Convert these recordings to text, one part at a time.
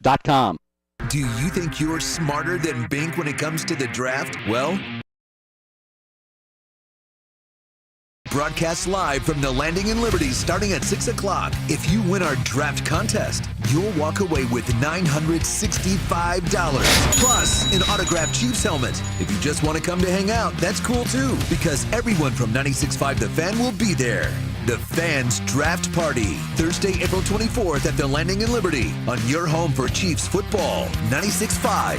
FescoeandDusty.com. Do you think you're smarter than Bink when it comes to the draft? Well, broadcast live from the Landing in Liberty starting at 6 o'clock. If you win our draft contest, you'll walk away with $965 plus an autographed Chiefs helmet. If you just want to come to hang out, that's cool too, because everyone from 96.5 The Fan will be there. The Fans Draft Party, Thursday, April 24th at the Landing in Liberty on your home for Chiefs football. 96.5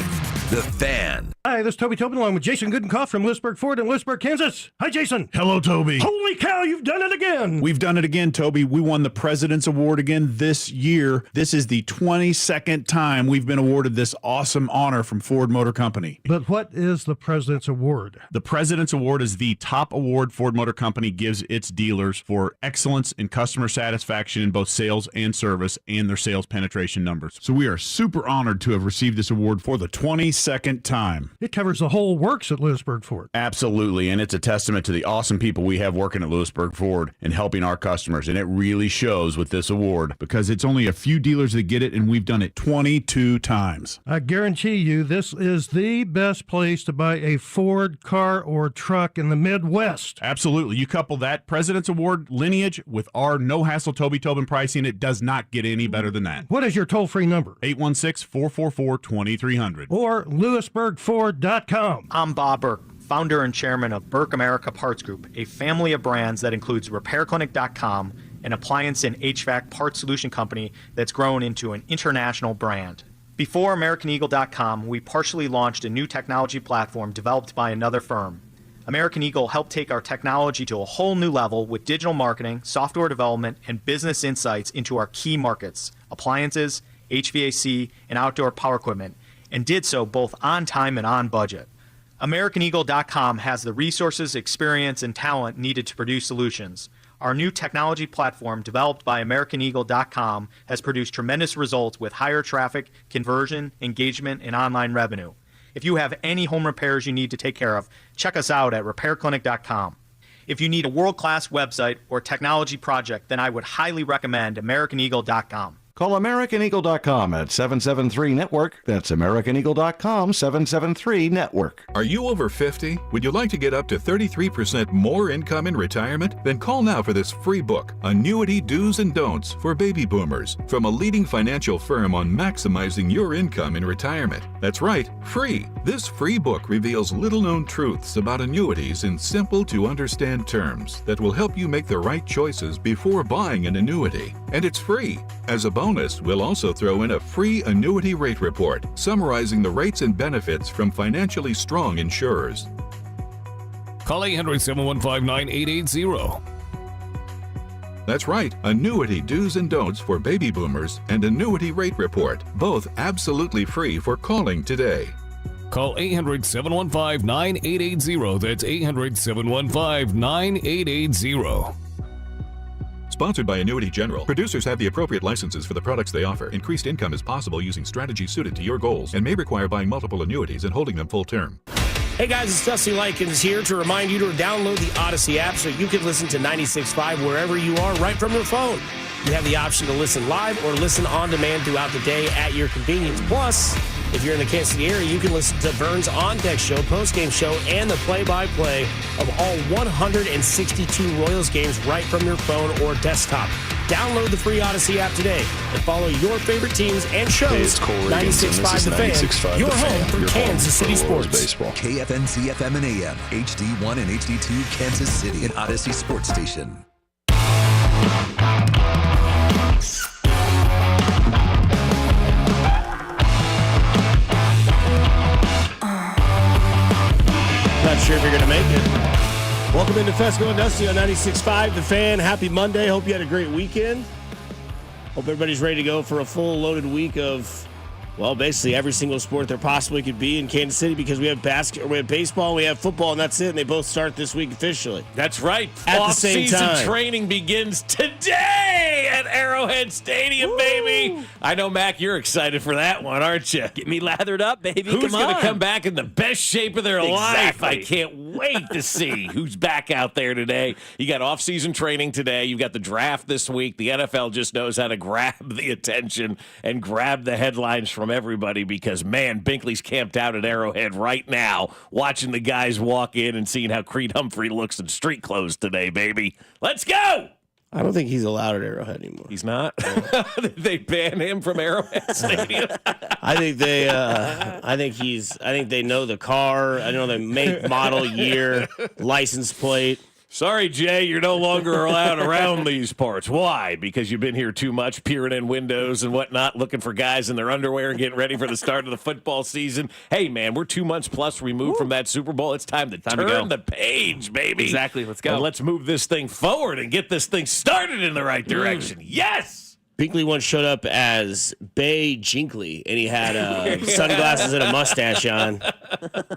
The Fan. Hi, this is Toby Tobin along with Jason Goodenkoff from Lewisburg Ford in Lewisburg, Kansas. Hi, Jason. Hello, Toby. Holy cow, you've done it again. We've done it again, Toby. We won the President's Award again this year. This is the 22nd time we've been awarded this awesome honor from Ford Motor Company. But what is the President's Award? The President's Award is the top award Ford Motor Company gives its dealers for excellence in customer satisfaction in both sales and service and their sales penetration numbers. So we are super honored to have received this award for the 22nd time. It covers the whole works at Lewisburg Ford. Absolutely, and it's a testament to the awesome people we have working at Lewisburg Ford and helping our customers, and it really shows with this award because it's only a few dealers that get it, and we've done it 22 times. I guarantee you this is the best place to buy a Ford car or truck in the Midwest. Absolutely. You couple that President's Award lineage with our no-hassle Toby Tobin pricing, it does not get any better than that. What is your toll-free number? 816-444-2300. Or LewisburgFord.com. I'm Bob Burke, founder and chairman of Burke America Parts Group, a family of brands that includes RepairClinic.com, an appliance and HVAC parts solution company that's grown into an international brand. Before AmericanEagle.com, we partially launched a new technology platform developed by another firm. American Eagle helped take our technology to a whole new level with digital marketing, software development, and business insights into our key markets, appliances, HVAC, and outdoor power equipment, and did so both on time and on budget. AmericanEagle.com has the resources, experience, and talent needed to produce solutions. Our new technology platform, developed by AmericanEagle.com, has produced tremendous results with higher traffic, conversion, engagement, and online revenue. If you have any home repairs you need to take care of, check us out at RepairClinic.com. If you need a world-class website or technology project, then I would highly recommend AmericanEagle.com. Call AmericanEagle.com at 773-NETWORK. That's AmericanEagle.com, 773-NETWORK. Are you over 50? Would you like to get up to 33% more income in retirement? Then call now for this free book, Annuity Do's and Don'ts for Baby Boomers, from a leading financial firm on maximizing your income in retirement. That's right, free. This free book reveals little-known truths about annuities in simple-to-understand terms that will help you make the right choices before buying an annuity. And it's free. As a bonus, we'll also throw in a free annuity rate report summarizing the rates and benefits from financially strong insurers. Call 800-715-9880. That's right, Annuity Do's and Don'ts for Baby Boomers and Annuity Rate Report, both absolutely free for calling today. Call 800-715-9880. That's 800-715-9880. Sponsored by Annuity General. Producers have the appropriate licenses for the products they offer. Increased income is possible using strategies suited to your goals and may require buying multiple annuities and holding them full term. Hey guys, it's Dusty Likens here to remind you to download the Odyssey app so you can listen to 96.5 wherever you are right from your phone. You have the option to listen live or listen on demand throughout the day at your convenience. Plus, if you're in the Kansas City area, you can listen to Vern's On Deck show, postgame show, and the play-by-play of all 162 Royals games right from your phone or desktop. Download the free Odyssey app today and follow your favorite teams and shows. 96.5 The Fan, your home for Kansas City sports. Baseball. KFNC FM and AM, HD1 and HD2, Kansas City, and Odyssey Sports Station. Not sure if you're going to make it. Welcome into Fescoe and Dusty on 96.5 The Fan. Happy Monday. Hope you had a great weekend. Hope everybody's ready to go for a full loaded week of Well, basically every single sport there possibly could be in Kansas City because we have baseball, we have football, and that's it. And they both start this week officially. That's right. At the same time. Off-season training begins today at Arrowhead Stadium, baby. I know, Mac, you're excited for that one, aren't you? Get me lathered up, baby. Who's going to come back in the best shape of their life? I can't wait to see who's back out there today. You got off-season training today. You've got the draft this week. The NFL just knows how to grab the attention and grab the headlines from everybody because, man, Binkley's camped out at Arrowhead right now watching the guys walk in and seeing how Creed Humphrey looks in street clothes today, baby. Let's go! I don't think he's allowed at Arrowhead anymore. He's not? They ban him from Arrowhead Stadium? I think they know the car. I know the make, model, year, license plate. Sorry, Jay, you're no longer allowed around these parts. Why? Because you've been here too much, peering in windows and whatnot, looking for guys in their underwear and getting ready for the start of the football season. Hey, man, we're 2 months plus removed from that Super Bowl. It's time to turn the page, baby. Exactly. Let's go. And let's move this thing forward and get this thing started in the right direction. Yes! Binkley once showed up as Bay Jinkley, and he had sunglasses and a mustache on.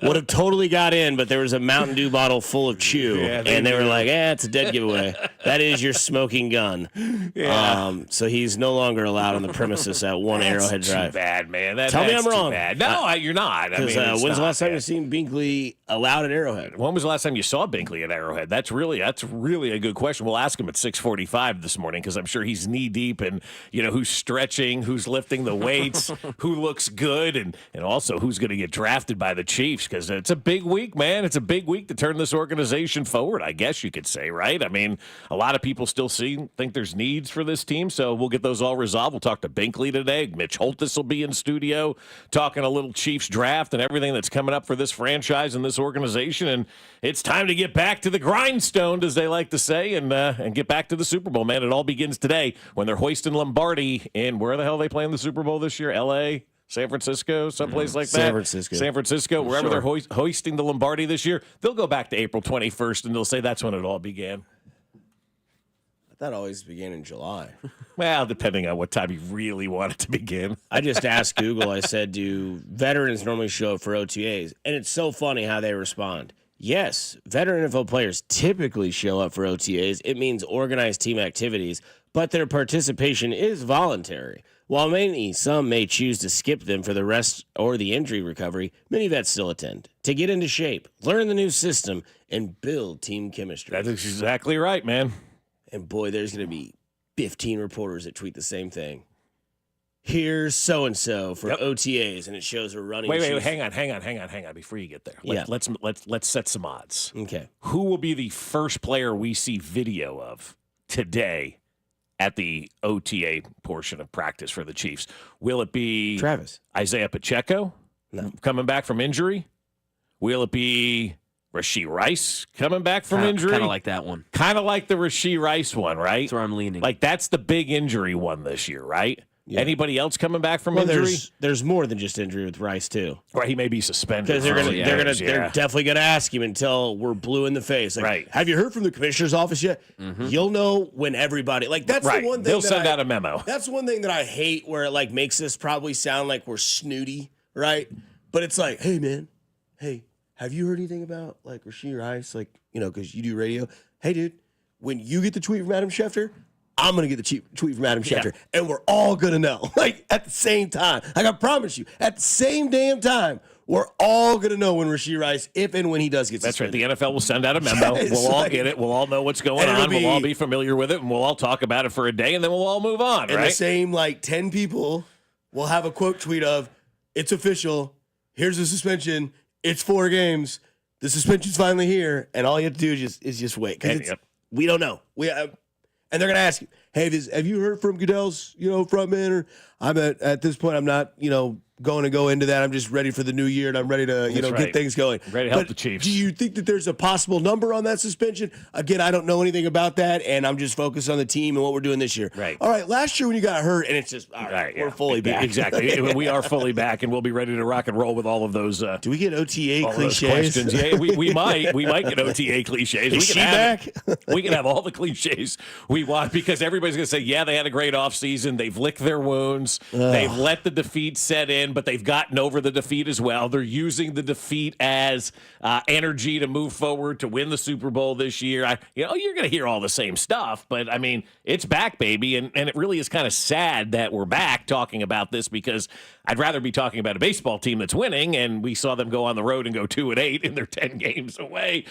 Would have totally got in, but there was a Mountain Dew bottle full of chew, and they were like, it's a dead giveaway. That is your smoking gun. Yeah. So he's no longer allowed on the premises at One Arrowhead Drive. Too bad, man. Tell me I'm wrong. Bad. No, you're not. I mean, when's the last time you've seen Binkley allowed at Arrowhead? When was the last time you saw Binkley at Arrowhead? That's really a good question. We'll ask him at 6:45 this morning because I'm sure he's knee deep in, who's stretching, who's lifting the weights, who looks good, and also who's going to get drafted by the Chiefs because it's a big week, man. It's a big week to turn this organization forward, I guess you could say, right? I mean, a lot of people still think there's needs for this team, so we'll get those all resolved. We'll talk to Binkley today. Mitch Holtis will be in studio talking a little Chiefs draft and everything that's coming up for this franchise and this organization, and it's time to get back to the grindstone, as they like to say, and get back to the Super Bowl, man. It all begins today when they're hoisting Lombardi in, where the hell are they playing the Super Bowl this year? L.A., San Francisco, someplace like that? San Francisco, wherever they're hoisting the Lombardi this year. They'll go back to April 21st, and they'll say that's when it all began. That always began in July. Well, depending on what time you really want it to begin. I just asked Google, I said, do veterans normally show up for OTAs? And it's so funny how they respond. Yes, veteran NFL players typically show up for OTAs. It means organized team activities, but their participation is voluntary. While some may choose to skip them for the rest or the injury recovery, many vets still attend to get into shape, learn the new system, and build team chemistry. That's exactly right, man. And boy, there's going to be 15 reporters that tweet the same thing. Here's so-and-so for OTAs, and it shows her running. Wait, hang on. Before you get there, let's set some odds. Okay. Who will be the first player we see video of today at the OTA portion of practice for the Chiefs? Will it be Travis Isaiah Pacheco coming back from injury? Will it be Rashee Rice coming back from injury? Kind of like that one. Kind of like the Rashee Rice one, right? That's where I'm leaning. Like that's the big injury one this year, right? Yeah. Anybody else coming back from injury? There's more than just injury with Rice too. Right, he may be suspended. Because they're definitely gonna ask him until we're blue in the face. Like, right. Have you heard from the commissioner's office yet? Mm-hmm. You'll know when everybody that's the one thing they'll send out a memo. That's one thing that I hate, where it makes us probably sound like we're snooty, right? But it's like, hey man, have you heard anything about Rashee Rice? Because you do radio. Hey dude, when you get the tweet from Adam Schefter, I'm going to get the tweet from Adam Schefter, and we're all going to know, at the same time. I promise you, at the same damn time, we're all going to know when Rashee Rice, if and when he does get suspended. That's right. The NFL will send out a memo. We'll all get it. We'll all know what's going on. We'll all be familiar with it, and we'll all talk about it for a day, and then we'll all move on, and the same, 10 people will have a quote tweet of, it's official, here's the suspension, it's 4 games, the suspension's finally here, and all you have to do is just wait. Because we don't know. And they're going to ask you, hey, have you heard from Goodell's, frontman? Or I'm at this point, I'm not, going to go into that. I'm just ready for the new year, and I'm ready to, get things going. Ready to help the Chiefs. Do you think that there's a possible number on that suspension? Again, I don't know anything about that, and I'm just focused on the team and what we're doing this year. Right. All right, last year when you got hurt, and it's just, all right, we're fully back. Exactly. We are fully back, and we'll be ready to rock and roll with all of those. Do we get OTA cliches? Questions? Yeah, we might. We might get OTA cliches. Is she back? We can have all the cliches we want because everybody everybody's going to say, yeah, they had a great offseason. They've licked their wounds. They've let the defeat set in, but they've gotten over the defeat as well. They're using the defeat as energy to move forward to win the Super Bowl this year. You're going to hear all the same stuff, but I mean, it's back, baby, and it really is kind of sad that we're back talking about this because I'd rather be talking about a baseball team that's winning, and we saw them go on the road and go 2-8 in their 10 games away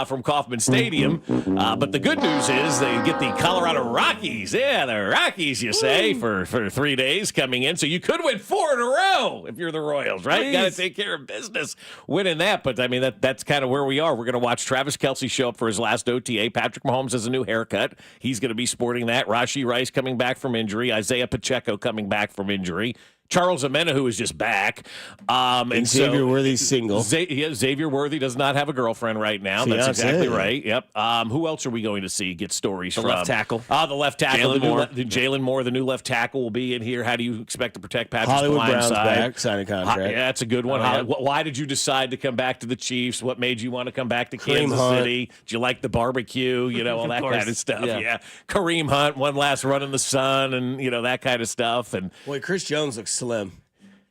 from Kauffman Stadium. But the good news is they get the Colorado Rockies. Yeah, the Rockies, you say, for 3 days coming in. So you could win 4 in a row if you're the Royals, right? You got to take care of business winning that. But, I mean, that's kind of where we are. We're going to watch Travis Kelce show up for his last OTA. Patrick Mahomes has a new haircut. He's going to be sporting that. Rashee Rice coming back from injury. Isaiah Pacheco coming back from injury. Charles Omena, who is just back. And Xavier Worthy's single. Xavier Worthy does not have a girlfriend right now. That's exactly right. Yep. Who else are we going to see get stories from? Left tackle. The left tackle. Jalen Moore, the new left tackle, will be in here. How do you expect to protect Patrick's Hollywood blind Brown's side? back, signing contract. Yeah, that's a good one. Why did you decide to come back to the Chiefs? What made you want to come back to Kansas City? Did you like the barbecue? All that kind of stuff. Yeah. Kareem Hunt, one last run in the sun, and that kind of stuff. And boy, Chris Jones looks slim.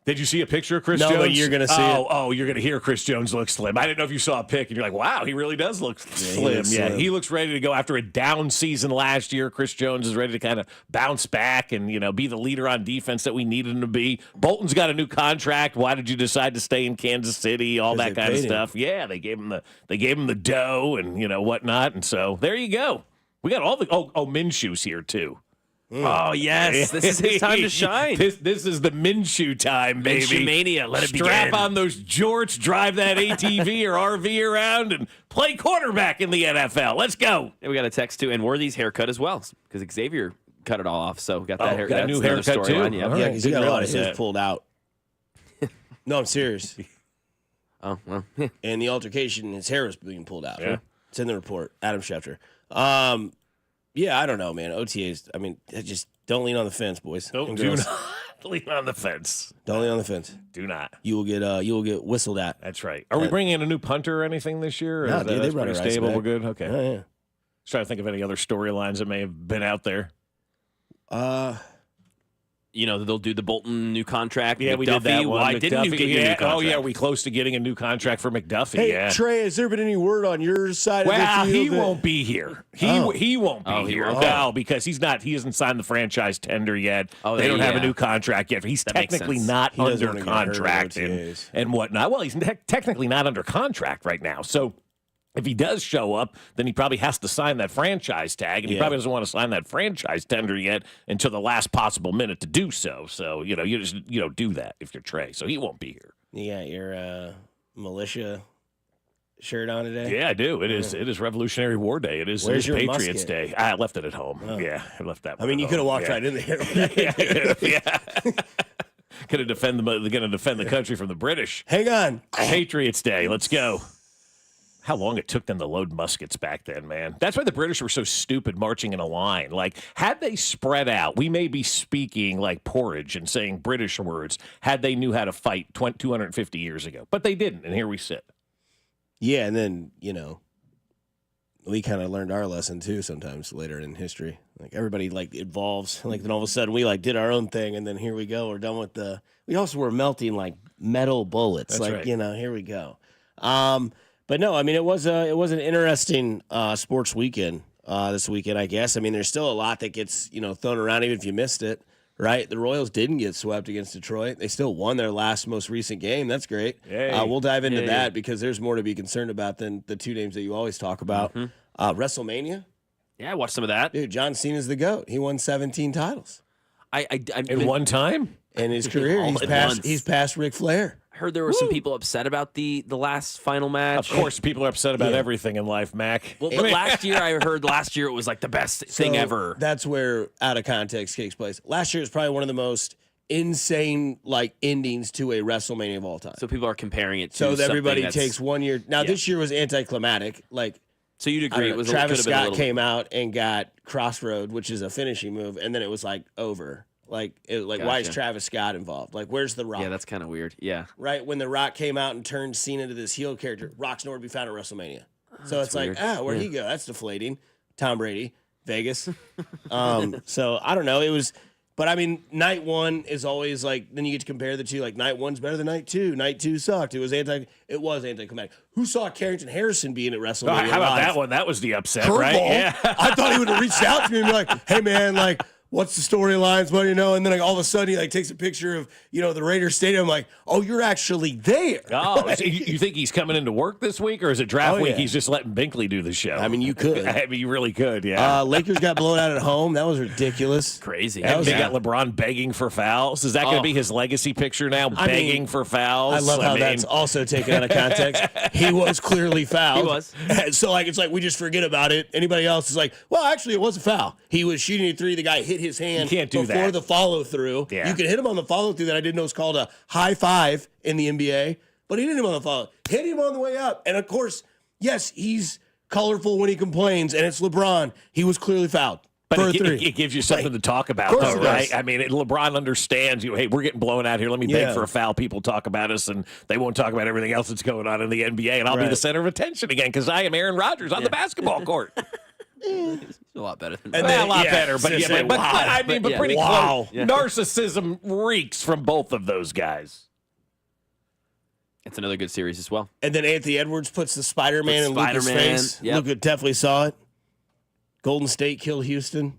Did you see a picture of Chris Jones? No, but you're going to see it. Oh, you're going to hear Chris Jones look slim. I didn't know if you saw a pic and you're like, wow, he really does look slim. He looks ready to go after a down season last year. Chris Jones is ready to kind of bounce back and, be the leader on defense that we needed him to be. Bolton's got a new contract. Why did you decide to stay in Kansas City? All that kind of stuff. Yeah, they gave him the dough and, whatnot. And so there you go. We got all the Minshew's here too. Oh, yes. This is his time to shine. This is the Minshew time, baby. Minshew mania. Let it begin. Strap on those jorts, drive that ATV or RV around, and play quarterback in the NFL. Let's go. Yeah, we got a text, too, and Worthy's haircut as well, because Xavier cut it all off, so got that haircut. Got a new haircut, too. Yeah, because he got a lot of his pulled out. No, I'm serious. Oh, well. And the altercation, his hair was being pulled out. Yeah. It's in the report. Adam Schefter. Yeah, I don't know, man. OTAs, I mean, just don't lean on the fence, boys. Nope, do not lean on the fence. Don't lean on the fence. Do not. You will get whistled at. That's right. Are we bringing in a new punter or anything this year? No, dude, they brought pretty Rice stable. back. We're good. Okay. Yeah. Just trying to think of any other storylines that may have been out there. They'll do the Bolton new contract. Yeah, McDuffie. we did that one. Why didn't you get your new contract? Oh, yeah, are we close to getting a new contract for McDuffie? Hey, yeah. Trey, has there been any word on your side of the field? He won't be here. He won't be here. Okay. No, because he hasn't signed the franchise tender yet. Oh, they don't have a new contract yet. He's That makes technically sense. not He doesn't under wanna get hurt contract in OTAs. and whatnot. Well, he's technically not under contract right now. So if he does show up, then he probably has to sign that franchise tag, and he probably doesn't want to sign that franchise tender yet until the last possible minute to do so. So, you just do that if you're Trey. So he won't be here. You got your militia shirt on today? Yeah, I do. It is Revolutionary War Day. It is your Patriots musket? Day. I left it at home. Oh. Yeah, I left that. I mean, you could have walked right in there. Yeah. Could have going to defend the country from the British. Hang on. Patriots Day. Let's go. How long it took them to load muskets back then, man. That's why the British were so stupid marching in a line. Like, had they spread out, we may be speaking like porridge and saying British words had they knew how to fight 250 years ago. But they didn't, and here we sit. Yeah, and then, we kind of learned our lesson, too, sometimes later in history. Like, everybody, evolves. Like, then all of a sudden, we, did our own thing, and then here we go. We're done with we also were melting, metal bullets. That's right. Here we go. But no, I mean, it was an interesting sports weekend this weekend, I guess. I mean, there's still a lot that gets, thrown around, even if you missed it, right? The Royals didn't get swept against Detroit. They still won their most recent game. That's great. Yay. We'll dive into that because there's more to be concerned about than the two names that you always talk about. Mm-hmm. WrestleMania. Yeah, I watched some of that. Dude, John Cena's the GOAT. He won 17 titles. In one time? In his career, he's passed Ric Flair. Heard there were some people upset about the last final match. Of course, people are upset about everything in life, Mac. Well, but last year it was like the best thing ever. That's where out of context takes place. Last year was probably one of the most insane endings to a WrestleMania of all time. So people are comparing it to so that everybody something takes 1 year. Now this year was anticlimactic. So you'd agree it was Travis could have been a Scott little... came out and got Crossroad, which is a finishing move, and then it was over. Why is Travis Scott involved? Where's The Rock? Yeah, that's kind of weird. Yeah. Right when The Rock came out and turned Cena into this heel character, Rock's nowhere to be found at WrestleMania. So it's weird. where'd he go? That's deflating. Tom Brady. Vegas. So I don't know. It was, but I mean, night one is always like, then you get to compare the two. Like night one's better than night two. Night two sucked. It was anticlimactic. Who saw Carrington Harrison being at WrestleMania? How about that one? That was the upset, Curveball. right? Yeah. I thought he would have reached out to me and be like, hey man, like, what's the storylines? What do you know? And then like all of a sudden he like takes a picture of, the Raiders Stadium. I'm like, oh, you're actually there. Oh, so you think he's coming into work this week, or is it draft week? Yeah. He's just letting Binkley do the show. I mean, you could. I mean, you really could. Yeah. Lakers got blown out at home. That was ridiculous. Crazy. And they got LeBron begging for fouls. Is that going to be his legacy picture now? Begging for fouls. I love how that's also taken out of context. He was clearly fouled. He was. So like it's like we just forget about it. Anybody else is like, well, actually, it was a foul. He was shooting a three. The guy hit his hand. You can't do before that. the follow through. Yeah. You can hit him on the follow through that I didn't know was called a high five in the NBA. But he didn't hit him on the follow. Hit him on the way up. And of course, yes, he's colorful when he complains, and it's LeBron. He was clearly fouled. But for a it three. gives you something to talk about, course though, it right? does. I mean, LeBron understands you. Hey, we're getting blown out here. Let me beg for a foul. People talk about us, and they won't talk about everything else that's going on in the NBA, and I'll be the center of attention again because I am Aaron Rodgers on the basketball court. He's a lot better than And that. then- A lot yeah, better, but just yeah, say, but wow. I mean, but yeah. pretty Wow. close. Narcissism reeks from both of those guys. It's another good series as well. And then Anthony Edwards puts the Spider-Man in Luka's Spider-Man, face. yep. Luka definitely saw it. Golden State killed Houston.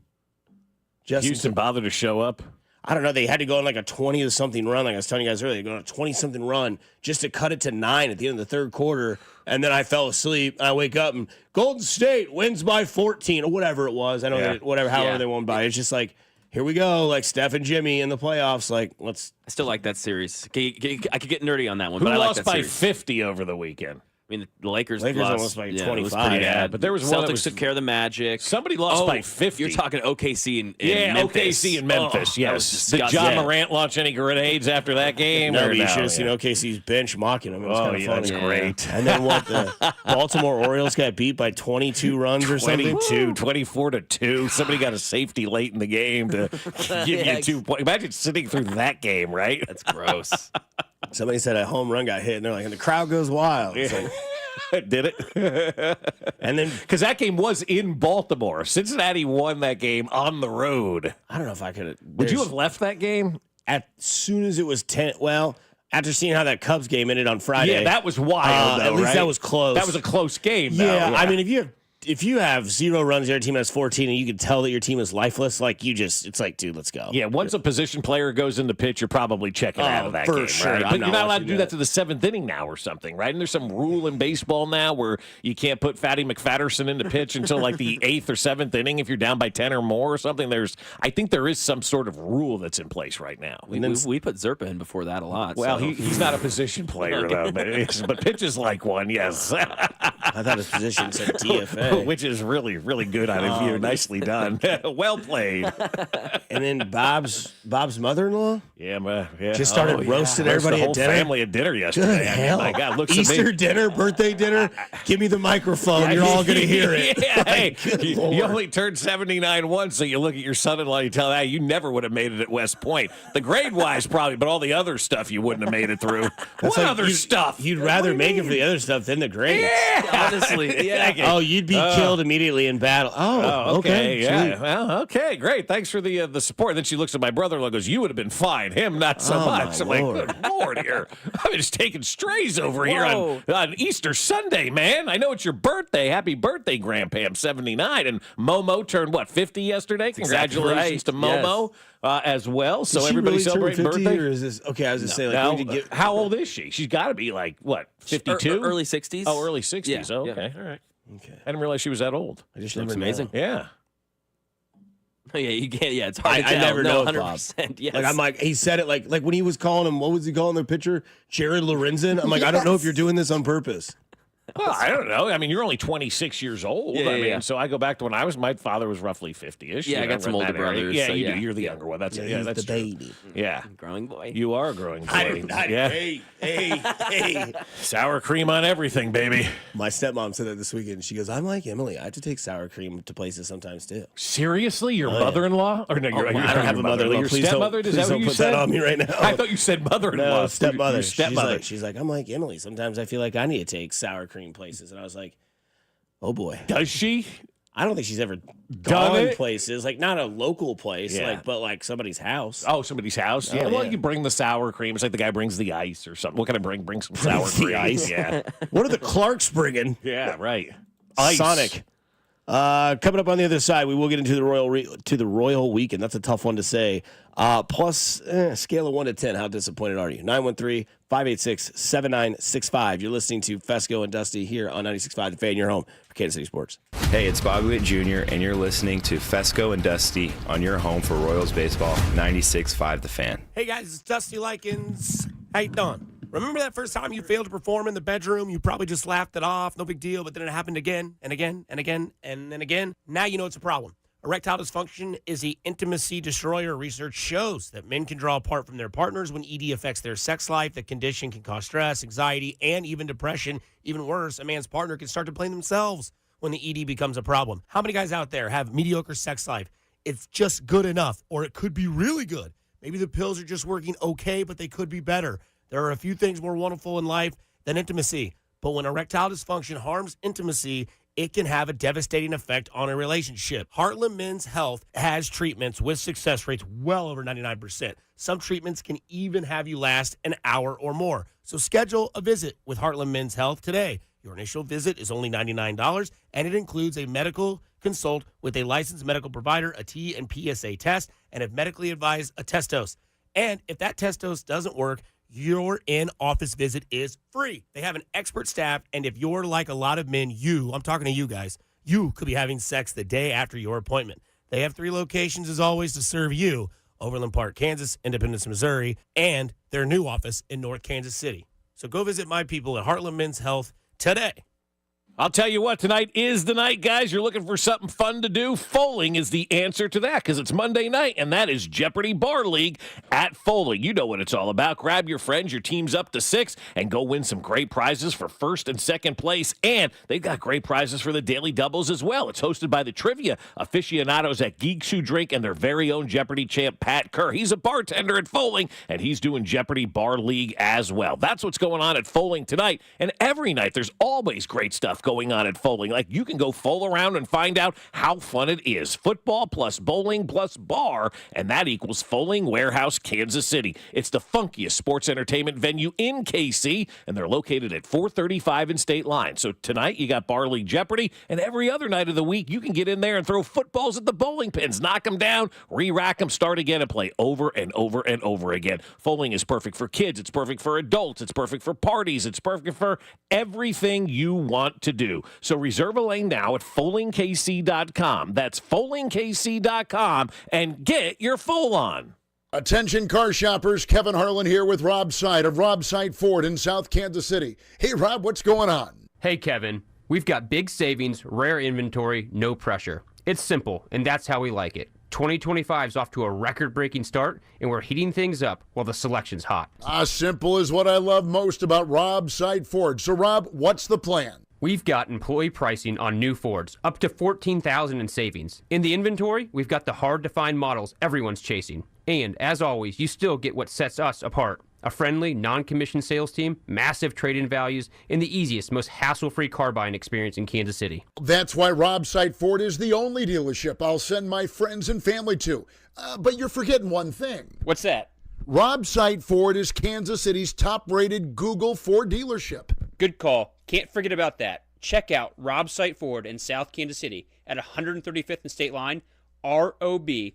Houston bothered to show up. I don't know. They had to go on like a 20-something run. Like I was telling you guys earlier, they go on a 20-something run just to cut it to 9 at the end of the third quarter. And then I fell asleep. And I wake up and Golden State wins by 14 or whatever it was. I don't know, however they won by. It's just like, here we go. Like Steph and Jimmy in the playoffs. Like, let's. I still like that series. I could get nerdy on that one, Who but I like lost that by series. 50 over the weekend? I mean, the Lakers Lakers lost almost by it was 25, pretty yeah. bad. But there was one that Celtics was- took care of the Magic. Somebody lost by 50. You're talking OKC and Yeah, Memphis. OKC and Memphis. That was Yes. Did disgusting. John Morant launch any grenades after that game? No, or but you no? should have seen Yeah. OKC's bench mocking him. It was Oh, kind of yeah, funny. that's great. And then what? The Baltimore Orioles got beat by 22 runs or something. 24-2. Somebody got a safety late in the game to give you 2 points. Imagine sitting through that game, right? That's gross. Somebody said a home run got hit, and they're like, and the crowd goes wild. It's like, Did it? and then Because that game was in Baltimore. Cincinnati won that game on the road. I don't know if I could. Would you have left that game? As soon as it was 10? Well, after seeing how that Cubs game ended on Friday, Yeah, that was wild, though, at least right? that was close. That was a close game, though. Yeah, I mean, if you have 0 runs, your team has 14, and you can tell that your team is lifeless, like it's like, dude, let's go. Yeah, once a position player goes in the pitch, you're probably checking out of that for game, sure. right? I'm But not you're not allowed to watching do that. that to the 7th inning now or something, right? And there's some rule in baseball now where you can't put Fatty McFatterson in the pitch until like the 8th or 7th inning if you're down by 10 or more or something. I think there is some sort of rule that's in place right now. We put Zerpa in before that a lot. Well, so. he's not a position player, though, but pitches like one, yes. I thought his position said DFA. Which is really, really good out of you. Nicely done. Well played. And then Bob's mother-in-law Yeah, just started roasting everybody the at whole dinner. family at dinner yesterday. Good I mean, hell. my God, looks Easter amazing. dinner, birthday dinner. Give me the microphone. You're all going to hear it. Yeah, hey, Good you Lord. only turned 79 once, so you look at your son-in-law, you tell that you never would have made it at West Point. The grade-wise, probably, but all the other stuff you wouldn't have made it through. What like other stuff? You'd rather make it for the other stuff than the grades. honestly, yeah. Oh, you'd be killed immediately in battle. Oh, okay. Yeah. Sweet. Well, okay, great. Thanks for the support. Then she looks at my brother-in-law and goes, you would have been fine. Him, not so Oh, much. my I'm Lord. like, good Lord here. I'm just taking strays over here on Easter Sunday, man. I know it's your birthday. Happy birthday, Grandpa. I'm 79. And Momo turned, 50 yesterday? exactly Congratulations to right. Momo as well. So Did she everybody really turn celebrating 50, birthday. or is this okay? I was just saying, like, Now, we need to get, how old is she? She's got to be like, 52? Early 60s. Oh, early 60s. Yeah, Oh, yeah. okay. All right. okay. I didn't realize she was that old. I just Looks never know. amazing. Yeah. Oh, yeah, you can't. Yeah, it's hard to I tell. never know, 100%. Yes. Like I'm like, he said it like when he was calling him. What was he calling the pitcher? Jared Lorenzen. I'm like, I don't know if you're doing this on purpose. Well, I don't know. I mean, you're only 26 years old. Yeah, I mean, yeah. so I go back to when my father was roughly 50-ish. Yeah, I you know, got some in older that area. brothers, Yeah, so you yeah. do. You're the younger one. That's He's that's the true. baby. Yeah, Growing boy. you are a growing boy. Yeah. Yeah, Hey. sour cream on everything, baby. My stepmom said that this weekend. She goes, I'm like Emily. I have to take sour cream to places sometimes too. Seriously, your mother-in-law? Or no, I don't have a mother-in-law. Your Please stepmother? don't, Is that please what don't you put said? that on me right now. I thought you said mother-in-law. No, stepmother. Your stepmother. She's like, I'm like Emily. Sometimes I feel like I need to take sour cream places, and I was like, oh boy. Does she? I don't think she's ever Done gone it? places, like not a local place, Yeah. but like somebody's house. Oh, somebody's house? Yeah. Oh, Well, yeah. you bring the sour cream. It's like the guy brings the ice or something. What can I bring? Bring some sour The cream. ice? Yeah. What are the Clarks bringing? Yeah, right. Ice. Sonic. Coming up on the other side, we will get into the Royal Weekend. That's a tough one to say. Plus, scale of 1 to 10, how disappointed are you? 913-586-7965. You're listening to Fescoe and Dusty here on 96.5 The Fan. Your home for Kansas City Sports. Hey, it's Bobby Witt Jr., and you're listening to Fescoe and Dusty on your home for Royals baseball, 96.5 The Fan. Hey guys, it's Dusty Likens. How you doing? Remember that first time you failed to perform in the bedroom? You probably just laughed it off, no big deal, but then it happened again and again and again and then again. Now you know it's a problem. Erectile dysfunction is the intimacy destroyer. Research shows that men can draw apart from their partners when ED affects their sex life. The condition can cause stress, anxiety, and even depression. Even worse, a man's partner can start to blame themselves when the ED becomes a problem. How many guys out there have mediocre sex life? It's just good enough, or it could be really good. Maybe the pills are just working okay, but they could be better. There are a few things more wonderful in life than intimacy. But when erectile dysfunction harms intimacy, it can have a devastating effect on a relationship. Heartland Men's Health has treatments with success rates well over 99%. Some treatments can even have you last an hour or more. So schedule a visit with Heartland Men's Health today. Your initial visit is only $99, and it includes a medical consult with a licensed medical provider, a T and PSA test, and if medically advised, a test dose. And if that test dose doesn't work, your in-office visit is free. They have an expert staff, and if you're like a lot of men, I'm talking to you guys, you could be having sex the day after your appointment. They have 3 locations, as always, to serve you: Overland Park, Kansas, Independence, Missouri, and their new office in North Kansas City. So go visit my people at Heartland Men's Health today. I'll tell you what, tonight is the night, guys. You're looking for something fun to do. Foaling is the answer to that because it's Monday night, and that is Jeopardy Bar League at Foaling. You know what it's all about. Grab your friends, your team's up to 6, and go win some great prizes for first and second place. And they've got great prizes for the daily doubles as well. It's hosted by the trivia aficionados at Geeks Who Drink and their very own Jeopardy champ, Pat Kerr. He's a bartender at Foaling, and he's doing Jeopardy Bar League as well. That's what's going on at Foaling tonight. And every night, there's always great stuff going on at Foaling. Like, you can go foal around and find out how fun it is. Football plus bowling plus bar, and that equals Foaling Warehouse, Kansas City. It's the funkiest sports entertainment venue in KC, and they're located at 435 in State Line. So tonight, you got Bar League Jeopardy, and every other night of the week, you can get in there and throw footballs at the bowling pins, knock them down, re-rack them, start again, and play over and over and over again. Foaling is perfect for kids. It's perfect for adults. It's perfect for parties. It's perfect for everything you want to do. So reserve a lane now at foalingkc.com. That's foalingkc.com, and get your foal on. Attention car shoppers, Kevin Harlan here with Rob Seid of Rob Seid Ford in South Kansas City. Hey Rob, what's going on? Hey Kevin, we've got big savings, rare inventory, no pressure. It's simple, and that's how we like it. 2025 is off to a record-breaking start, and we're heating things up while the selection's hot. Simple is what I love most about Rob Seid Ford. So Rob, what's the plan? We've got employee pricing on new Fords, up to $14,000 in savings. In the inventory, we've got the hard-to-find models everyone's chasing. And, as always, you still get what sets us apart. A friendly, non-commissioned sales team, massive trade-in values, and the easiest, most hassle-free car buying experience in Kansas City. That's why Rob Seid Ford is the only dealership I'll send my friends and family to. But you're forgetting one thing. What's that? Rob Seid Ford is Kansas City's top-rated Google Ford dealership. Good call. Can't forget about that. Check out Rob Seid Ford in South Kansas City at 135th and State Line, ROBSIGHT.com.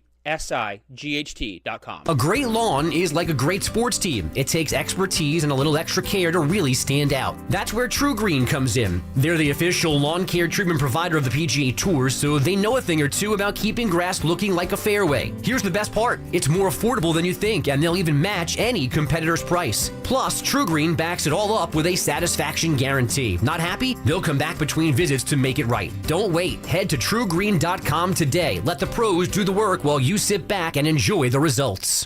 A great lawn is like a great sports team. It takes expertise and a little extra care to really stand out. That's where True Green comes in. They're the official lawn care treatment provider of the PGA Tour, so they know a thing or two about keeping grass looking like a fairway. Here's the best part. It's more affordable than you think, and they'll even match any competitor's price. Plus, True Green backs it all up with a satisfaction guarantee. Not happy? They'll come back between visits to make it right. Don't wait. Head to truegreen.com today. Let the pros do the work while you sit back and enjoy the results.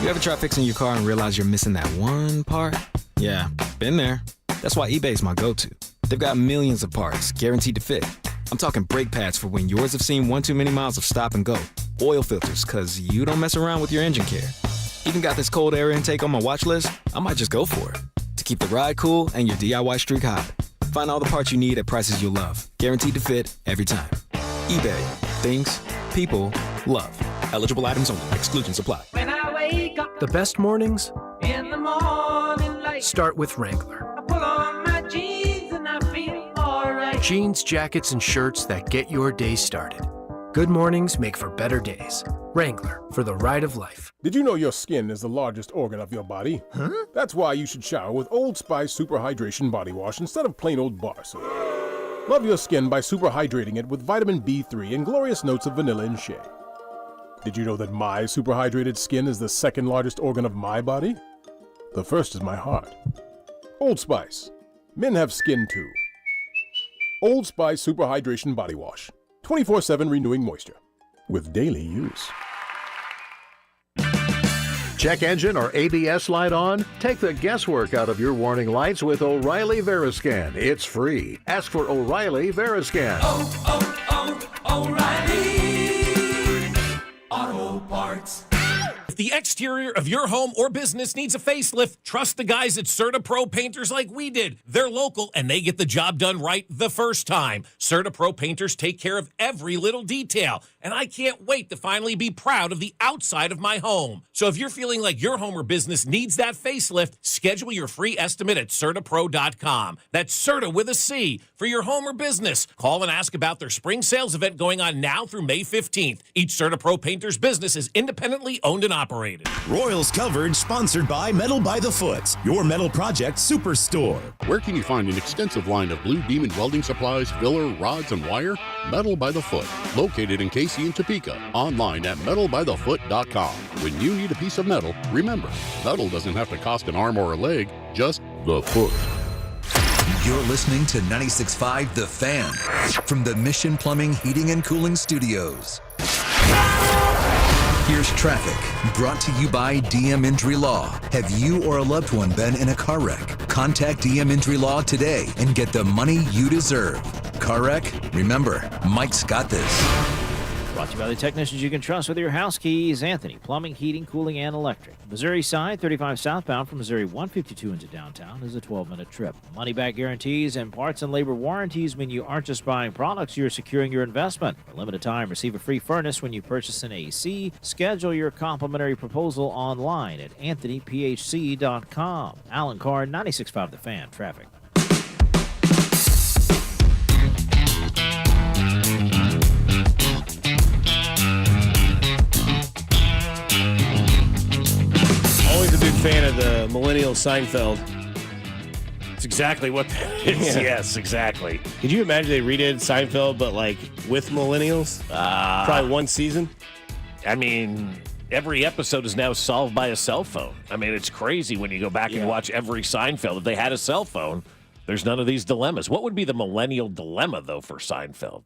You ever try fixing your car and realize you're missing that one part? Yeah, been there. That's why eBay's my go-to. They've got millions of parts, guaranteed to fit. I'm talking brake pads for when yours have seen one too many miles of stop and go. Oil filters, cause you don't mess around with your engine care. Even got this cold air intake on my watch list. I might just go for it. To keep the ride cool and your DIY streak hot. Find all the parts you need at prices you'll love. Guaranteed to fit every time. eBay. Things people love. Eligible items only. Exclusions apply. When I wake up The best mornings in the morning light, start with Wrangler. I pull on my jeans and I feel alright. Jeans, jackets, and shirts that get your day started. Good mornings make for better days. Wrangler, for the ride of life. Did you know your skin is the largest organ of your body? Huh? That's why you should shower with Old Spice Super Hydration Body Wash instead of plain old bar soap. Love your skin by super hydrating it with vitamin B3 and glorious notes of vanilla and shea. Did you know that my super hydrated skin is the second largest organ of my body? The first is my heart. Old Spice. Men have skin too. Old Spice Super Hydration Body Wash. 24/7 renewing moisture. With daily use. Check engine or ABS light on? Take the guesswork out of your warning lights with O'Reilly Veriscan. It's free. Ask for O'Reilly Veriscan. O'Reilly Auto Parts. If the exterior of your home or business needs a facelift, trust the guys at CertaPro Painters like we did. They're local and they get the job done right the first time. CertaPro Painters take care of every little detail, and I can't wait to finally be proud of the outside of my home. So if you're feeling like your home or business needs that facelift, schedule your free estimate at CertaPro.com. That's Certa with a C for your home or business. Call and ask about their spring sales event going on now through May 15th. Each CertaPro Painters business is independently owned and operated. Royals coverage sponsored by Metal by the Foot, your metal project superstore. Where can you find an extensive line of Blue Demon welding supplies, filler, rods, and wire? Metal by the Foot, located in Casey and Topeka. Online at metalbythefoot.com. When you need a piece of metal, remember, metal doesn't have to cost an arm or a leg, just the foot. You're listening to 96.5 The Fan from the Mission Plumbing, Heating, and Cooling Studios. Here's traffic, brought to you by DM Injury Law. Have you or a loved one been in a car wreck? Contact DM Injury Law today and get the money you deserve. Car wreck? Remember, Mike's got this. Brought to you by the technicians you can trust with your house keys. Anthony, plumbing, heating, cooling, and electric. Missouri side, 35 southbound from Missouri 152 into downtown is a 12-minute trip. Money-back guarantees and parts and labor warranties mean you aren't just buying products, you're securing your investment. For a limited time, receive a free furnace when you purchase an AC. Schedule your complimentary proposal online at anthonyphc.com. Alan Carr, 96.5 The Fan, traffic. Always a big fan of the millennial Seinfeld. It's exactly what that is. Yeah. Yes, exactly. Could you imagine they redid Seinfeld, but like with millennials? Probably one season. I mean, every episode is now solved by a cell phone. I mean, it's crazy when you go back and watch every Seinfeld. If they had a cell phone, there's none of these dilemmas. What would be the millennial dilemma, though, for Seinfeld?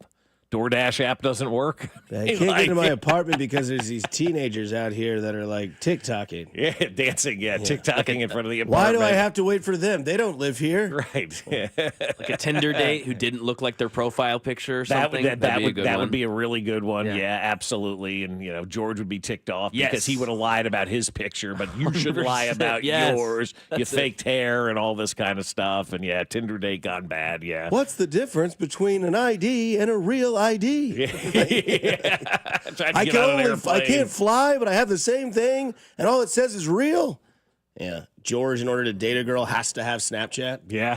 DoorDash app doesn't work? I can't get to my apartment because there's these teenagers out here that are like TikToking. Yeah, dancing, TikToking in front of the apartment. Why do I have to wait for them? They don't live here. Right. Like a Tinder date who didn't look like their profile picture or something. That would be a really good one. Yeah, absolutely. And, you know, George would be ticked off because he would have lied about his picture, but you should lie about yours. You faked hair and all this kind of stuff. And, Tinder date gone bad, What's the difference between an ID and a real ID? I can't fly, but I have the same thing, and all it says is real. Yeah, George, in order to date a girl, has to have Snapchat. Yeah.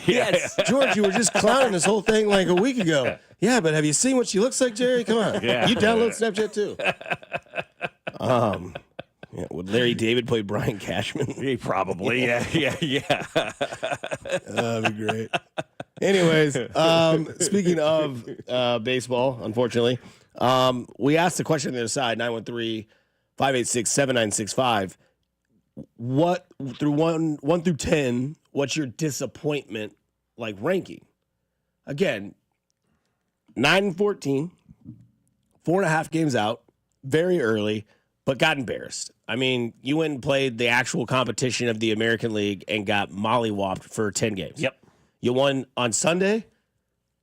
Yes, George, you were just clowning this whole thing like a week ago. Yeah, but have you seen what she looks like, Jerry? Come on, you download Snapchat too. Would Larry David play Brian Cashman? He probably. Yeah. That'd be great. Anyways, speaking of baseball, unfortunately, we asked the question on the other side, 913-586-7965. What, through 1 through 10, what's your disappointment like ranking? Again, 9-14, 4.5 games out, very early, but got embarrassed. I mean, you went and played the actual competition of the American League and got mollywopped for 10 games. Yep. You won on Sunday,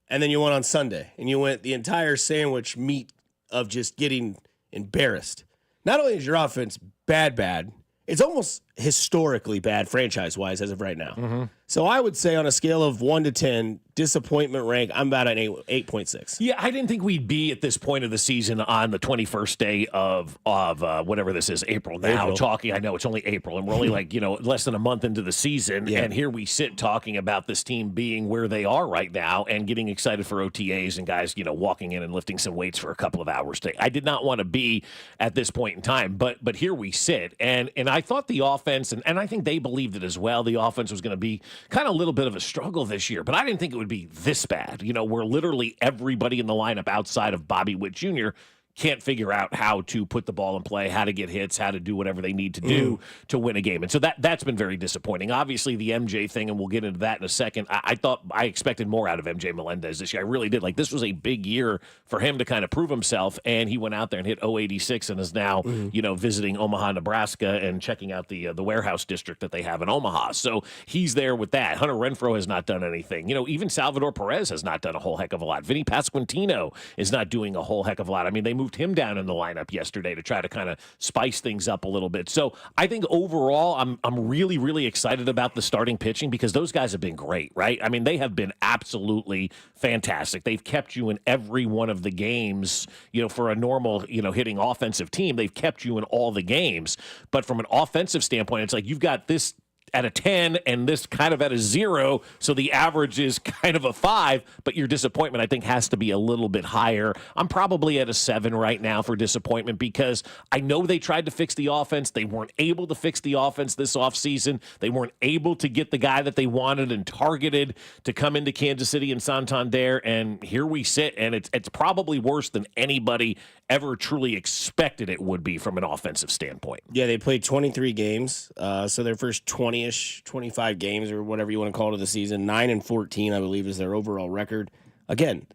and then you won on Sunday. And you went the entire sandwich meat of just getting embarrassed. Not only is your offense bad, it's almost historically bad franchise-wise as of right now. So I would say on a scale of 1 to 10, disappointment rank, I'm about an 8.6. Yeah, I didn't think we'd be at this point of the season on the 21st day of whatever this is, April now, talking. I know it's only April, and we're only less than a month into the season, and here we sit talking about this team being where they are right now and getting excited for OTAs and guys, walking in and lifting some weights for a couple of hours today. I did not want to be at this point in time, but here we sit, and I thought the offense, and I think they believed it as well, the offense was going to be kind of a little bit of a struggle this year, but I didn't think it would be this bad. Where literally everybody in the lineup outside of Bobby Witt Jr. can't figure out how to put the ball in play, how to get hits, how to do whatever they need to do to win a game. And so that's been very disappointing. Obviously, the MJ thing, and we'll get into that in a second, I expected more out of MJ Melendez this year. I really did. This was a big year for him to kind of prove himself, and he went out there and hit 086 and is now, visiting Omaha, Nebraska, and checking out the warehouse district that they have in Omaha. So he's there with that. Hunter Renfroe has not done anything. Even Salvador Perez has not done a whole heck of a lot. Vinny Pasquantino is not doing a whole heck of a lot. I mean, they moved him down in the lineup yesterday to try to kind of spice things up a little bit. So I think overall, I'm really, really excited about the starting pitching because those guys have been great, right? I mean, they have been absolutely fantastic. They've kept you in every one of the games, for a normal, hitting offensive team. They've kept you in all the games. But from an offensive standpoint, it's like you've got this at a 10 and this kind of at a 0, so the average is kind of a 5, but your disappointment I think has to be a little bit higher. I'm probably at a 7 right now for disappointment because I know they tried to fix the offense. They weren't able to fix the offense this offseason. They weren't able to get the guy that they wanted and targeted to come into Kansas City and Santander, and here we sit, and it's probably worse than anybody ever truly expected it would be from an offensive standpoint. Yeah, they played 23 games, so their first 20-ish, 25 games or whatever you want to call it of the season, 9-14, I believe, is their overall record. Again,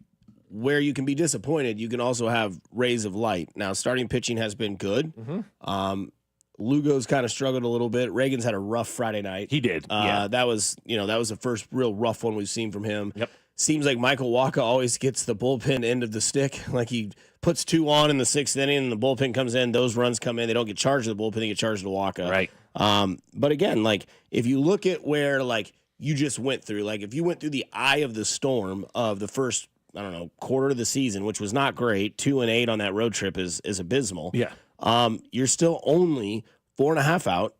where you can be disappointed, you can also have rays of light. Now, starting pitching has been good. Lugo's kind of struggled a little bit. Reagan's had a rough Friday night. He did. That was the first real rough one we've seen from him. Yep. Seems like Michael Wacha always gets the bullpen end of the stick. Like he puts 2 on in the 6th inning and the bullpen comes in. Those runs come in. They don't get charged to the bullpen. They get charged to Wacha. Right. But again, if you look at where you just went through, if you went through the eye of the storm of the first, quarter of the season, which was not great, 2-8 on that road trip is abysmal. Yeah. You're still only 4.5 out.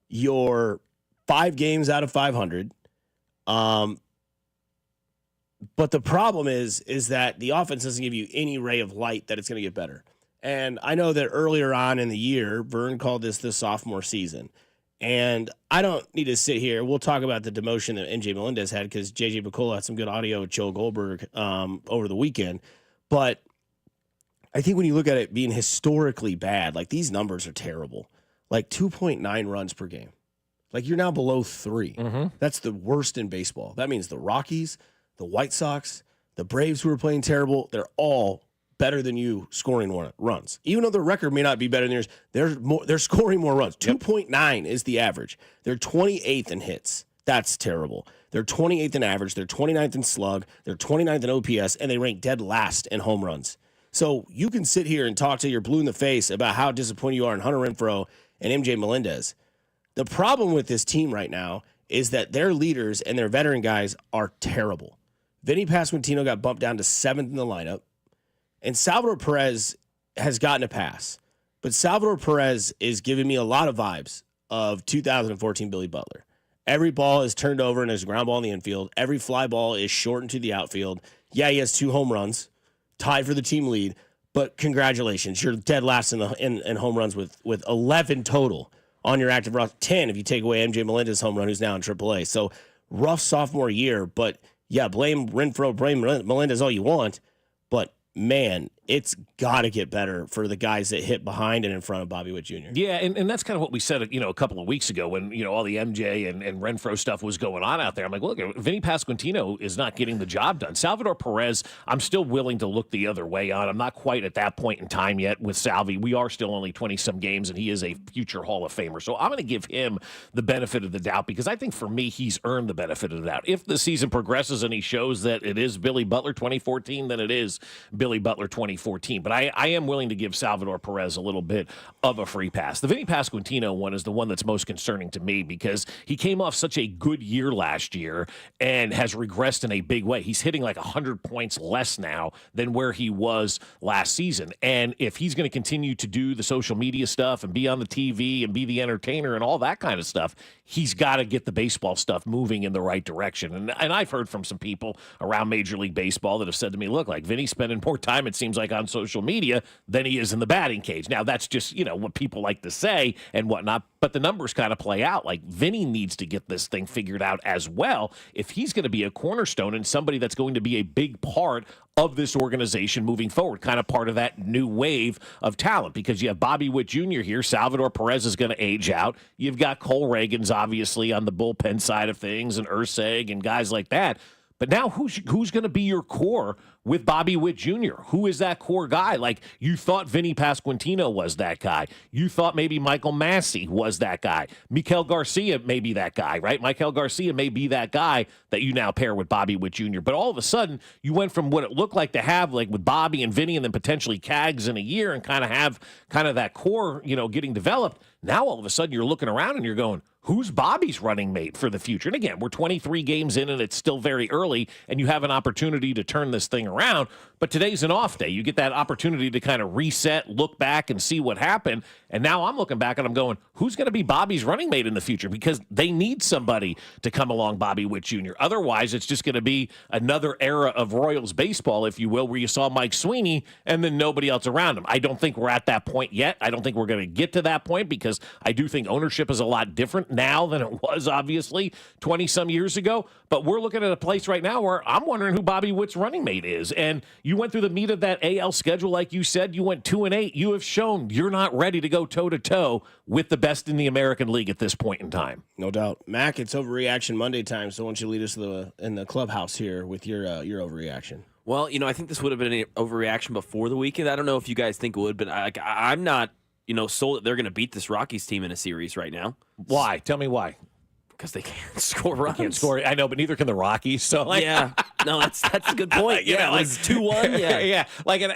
You're 5 games out of 500. But the problem is that the offense doesn't give you any ray of light that it's going to get better. And I know that earlier on in the year, Vern called this the sophomore season. And I don't need to sit here. We'll talk about the demotion that MJ Melendez had because JJ Picola had some good audio with Joe Goldberg over the weekend. But I think when you look at it being historically bad, these numbers are terrible. 2.9 runs per game. You're now below 3. That's the worst in baseball. That means the Rockies, the White Sox, the Braves, who are playing terrible, they're all better than you scoring runs. Even though their record may not be better than yours, they're scoring more runs. 2.9 is the average. They're 28th in hits. That's terrible. They're 28th in average. They're 29th in slug. They're 29th in OPS, and they rank dead last in home runs. So you can sit here and talk till you're blue in the face about how disappointed you are in Hunter Renfroe and MJ Melendez. The problem with this team right now is that their leaders and their veteran guys are terrible. Vinny Pasquantino got bumped down to 7th in the lineup, and Salvador Perez has gotten a pass. But Salvador Perez is giving me a lot of vibes of 2014 Billy Butler. Every ball is turned over and there's a ground ball in the infield. Every fly ball is shortened to the outfield. Yeah, he has 2 home runs, tied for the team lead, but congratulations. You're dead last in home runs with 11 total on your active roster. 10 if you take away MJ Melendez's home run, who's now in AAA. So rough sophomore year, but yeah, blame Renfroe, blame Melendez all you want, but man, it's got to get better for the guys that hit behind and in front of Bobby Witt Jr. Yeah, and that's kind of what we said, a couple of weeks ago when, all the MJ and Renfroe stuff was going on out there. I'm like, look, Vinny Pasquantino is not getting the job done. Salvador Perez, I'm still willing to look the other way on. I'm not quite at that point in time yet with Salvi. We are still only 20-some games, and he is a future Hall of Famer. So I'm going to give him the benefit of the doubt because I think for me, he's earned the benefit of the doubt. If the season progresses and he shows that it is Billy Butler 2014, then it is Billy Butler 2014. 2014. But I am willing to give Salvador Perez a little bit of a free pass. The Vinny Pasquantino one is the one that's most concerning to me because he came off such a good year last year and has regressed in a big way. He's hitting like 100 points less now than where he was last season. And if he's going to continue to do the social media stuff and be on the TV and be the entertainer and all that kind of stuff, he's got to get the baseball stuff moving in the right direction. And I've heard from some people around Major League Baseball that have said to me, look, like Vinny's spending more time, it seems like, on social media than he is in the batting cage. Now, that's just, what people like to say and whatnot, but the numbers kind of play out. Like, Vinny needs to get this thing figured out as well if he's going to be a cornerstone and somebody that's going to be a big part of this organization moving forward, kind of part of that new wave of talent, because you have Bobby Witt Jr. here. Salvador Perez is going to age out. You've got Cole Reagans, obviously, on the bullpen side of things, and Urseg and guys like that. But now who's going to be your core with Bobby Witt Jr.? Who is that core guy? Like, you thought Vinny Pasquantino was that guy. You thought maybe Michael Massey was that guy. Mikel Garcia may be that guy, right? Mikel Garcia may be that guy that you now pair with Bobby Witt Jr. But all of a sudden, you went from what it looked like to have, like with Bobby and Vinny and then potentially Cags in a year and kind of have that core, getting developed. Now all of a sudden you're looking around and you're going, who's Bobby's running mate for the future? And again, we're 23 games in and it's still very early and you have an opportunity to turn this thing around. But today's an off day. You get that opportunity to kind of reset, look back and see what happened. And now I'm looking back and I'm going, who's going to be Bobby's running mate in the future? Because they need somebody to come along Bobby Witt Jr. Otherwise, it's just going to be another era of Royals baseball, if you will, where you saw Mike Sweeney and then nobody else around him. I don't think we're at that point yet. I don't think we're going to get to that point because I do think ownership is a lot different now than it was, obviously, 20-some years ago. But we're looking at a place right now where I'm wondering who Bobby Witt's running mate is. And you went through the meat of that AL schedule, like you said. You went 2-8. You have shown you're not ready to go toe-to-toe with the best in the American League at this point in time. No doubt. Mac, it's Overreaction Monday time, so why don't you lead us in the clubhouse here with your overreaction? Well, I think this would have been an overreaction before the weekend. I don't know if you guys think it would, but I'm not, sold that they're going to beat this Rockies team in a series right now. Why? Tell me why. Because they can't score runs. They can't score. I know, but neither can the Rockies. So, yeah, no, that's a good point. It's 2-1. Yeah, yeah.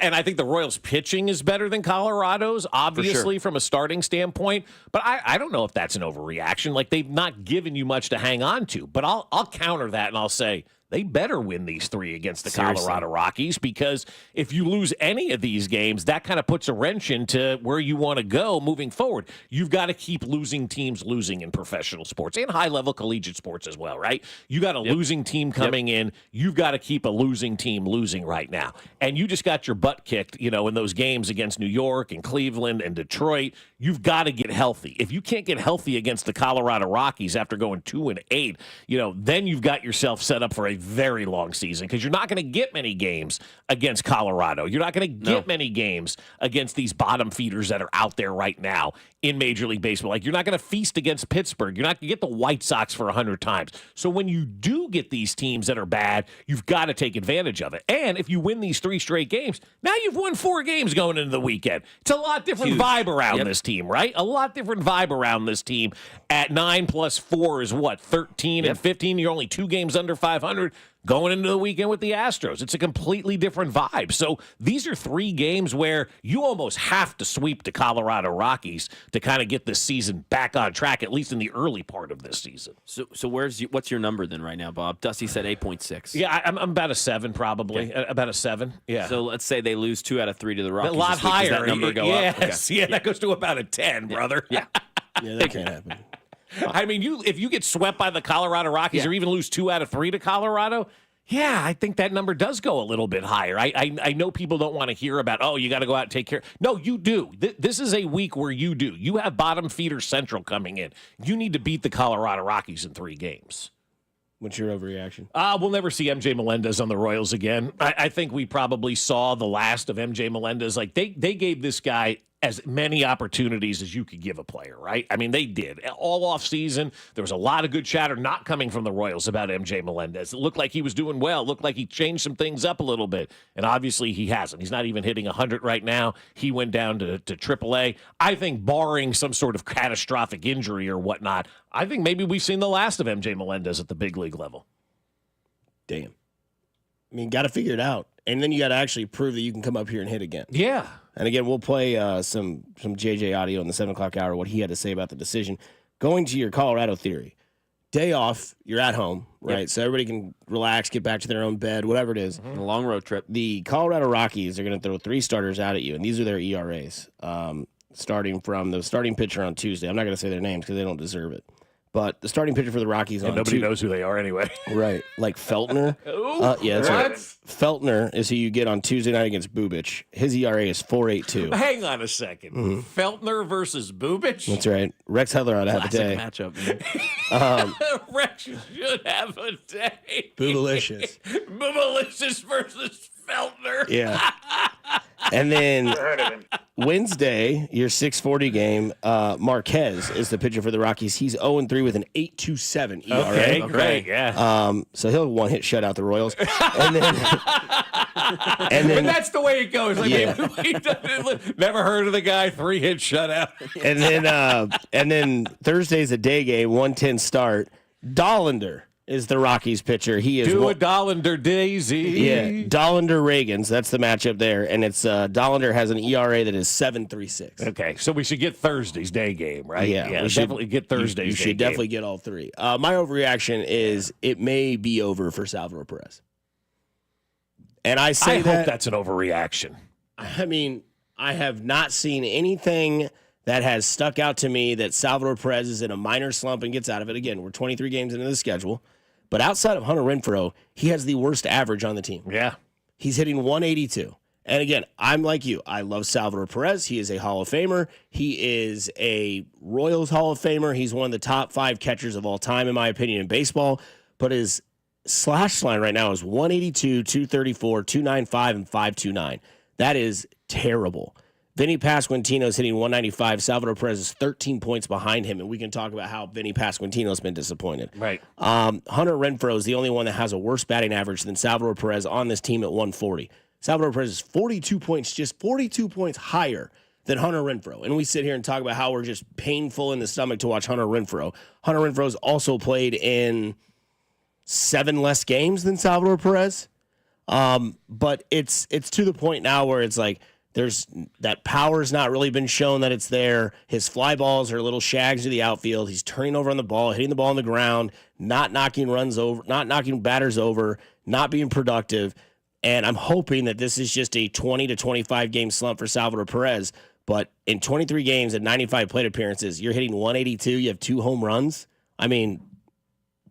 And I think the Royals' pitching is better than Colorado's, obviously, from a starting standpoint. But I don't know if that's an overreaction. Like, they've not given you much to hang on to. But I'll counter that and I'll say, they better win these three against the Colorado Rockies, because if you lose any of these games, that kind of puts a wrench into where you want to go moving forward. You've got to keep losing teams losing in professional sports and high-level collegiate sports as well, right? You got a losing team coming in. You've got to keep a losing team losing right now. And you just got your butt kicked, in those games against New York and Cleveland and Detroit. You've got to get healthy. If you can't get healthy against the Colorado Rockies after going 2-8, then you've got yourself set up for a very long season, because you're not going to get many games against Colorado. You're not going to get many games against these bottom feeders that are out there right now in Major League Baseball. Like, you're not going to feast against Pittsburgh. You're not going to get the White Sox for 100 times. So when you do get these teams that are bad, you've got to take advantage of it. And if you win these 3 straight games, now you've won 4 games going into the weekend. It's a lot different vibe around this team, right? A lot different vibe around this team. At 9 + 4 is what, 13 and 15? You're only 2 games under 500. Going into the weekend with the Astros. It's a completely different vibe. So these are 3 games where you almost have to sweep the Colorado Rockies to kind of get this season back on track, at least in the early part of this season. So what's your number then right now, Bob? Dusty said 8.6. Yeah, I'm about a 7 probably. Okay. About a 7. Yeah. So let's say they lose 2 out of 3 to the Rockies. A lot higher. Does that number go up? Okay. Yeah, that goes to about a 10, brother. Yeah, that can't happen. I mean, if you get swept by the Colorado Rockies or even lose 2 out of 3 to Colorado, yeah, I think that number does go a little bit higher. I know people don't want to hear about, you got to go out and take care. No, you do. This is a week where you do. You have bottom feeder Central coming in. You need to beat the Colorado Rockies in 3 games. What's your overreaction? We'll never see MJ Melendez on the Royals again. I think we probably saw the last of MJ Melendez. Like, they gave this guy as many opportunities as you could give a player, right? I mean, they did. All off season, there was a lot of good chatter not coming from the Royals about MJ Melendez. It looked like he was doing well. It looked like he changed some things up a little bit. And obviously he hasn't. He's not even hitting 100 right now. He went down to AAA. I think barring some sort of catastrophic injury or whatnot, I think maybe we've seen the last of MJ Melendez at the big league level. Damn. I mean, got to figure it out. and then you got to actually prove that you can come up here and hit again. Yeah. And again, we'll play some JJ audio in the 7 o'clock hour, what he had to say about the decision. Going to your Colorado theory, day off, you're at home, right? Yep. So everybody can relax, get back to their own bed, whatever it is. A long road trip. The Colorado Rockies are going to throw 3 starters out at you, and these are their ERAs, starting from the starting pitcher on Tuesday. I'm not going to say their names because they don't deserve it. But the starting pitcher for the Rockies on nobody knows who they are anyway. Right. Like Feltner. Yeah, that's right. Feltner is who you get on Tuesday night against Bubich. His ERA is 4.82. Hang on a second. Feltner versus Bubich? That's right. Rex Heller ought to have a day. Classic matchup, man. Rex should have a day. Boobalicious. Boobalicious versus Feltner. Yeah. And then Wednesday, your 6:40 game, Marquez is the pitcher for the Rockies. He's 0-3 with an 8.27 ERA. Okay, great, yeah. So he'll one-hit shut out the Royals. And then, and that's the way it goes. Like, never heard of the guy, 3-hit shutout. and then Thursday's a day game, 1:10 start. Dollander is the Rockies pitcher. He is a Dollander Daisy. Yeah, Dollander Reagans. That's the matchup there, and it's Dollander has an ERA that is 7.36. Okay, so we should get Thursday's day game, right? Yeah, we should definitely get Thursday's. You should definitely get all 3. My overreaction is it may be over for Salvador Perez, and I hope that's an overreaction. I mean, I have not seen anything that has stuck out to me that Salvador Perez is in a minor slump and gets out of it. Again, we're 23 games into the schedule. But outside of Hunter Renfroe, he has the worst average on the team. Yeah. He's hitting 182. And again, I'm like you. I love Salvador Perez. He is a Hall of Famer. He is a Royals Hall of Famer. He's one of the top 5 catchers of all time, in my opinion, in baseball. But his slash line right now is 182, 234, 295, and 529. That is terrible. Vinny Pasquantino is hitting 195. Salvador Perez is 13 points behind him, and we can talk about how Vinny Pasquantino has been disappointed. Right. Hunter Renfroe is the only one that has a worse batting average than Salvador Perez on this team at 140. Salvador Perez is 42 points, just 42 points higher than Hunter Renfroe. And we sit here and talk about how we're just painful in the stomach to watch Hunter Renfroe. Hunter Renfroe's also played in 7 less games than Salvador Perez. But it's to the point now where it's like, there's that power's not really been shown that it's there. His fly balls are little shags to the outfield. He's turning over on the ball, hitting the ball on the ground, not knocking runs over, not knocking batters over, not being productive. And I'm hoping that this is just a 20 to 25 game slump for Salvador Perez. But in 23 games and 95 plate appearances, you're hitting 182. You have 2 home runs. I mean,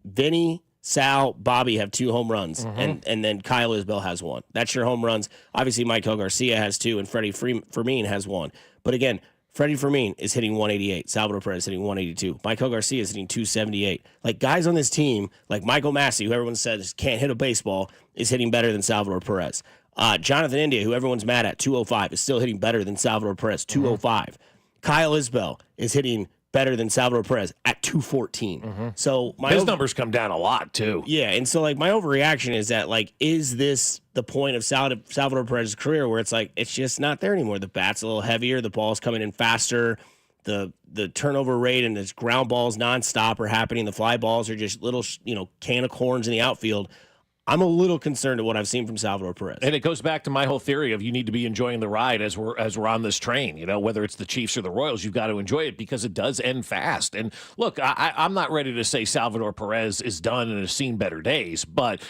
Vinny, Sal, Bobby have 2 home runs, and then Kyle Isbell has 1. That's your home runs. Obviously, Michael Garcia has 2, and Freddie Fermin has 1. But again, Freddie Fermin is hitting 188. Salvador Perez is hitting 182. Michael Garcia is hitting 278. Like, guys on this team, like Michael Massey, who everyone says can't hit a baseball, is hitting better than Salvador Perez. Jonathan India, who everyone's mad at, 205, is still hitting better than Salvador Perez, 205. Kyle Isbell is hitting better than Salvador Perez at 214. So his numbers come down a lot too. Yeah, and so like my overreaction is that like, is this the point of Salvador Perez's career where it's like it's just not there anymore? The bat's a little heavier, the ball's coming in faster, the turnover rate and his ground balls nonstop are happening. The fly balls are just little can of corns in the outfield. I'm a little concerned at what I've seen from Salvador Perez. And it goes back to my whole theory of you need to be enjoying the ride as we're on this train. You know, whether it's the Chiefs or the Royals, you've got to enjoy it because it does end fast. And look, I'm not ready to say Salvador Perez is done and has seen better days, but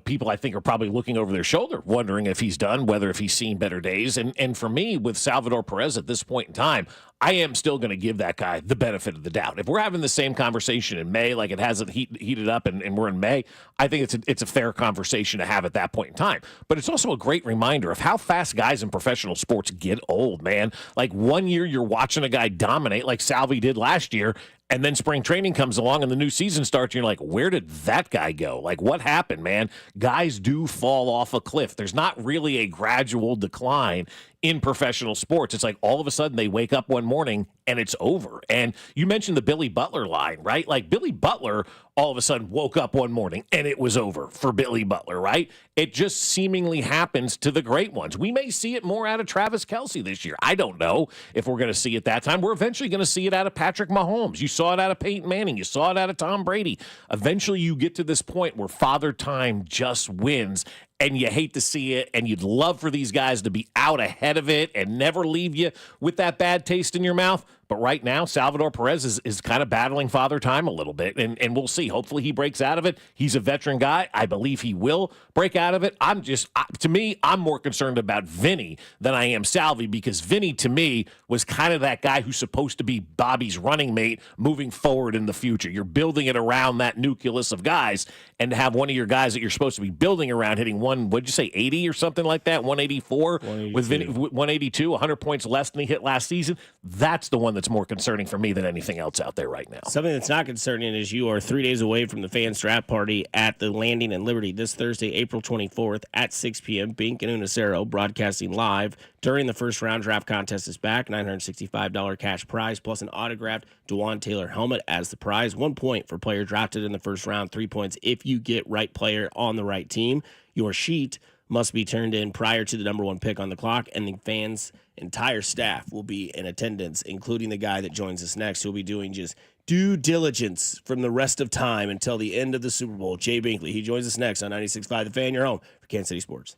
people I think are probably looking over their shoulder, wondering if he's done, if he's seen better days. And for me, with Salvador Perez at this point in time, I am still going to give that guy the benefit of the doubt. If we're having the same conversation in May, like it hasn't heated up and we're in May, I think it's a fair conversation to have at that point in time. But it's also a great reminder of how fast guys in professional sports get old, man. Like 1 year you're watching a guy dominate like Salvi did last year, and then spring training comes along and the new season starts, and you're like, where did that guy go? Like, what happened, man? Guys do fall off a cliff. There's not really a gradual decline in professional sports. It's like all of a sudden they wake up one morning and it's over. And you mentioned the Billy Butler line, right? Like Billy Butler all of a sudden woke up one morning and it was over for Billy Butler, right? It just seemingly happens to the great ones. We may see it more out of Travis Kelce this year. I don't know if we're going to see it that time. We're eventually going to see it out of Patrick Mahomes. You saw it out of Peyton Manning. You saw it out of Tom Brady. Eventually you get to this point where Father Time just wins. and you hate to see it, and you'd love for these guys to be out ahead of it and never leave you with that bad taste in your mouth. But right now, Salvador Perez is kind of battling father time a little bit, and we'll see. Hopefully he breaks out of it. He's a veteran guy. I believe he will break out of it. To me, I'm more concerned about Vinny than I am Salvi, because Vinny, to me, was kind of that guy who's supposed to be Bobby's running mate moving forward in the future. You're building it around that nucleus of guys, and to have one of your guys that you're supposed to be building around hitting what'd you say, 80 or something like that, 184 with Vinny, 182, 100 points less than he hit last season. That's the one that's more concerning for me than anything else out there right now. Something that's not concerning is you are 3 days away from the fans draft party at the Landing in Liberty this Thursday, April 24th at 6 p.m. Bink and Unicero broadcasting live during the first round. Draft contest is back. $965 cash prize plus an autographed DeJuan Taylor helmet as the prize. 1 point for player drafted in the first round, 3 points if you get right player on the right team. Your sheet must be turned in prior to the number 1 pick on the clock, and the fans' entire staff will be in attendance, including the guy that joins us next, who will be doing just due diligence from the rest of time until the end of the Super Bowl. Jay Binkley, he joins us next on 96.5 The Fan, your home for Kansas City Sports.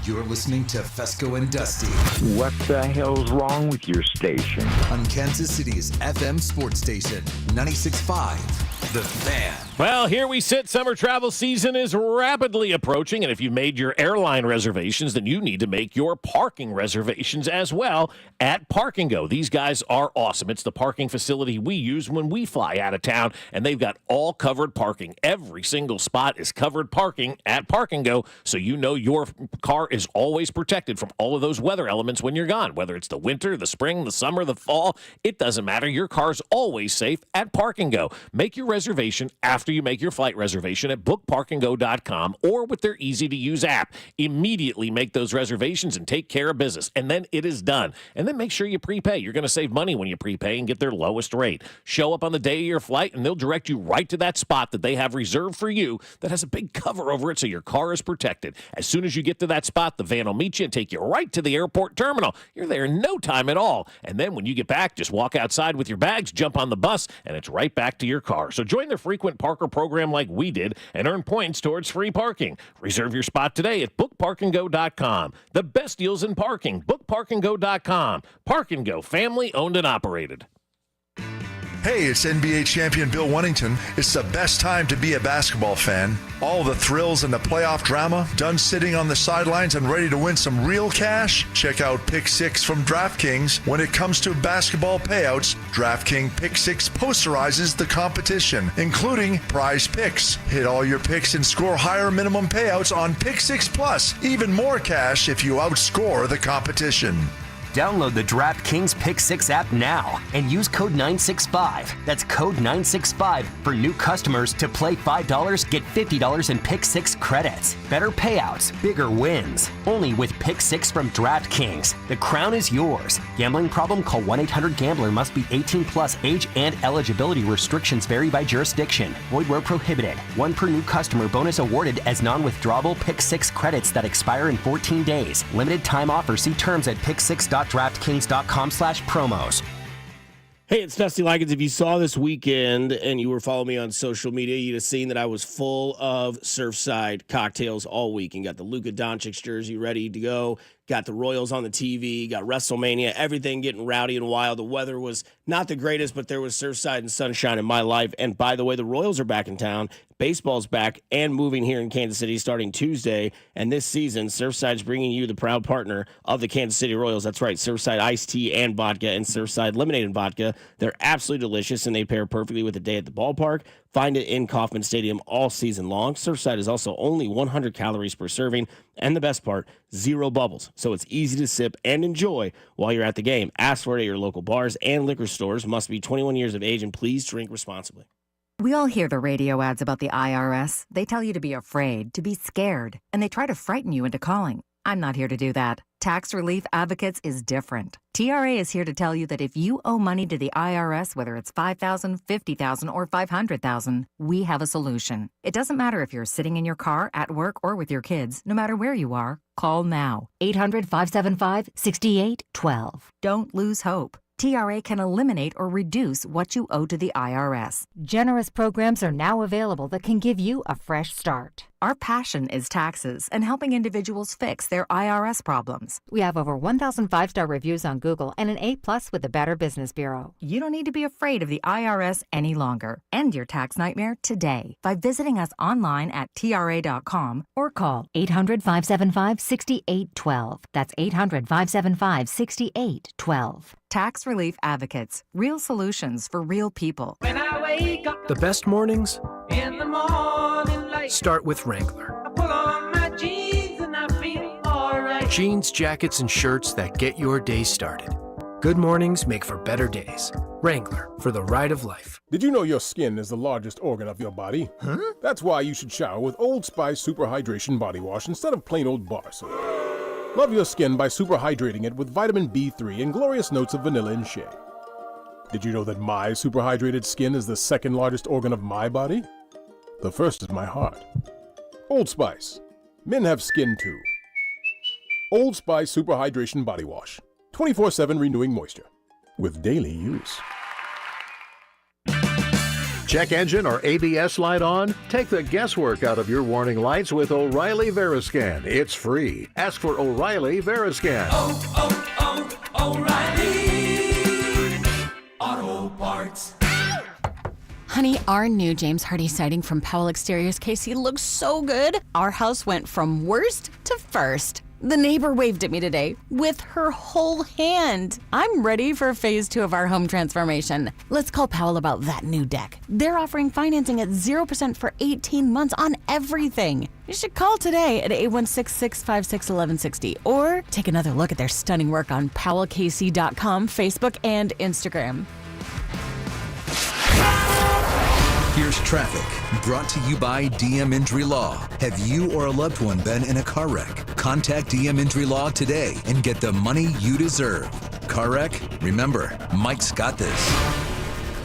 You're listening to Fescoe and Dusty. What the hell's wrong with your station? On Kansas City's FM sports station, 96.5 The Fan. Well, here we sit. Summer travel season is rapidly approaching, and if you made your airline reservations, then you need to make your parking reservations as well at Park and Go. These guys are awesome. It's the parking facility we use when we fly out of town, and they've got all covered parking. Every single spot is covered parking at Park and Go, so you know your car is always protected from all of those weather elements when you're gone. Whether it's the winter, the spring, the summer, the fall, it doesn't matter. Your car's always safe at Park and Go. Make your reservation after you make your flight reservation at bookparkandgo.com or with their easy-to-use app. Immediately make those reservations and take care of business, and then it is done. And then make sure you prepay. You're going to save money when you prepay and get their lowest rate. Show up on the day of your flight, and they'll direct you right to that spot that they have reserved for you that has a big cover over it so your car is protected. As soon as you get to that spot, the van will meet you and take you right to the airport terminal. You're there in no time at all. And then when you get back, just walk outside with your bags, jump on the bus, and it's right back to your car. So join the frequent Parker program like we did and earn points towards free parking. Reserve your spot today at bookparkandgo.com. The best deals in parking. Bookparkandgo.com. Park and Go, family owned and operated. Hey, it's NBA champion Bill Wennington. It's the best time to be a basketball fan. All the thrills and the playoff drama, done sitting on the sidelines and ready to win some real cash? Check out Pick 6 from DraftKings. When it comes to basketball payouts, DraftKings Pick 6 posterizes the competition, including prize picks. Hit all your picks and score higher minimum payouts on Pick 6 Plus. Even more cash if you outscore the competition. Download the DraftKings Pick 6 app now and use code 965. That's code 965 for new customers to play $5, get $50 in Pick 6 credits. Better payouts, bigger wins. Only with Pick 6 from DraftKings. The crown is yours. Gambling problem? Call 1-800-GAMBLER. Must be 18 plus. Age and eligibility restrictions vary by jurisdiction. Void where prohibited. One per new customer. Bonus awarded as non-withdrawable Pick 6 credits that expire in 14 days. Limited time offer. See terms at pick6.draftkings.com/promos. Hey, it's Dusty Likens. If you saw this weekend and you were following me on social media, you'd have seen that I was full of Surfside cocktails all week and got the Luka Doncic jersey ready to go. Got the Royals on the TV, got WrestleMania, everything getting rowdy and wild. The weather was not the greatest, but there was Surfside and sunshine in my life. And by the way, the Royals are back in town. Baseball's back and moving here in Kansas City starting Tuesday. And this season, Surfside's bringing you the proud partner of the Kansas City Royals. That's right, Surfside iced tea and vodka and Surfside lemonade and vodka. They're absolutely delicious, and they pair perfectly with a day at the ballpark. Find it in Kauffman Stadium all season long. Surfside is also only 100 calories per serving. And the best part, 0 bubbles. So it's easy to sip and enjoy while you're at the game. Ask for it at your local bars and liquor stores. Must be 21 years of age, and please drink responsibly. We all hear the radio ads about the IRS. They tell you to be afraid, to be scared, and they try to frighten you into calling. I'm not here to do that. Tax Relief Advocates is different. TRA is here to tell you that if you owe money to the IRS, whether it's $5,000, $50,000, or $500,000, we have a solution. It doesn't matter if you're sitting in your car, at work, or with your kids. No matter where you are, call now. 800-575-6812. Don't lose hope. TRA can eliminate or reduce what you owe to the IRS. Generous programs are now available that can give you a fresh start. Our passion is taxes and helping individuals fix their IRS problems. We have over 1,000 5-star reviews on Google and an A+ with the Better Business Bureau. You don't need to be afraid of the IRS any longer. End your tax nightmare today by visiting us online at TRA.com or call 800-575-6812. That's 800-575-6812. Tax Relief Advocates. Real solutions for real people. When I wake up The best mornings in the morning light, start with Wrangler. I pull on my jeans and I feel alright. Jeans, jackets, and shirts that get your day started. Good mornings make for better days. Wrangler, for the ride of life. Did you know your skin is the largest organ of your body? Huh? That's why you should shower with Old Spice Super Hydration Body Wash instead of plain old bar soap. Love your skin by super hydrating it with vitamin B3 and glorious notes of vanilla and shea. Did you know that my super hydrated skin is the second largest organ of my body? The first is my heart. Old Spice. Men have skin too. Old Spice Super Hydration Body Wash. 24/7 renewing moisture. With daily use. Check engine or ABS light on? Take the guesswork out of your warning lights with O'Reilly Veriscan. It's free. Ask for O'Reilly Veriscan. O'Reilly Auto Parts. Honey, our new James Hardy siding from Powell Exteriors KC looks so good. Our house went from worst to first. The neighbor waved at me today with her whole hand. I'm ready for phase 2 of our home transformation. Let's call Powell about that new deck. They're offering financing at 0% for 18 months on everything. You should call today at 816-656-1160 or take another look at their stunning work on powellkc.com, Facebook, and Instagram. Here's traffic, brought to you by DM Injury Law. Have you or a loved one been in a car wreck? Contact DM Injury Law today and get the money you deserve. Car wreck? Remember, Mike's got this.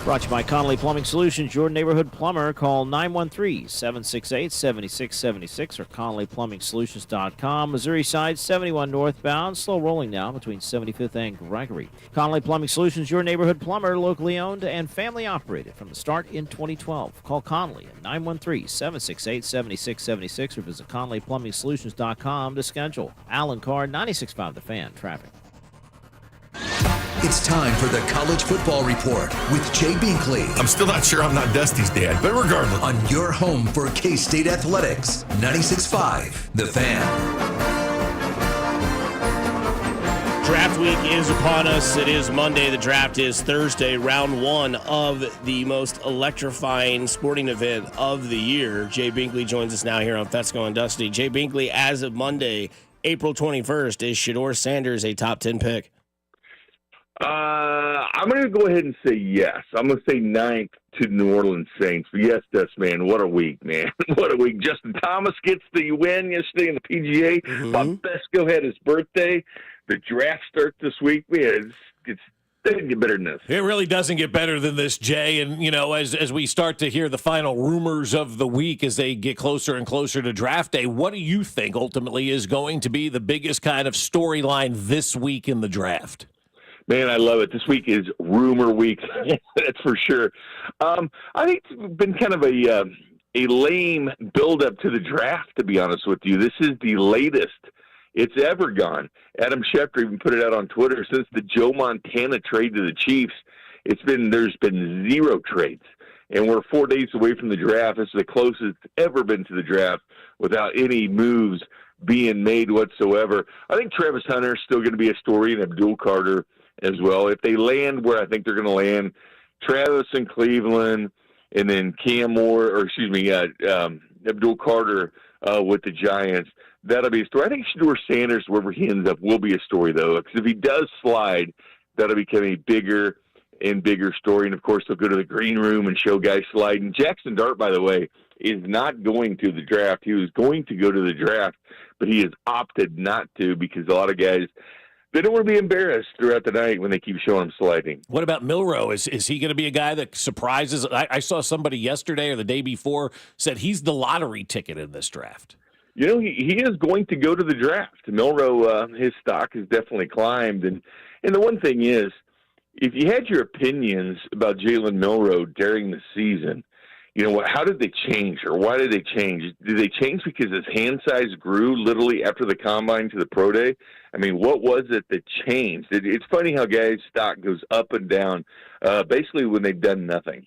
Brought to you by Connolly Plumbing Solutions, your neighborhood plumber. Call 913-768-7676 or ConnollyPlumbingSolutions.com. Missouri side 71 northbound, slow rolling now between 75th and Gregory. Connolly Plumbing Solutions, your neighborhood plumber, locally owned and family operated from the start in 2012. Call Connolly at 913-768-7676 or visit ConnollyPlumbingSolutions.com to schedule. Alan Carr, 96.5 The Fan, traffic. It's time for the College Football Report with Jay Binkley. I'm still not sure I'm not Dusty's dad, but regardless. On your home for K-State Athletics, 96.5 The Fan. Draft week is upon us. It is Monday. The draft is Thursday, round 1 of the most electrifying sporting event of the year. Jay Binkley joins us now here on Fescoe and Dusty. Jay Binkley, as of Monday, April 21st, is Shedeur Sanders a top 10 pick? I'm going to go ahead and say yes. I'm going to say 9th to New Orleans Saints. But yes, Dust, man, what a week, man. What a week. Justin Thomas gets the win yesterday in the PGA. Bob Fescoe had his birthday. The draft starts this week. Man, it doesn't get better than this. It really doesn't get better than this, Jay. And, you know, as we start to hear the final rumors of the week as they get closer and closer to draft day, what do you think ultimately is going to be the biggest kind of storyline this week in the draft? Man, I love it. This week is rumor week. That's for sure. I think it's been kind of a lame build-up to the draft, to be honest with you. This is the latest it's ever gone. Adam Schefter even put it out on Twitter. Since the Joe Montana trade to the Chiefs, there's been 0 trades. And we're 4 days away from the draft. This is the closest it's ever been to the draft without any moves being made whatsoever. I think Travis Hunter is still going to be a story, and Abdul Carter as well. If they land where I think they're going to land, Travis in Cleveland, and then Abdul Carter with the Giants, that'll be a story. I think Shedeur Sanders, wherever he ends up, will be a story, though, because if he does slide, that'll become a bigger and bigger story. And, of course, they'll go to the green room and show guys sliding. Jackson Dart, by the way, is not going to the draft. He was going to go to the draft, but he has opted not to because a lot of guys – they don't want to be embarrassed throughout the night when they keep showing him sliding. What about Milroe? Is he going to be a guy that surprises? I saw somebody yesterday or the day before said he's the lottery ticket in this draft. You know, he is going to go to the draft. Milroe, his stock has definitely climbed. And the one thing is, if you had your opinions about Jalen Milroe during the season, how did they change, or why did they change? Did they change because his hand size grew literally after the combine to the pro day? I mean, what was it that changed? It's funny how guys' stock goes up and down, basically when they've done nothing.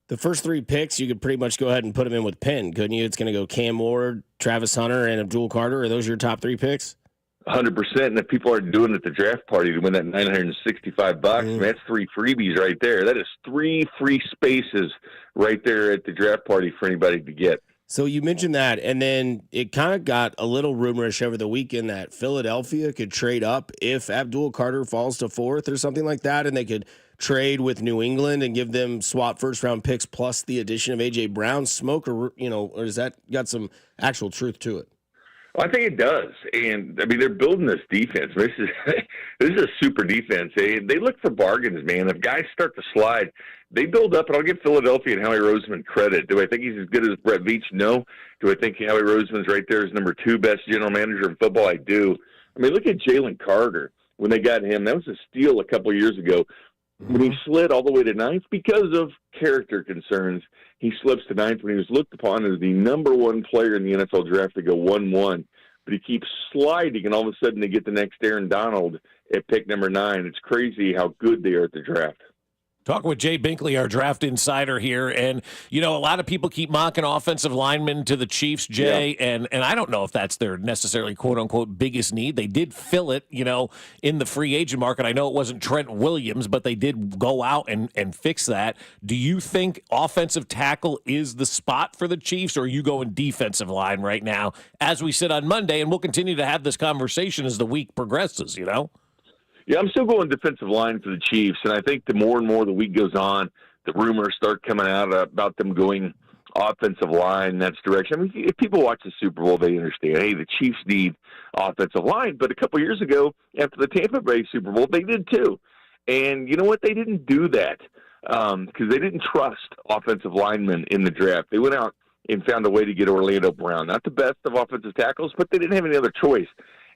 The first 3 picks, you could pretty much go ahead and put them in with Penn, couldn't you? It's going to go Cam Ward, Travis Hunter, and Abdul Carter. Are those your top 3 picks? 100%. And if people aren't doing it at the draft party to win that $965, that's 3 freebies right there. That is 3 free spaces right there at the draft party for anybody to get. So you mentioned that, and then it kind of got a little rumorish over the weekend that Philadelphia could trade up if Abdul Carter falls to 4th or something like that, and they could trade with New England and give them swap first-round picks plus the addition of A.J. Brown. Smoke, or has that got some actual truth to it? Well, I think it does, and I mean they're building this defense. This is a super defense. They look for bargains, man. If guys start to slide, they build up. And I'll give Philadelphia and Howie Roseman credit. Do I think he's as good as Brett Veach? No. Do I think Howie Roseman's right there as number 2 best general manager in football? I do. I mean, look at Jalen Carter when they got him. That was a steal a couple of years ago. When he slid all the way to 9th because of character concerns, he slips to 9th when he was looked upon as the number 1 player in the NFL draft to go 1-1. But he keeps sliding, and all of a sudden they get the next Aaron Donald at pick number 9. It's crazy how good they are at the draft. Talking with Jay Binkley, our draft insider here, and a lot of people keep mocking offensive linemen to the Chiefs, Jay, and I don't know if that's their necessarily quote unquote biggest need. They did fill it, in the free agent market. I know it wasn't Trent Williams, but they did go out and fix that. Do you think offensive tackle is the spot for the Chiefs, or are you going defensive line right now as we sit on Monday? And we'll continue to have this conversation as the week progresses. Yeah, I'm still going defensive line for the Chiefs, and I think the more and more the week goes on, the rumors start coming out about them going offensive line. That's direction. I mean, if people watch the Super Bowl, they understand, hey, the Chiefs need offensive line. But a couple years ago, after the Tampa Bay Super Bowl, they did too. And you know what? They didn't do that because they didn't trust offensive linemen in the draft. They went out and found a way to get Orlando Brown. Not the best of offensive tackles, but they didn't have any other choice.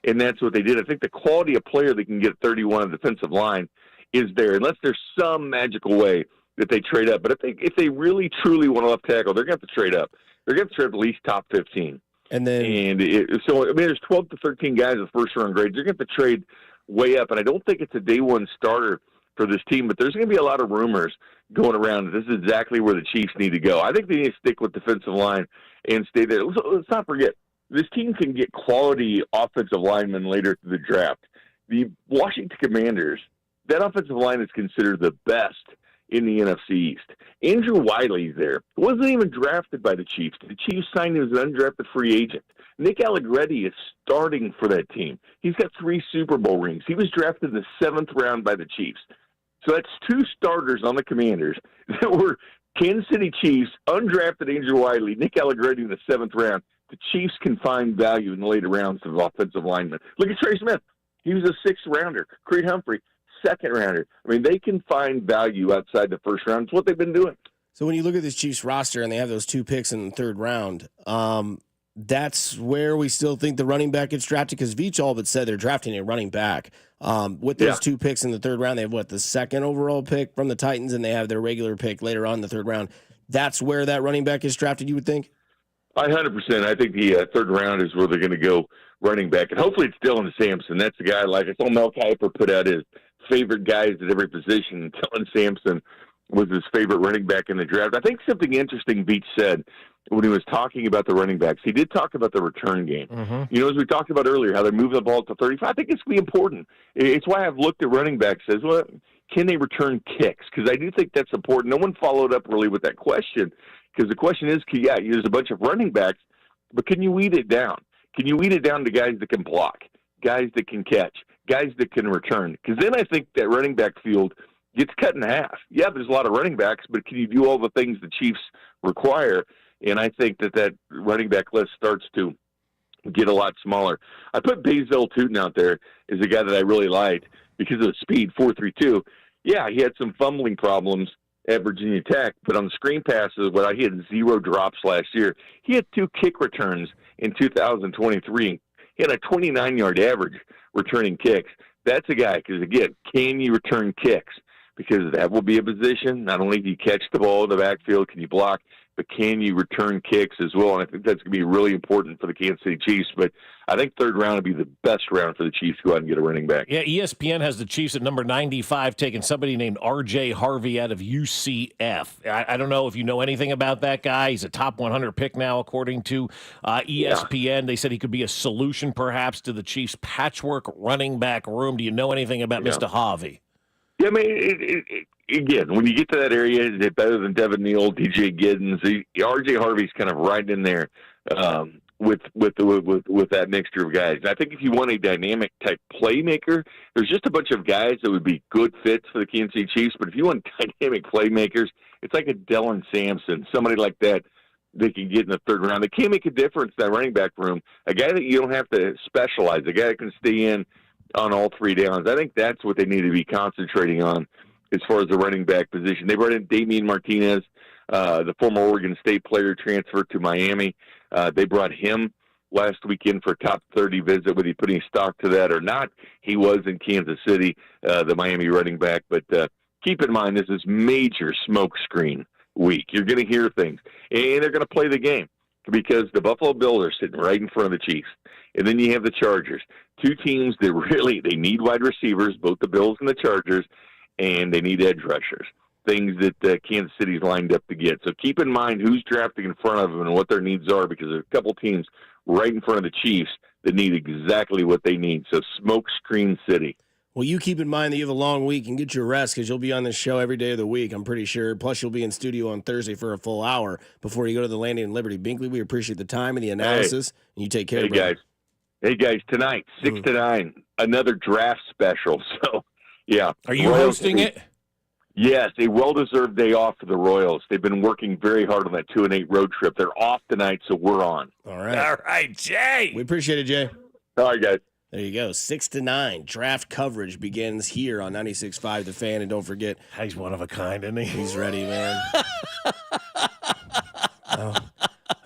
And that's what they did. I think the quality of player that can get 31 on the defensive line is there, unless there's some magical way that they trade up. But if they really, truly want a left tackle, they're going to have to trade up. They're going to have to trade up at least top 15. There's 12 to 13 guys with first-round grades. They're going to have to trade way up. And I don't think it's a day-one starter for this team, but there's going to be a lot of rumors going around that this is exactly where the Chiefs need to go. I think they need to stick with defensive line and stay there. Let's not forget, this team can get quality offensive linemen later through the draft. The Washington Commanders, that offensive line is considered the best in the NFC East. Andrew Wiley's there. Wasn't even drafted by the Chiefs. The Chiefs signed him as an undrafted free agent. Nick Allegretti is starting for that team. He's got 3 Super Bowl rings. He was drafted in the 7th round by the Chiefs. So that's 2 starters on the Commanders that were Kansas City Chiefs, undrafted Andrew Wiley, Nick Allegretti in the 7th round. The Chiefs can find value in the later rounds of offensive linemen. Look at Trey Smith. He was a 6th rounder. Creed Humphrey, 2nd rounder. I mean, they can find value outside the 1st round. It's what they've been doing. So when you look at this Chiefs roster and they have those 2 picks in the 3rd round, that's where we still think the running back gets drafted, because Veach all but said they're drafting a running back. With those 2 picks in the 3rd round, they have the 2nd overall pick from the Titans, and they have their regular pick later on in the 3rd round. That's where that running back is drafted, you would think? 100%. I think the 3rd round is where they're going to go running back. And hopefully it's Dylan Sampson. That's the guy, like I saw Mel Kiper put out his favorite guys at every position. And Dylan Sampson was his favorite running back in the draft. I think something interesting Beach said when he was talking about the running backs, he did talk about the return game. As we talked about earlier, how they're moving the ball to 35. I think it's going to be important. It's why I've looked at running backs as, well, can they return kicks? Because I do think that's important. No one followed up really with that question. Because the question is, there's a bunch of running backs, but can you weed it down? Can you weed it down to guys that can block, guys that can catch, guys that can return? Because then I think that running back field gets cut in half. Yeah, there's a lot of running backs, but can you do all the things the Chiefs require? And I think that running back list starts to get a lot smaller. I put Basil Tootin out there as a guy that I really liked because of the speed, 4.32. Yeah, he had some fumbling problems at Virginia Tech, but on the screen passes, he had 0 drops last year. He had 2 kick returns in 2023. He had a 29-yard average returning kicks. That's a guy, because, again, can you return kicks? because that will be a position. Not only do you catch the ball in the backfield, can you block, but can you return kicks as well? And I think that's going to be really important for the Kansas City Chiefs. But I think third round would be the best round for the Chiefs to go out and get a running back. Yeah, ESPN has the Chiefs at number 95, taking somebody named R.J. Harvey out of UCF. I don't know if you know anything about that guy. He's a top 100 pick now, according to ESPN. Yeah. They said he could be a solution, perhaps, to the Chiefs' patchwork running back room. Do you know anything about Mr. Harvey? Yeah, I mean, again, when you get to that area, is it better than Devin Neal, DJ Giddens? R.J. Harvey's kind of right in there with that mixture of guys. And I think if you want a dynamic type playmaker, there's just a bunch of guys that would be good fits for the Kansas City Chiefs. But if you want dynamic playmakers, it's like a Dylan Sampson, somebody like that they can get in the third round. They can make a difference in that running back room. A guy that you don't have to specialize, a guy that can stay in on all three downs. I think that's what they need to be concentrating on as far as the running back position. They brought in Damian Martinez, the former Oregon State player, transferred to Miami. They brought him last weekend for a top 30 visit. Whether you put any stock to that or not, he was in Kansas City, the Miami running back. But keep in mind, this is major smokescreen week. You're going to hear things, and they're going to play the game because the Buffalo Bills are sitting right in front of the Chiefs. And then you have the Chargers, two teams that really, they need wide receivers, both the Bills and the Chargers, and they need edge rushers, things that Kansas City's lined up to get. So keep in mind who's drafting in front of them and what their needs are, because there's a couple teams right in front of the Chiefs that need exactly what they need. So smokescreen city. Well, you keep in mind that you have a long week and get your rest because you'll be on this show every day of the week, I'm pretty sure. Plus, you'll be in studio on Thursday for a full hour before you go to the Landing in Liberty. Binkley, we appreciate the time and the analysis, and you take care of it. Hey, guys, tonight, 6 to 9, another draft special. So, yeah. Are you hosting it? Yes, a well-deserved day off for the Royals. They've been working very hard on that 2-8 road trip. They're off tonight, so we're on. All right. All right, Jay. We appreciate it, Jay. All right, guys. There you go. 6 to 9. Draft coverage begins here on 96.5 The Fan. And don't forget, he's one of a kind, isn't he? He's ready, man.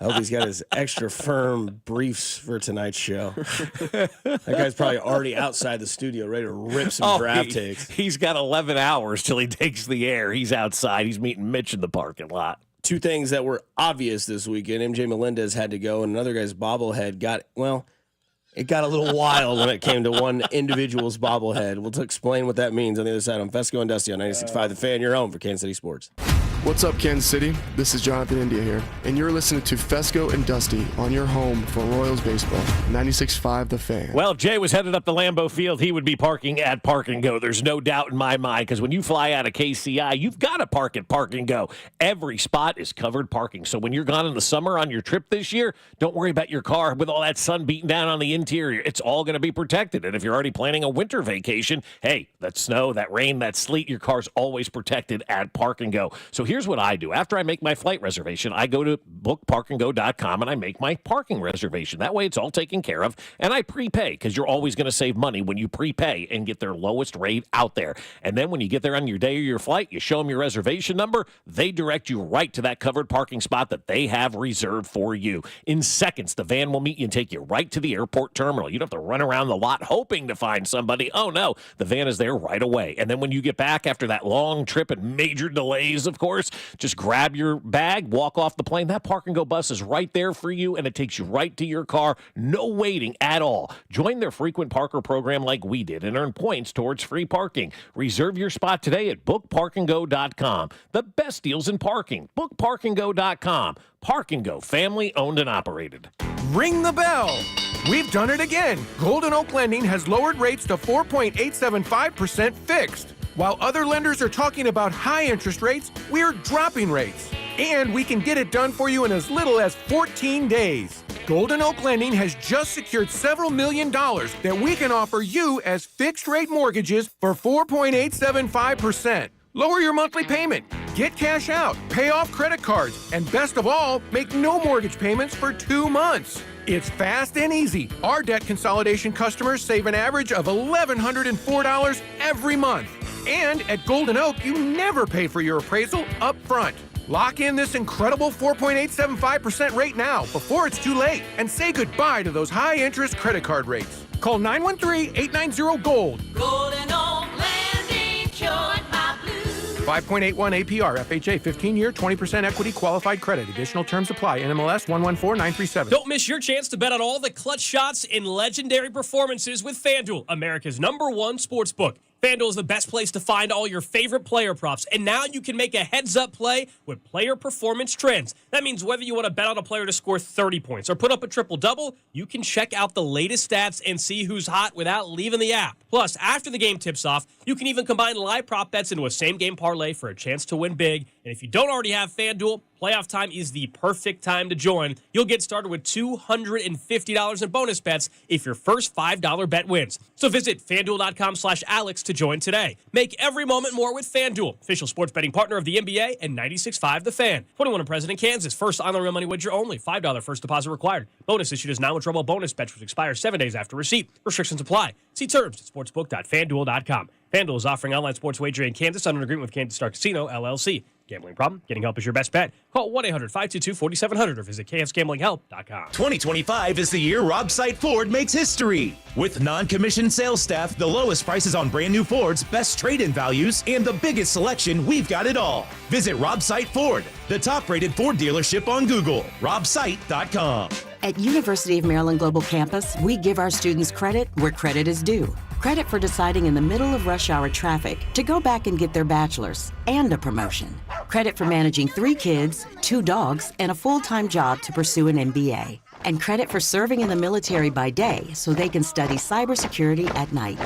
I hope he's got his extra firm briefs for tonight's show. That guy's probably already outside the studio ready to rip some draft takes. He's got 11 hours till he takes the air. He's outside. He's meeting Mitch in the parking lot. Two things that were obvious this weekend. MJ Melendez had to go, and another guy's bobblehead got, well, it got a little wild when it came to one individual's bobblehead. We'll explain what that means on the other side on Fescoe and Dusty on 96.5 The Fan, your home for Kansas City Sports. What's up, Kansas City? This is Jonathan India here, and you're listening to Fescoe and Dusty on your home for Royals baseball, 96.5 The Fan. Well, if Jay was headed up to Lambeau Field, he would be parking at Park and Go. There's no doubt in my mind, because when you fly out of KCI, you've got to park at Park and Go. Every spot is covered parking. So when you're gone in the summer on your trip this year, don't worry about your car with all that sun beating down on the interior. It's all going to be protected. And if you're already planning a winter vacation, hey, that snow, that rain, that sleet, your car's always protected at Park and Go. So here's what I do. After I make my flight reservation, I go to bookparkandgo.com and I make my parking reservation. That way it's all taken care of, and I prepay, because you're always going to save money when you prepay and get their lowest rate out there. And then when you get there on your day of your flight, you show them your reservation number, they direct you right to that covered parking spot that they have reserved for you. In seconds, the van will meet you and take you right to the airport terminal. You don't have to run around the lot hoping to find somebody. Oh, no, the van is there right away. And then when you get back after that long trip and major delays, of course, just grab your bag, walk off the plane. That Park and Go bus is right there for you, and it takes you right to your car. No waiting at all. Join their frequent parker program like we did and earn points towards free parking. Reserve your spot today at bookparkandgo.com. The best deals in parking. Bookparkandgo.com. Park and Go, family owned and operated. Ring the bell. We've done it again. Golden Oak Lending has lowered rates to 4.875% fixed. While other lenders are talking about high interest rates, we're dropping rates. And we can get it done for you in as little as 14 days. Golden Oak Lending has just secured several $1 million that we can offer you as fixed-rate mortgages for 4.875%. Lower your monthly payment, get cash out, pay off credit cards, and best of all, make no mortgage payments for 2 months. It's fast and easy. Our debt consolidation customers save an average of $1,104 every month. And at Golden Oak, you never pay for your appraisal up front. Lock in this incredible 4.875% rate now before it's too late, and say goodbye to those high-interest credit card rates. Call 913-890-GOLD. Golden Oak Landing cured my blues. 5.81 APR, FHA, 15-year, 20% equity qualified credit. Additional terms apply. NMLS 114937. Don't miss your chance to bet on all the clutch shots and legendary performances with FanDuel, America's #1 sportsbook. FanDuel is the best place to find all your favorite player props, and now you can make a heads-up play with player performance trends. That means whether you want to bet on a player to score 30 points or put up a triple-double, you can check out the latest stats and see who's hot without leaving the app. Plus, after the game tips off, you can even combine live prop bets into a same-game parlay for a chance to win big. And if you don't already have FanDuel, playoff time is the perfect time to join. You'll get started with $250 in bonus bets if your first $5 bet wins. So visit FanDuel.com/Alex to join today. Make every moment more with FanDuel, official sports betting partner of the NBA and 96.5 The Fan. 21 and present in Kansas. First on the real money wager only. $5 first deposit required. Bonus issued as non-withdrawable bonus bets which expire 7 days after receipt. Restrictions apply. See terms at sportsbook.fanduel.com. FanDuel is offering online sports wagering in Kansas under an agreement with Kansas Star Casino, LLC. Gambling problem? Getting help is your best bet. Call 1-800-522-4700 or visit ksgamblinghelp.com. 2025 is the year Rob Sight Ford makes history. With non-commissioned sales staff, the lowest prices on brand new Fords, best trade-in values, and the biggest selection, we've got it all. Visit Rob Sight Ford, the top-rated Ford dealership on Google. robsight.com. At University of Maryland Global Campus, we give our students credit where credit is due. Credit for deciding in the middle of rush hour traffic to go back and get their bachelor's and a promotion. Credit for managing 3 kids, 2 dogs, and a full-time job to pursue an MBA. And credit for serving in the military by day so they can study cybersecurity at night.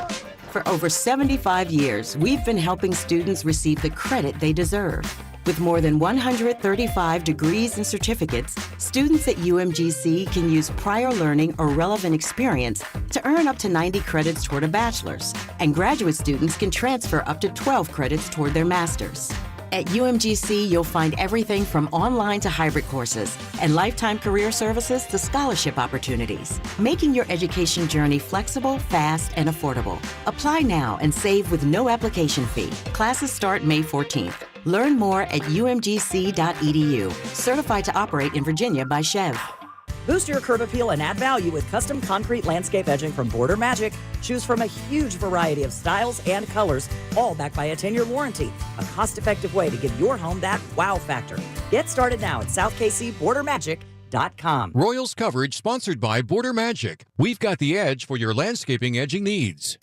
For over 75 years, we've been helping students receive the credit they deserve. With more than 135 degrees and certificates, students at UMGC can use prior learning or relevant experience to earn up to 90 credits toward a bachelor's, and graduate students can transfer up to 12 credits toward their master's. At UMGC, you'll find everything from online to hybrid courses and lifetime career services to scholarship opportunities, making your education journey flexible, fast, and affordable. Apply now and save with no application fee. Classes start May 14th. Learn more at umgc.edu. Certified to operate in Virginia by Chev. Boost your curb appeal and add value with custom concrete landscape edging from Border Magic. Choose from a huge variety of styles and colors, all backed by a 10-year warranty. A cost-effective way to give your home that wow factor. Get started now at SouthKCBorderMagic.com. Royals coverage sponsored by Border Magic. We've got the edge for your landscaping edging needs.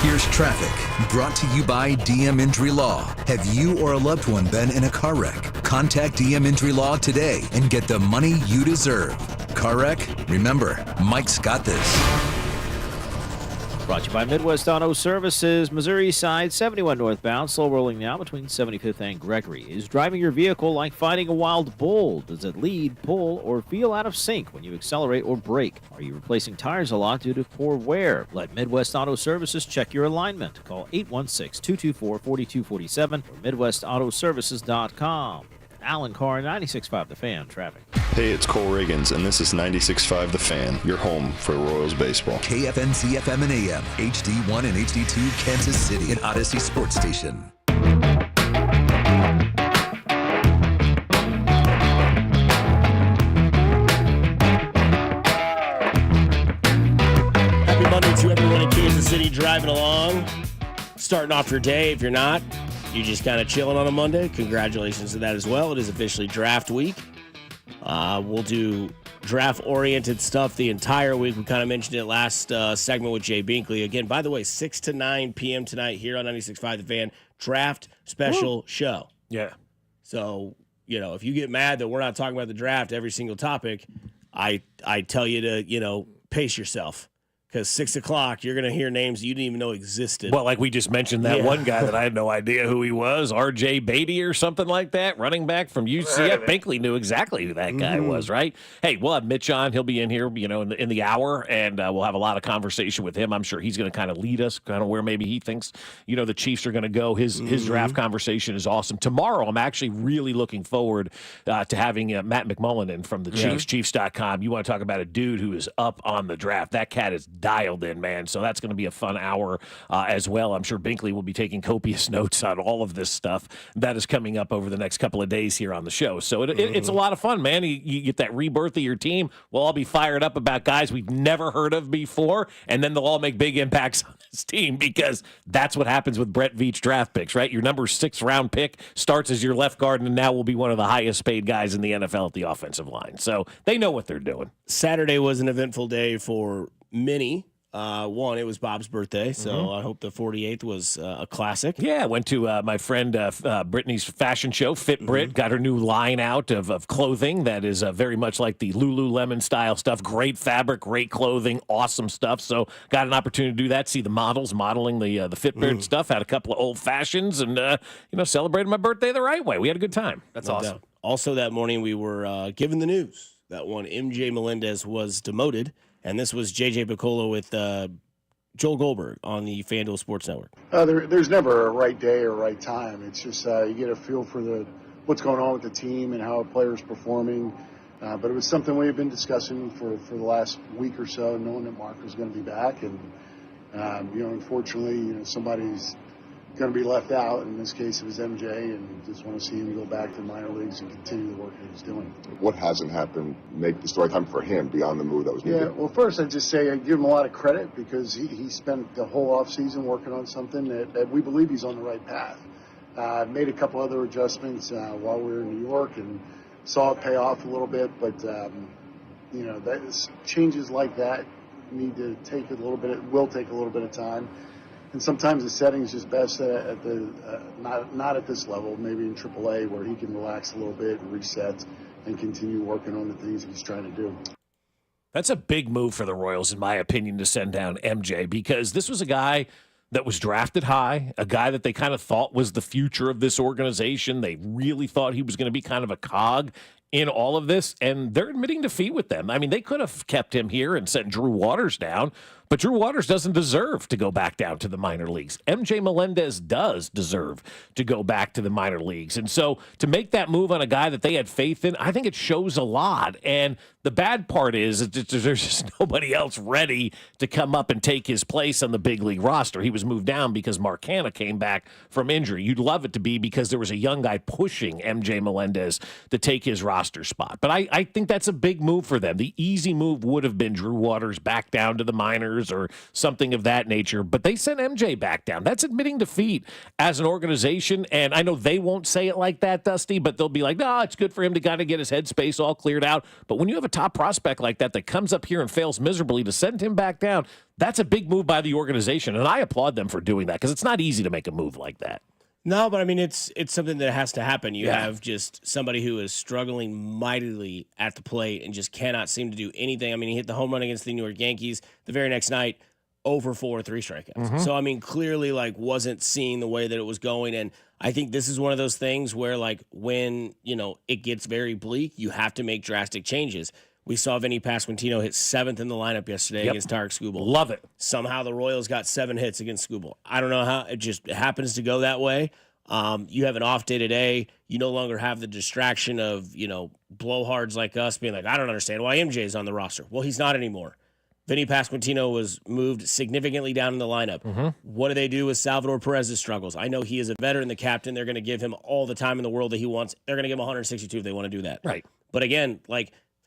Here's traffic, brought to you by DM Injury Law. Have you or a loved one been in a car wreck? Contact DM Injury Law today and get the money you deserve. Car wreck? Remember, Mike's got this. Brought to you by Midwest Auto Services, Missouri side, 71 northbound, slow rolling now between 75th and Gregory. Is driving your vehicle like fighting a wild bull? Does it lead, pull, or feel out of sync when you accelerate or brake? Are you replacing tires a lot due to poor wear? Let Midwest Auto Services check your alignment. Call 816-224-4247 or MidwestAutoservices.com. Alan Carr, 96.5 The Fan, traffic. Hey, it's Cole Riggins, and this is 96.5 The Fan, your home for Royals baseball. KFNC FM and AM, HD1 and HD2, Kansas City, and Odyssey Sports Station. Happy Monday to everyone in Kansas City driving along. Starting off your day. If you're not, you're just kind of chilling on a Monday. Congratulations to that as well. It is officially draft week. We'll do draft-oriented stuff the entire week. We kind of mentioned it last segment with Jay Binkley. Again, by the way, 6 to 9 p.m. tonight here on 96.5 The Fan. Draft special show. Yeah. So, if you get mad that we're not talking about the draft every single topic, I tell you to, pace yourself. Because 6 o'clock, you're going to hear names you didn't even know existed. Well, like we just mentioned, that one guy that I had no idea who he was, R.J. Beatty or something like that, running back from UCF. Binkley knew exactly who that guy was, right? Hey, we'll have Mitch on. He'll be in here, in the hour, and we'll have a lot of conversation with him. I'm sure he's going to kind of lead us, kind of where maybe he thinks, the Chiefs are going to go. His draft conversation is awesome. Tomorrow, I'm actually really looking forward to having Matt McMullen in from the Chiefs, Chiefs.com. You want to talk about a dude who is up on the draft. That cat is dialed in, man. So that's going to be a fun hour as well. I'm sure Binkley will be taking copious notes on all of this stuff that is coming up over the next couple of days here on the show. So it's a lot of fun, man. You get that rebirth of your team. We'll all be fired up about guys we've never heard of before, and then they'll all make big impacts on this team because that's what happens with Brett Veach draft picks, right? Your number 6 round pick starts as your left guard and now will be one of the highest paid guys in the NFL at the offensive line. So they know what they're doing. Saturday was an eventful day for many. One, it was Bob's birthday, so I hope the 48th was a classic. Yeah, I went to my friend Brittany's fashion show, Fit Brit, got her new line out of clothing that is very much like the Lululemon style stuff. Great fabric, great clothing, awesome stuff. So got an opportunity to do that, see the models modeling the Fit Brit stuff, had a couple of old fashions, and celebrated my birthday the right way. We had a good time. That's awesome. Also that morning we were given the news that one MJ Melendez was demoted. And this was J.J. Piccolo with Joel Goldberg on the FanDuel Sports Network. There's never a right day or right time. It's just you get a feel for what's going on with the team and how a player's performing. But it was something we had been discussing for the last week or so, knowing that Mark was going to be back. And, unfortunately, somebody's going to be left out. In this case, it was MJ, and just want to see him go back to the minor leagues and continue the work that he's doing. What hasn't happened make the story time for him beyond the move that was made? Yeah, well, first I'd just say I give him a lot of credit because he spent the whole offseason working on something that we believe he's on the right path. Made a couple other adjustments while we were in New York and saw it pay off a little bit, but changes like that need to take will take a little bit of time. And sometimes the setting is just best at not at this level, maybe in AAA where he can relax a little bit and reset and continue working on the things he's trying to do. That's a big move for the Royals, in my opinion, to send down MJ because this was a guy that was drafted high, a guy that they kind of thought was the future of this organization. They really thought he was going to be kind of a cog in all of this, and they're admitting defeat with them. I mean, they could have kept him here and sent Drew Waters down, but Drew Waters doesn't deserve to go back down to the minor leagues. MJ Melendez does deserve to go back to the minor leagues. And so to make that move on a guy that they had faith in, I think it shows a lot. And the bad part is that there's just nobody else ready to come up and take his place on the big league roster. He was moved down because Mark Hanna came back from injury. You'd love it to be because there was a young guy pushing MJ Melendez to take his roster spot. But I think that's a big move for them. The easy move would have been Drew Waters back down to the minors or something of that nature. But they sent MJ back down. That's admitting defeat as an organization. And I know they won't say it like that, Dusty, but they'll be like, no, it's good for him to kind of get his headspace all cleared out. But when you have a top prospect like that comes up here and fails miserably, to send him back down, that's a big move by the organization. And I applaud them for doing that because it's not easy to make a move like that. No, but I mean, it's something that has to happen. You have just somebody who is struggling mightily at the plate and just cannot seem to do anything. I mean, he hit the home run against the New York Yankees the very next night, 0-for-4, 3 strikeouts. So, I mean, clearly, wasn't seeing the way that it was going. And I think this is one of those things where, when, it gets very bleak, you have to make drastic changes. We saw Vinny Pasquantino hit 7th in the lineup yesterday against Tarek Skubal. Love it. Somehow the Royals got 7 hits against Skubal. I don't know how. It just happens to go that way. You have an off day today. You no longer have the distraction of, blowhards like us being like, I don't understand why MJ is on the roster. Well, he's not anymore. Vinny Pasquantino was moved significantly down in the lineup. What do they do with Salvador Perez's struggles? I know he is a veteran, the captain. They're going to give him all the time in the world that he wants. They're going to give him 162 if they want to do that. Right. But again,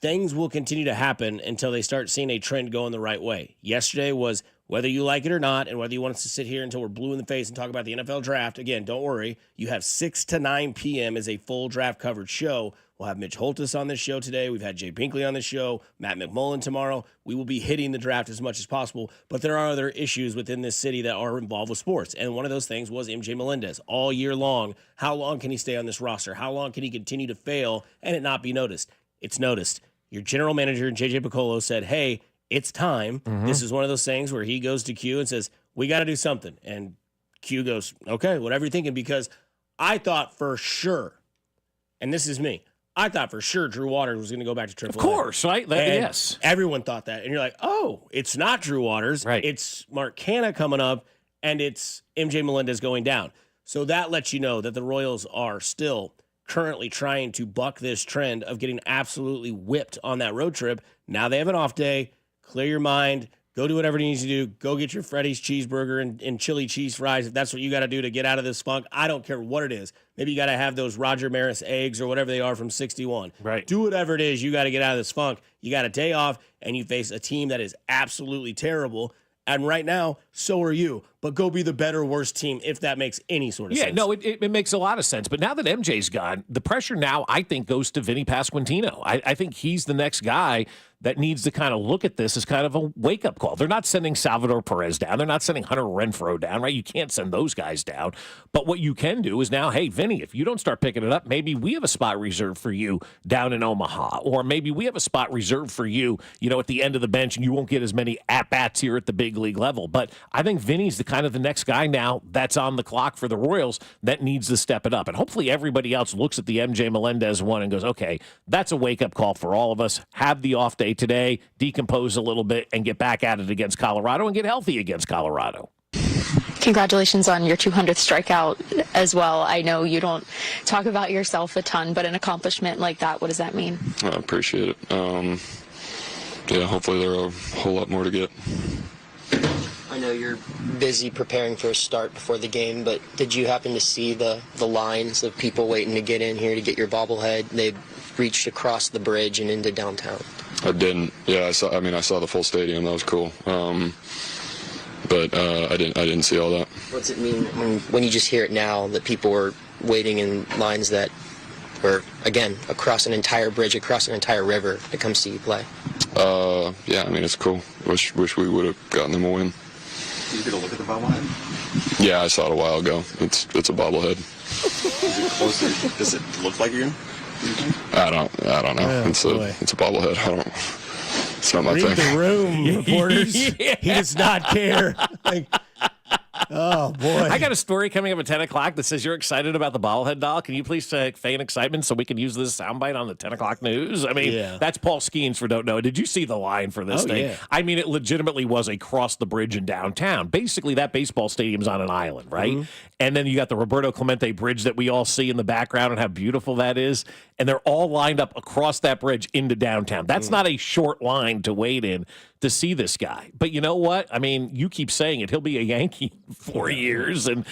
things will continue to happen until they start seeing a trend go in the right way. Yesterday was whether you like it or not, and whether you want us to sit here until we're blue in the face and talk about the NFL draft. Again, don't worry. You have 6 to 9 p.m. as a full draft coverage show. We'll have Mitch Holtis on this show today. We've had Jay Binkley on this show, Matt McMullen tomorrow. We will be hitting the draft as much as possible, but there are other issues within this city that are involved with sports, and one of those things was MJ Melendez. All year long, how long can he stay on this roster? How long can he continue to fail and it not be noticed? It's noticed. Your general manager, J.J. Piccolo, said, hey, it's time. This is one of those things where he goes to Q and says, we got to do something. And Q goes, okay, whatever you're thinking, because I thought for sure, and this is me, I thought for sure Drew Waters was going to go back to AAA. Of course, right? Yes. Everyone thought that. And you're like, oh, it's not Drew Waters. Right. It's Mark Hanna coming up, and it's MJ Melendez going down. So that lets you know that the Royals are still currently trying to buck this trend of getting absolutely whipped on that road trip. Now they have an off day. Clear your mind. Go do whatever you need to do. Go get your Freddy's cheeseburger and chili cheese fries if that's what you got to do to get out of this funk. I don't care what it is. Maybe you got to have those Roger Maris eggs or whatever they are from 61. Right. Do whatever it is. You got to get out of this funk. You got a day off, and you face a team that is absolutely terrible. And right now, so are you. But go be the better, worse team, if that makes any sort of sense. Yeah, no, it makes a lot of sense. But now that MJ's gone, the pressure now, I think, goes to Vinny Pasquantino. I think he's the next guy that needs to kind of look at this as kind of a wake-up call. They're not sending Salvador Perez down. They're not sending Hunter Renfroe down, right? You can't send those guys down. But what you can do is now, hey, Vinny, if you don't start picking it up, maybe we have a spot reserved for you down in Omaha. Or maybe we have a spot reserved for you, at the end of the bench, and you won't get as many at-bats here at the big league level. But I think Vinny's the next guy now that's on the clock for the Royals that needs to step it up. And hopefully everybody else looks at the MJ Melendez one and goes, okay, that's a wake-up call for all of us. Have the off day today, decompose a little bit, and get back at it against Colorado and get healthy against Colorado. Congratulations on your 200th strikeout as well. I know you don't talk about yourself a ton, but an accomplishment like that, what does that mean? I appreciate it. Hopefully there are a whole lot more to get. I know you're busy preparing for a start before the game, but did you happen to see the lines of people waiting to get in here to get your bobblehead? They reached across the bridge and into downtown. I didn't. Yeah, I saw the full stadium. That was cool. But I didn't see all that. What's it mean when you just hear it now that people were waiting in lines that were, again, across an entire bridge, across an entire river to come see you play? Yeah, it's cool. Wish we would have gotten them a win. Did you get a look at the bobblehead? Yeah, I saw it a while ago. It's a bobblehead. Is it closer? Does it look like you? I don't know. Oh, it's a bobblehead. It's not my Read thing. the room, reporters. He does not care. Oh, boy. I got a story coming up at 10 o'clock that says you're excited about the bobblehead doll. Can you please feign excitement so we can use this soundbite on the 10 o'clock news? That's Paul Skeens for don't know. Did you see the line for this thing? Yeah. It legitimately was across the bridge in downtown. Basically, that baseball stadium's on an island, right? Mm-hmm. And then you got the Roberto Clemente Bridge that we all see in the background and how beautiful that is. And they're all lined up across that bridge into downtown. That's not a short line to wait in to see this guy. But you know what? You keep saying it. He'll be a Yankee in 4 years and,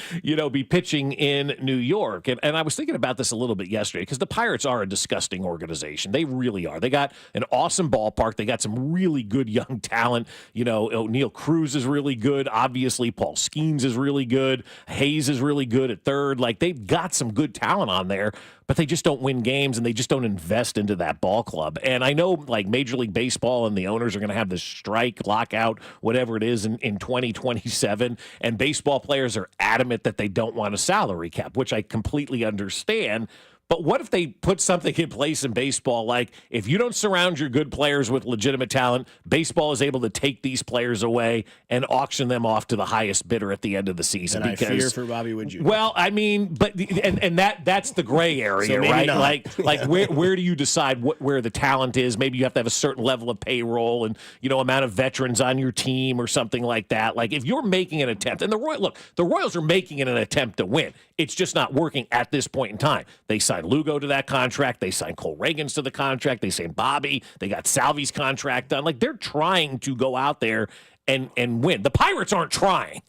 be pitching in New York. And I was thinking about this a little bit yesterday because the Pirates are a disgusting organization. They really are. They got an awesome ballpark. They got some really good young talent. O'Neal Cruz is really good. Obviously, Paul Skeens is really good. Hayes is really good at third. They've got some good talent on there, but they just don't win games and they just don't invest into that ball club. And I know Major League Baseball and the owners are going to have this strike, lockout, whatever it is in 2027. And baseball players are adamant that they don't want a salary cap, which I completely understand. But what if they put something in place in baseball like if you don't surround your good players with legitimate talent, baseball is able to take these players away and auction them off to the highest bidder at the end of the season? And I fear for Bobby Wood Jr. Well, that's the gray area, so right? Not. Where do you decide where the talent is? Maybe you have to have a certain level of payroll and amount of veterans on your team or something like that. If you're making an attempt, and the Royals are making an attempt to win. It's just not working at this point in time. They signed Lugo to that contract. They signed Cole Reagans to the contract. They signed Bobby. They got Salvi's contract done. They're trying to go out there and win. The Pirates aren't trying.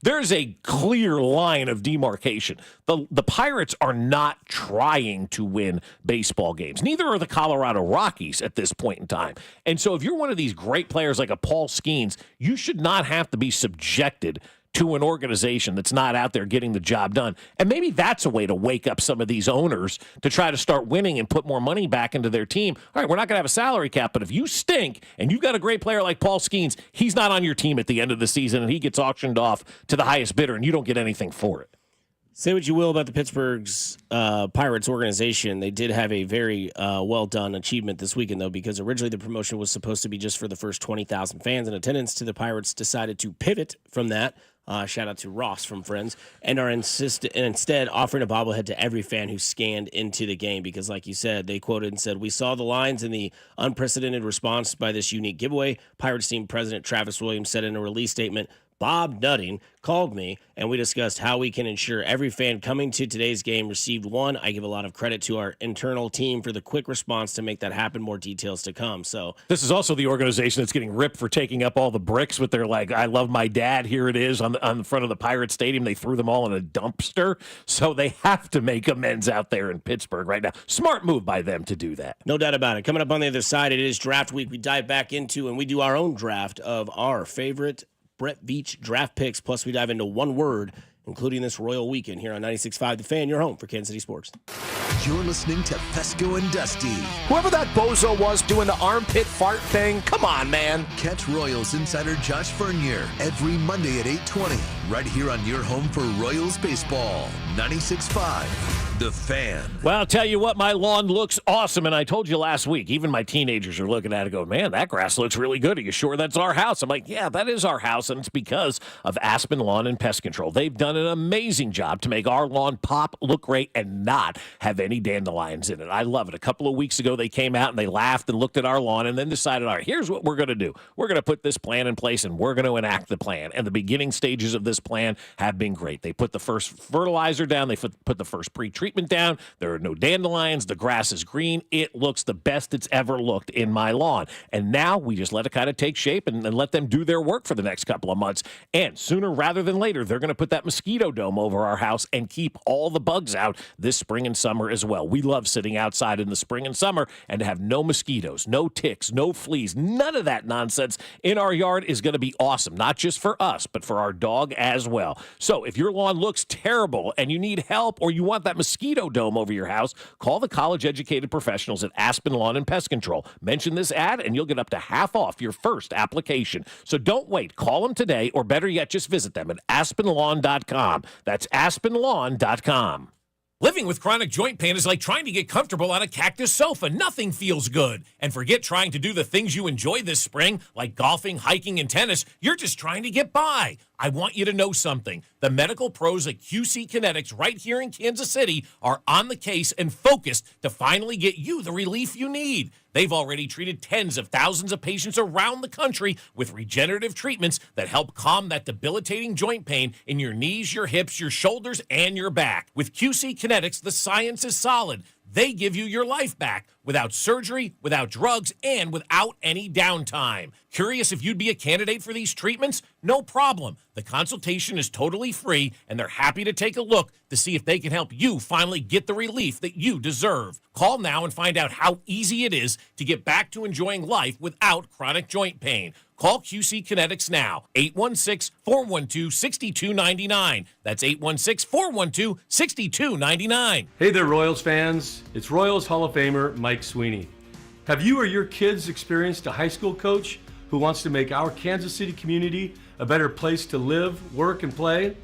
There's a clear line of demarcation. The Pirates are not trying to win baseball games. Neither are the Colorado Rockies at this point in time. And so if you're one of these great players like a Paul Skeens, you should not have to be subjected to an organization that's not out there getting the job done. And maybe that's a way to wake up some of these owners to try to start winning and put more money back into their team. All right, we're not going to have a salary cap, but if you stink and you've got a great player like Paul Skeens, he's not on your team at the end of the season and he gets auctioned off to the highest bidder and you don't get anything for it. Say what you will about the Pittsburgh's Pirates organization. They did have a very well-done achievement this weekend, though, because originally the promotion was supposed to be just for the first 20,000 fans in attendance. The Pirates decided to pivot from that. Shout out to Ross from Friends, and are instead offering a bobblehead to every fan who scanned into the game because, like you said, they quoted and said, "We saw the lines in the unprecedented response by this unique giveaway." Pirates team president Travis Williams said in a release statement, Bob Nutting, called me, and we discussed how we can ensure every fan coming to today's game received one. I give a lot of credit to our internal team for the quick response to make that happen. More details to come. So this is also the organization that's getting ripped for taking up all the bricks with their, like, I love my dad, here it is on the front of the Pirate Stadium. They threw them all in a dumpster. So they have to make amends out there in Pittsburgh right now. Smart move by them to do that. No doubt about it. Coming up on the other side, it is draft week. We dive back into and we do our own draft of our favorite Brett Veach draft picks. Plus, we dive into one word, including this Royal weekend here on 96.5 The Fan, your home for Kansas City sports. You're listening to Fescoe and Dusty. Whoever that bozo was doing the armpit fart thing, come on, man. Catch Royals insider Josh Vernier every Monday at 8:20, right here on your home for Royals baseball. 96.5 The Fan. Well, I'll tell you what, my lawn looks awesome. And I told you last week, even my teenagers are looking at it going, man, that grass looks really good. Are you sure that's our house? I'm like, yeah, that is our house. And it's because of Aspen Lawn and Pest Control. They've done an amazing job to make our lawn pop, look great, and not have any dandelions in it. I love it. A couple of weeks ago, they came out and they laughed and looked at our lawn and then decided, all right, here's what we're going to do. We're going to put this plan in place and we're going to enact the plan. And the beginning stages of this plan have been great. They put the first fertilizer down. They put the first pre-treatment down. There are no dandelions. The grass is green. It looks the best it's ever looked in my lawn. And now we just let it kind of take shape and let them do their work for the next couple of months. And sooner rather than later, they're going to put that mosquito dome over our house and keep all the bugs out this spring and summer as well. We love sitting outside in the spring and summer and to have no mosquitoes, no ticks, no fleas, none of that nonsense in our yard is going to be awesome, not just for us, but for our dog as well. So if your lawn looks terrible and you need help or you want that mosquito dome over your house, call the college-educated professionals at Aspen Lawn and Pest Control. Mention this ad and you'll get up to half off your first application. So don't wait. Call them today, or better yet, just visit them at aspenlawn.com. That's aspenlawn.com. Living with chronic joint pain is like trying to get comfortable on a cactus sofa. Nothing feels good. And forget trying to do the things you enjoy this spring, like golfing, hiking, and tennis. You're just trying to get by. I want you to know something. The medical pros at QC Kinetics right here in Kansas City are on the case and focused to finally get you the relief you need. They've already treated tens of thousands of patients around the country with regenerative treatments that help calm that debilitating joint pain in your knees, your hips, your shoulders, and your back. With QC Kinetics, the science is solid. They give you your life back without surgery, without drugs, and without any downtime. Curious if you'd be a candidate for these treatments? No problem. The consultation is totally free, and they're happy to take a look to see if they can help you finally get the relief that you deserve. Call now and find out how easy it is to get back to enjoying life without chronic joint pain. Call QC Kinetics now, 816-412-6299. That's 816-412-6299. Hey there, Royals fans. It's Royals Hall of Famer Mike Sweeney. Have you or your kids experienced a high school coach who wants to make our Kansas City community a better place to live, work, and play?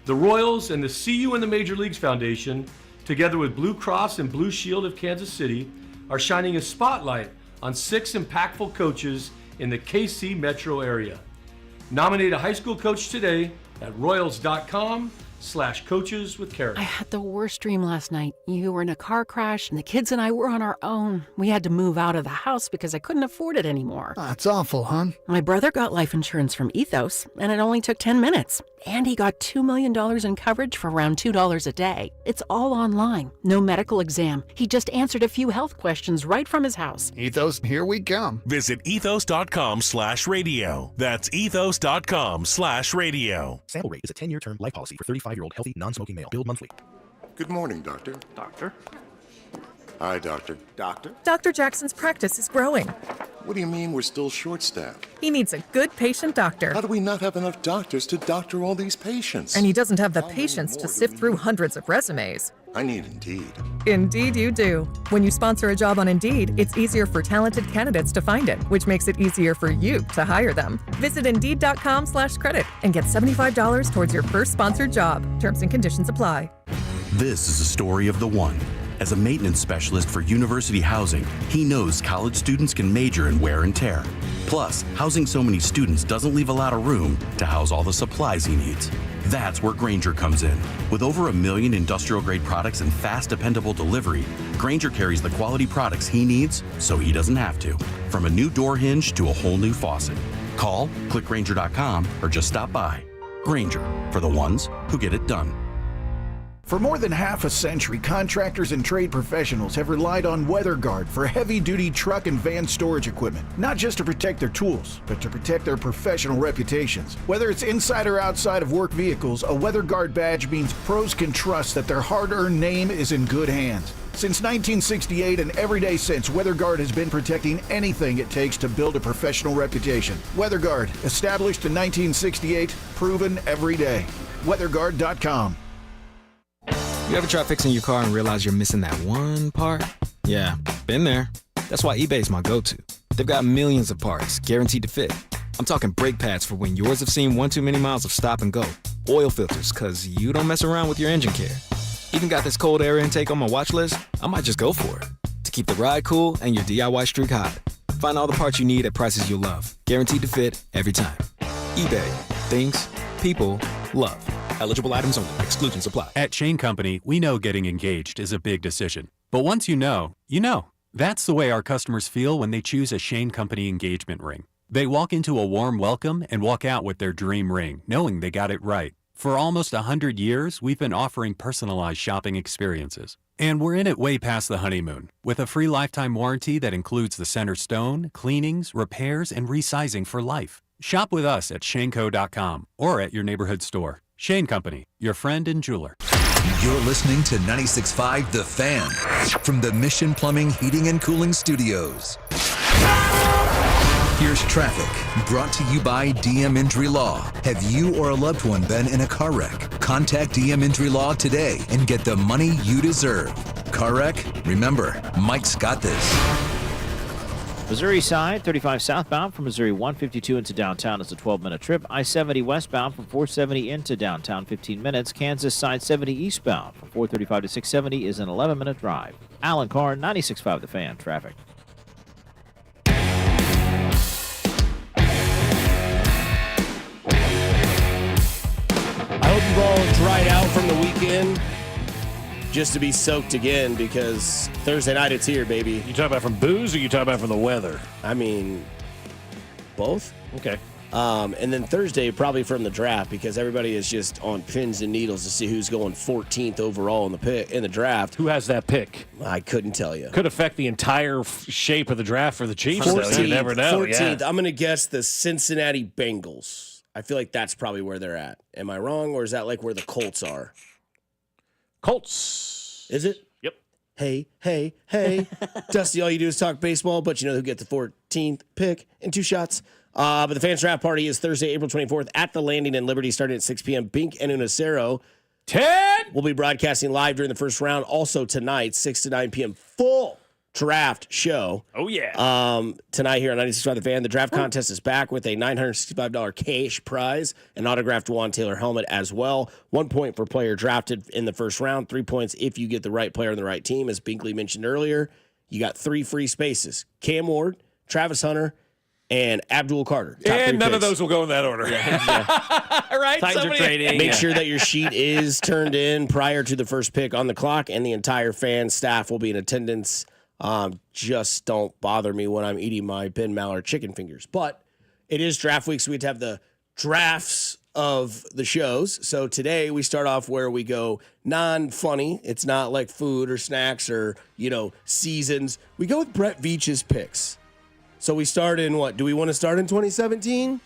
The Royals and the See You in the Major Leagues Foundation, together with Blue Cross and Blue Shield of Kansas City, are shining a spotlight on 6 impactful coaches in the KC metro area. Nominate a high school coach today at royals.com/coaches with character. I had the worst dream last night. You were in a car crash and the kids and I were on our own. We had to move out of the house because I couldn't afford it anymore. That's awful, hon. My brother got life insurance from Ethos and it only took 10 minutes. And he got $2 million in coverage for around $2 a day. It's all online. No medical exam. He just answered a few health questions right from his house. Ethos, here we come. Visit ethos.com/radio. That's ethos.com/radio. Sample rate is a 10-year term life policy for 35-year-old healthy, non-smoking male. Billed monthly. Good morning, Doctor. Doctor? Hi, Doctor. Doctor? Dr. Jackson's practice is growing. What do you mean we're still short-staffed? He needs a good patient doctor. How do we not have enough doctors to doctor all these patients? And he doesn't have the patience to sift through hundreds of resumes. I need Indeed. Indeed you do. When you sponsor a job on Indeed, it's easier for talented candidates to find it, which makes it easier for you to hire them. Visit Indeed.com/credit and get $75 towards your first sponsored job. Terms and conditions apply. This is a story of the one. As a maintenance specialist for university housing, he knows college students can major in wear and tear. Plus, housing so many students doesn't leave a lot of room to house all the supplies he needs. That's where Grainger comes in. With over 1 million industrial-grade products and fast, dependable delivery, Grainger carries the quality products he needs so he doesn't have to. From a new door hinge to a whole new faucet, Call, click Grainger.com, or just stop by. Grainger, for the ones who get it done. For more than half a century, contractors and trade professionals have relied on WeatherGuard for heavy-duty truck and van storage equipment, not just to protect their tools, but to protect their professional reputations. Whether it's inside or outside of work vehicles, a WeatherGuard badge means pros can trust that their hard-earned name is in good hands. Since 1968 and every day since, WeatherGuard has been protecting anything it takes to build a professional reputation. WeatherGuard, established in 1968, proven every day. WeatherGuard.com. You ever try fixing your car and realize you're missing that one part? Yeah, been there. That's why eBay's my go-to. They've got millions of parts, guaranteed to fit. I'm talking brake pads for when yours have seen one too many miles of stop and go. Oil filters, cause you don't mess around with your engine care. Even got this cold air intake on my watch list. I might just go for it. To keep the ride cool and your DIY streak hot. Find all the parts you need at prices you'll love. Guaranteed to fit every time. eBay. Things people love. Eligible items only. Exclusions apply. At Shane Company, we know getting engaged is a big decision. But once you know, you know. That's the way our customers feel when they choose a Shane Company engagement ring. They walk into a warm welcome and walk out with their dream ring, knowing they got it right. For almost 100 years, we've been offering personalized shopping experiences. And we're in it way past the honeymoon, with a free lifetime warranty that includes the center stone, cleanings, repairs, and resizing for life. Shop with us at shaneco.com or at your neighborhood store. Shane Company, your friend and jeweler. You're listening to 96.5 The Fan from the Mission Plumbing, Heating, and Cooling Studios. Here's traffic, brought to you by DM Injury Law. Have you or a loved one been in a car wreck? Contact DM Injury Law today and get the money you deserve. Car wreck? Remember, Mike's got this. Missouri side, 35 southbound from Missouri 152 into downtown is a 12-minute trip. I-70 westbound from 470 into downtown, 15 minutes. Kansas side 70 eastbound from 435 to 670 is an 11-minute drive. Alan Carr, 96.5 The Fan, traffic. I hope you've all dried out from the weekend just to be soaked again, because Thursday night it's here, baby. You talking about from booze or you talking about from the weather? I mean, both. Okay. And then Thursday probably from the draft, because everybody is just on pins and needles to see who's going 14th overall in the draft. Who has that pick? I couldn't tell you. Could affect the entire shape of the draft for the Chiefs, though. You never know. 14th. Yeah. I'm going to guess the Cincinnati Bengals. I feel like that's probably where they're at. Am I wrong, or is that like where the Colts are? Colts. Is it? Yep. Hey. Dusty, all you do is talk baseball, but you know who gets the 14th pick in 2 shots. But the Fans Draft Party is Thursday, April 24th at the Landing in Liberty, starting at 6 p.m. Bink and Unacero. 10! We'll be broadcasting live during the first round. Also tonight, 6 to 9 p.m. full draft show. Oh, yeah. Tonight here on 96.5 The Fan. The draft contest is back with a $965 cash prize, an autographed Juwan Taylor helmet as well. 1 point for player drafted in the first round, 3 points if you get the right player on the right team. As Binkley mentioned earlier, you got 3 free spaces. Cam Ward, Travis Hunter, and Abdul Carter. And none of those will go in that order. Right? Titans are trading. Make sure that your sheet is turned in prior to the first pick on the clock, and the entire fan staff will be in attendance. Just don't bother me when I'm eating my Ben Maller chicken fingers. But it is draft week, so we have to have the drafts of the shows. So today we start off where we go non-funny. It's not like food or snacks or, seasons. We go with Brett Veach's picks. So we start in what? Do we want to start in 2017?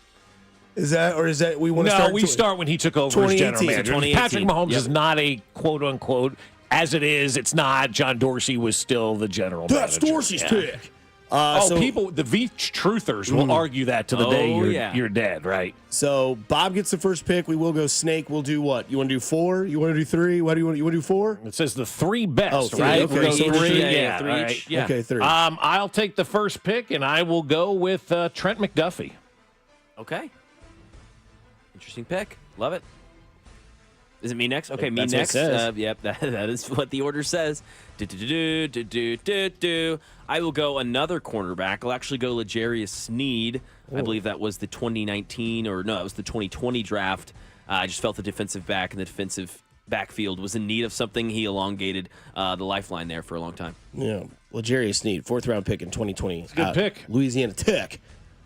Is that we want to start? No, we start when he took over as general manager. 2018. Patrick Mahomes is not a quote-unquote, as it is, it's not. John Dorsey was still the general manager. That's Dorsey's pick. People, the Veach truthers will argue that to the day you're dead, right? So Bob gets the first pick. We will go snake. We'll do what? You want to do 4? You want to do 3? What do you want to do 4? It says the 3 best, Oh, 3. right? Okay, We'll go so 3. Yeah, 3 right. each. Yeah. Okay, 3. I'll take the first pick, and I will go with Trent McDuffie. Okay. Interesting pick. Love it. Is it me next? Okay, me That's what it next. says. Yep, that is what the order says. I will go another cornerback. I'll actually go L'Jarius Sneed. I believe that was the 2019, it was the 2020 draft. I just felt the defensive back and the defensive backfield was in need of something. He elongated the lifeline there for a long time. Yeah, L'Jarius Sneed, 4th round pick in 2020. It's a good pick. Louisiana Tech.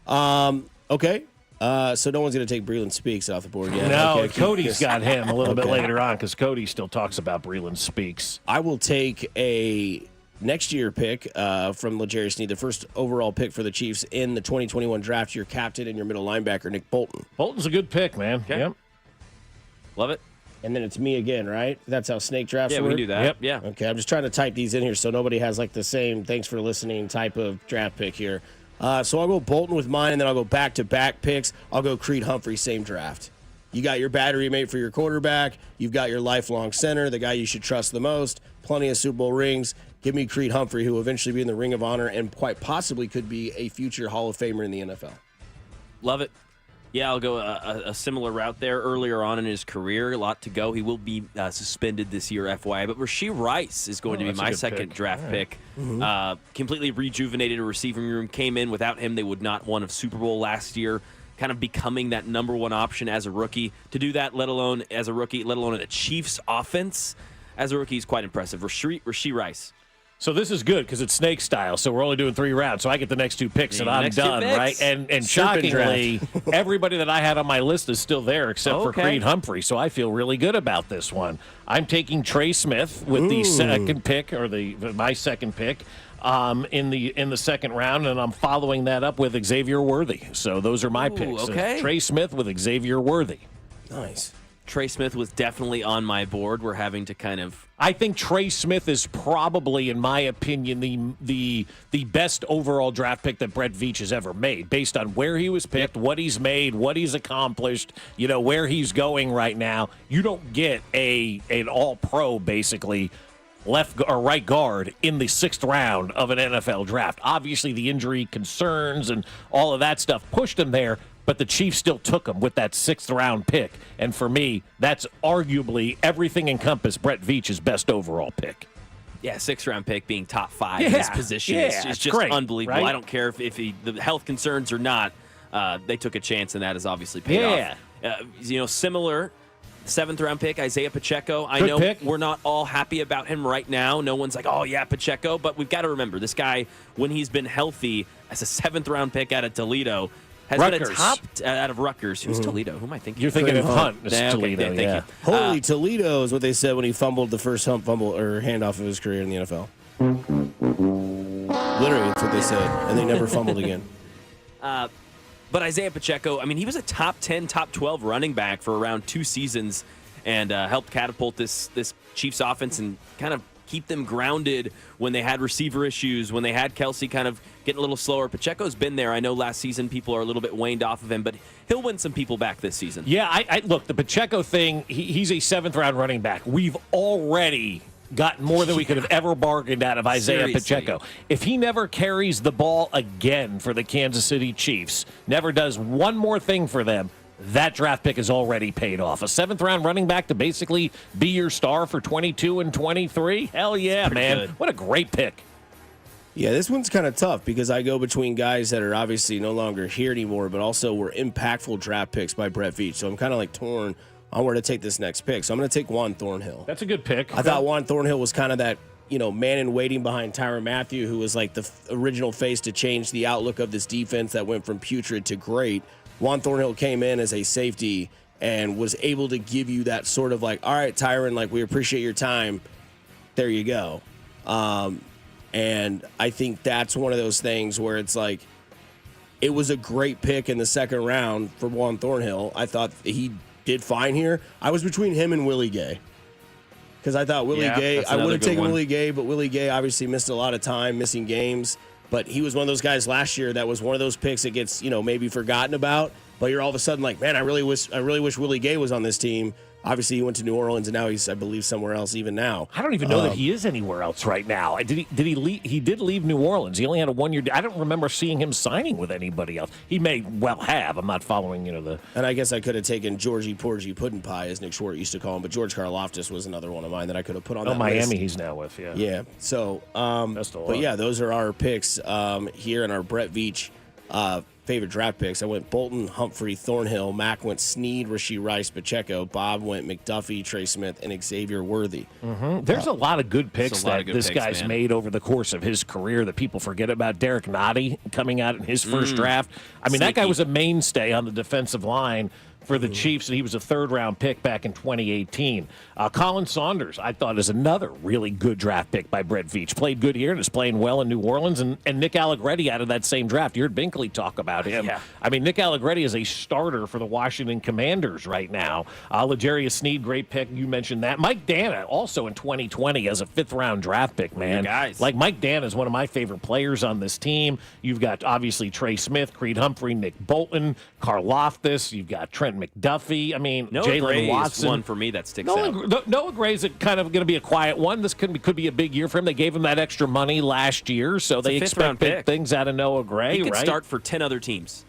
Okay, So no one's going to take Breland Speaks off the board yet. No, Okay, Cody's got him a little bit Okay. later on because Cody still talks about Breland Speaks. I will take a next year pick from L'Jarius Sneed, the first overall pick for the Chiefs in the 2021 draft. Your captain and your middle linebacker, Nick Bolton. Bolton's a good pick, man. Okay. Yep. Love it. And then it's me again, right? That's how snake drafts Yeah, work? we can do that. Yep. Yeah. Okay, I'm just trying to type these in here so nobody has like the same thanks for listening type of draft pick here. So I'll go Bolton with mine, and then I'll go back-to-back picks. I'll go Creed Humphrey, same draft. You got your battery mate for your quarterback. You've got your lifelong center, the guy you should trust the most. Plenty of Super Bowl rings. Give me Creed Humphrey, who will eventually be in the Ring of Honor and quite possibly could be a future Hall of Famer in the NFL. Love it. Yeah, I'll go a similar route there. Earlier on in his career, a lot to go. He will be suspended this year, FYI. But Rashee Rice is going to be that's a my good second pick. draft All pick. right. Completely rejuvenated a receiving room. Came in without him. They would not won a Super Bowl last year. Kind of becoming that number one option as a rookie. To do that, let alone as a rookie, let alone in a Chiefs offense, as a rookie is quite impressive. Rashee Rice. So this is good because it's snake style. So we're only doing 3 rounds. So I get the next 2 picks and I'm done, right? And Serpent shockingly, everybody that I had on my list is still there except for Okay. Creed Humphrey. So I feel really good about this one. I'm taking Trey Smith with the second pick, or my second pick. In the second round, and I'm following that up with Xavier Worthy. So those are my picks. okay. Trey Smith with Xavier Worthy. Nice. Trey Smith was definitely on my board. We're having to kind of... I think Trey Smith is probably, in my opinion, the best overall draft pick that Brett Veach has ever made, based on where he was picked, what he's made, what he's accomplished, where he's going right now. You don't get an all-pro, basically, left or right guard in the 6th round of an NFL draft. Obviously, the injury concerns and all of that stuff pushed him there, but the Chiefs still took him with that 6th round pick. And for me, that's arguably everything encompassed Brett Veach's best overall pick. Yeah, 6th round pick being top 5 in his position is just great, unbelievable. right? I don't care if the health concerns or not. They took a chance, and that has obviously paid off. Similar 7th round pick, Isaiah Pacheco. I Good know pick. we're not all happy about him right now. No one's like, oh, yeah, Pacheco. But we've got to remember, this guy, when he's been healthy, as a 7th round pick out of Toledo, has been a Rutgers. top out of Rutgers. Who's Toledo? Who am I thinking? You're thinking of Hunt. Yeah, okay, Toledo, thank you. Holy Toledo is what they said when he fumbled the first fumble or handoff of his career in the NFL. Literally, that's what they said, and they never fumbled again. But Isaiah Pacheco, I mean, he was a top 10, top 12 running back for around 2 seasons and helped catapult this Chiefs offense and kind of keep them grounded when they had receiver issues, when they had Kelsey kind of getting a little slower. Pacheco's been there. I know last season people are a little bit waned off of him, but he'll win some people back this season. Yeah, I look, the Pacheco thing, he's a 7th round running back. We've already gotten more than we could have ever bargained out of Isaiah Seriously. Pacheco. If he never carries the ball again for the Kansas City Chiefs, never does one more thing for them, that draft pick is already paid off. A 7th round running back to basically be your star for 22 and 23? Hell yeah, man. good. What a great pick. Yeah, this one's kind of tough because I go between guys that are obviously no longer here anymore, but also were impactful draft picks by Brett Veach. So I'm kind of like torn on where to take this next pick. So I'm going to take Juan Thornhill. That's a good pick. I thought Juan Thornhill was kind of that, man in waiting behind Tyrann Mathieu, who was like the original face to change the outlook of this defense that went from putrid to great. Juan Thornhill came in as a safety and was able to give you that sort of like, all right, Tyrann, like, we appreciate your time. There you go. And I think that's one of those things where it's like, it was a great pick in the 2nd round for Juan Thornhill. I thought he did fine here. I was between him and Willie Gay. Because I thought Willie Gay, I would have taken Willie Gay, but Willie Gay obviously missed a lot of time, missing games. But he was one of those guys last year that was one of those picks that gets, maybe forgotten about. But you're all of a sudden like, man, I really wish Willie Gay was on this team. Obviously, he went to New Orleans, and now he's, I believe, somewhere else even now. I don't even know that he is anywhere else right now. Did he leave? He did leave New Orleans. He only had a 1-year. I don't remember seeing him signing with anybody else. He may well have. I'm not following, the. And I guess I could have taken Georgie Porgy Puddin' Pie, as Nick Schwartz used to call him, but George Karlaftis was another one of mine that I could have put on that Miami list. he's now with, yeah. Yeah. So, but yeah, those are our picks here in our Brett Veach favorite draft picks. I went Bolton, Humphrey, Thornhill. Mac went Snead, Rasheed Rice, Pacheco. Bob went McDuffie, Trey Smith, and Xavier Worthy. There's a lot of good picks that this guy's man. made over the course of his career that people forget about. Derek Nottie coming out in his first draft. I mean, that guy was a mainstay on the defensive line for the Chiefs, and he was a third-round pick back in 2018. Colin Saunders, I thought, is another really good draft pick by Brett Veach. Played good here and is playing well in New Orleans. And Nick Allegretti out of that same draft. You heard Binkley talk about him. Yeah. I mean, Nick Allegretti is a starter for the Washington Commanders right now. L'Jarius Sneed, great pick. You mentioned that. Mike Dana, also in 2020 as a fifth-round draft pick, man. Guys. Like, Mike Dana is one of my favorite players on this team. You've got, obviously, Trey Smith, Creed Humphrey, Nick Bolton, Karlaftis. You've got Trent McDuffie. I mean, Jalen Watson. Is one for me that sticks out. Noah Gray's kind of going to be a quiet one. This could be a big year for him. They gave him that extra money last year, so they expect big things out of Noah Gray. He could right? start for 10 other teams.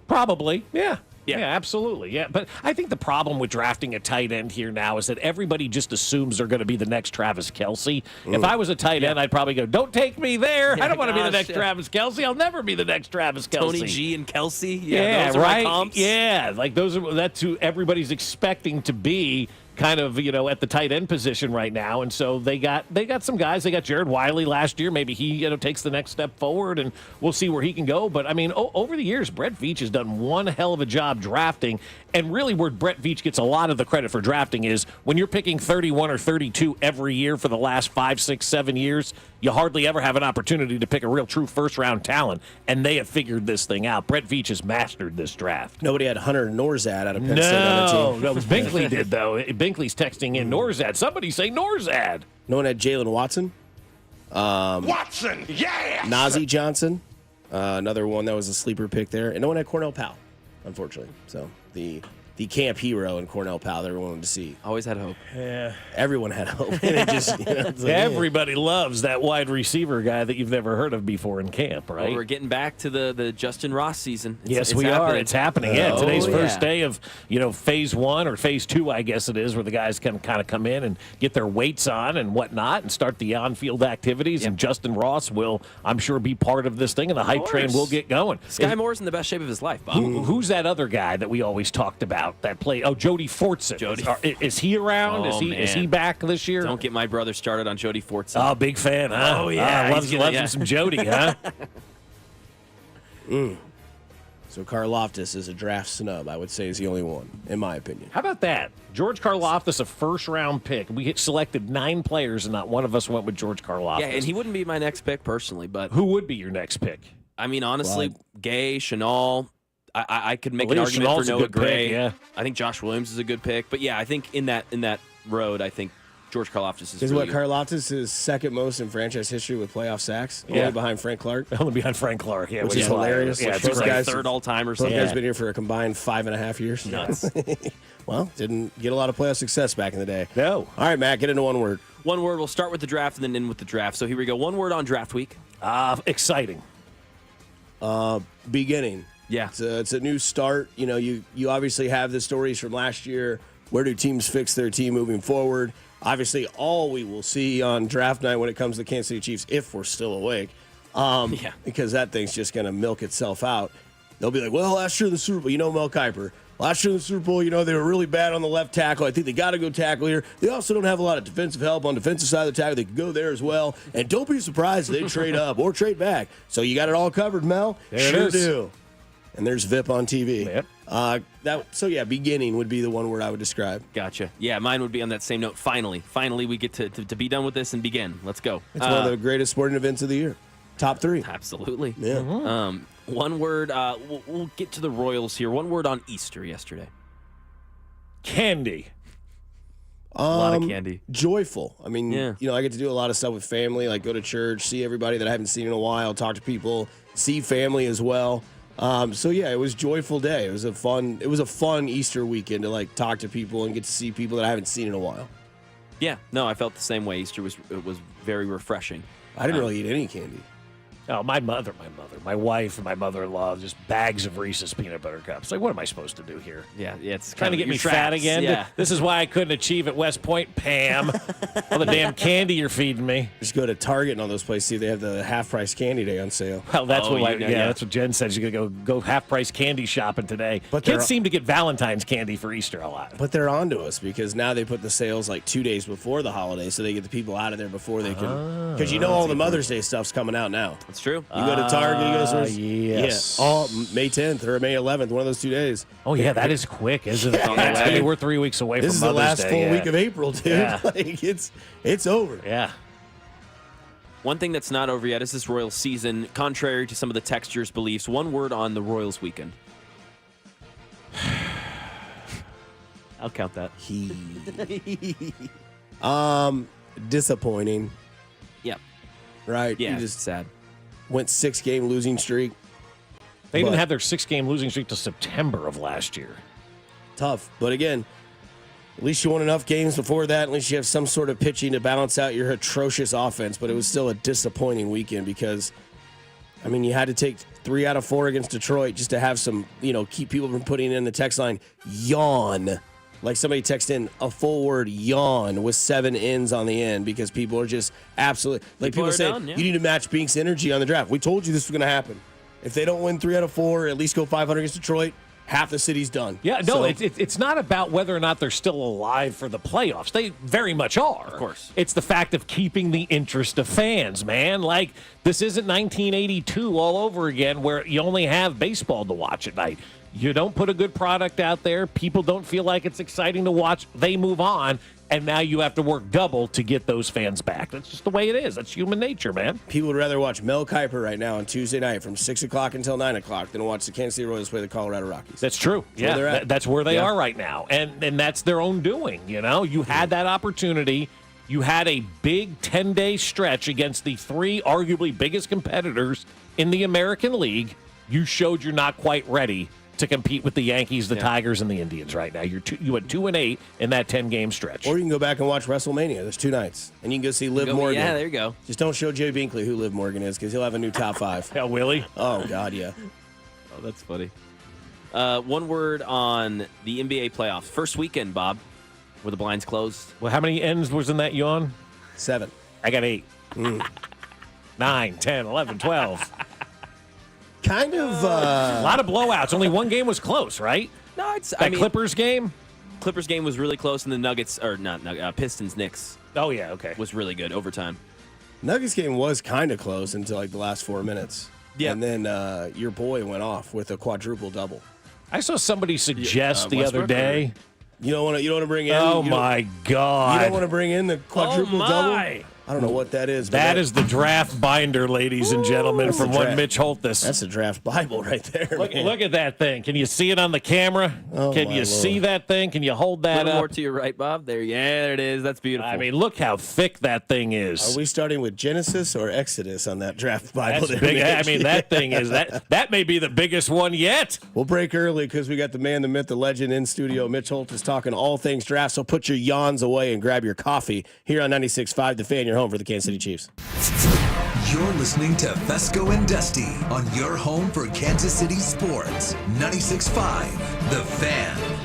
Probably, yeah. Yeah, absolutely. Yeah, but I think the problem with drafting a tight end here now is that everybody just assumes they're going to be the next Travis Kelce. If I was a tight end, I'd probably go, "Don't take me there. I don't want to be the next Travis Kelce. I'll never be the next Travis Kelce." Tony G and Kelce. Yeah, those are right. my comps. Yeah, like that's who everybody's expecting to be. Kind of, at the tight end position right now, and so they got some guys. They got Jared Wiley last year. Maybe he takes the next step forward, and we'll see where he can go. But I mean, over the years, Brett Veach has done one hell of a job drafting. And really, where Brett Veach gets a lot of the credit for drafting is when you're picking 31 or 32 every year for the last 5, 6, 7 years. You hardly ever have an opportunity to pick a real true first-round talent, and they have figured this thing out. Brett Veach has mastered this draft. Nobody had Hunter Norzad out of Penn State on the team. No, Binkley did, though. Binkley's texting in Norzad. Somebody say Norzad. No one had Jalen Watson. Watson, yeah! Najee Johnson, another one that was a sleeper pick there. And no one had Cornell Powell, unfortunately. So the camp hero in Cornell Powell that everyone wanted to see. Always had hope. Yeah. Everyone had hope. And it just, it's like, everybody loves that wide receiver guy that you've never heard of before in camp, right? Well, we're getting back to the Justin Ross season. Yes, we are. It's happening. Yeah, today's first day of phase 1 or phase 2, I guess it is, where the guys can kind of come in and get their weights on and whatnot and start the on-field activities. Yep. And Justin Ross will, I'm sure, be part of this thing, and the hype train will get going. Sky Moore's in the best shape of his life, Bob. Who's that other guy that we always talked about that played? Oh, Jody Fortson. Is he around? Is he back this year? Don't get my brother started on Jody Fortson. Oh, big fan, huh? Oh, yeah. Loves him some Jody, huh? So Karlaftis is a draft snub, I would say, is the only one, in my opinion. How about that? George Karlaftis, a first-round pick. We selected 9 players, and not one of us went with George Karlaftis. Yeah, and he wouldn't be my next pick personally, but... Who would be your next pick? I mean, honestly, Gay, Chenal... I could make an argument for Noah Gray. Pick, yeah. I think Josh Williams is a good pick. But, yeah, I think in that road, I think George Karlaftis is really Karlaftis is second most in franchise history with playoff sacks, only behind Frank Clark. Only behind Frank Clark, yeah. Which is hilarious. Yeah, those guys, third all-time or something. Those guys been here for a combined 5.5 years. Nuts. Well, didn't get a lot of playoff success back in the day. No. All right, Matt, get into one word. One word. We'll start with the draft and then end with the draft. So here we go. One word on draft week. Exciting. Beginning. Yeah. It's a new start. You obviously have the stories from last year. Where do teams fix their team moving forward? Obviously, all we will see on draft night when it comes to the Kansas City Chiefs, if we're still awake, because that thing's just going to milk itself out. They'll be like, well, last year in the Super Bowl, Mel Kiper. Last year in the Super Bowl, they were really bad on the left tackle. I think they got to go tackle here. They also don't have a lot of defensive help on the defensive side of the tackle. They could go there as well. And don't be surprised if they trade up or trade back. So you got it all covered, Mel. There it is. Do. And there's VIP on TV. Yep. Beginning would be the one word I would describe. Gotcha. Yeah, mine would be on that same note. Finally, we get to be done with this and begin. Let's go. It's one of the greatest sporting events of the year. Top 3. Absolutely. Yeah. Mm-hmm. One word. We'll get to the Royals here. One word on Easter yesterday. Candy. A lot of candy. Joyful. I mean, I get to do a lot of stuff with family, like go to church, see everybody that I haven't seen in a while, talk to people, see family as well. It was a joyful day. It was a fun Easter weekend to talk to people and get to see people that I haven't seen in a while. Yeah, no, I felt the same way. Easter was very refreshing. I didn't really eat any candy. Oh, my wife, and my mother-in-law, just bags of Reese's peanut butter cups. Like, what am I supposed to do here? Yeah, it's Trying to get me fat again? Yeah. This is why I couldn't achieve at West Point, Pam. All the damn candy you're feeding me. Just go to Target and all those places, see if they have the half-price candy day on sale. Well, that's that's what Jen said. She's going to go half-price candy shopping today. But kids seem to get Valentine's candy for Easter a lot. But they're on to us because now they put the sales like 2 days before the holiday, so they get the people out of there before they can. Because all the Mother's Day stuff's coming out now. That's true. You go to Target, you go to yes. Yeah, all May 10th or May 11th, one of those 2 days. Oh, yeah, that is quick, isn't it? We're 3 weeks away from Mother's Day. This is the last full week of April, dude. Yeah. Like, it's over. Yeah. One thing that's not over yet is this Royals season, contrary to some of the textures' beliefs. One word on the Royals weekend. I'll count that. Disappointing. Yep. Right? Yeah, You just sad. went 6-game losing streak. They didn't have their 6-game losing streak till September of last year. Tough. But again, at least you won enough games before that. At least you have some sort of pitching to balance out your atrocious offense. But it was still a disappointing weekend because, you had to take 3 out of 4 against Detroit just to have some, keep people from putting in the text line, yawn. Like somebody texted in a full word yawn with 7 ins on the end because people are just absolutely, like people say, you need to match Bink's energy on the draft. We told you this was going to happen. If they don't win 3 out of 4, at least go 500 against Detroit, half the city's done. Yeah, no, it's not about whether or not they're still alive for the playoffs. They very much are. Of course. It's the fact of keeping the interest of fans, man. Like, this isn't 1982 all over again where you only have baseball to watch at night. You don't put a good product out there. People don't feel like it's exciting to watch. They move on, and now you have to work double to get those fans back. That's just the way it is. That's human nature, man. People would rather watch Mel Kiper right now on Tuesday night from 6 o'clock until 9 o'clock than watch the Kansas City Royals play the Colorado Rockies. That's true. That's where they are right now, and that's their own doing. You had that opportunity. You had a big 10-day stretch against the 3 arguably biggest competitors in the American League. You showed you're not quite ready to compete with the Yankees, the Tigers, and the Indians right now. You went 2-8 in that 10-game stretch. Or you can go back and watch WrestleMania. There's 2 nights. And you can go see Liv Morgan. Yeah, there you go. Just don't show Jay Binkley who Liv Morgan is because he'll have a new top 5. Hell, will he? Oh, God, yeah. Oh, that's funny. One word on the NBA playoffs. First weekend, Bob, were the blinds closed? Well, how many ends was in that yawn? 7. I got 8. 9, 10, 11, 12. Kind of a lot of blowouts. Only one game was close, right? No, Clippers game. Clippers game was really close, and the Nuggets or Pistons Knicks. Oh yeah, okay. Was really good overtime. Nuggets game was kind of close until like the last 4 minutes. Yeah, and then your boy went off with a quadruple double. I saw somebody suggest the other day. You don't want to bring in. Oh my God! You don't want to bring in the quadruple double. I don't know what that is. That is the draft binder, ladies and gentlemen, from one Mitch Holthus. That's a draft Bible right there. Look at that thing. Can you see it on the camera? Oh, Can you see that thing? Can you hold that a little up? more to your right, Bob. There it is. That's beautiful. I mean, look how thick that thing is. Are we starting with Genesis or Exodus on that draft Bible? That's big. I mean, that thing is that may be the biggest one yet. We'll break early because we got the man, the myth, the legend in studio. Mitch Holthus talking all things draft. So put your yawns away and grab your coffee here on 96.5 The Fan. Your home for the Kansas City Chiefs. You're listening to Fescoe and Dusty on your home for Kansas City sports. 96.5 The Fan.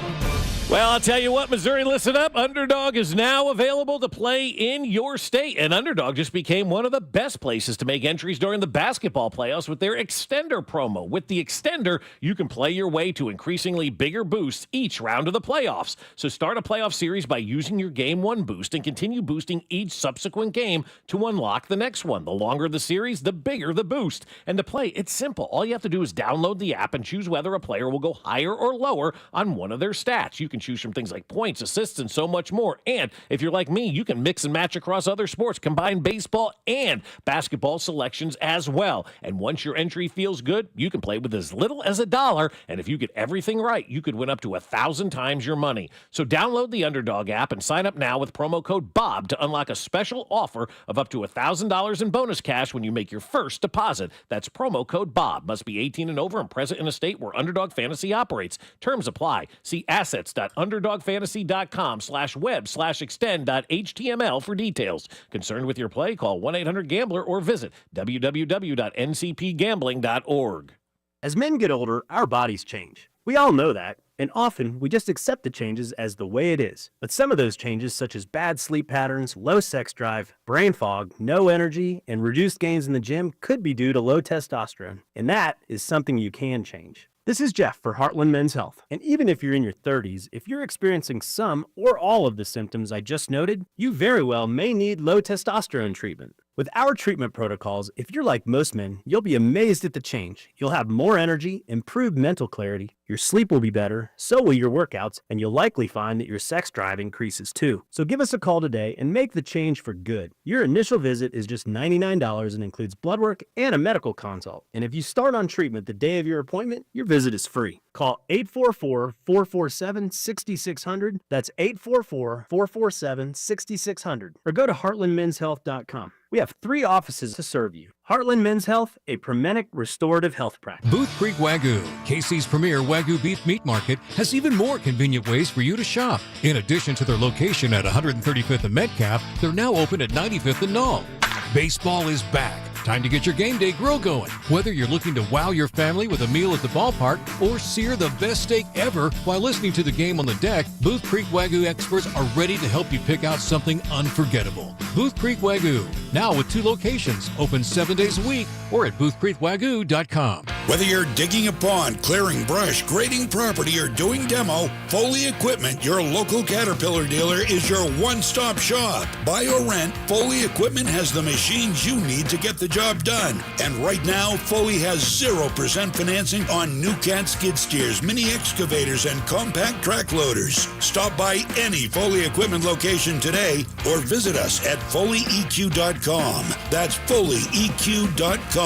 Well, I'll tell you what, Missouri, listen up. Underdog is now available to play in your state. And Underdog just became one of the best places to make entries during the basketball playoffs with their Extender promo. With the Extender, you can play your way to increasingly bigger boosts each round of the playoffs. So start a playoff series by using your Game 1 boost and continue boosting each subsequent game to unlock the next one. The longer the series, the bigger the boost. And to play, it's simple. All you have to do is download the app and choose whether a player will go higher or lower on one of their stats. You can choose from things like points, assists, and so much more. And if you're like me, you can mix and match across other sports, combine baseball and basketball selections as well. And once your entry feels good, you can play with as little as $1. And if you get everything right, you could win up to 1,000 times your money. So download the Underdog app and sign up now with promo code BOB to unlock a special offer of up to $1,000 in bonus cash when you make your first deposit. That's promo code BOB. Must be 18 and over and present in a state where Underdog Fantasy operates. Terms apply. See assets.underdog.com www.underdogfantasy.com/web/extend.html for details. Concerned with your play? Call 1-800-GAMBLER or visit www.ncpgambling.org. As men get older, our bodies change. We all know that, and often we just accept the changes as the way it is. But some of those changes, such as bad sleep patterns, low sex drive, brain fog, no energy, and reduced gains in the gym, could be due to low testosterone. And that is something you can change. This is Jeff for Heartland Men's Health. And even if you're in your 30s, if you're experiencing some or all of the symptoms I just noted, you very well may need low testosterone treatment. With our treatment protocols, if you're like most men, you'll be amazed at the change. You'll have more energy, improved mental clarity, your sleep will be better, so will your workouts, and you'll likely find that your sex drive increases too. So give us a call today and make the change for good. Your initial visit is just $99 and includes blood work and a medical consult. And if you start on treatment the day of your appointment, your visit is free. Call 844-447-6600. That's 844-447-6600. Or go to heartlandmenshealth.com. We have 3 offices to serve you. Heartland Men's Health, a Promenic restorative health practice. Booth Creek Wagyu, KC's premier Wagyu beef meat market, has even more convenient ways for you to shop. In addition to their location at 135th and Metcalf, they're now open at 95th and Knoll. Baseball is back. Time to get your game day grill going. Whether you're looking to wow your family with a meal at the ballpark or sear the best steak ever while listening to the game on the deck, Booth Creek Wagyu experts are ready to help you pick out something unforgettable. Booth Creek Wagyu, now with 2 locations, open 7 days a week or at boothcreekwagyu.com. Whether you're digging a pond, clearing brush, grading property, or doing demo, Foley Equipment, your local Caterpillar dealer, is your one-stop shop. Buy or rent, Foley Equipment has the machines you need to get the job done. And right now, Foley has 0% financing on new cat skid steers, mini excavators, and compact track loaders. Stop by any Foley Equipment location today or visit us at FoleyEQ.com. That's FoleyEQ.com.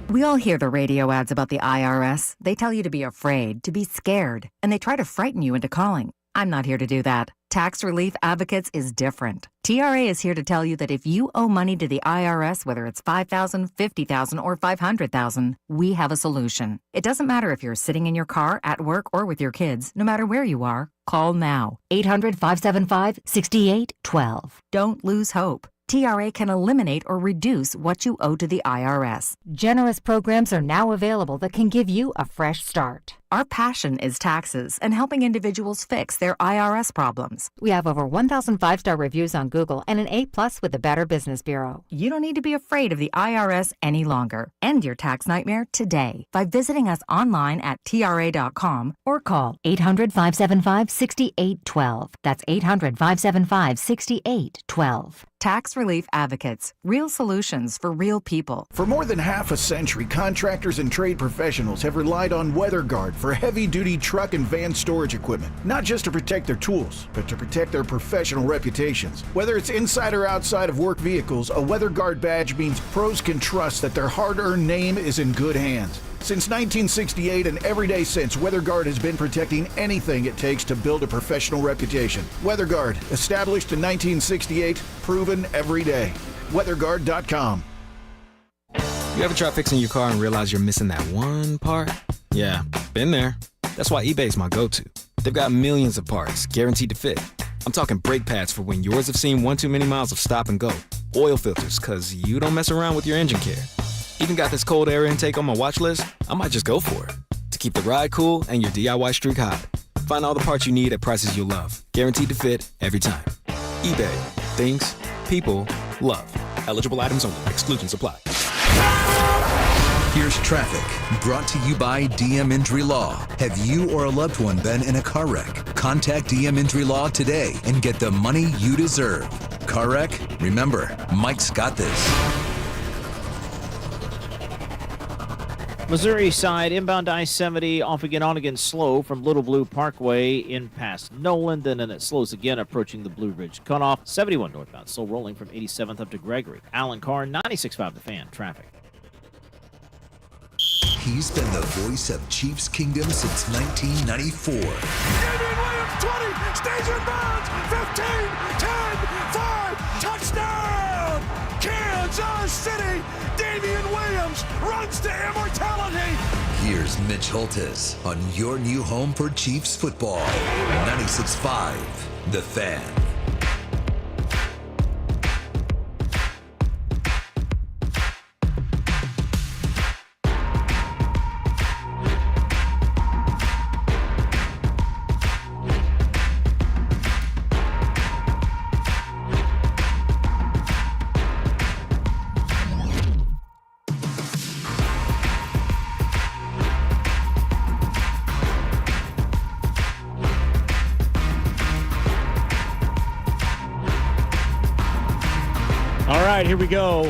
We all hear the radio ads about the IRS. They tell you to be afraid, to be scared, and they try to frighten you into calling. I'm not here to do that. Tax Relief Advocates is different. TRA is here to tell you that if you owe money to the IRS, whether it's $5,000, $50,000, or $500,000, we have a solution. It doesn't matter if you're sitting in your car, at work, or with your kids. No matter where you are, call now. 800-575-6812. Don't lose hope. TRA can eliminate or reduce what you owe to the IRS. Generous programs are now available that can give you a fresh start. Our passion is taxes and helping individuals fix their IRS problems. We have over 1,000 5-star reviews on Google and an A+ with the Better Business Bureau. You don't need to be afraid of the IRS any longer. End your tax nightmare today by visiting us online at TRA.com or call 800-575-6812. That's 800-575-6812. Tax Relief Advocates. Real solutions for real people. For more than half a century, contractors and trade professionals have relied on WeatherGuard for heavy-duty truck and van storage equipment, not just to protect their tools, but to protect their professional reputations. Whether it's inside or outside of work vehicles, a WeatherGuard badge means pros can trust that their hard-earned name is in good hands. Since 1968 and every day since, WeatherGuard has been protecting anything it takes to build a professional reputation. WeatherGuard, established in 1968, proven every day. WeatherGuard.com. You ever try fixing your car and realize you're missing that one part? Yeah, been there. That's why eBay's my go-to. They've got millions of parts, guaranteed to fit. I'm talking brake pads for when yours have seen one too many miles of stop and go. Oil filters, cause you don't mess around with your engine care. Even got this cold air intake on my watch list. I might just go for it. To keep the ride cool and your DIY streak hot. Find all the parts you need at prices you'll love. Guaranteed to fit every time. eBay. Things people love. Eligible items only. Exclusions apply. Here's traffic, brought to you by DM Injury Law. Have you or a loved one been in a car wreck? Contact DM Injury Law today and get the money you deserve. Car wreck? Remember, Mike's got this. Missouri side, inbound I-70, off again, on again, slow from Little Blue Parkway in past Nolan. Then it slows again, approaching the Blue Ridge cutoff. 71 northbound, slow rolling from 87th up to Gregory. Alan Carr, 96.5 The Fan, traffic. He's been the voice of Chiefs Kingdom since 1994. Damian Williams, 20, stays in bounds, 15, 10, 5, touchdown! Kansas City! Damian Williams runs to immortality! Here's Mitch Holtis on your new home for Chiefs football. 96.5, The Fan. All right, here we go.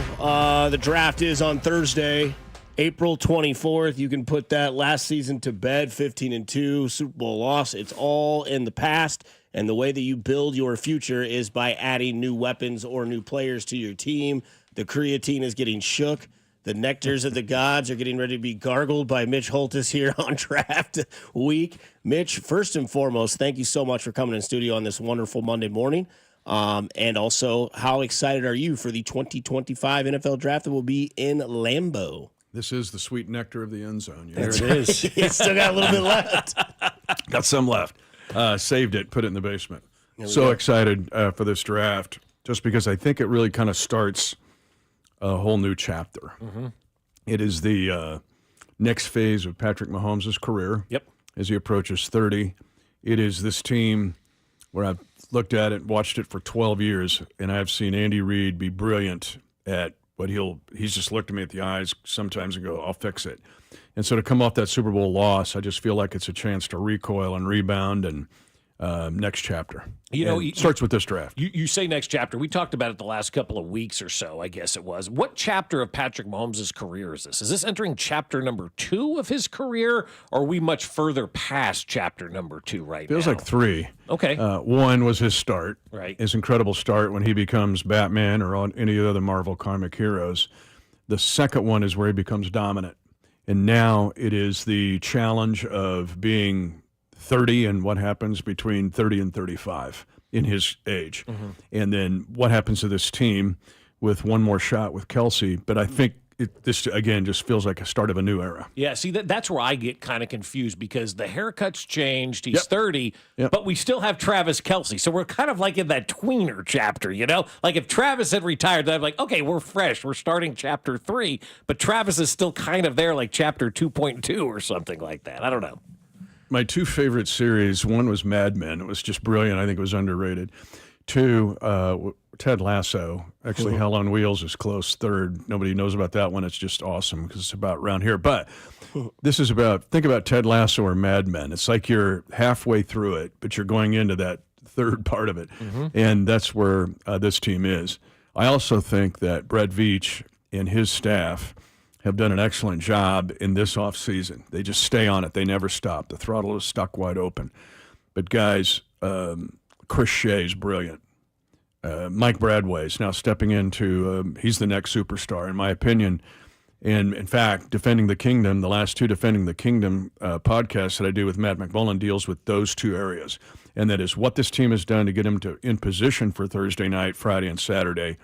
The draft is on Thursday, April 24th. You can put that last season to bed, 15-2, Super Bowl loss. It's all in the past, and the way that you build your future is by adding new weapons or new players to your team. The creatine is getting shook. The nectars of the gods are getting ready to be gargled by Mitch Holtis here on draft week. Mitch, first and foremost, thank you so much for coming in studio on this wonderful Monday morning. And also, how excited are you for the 2025 NFL draft that will be in Lambeau? This is the sweet nectar of the end zone. There it is. It's still got a little bit left. Got some left. Saved it, put it in the basement. So go. excited for this draft, just because I think it really kind of starts a whole new chapter. Mm-hmm. It is the next phase of Patrick Mahomes' career. Yep. As he approaches 30. It is this team where I've looked at it, watched it for 12 years, and I've seen Andy Reid be brilliant at what he's just looked at me at the eyes sometimes and go, I'll fix it. And so to come off that Super Bowl loss, I just feel like it's a chance to recoil and rebound and next chapter. It starts with this draft. You say next chapter. We talked about it the last couple of weeks or so, I guess it was. What chapter of Patrick Mahomes' career is this? Is this entering chapter number 2 of his career, or are we much further past chapter number 2 right Feels now? like 3. Okay. 1 was his start. Right. His incredible start when he becomes Batman or on any of the other Marvel comic heroes. The second one is where he becomes dominant. And now it is the challenge of being 30 and what happens between 30 and 35 in his age. Mm-hmm. And then what happens to this team with one more shot with Kelsey. But I think this, again, just feels like a start of a new era. Yeah, see, that's where I get kind of confused because the haircut's changed. He's 30, but we still have Travis Kelsey. So we're kind of like in that tweener chapter, you know? Like if Travis had retired, then I'm like, okay, we're fresh. We're starting chapter 3. But Travis is still kind of there like chapter 2.2 or something like that. I don't know. My 2 favorite series, one was Mad Men. It was just brilliant. I think it was underrated. 2, Ted Lasso. Actually, Hell on Wheels is close third. Nobody knows about that one. It's just awesome because it's about around here. But this is about, think about Ted Lasso or Mad Men. It's like you're halfway through it, but you're going into that third part of it. Mm-hmm. And that's where this team is. I also think that Brett Veach and his staff have done an excellent job in this offseason. They just stay on it. They never stop. The throttle is stuck wide open. But guys, Chris Shea is brilliant. Mike Bradway is now stepping into, he's the next superstar, in my opinion. And in fact, Defending the Kingdom, the last 2 Defending the Kingdom podcasts that I do with Matt McMullen deals with those 2 areas. And that is what this team has done to get him in position for Thursday night, Friday, and Saturday,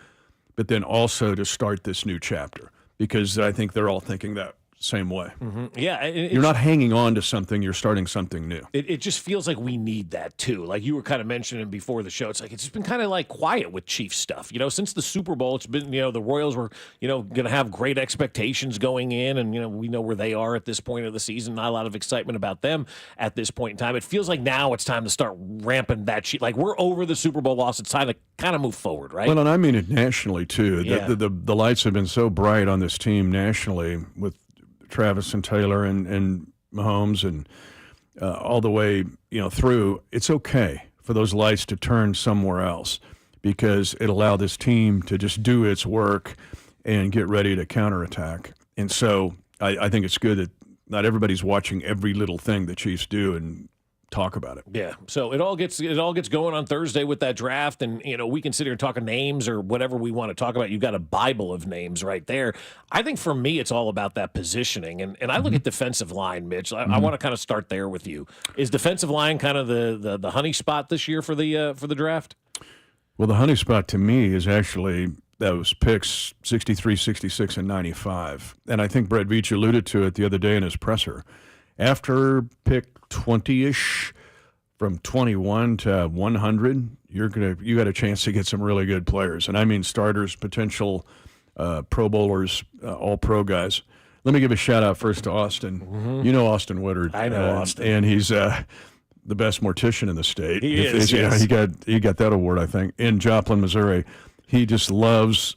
but then also to start this new chapter. Because I think they're all thinking that same way. Mm-hmm. Yeah. You're not hanging on to something. You're starting something new. It just feels like we need that too. Like you were kind of mentioning before the show, it's like it's just been kind of like quiet with Chiefs stuff. You know, since the Super Bowl, it's been, the Royals were, going to have great expectations going in, and we know where they are at this point of the season. Not a lot of excitement about them at this point in time. It feels like now it's time to start ramping that shit. Like we're over the Super Bowl loss. It's time to kind of move forward, right? Well, and I mean it nationally too. Yeah. The lights have been so bright on this team nationally with Travis and Taylor and Mahomes and all the way through. It's okay for those lights to turn somewhere else because it allowed this team to just do its work and get ready to counterattack. And so I think it's good that not everybody's watching every little thing the Chiefs do and talk about it. Yeah. So it all gets going on Thursday with that draft, and we can sit here and talk names or whatever we want to talk about. You've got a Bible of names right there. I think for me it's all about that positioning. And I look at defensive line, Mitch. I want to kind of start there with you. Is defensive line kind of the honey spot this year for the draft? Well, the honey spot to me is actually those picks 63, 66, and 95. And I think Brett Veach alluded to it the other day in his presser. After pick 20-ish, from 21 to 100, you got a chance to get some really good players. And I mean starters, potential Pro Bowlers, all-pro guys. Let me give a shout-out first to Austin. Mm-hmm. You know Austin Woodard. I know Austin. And he's the best mortician in the state. He is, yes. He got that award, I think, in Joplin, Missouri. He just loves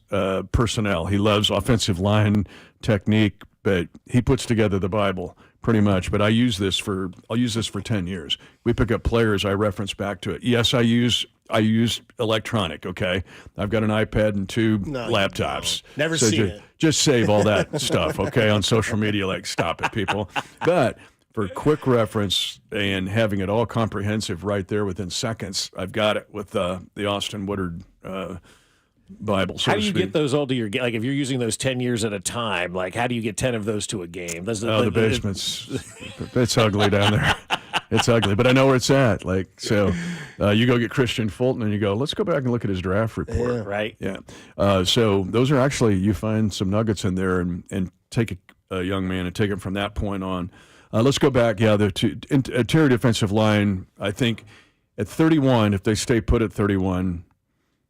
personnel. He loves offensive line technique, but he puts together the Bible pretty much. But I'll use this for 10 years. We pick up players, I reference back to it. Yes, I use electronic, okay? I've got an iPad and two laptops. Never seen it. Just save all that stuff, okay, on social media. Like, stop it, people. But for quick reference and having it all comprehensive right there within seconds, I've got it with the Austin Woodard Bible. So how do you get those all to your game? Like, if you're using those 10 years at a time, like, how do you get 10 of those to a game? The basement's it's ugly down there. It's ugly, but I know where it's at. Like, so you go get Christian Fulton and you go, let's go back and look at his draft report. Yeah, right. Yeah. So those are actually, you find some nuggets in there and take a young man and take him from that point on. Let's go back. Yeah, the interior defensive line, I think at 31, if they stay put at 31,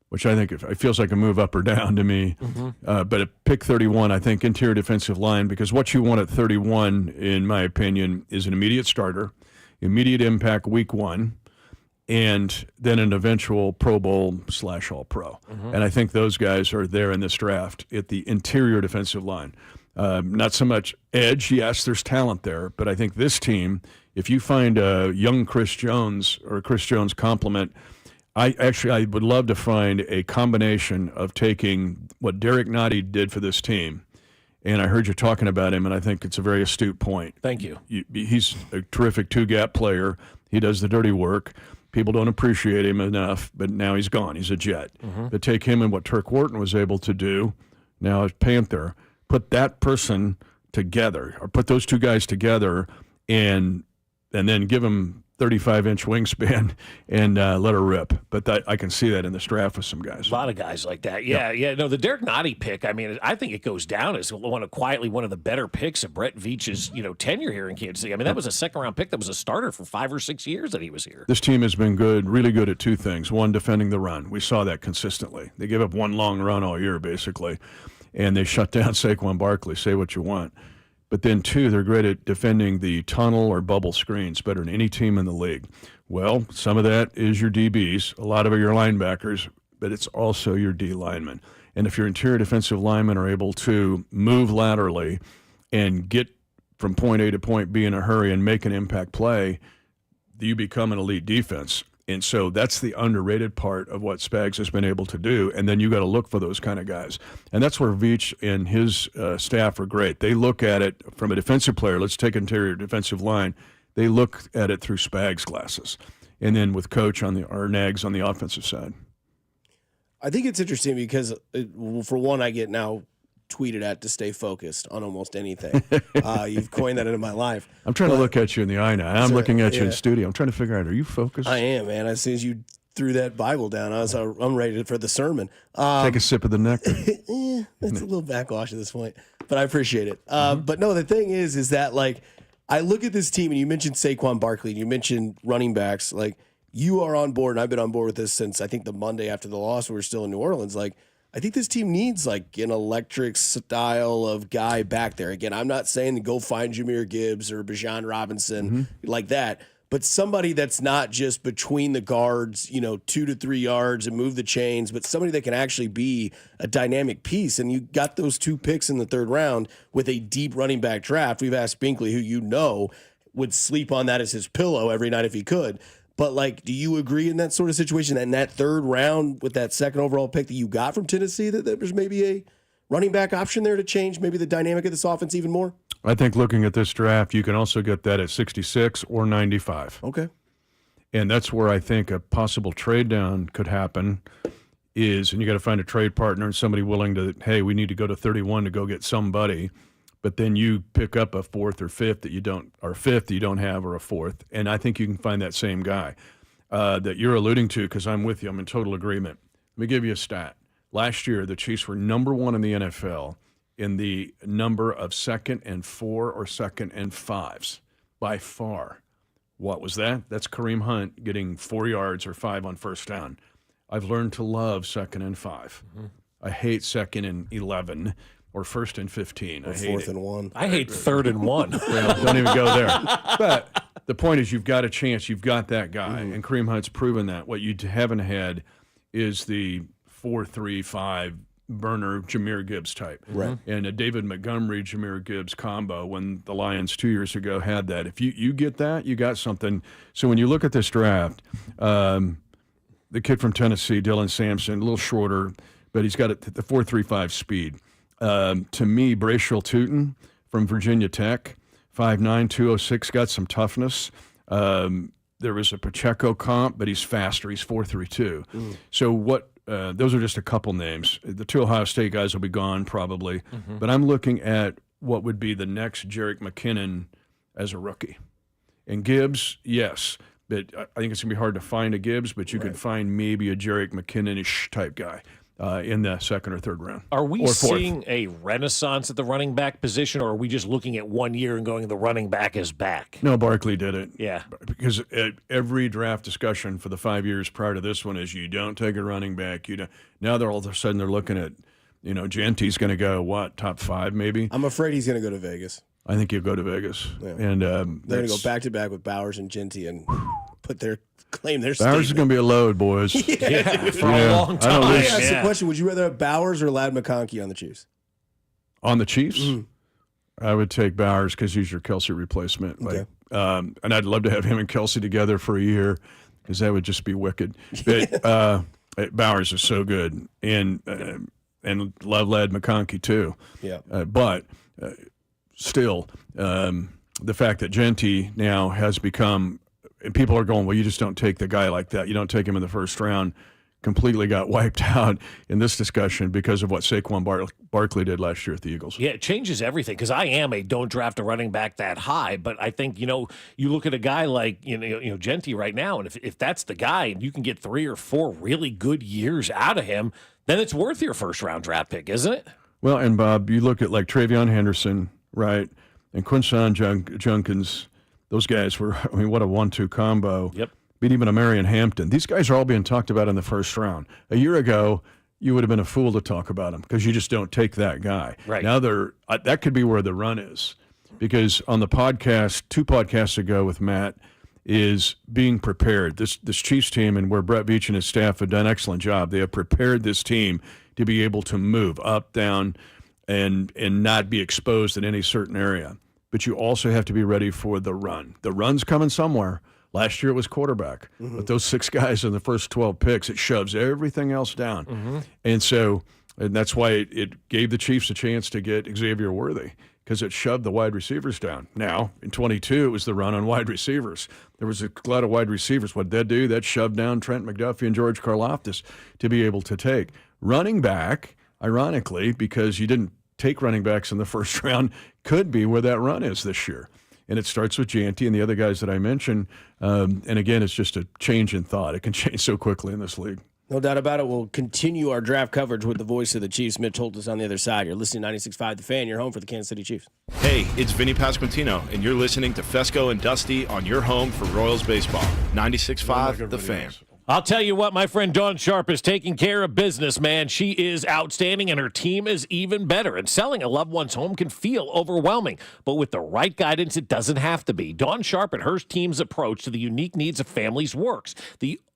which I think it feels like a move up or down to me. Mm-hmm. But at pick 31, I think interior defensive line, because what you want at 31, in my opinion, is an immediate starter, immediate impact week one, and then an eventual Pro Bowl / All-Pro. Mm-hmm. And I think those guys are there in this draft at the interior defensive line. Not so much edge. Yes, there's talent there, but I think this team, if you find a young Chris Jones or a Chris Jones complement, I would love to find a combination of taking what Derek Nottie did for this team, and I heard you talking about him, and I think it's a very astute point. Thank you. He's a terrific two-gap player. He does the dirty work. People don't appreciate him enough, but now he's gone. He's a Jet. Mm-hmm. But take him and what Turk Wharton was able to do now as Panther, put that person together, or put those two guys together, and then give them 35-inch wingspan and let her rip. But I can see that in this draft with some guys. A lot of guys like that. Yeah. No, the Derek Nottie pick, I mean, I think it goes down as one of the better picks of Brett Veach's, tenure here in Kansas City. I mean, that was a second-round pick that was a starter for 5 or 6 years that he was here. This team has been really good at two things. One, defending the run. We saw that consistently. They gave up one long run all year, basically, and they shut down Saquon Barkley. Say what you want. But then, two, they're great at defending the tunnel or bubble screens, better than any team in the league. Well, some of that is your DBs, a lot of it are your linebackers, but it's also your D linemen. And if your interior defensive linemen are able to move laterally and get from point A to point B in a hurry and make an impact play, you become an elite defense. And so that's the underrated part of what Spags has been able to do. And then you got to look for those kind of guys. And that's where Veach and his staff are great. They look at it from a defensive player. Let's take interior defensive line. They look at it through Spags glasses. And then with Coach or Nags on the offensive side. I think it's interesting because, for one, I get now tweeted at to stay focused on almost anything. You've coined that into my life. I'm trying to look at you in the eye now. I'm looking at you in studio. I'm trying to figure out, are you focused? I am, man. As soon as you threw that Bible down, I'm ready for the sermon. Take a sip of the nectar. That's a little backwash at this point, but I appreciate it. But no, the thing is that, like, I look at this team, and you mentioned Saquon Barkley, and you mentioned running backs. Like, you are on board, and I've been on board with this since, I think, the Monday after the loss. We were still in New Orleans. Like, I think this team needs like an electric style of guy back there. Again, I'm not saying to go find Jahmyr Gibbs or Bijan Robinson like that, but somebody that's not just between the guards, 2 to 3 yards and move the chains, but somebody that can actually be a dynamic piece. And you got those 2 picks in the 3rd round with a deep running back draft. We've asked Binkley, who would sleep on that as his pillow every night if he could. But, like, do you agree in that sort of situation, that in that 3rd round with that 2nd overall pick that you got from Tennessee, that there's maybe a running back option there to change maybe the dynamic of this offense even more? I think looking at this draft, you can also get that at 66 or 95. Okay. And that's where I think a possible trade down could happen and you got to find a trade partner and somebody willing to, hey, we need to go to 31 to go get somebody. But then you pick up a 4th or 5th that you don't, or 5th that you don't have, or a 4th. And I think you can find that same guy that you're alluding to, because I'm with you. I'm in total agreement. Let me give you a stat. Last year, the Chiefs were number 1 in the NFL in the number of 2nd and 4 or 2nd and 5s by far. What was that? That's Kareem Hunt getting 4 yards or 5 on first down. I've learned to love 2nd and 5. I hate 2nd and 11 or 1st and 15. Or I hate 4th it. and 1. I hate 3rd and 1. Well, don't even go there. But the point is, you've got a chance. You've got that guy, and Kareem Hunt's proven that. What you haven't had is the 4-3-5 burner Jahmyr Gibbs type, Right? And a David Montgomery Jahmyr Gibbs combo. When the Lions 2 years ago had that, if you get that, you got something. So when you look at this draft, the kid from Tennessee, Dylan Sampson, a little shorter, but he's got the 4.35 speed. To me, Bracial Tootin from Virginia Tech, 5'9", 206, got some toughness. There was a Pacheco comp, but he's faster. He's 4.32. So what? Those are just a couple names. The 2 Ohio State guys will be gone probably, but I'm looking at what would be the next Jerick McKinnon as a rookie. And Gibbs, yes, but I think it's going to be hard to find a Gibbs, but you could find maybe a Jerick McKinnon-ish type guy in the 2nd or 3rd round. Are we or 4th. seeing a renaissance at the running back position, or are we just looking at 1 year and going, the running back is back? No, Barkley did it. Yeah. Because every draft discussion for the 5 years prior to this one is you don't take a running back. You don't. Now they're all of a sudden they're looking at, Genty's going to go, what, top 5 maybe? I'm afraid he's going to go to Vegas. I think he'll go to Vegas. Yeah. And they're going to go back-to-back with Bowers and Genty and claim their Bowers statement. is going to be a load, boys. For a long time. Let me ask the question, would you rather have Bowers or Ladd McConkey on the Chiefs? On the Chiefs? I would take Bowers because he's your Kelsey replacement. Okay. And I'd love to have him and Kelsey together for a year because that would just be wicked. But Bowers is so good. And love Ladd McConkey too. Yeah. But still, the fact that Genty now has become, and people are going, well, you just don't take the guy like that. You don't take him in the first round. Completely got wiped out in this discussion because of what Saquon Barkley did last year at the Eagles. Yeah, it changes everything because I am a don't draft a running back that high, but I think, you look at a guy like, Genty right now, and if that's the guy and you can get 3 or 4 really good years out of him, then it's worth your first-round draft pick, isn't it? Well, and Bob, you look at like Travion Henderson, right, and Quinshon Junkins. Those guys were, what a 1-2 combo. Yep. Beat even a Marion Hampton. These guys are all being talked about in the first round. A year ago, you would have been a fool to talk about them because you just don't take that guy. Right. Now that could be where the run is, because on the podcast 2 podcasts ago with Matt is being prepared. This Chiefs team and where Brett Veach and his staff have done an excellent job. They have prepared this team to be able to move up, down, and not be exposed in any certain area. But you also have to be ready for the run. The run's coming somewhere. Last year it was quarterback. But those 6 guys in the first 12 picks, it shoves everything else down. And that's why it gave the Chiefs a chance to get Xavier Worthy, because it shoved the wide receivers down. Now, in 22, it was the run on wide receivers. There was a lot of wide receivers. What did that do? That shoved down Trent McDuffie and George Karlaftis to be able to take. Running back, ironically, because you didn't take running backs in the first round, could be where that run is this year. And it starts with Genty and the other guys that I mentioned. And again, it's just a change in thought. It can change so quickly in this league. No doubt about it. We'll continue our draft coverage with the voice of the Chiefs, Mitch Holtis, on the other side. You're listening to 96.5 The Fan. You're home for the Kansas City Chiefs. Hey, it's Vinny Pasquantino, and you're listening to Fescoe and Dusty on your home for Royals baseball. 96.5 The Fan. I'll tell you what, my friend Dawn Sharp is taking care of business, man. She is outstanding, and her team is even better. And selling a loved one's home can feel overwhelming, but with the right guidance, it doesn't have to be. Dawn Sharp and her team's approach to the unique needs of families works.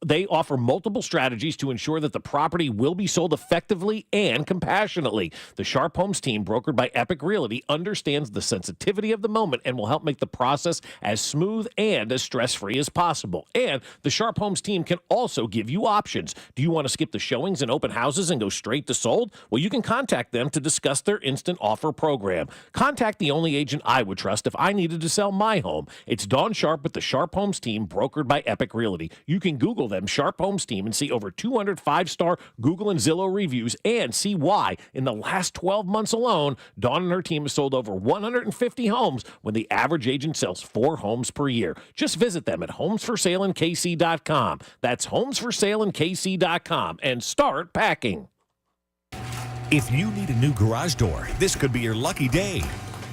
They offer multiple strategies to ensure that the property will be sold effectively and compassionately. The Sharp Homes team, brokered by Epic Realty, understands the sensitivity of the moment and will help make the process as smooth and as stress-free as possible. And the Sharp Homes team can also give you options. Do you want to skip the showings and open houses and go straight to sold? Well, you can contact them to discuss their instant offer program. Contact the only agent I would trust if I needed to sell my home. It's Dawn Sharp with the Sharp Homes team, brokered by Epic Realty. You can Google them, Sharp Homes team, and see over 200 5-star Google and Zillow reviews and see why in the last 12 months alone, Dawn and her team have sold over 150 homes when the average agent sells 4 homes per year. Just visit them at homesforsaleandkc.com. That's homesforsaleandkc.com and start packing. If you need a new garage door, this could be your lucky day.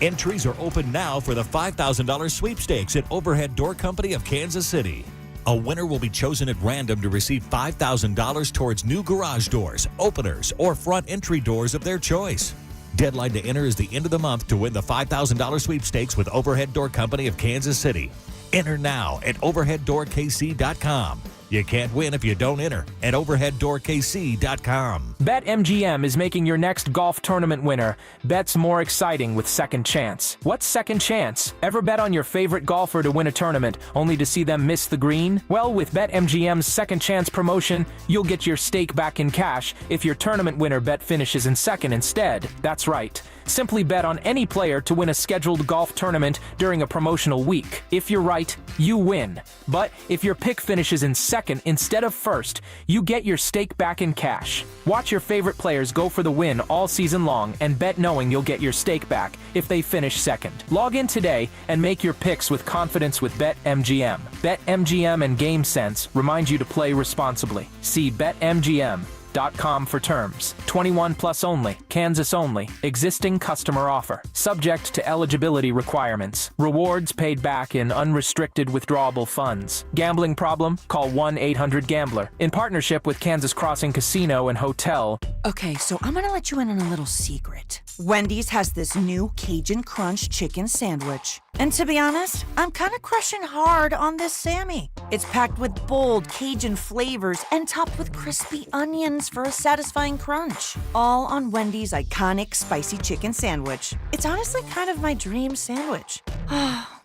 Entries are open now for the $5,000 sweepstakes at Overhead Door Company of Kansas City. A winner will be chosen at random to receive $5,000 towards new garage doors, openers, or front entry doors of their choice. Deadline to enter is the end of the month to win the $5,000 sweepstakes with Overhead Door Company of Kansas City. Enter now at overheaddoorkc.com. You can't win if you don't enter at overheaddoorkc.com. BetMGM is making your next golf tournament winner bets more exciting with Second Chance. What's Second Chance? Ever bet on your favorite golfer to win a tournament only to see them miss the green? Well, with BetMGM's Second Chance promotion, you'll get your stake back in cash if your tournament winner bet finishes in second instead. That's right. Simply bet on any player to win a scheduled golf tournament during a promotional week. If you're right, you win. But if your pick finishes in second instead of first, you get your stake back in cash. Watch your favorite players go for the win all season long and bet knowing you'll get your stake back if they finish second. Log in today and make your picks with confidence with BetMGM. BetMGM and GameSense remind you to play responsibly. See BetMGM.com for terms. 21 plus only. Kansas only. Existing customer offer. Subject to eligibility requirements. Rewards paid back in unrestricted withdrawable funds. Gambling problem? Call 1-800-GAMBLER. In partnership with Kansas Crossing Casino and Hotel. Okay, so I'm gonna let you in on a little secret. Wendy's has this new Cajun Crunch chicken sandwich. And to be honest, I'm kind of crushing hard on this Sammy. It's packed with bold Cajun flavors and topped with crispy onions for a satisfying crunch. All on Wendy's iconic spicy chicken sandwich. It's honestly kind of my dream sandwich.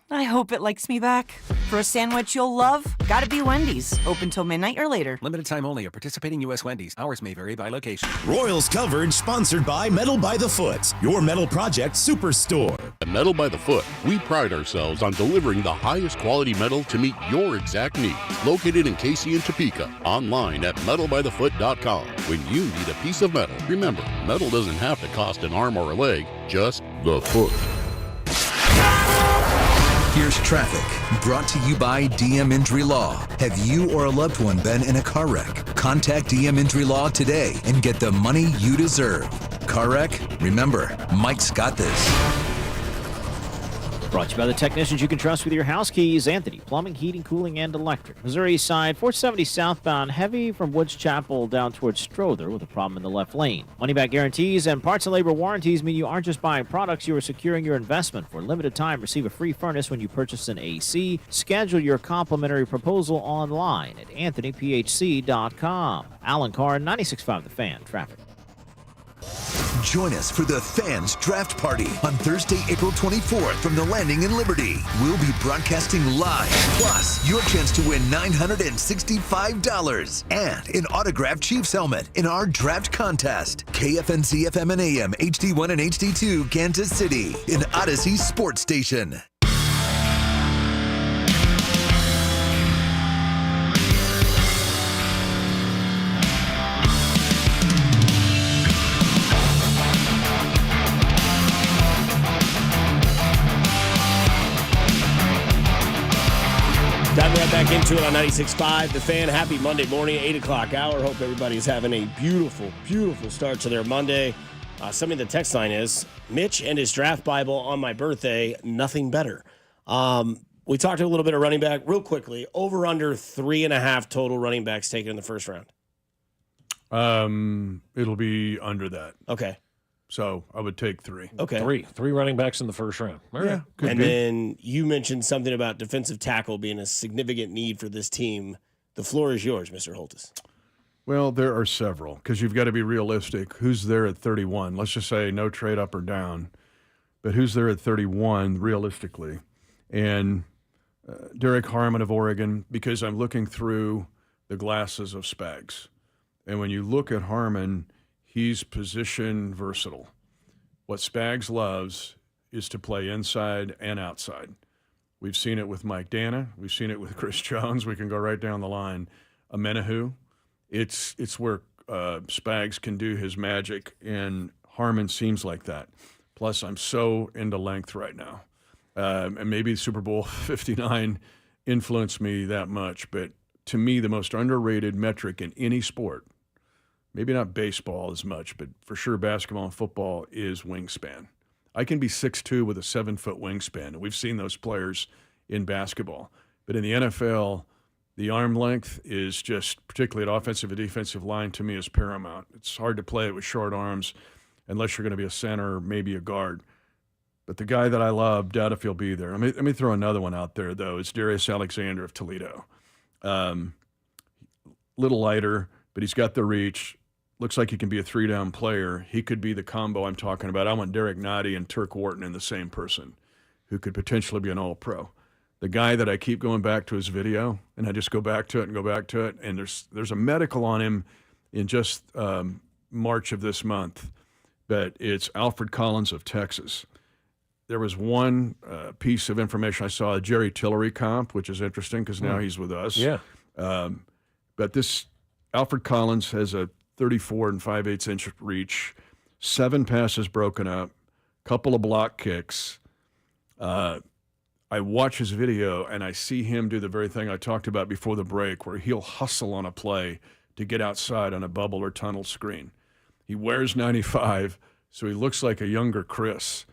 I hope it likes me back. For a sandwich you'll love, gotta be Wendy's. Open till midnight or later. Limited time only at participating U.S. Wendy's. Hours may vary by location. Royals coverage sponsored by Metal by the Foot, your metal project superstore. At Metal by the Foot, we pride ourselves on delivering the highest quality metal to meet your exact needs. Located in Casey and Topeka, online at metalbythefoot.com. When you need a piece of metal, remember, metal doesn't have to cost an arm or a leg, just the foot. Here's traffic, brought to you by DM Injury Law. Have you or a loved one been in a car wreck? Contact DM Injury Law today and get the money you deserve. Car wreck? Remember, Mike's got this. Brought to you by the technicians you can trust with your house keys. Anthony, plumbing, heating, cooling, and electric. Missouri side, 470 southbound, heavy from Woods Chapel down towards Strother with a problem in the left lane. Money back guarantees and parts and labor warranties mean you aren't just buying products, you are securing your investment. For a limited time, receive a free furnace when you purchase an AC. Schedule your complimentary proposal online at anthonyphc.com. Alan Carr, 96.5 The Fan, traffic. Join us for the Fans Draft Party on Thursday, April 24th from the Landing in Liberty. We'll be broadcasting live, plus your chance to win $965 and an autographed Chiefs helmet in our draft contest. KFNC FM and AM, HD1 and HD2, Kansas City, in Odyssey Sports Station. Diving right back into it on 96.5 The Fan. Happy Monday morning, 8 o'clock hour. Hope everybody's having a beautiful, beautiful start to their Monday. Something the text line is, Mitch and his draft Bible on my birthday, nothing better. We talked a little bit of running back real quickly. Over under 3.5 total running backs taken in the first round. It'll be under that. Okay. So I would take 3. Okay. Three running backs in the first round. All right. And then you mentioned something about defensive tackle being a significant need for this team. The floor is yours, Mr. Holtis. Well, there are several, because you've got to be realistic. Who's there at 31? Let's just say no trade up or down. But who's there at 31 realistically? And Derek Harmon of Oregon, because I'm looking through the glasses of Spags. And when you look at Harmon, he's position versatile. What Spags loves is to play inside and outside. We've seen it with Mike Dana. We've seen it with Chris Jones. We can go right down the line. Amenahu. It's where Spags can do his magic, and Harmon seems like that. Plus, I'm so into length right now. And maybe Super Bowl 59 influenced me that much, but to me, the most underrated metric in any sport, maybe not baseball as much, but for sure basketball and football, is wingspan. I can be 6'2" with a 7-foot wingspan, and we've seen those players in basketball. But in the NFL, the arm length is just, particularly at offensive and defensive line, to me is paramount. It's hard to play it with short arms unless you're going to be a center or maybe a guard. But the guy that I love, doubt if he'll be there. Let me throw another one out there, though. It's Darius Alexander of Toledo. Little lighter, but he's got the reach. Looks like he can be a 3-down player. He could be the combo I'm talking about. I want Derek Nottie and Turk Wharton in the same person, who could potentially be an all-pro. The guy that I keep going back to his video, and I just go back to it and go back to it, and there's a medical on him in just March of this month, but it's Alfred Collins of Texas. There was one piece of information I saw, a Jerry Tillery comp, which is interesting because now he's with us. Yeah. But this Alfred Collins has a 34 5/8 inch reach, 7 passes broken up, couple of block kicks. I watch his video and I see him do the very thing I talked about before the break, where he'll hustle on a play to get outside on a bubble or tunnel screen. He wears 95, so he looks like a younger Chris.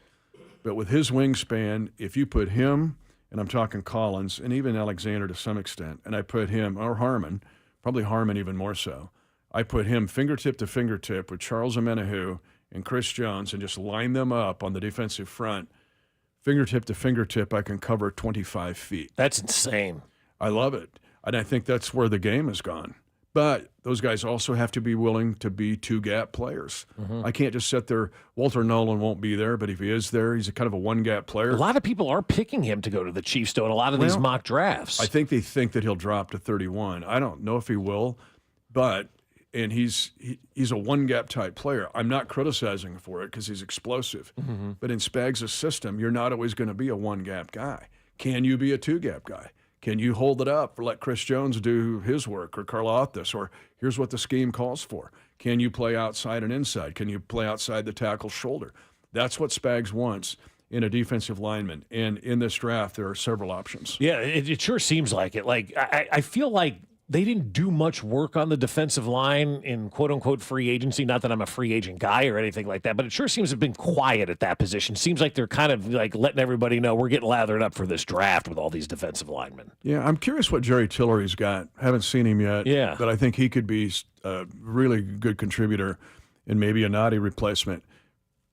But with his wingspan, if you put him, and I'm talking Collins, and even Alexander to some extent, and I put him, or Harmon, probably Harmon even more so, I put him fingertip to fingertip with Charles Omenihu and Chris Jones and just line them up on the defensive front. Fingertip to fingertip, I can cover 25 feet. That's insane. I love it. And I think that's where the game has gone. But those guys also have to be willing to be 2-gap players. I can't just sit there. Walter Nolan won't be there, but if he is there, he's a kind of a 1-gap player. A lot of people are picking him to go to the Chiefs, though, in a lot of these mock drafts. I think they think that he'll drop to 31. I don't know if he will, but he's a 1-gap type player. I'm not criticizing him for it because he's explosive. But in Spags' system, you're not always going to be a 1-gap guy. Can you be a 2-gap guy? Can you hold it up or let Chris Jones do his work, or Karlaftis, or here's what the scheme calls for? Can you play outside and inside? Can you play outside the tackle's shoulder? That's what Spags wants in a defensive lineman. And in this draft, there are several options. Yeah, it sure seems like it. Like I feel like they didn't do much work on the defensive line in quote-unquote free agency. Not that I'm a free agent guy or anything like that, but it sure seems to have been quiet at that position. Seems like they're kind of like letting everybody know we're getting lathered up for this draft with all these defensive linemen. Yeah, I'm curious what Jerry Tillery's got. Haven't seen him yet. Yeah. But I think he could be a really good contributor and maybe a Nottie replacement.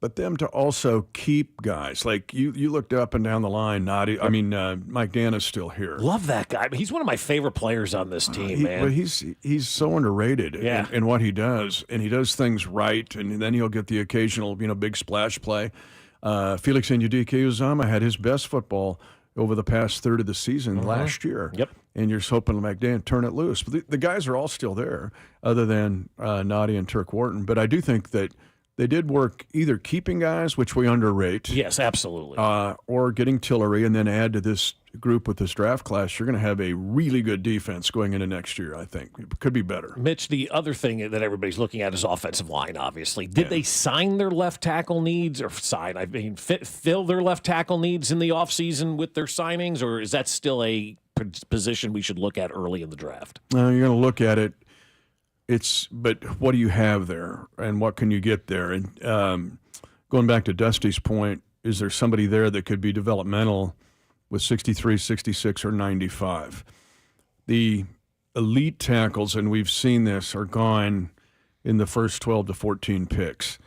But them to also keep guys. Like you looked up and down the line, Mike Dana's still here. Love that guy. He's one of my favorite players on this team, man. But he's so underrated in what he does, and he does things right, and then he'll get the occasional big splash play. Felix Anudike-Uzomah had his best football over the past third of the season last year. Yep. And you're just hoping McDan turn it loose. But the guys are all still there, other than Nottie and Turk Wharton. But I do think that they did work either keeping guys, which we underrate. Yes, absolutely. Or getting Tillery, and then add to this group with this draft class. You're going to have a really good defense going into next year, I think. It could be better. Mitch, the other thing that everybody's looking at is offensive line, obviously. Did they sign their left tackle needs, or fill their left tackle needs in the offseason with their signings, or is that still a position we should look at early in the draft? You're going to look at it. But what do you have there, and what can you get there? And going back to Dusty's point, is there somebody there that could be developmental with 63, 66, or 95? The elite tackles, and we've seen this, are gone in the first 12 to 14 picks.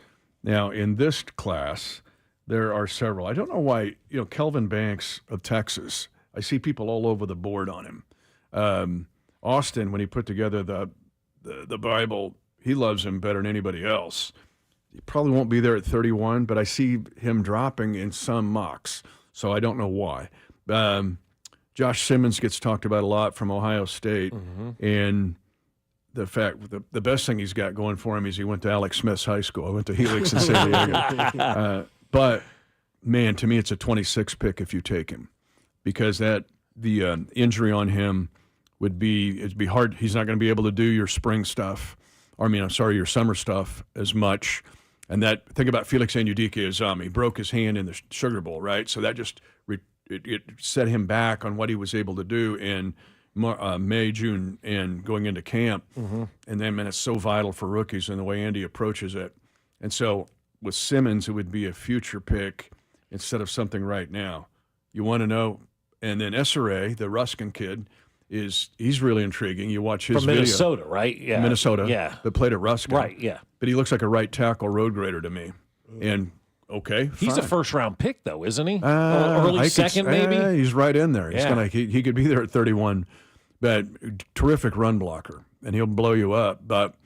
Now, in this class, there are several. I don't know why, Kelvin Banks of Texas, I see people all over the board on him. Austin, when he put together the Bible, he loves him better than anybody else. He probably won't be there at 31, but I see him dropping in some mocks, so I don't know why. Josh Simmons gets talked about a lot from Ohio State, and the fact the best thing he's got going for him is he went to Alex Smith's high school. I went to Helix in San Diego. But, man, to me it's a 26 pick if you take him, because the injury on him it'd be hard. He's not going to be able to do your spring stuff. Your summer stuff as much. And think about Felix Anudike-Uzomah. He broke his hand in the Sugar Bowl, right? So that just it set him back on what he was able to do. And May, June, and going into camp. Mm-hmm. And then, man, it's so vital for rookies and the way Andy approaches it. And so with Simmons, it would be a future pick instead of something right now. You want to know. And then SRA, the Ruskin kid, he's really intriguing. You watch his From video. Minnesota, right? Yeah. Minnesota. Yeah. But played at Ruskin. Right, yeah. But he looks like a right tackle road grader to me. And okay, He's a fine. first-round pick, though, isn't he? Early second, maybe? He's right in there. He's Yeah. he could be there at 31. But terrific run blocker, and he'll blow you up. But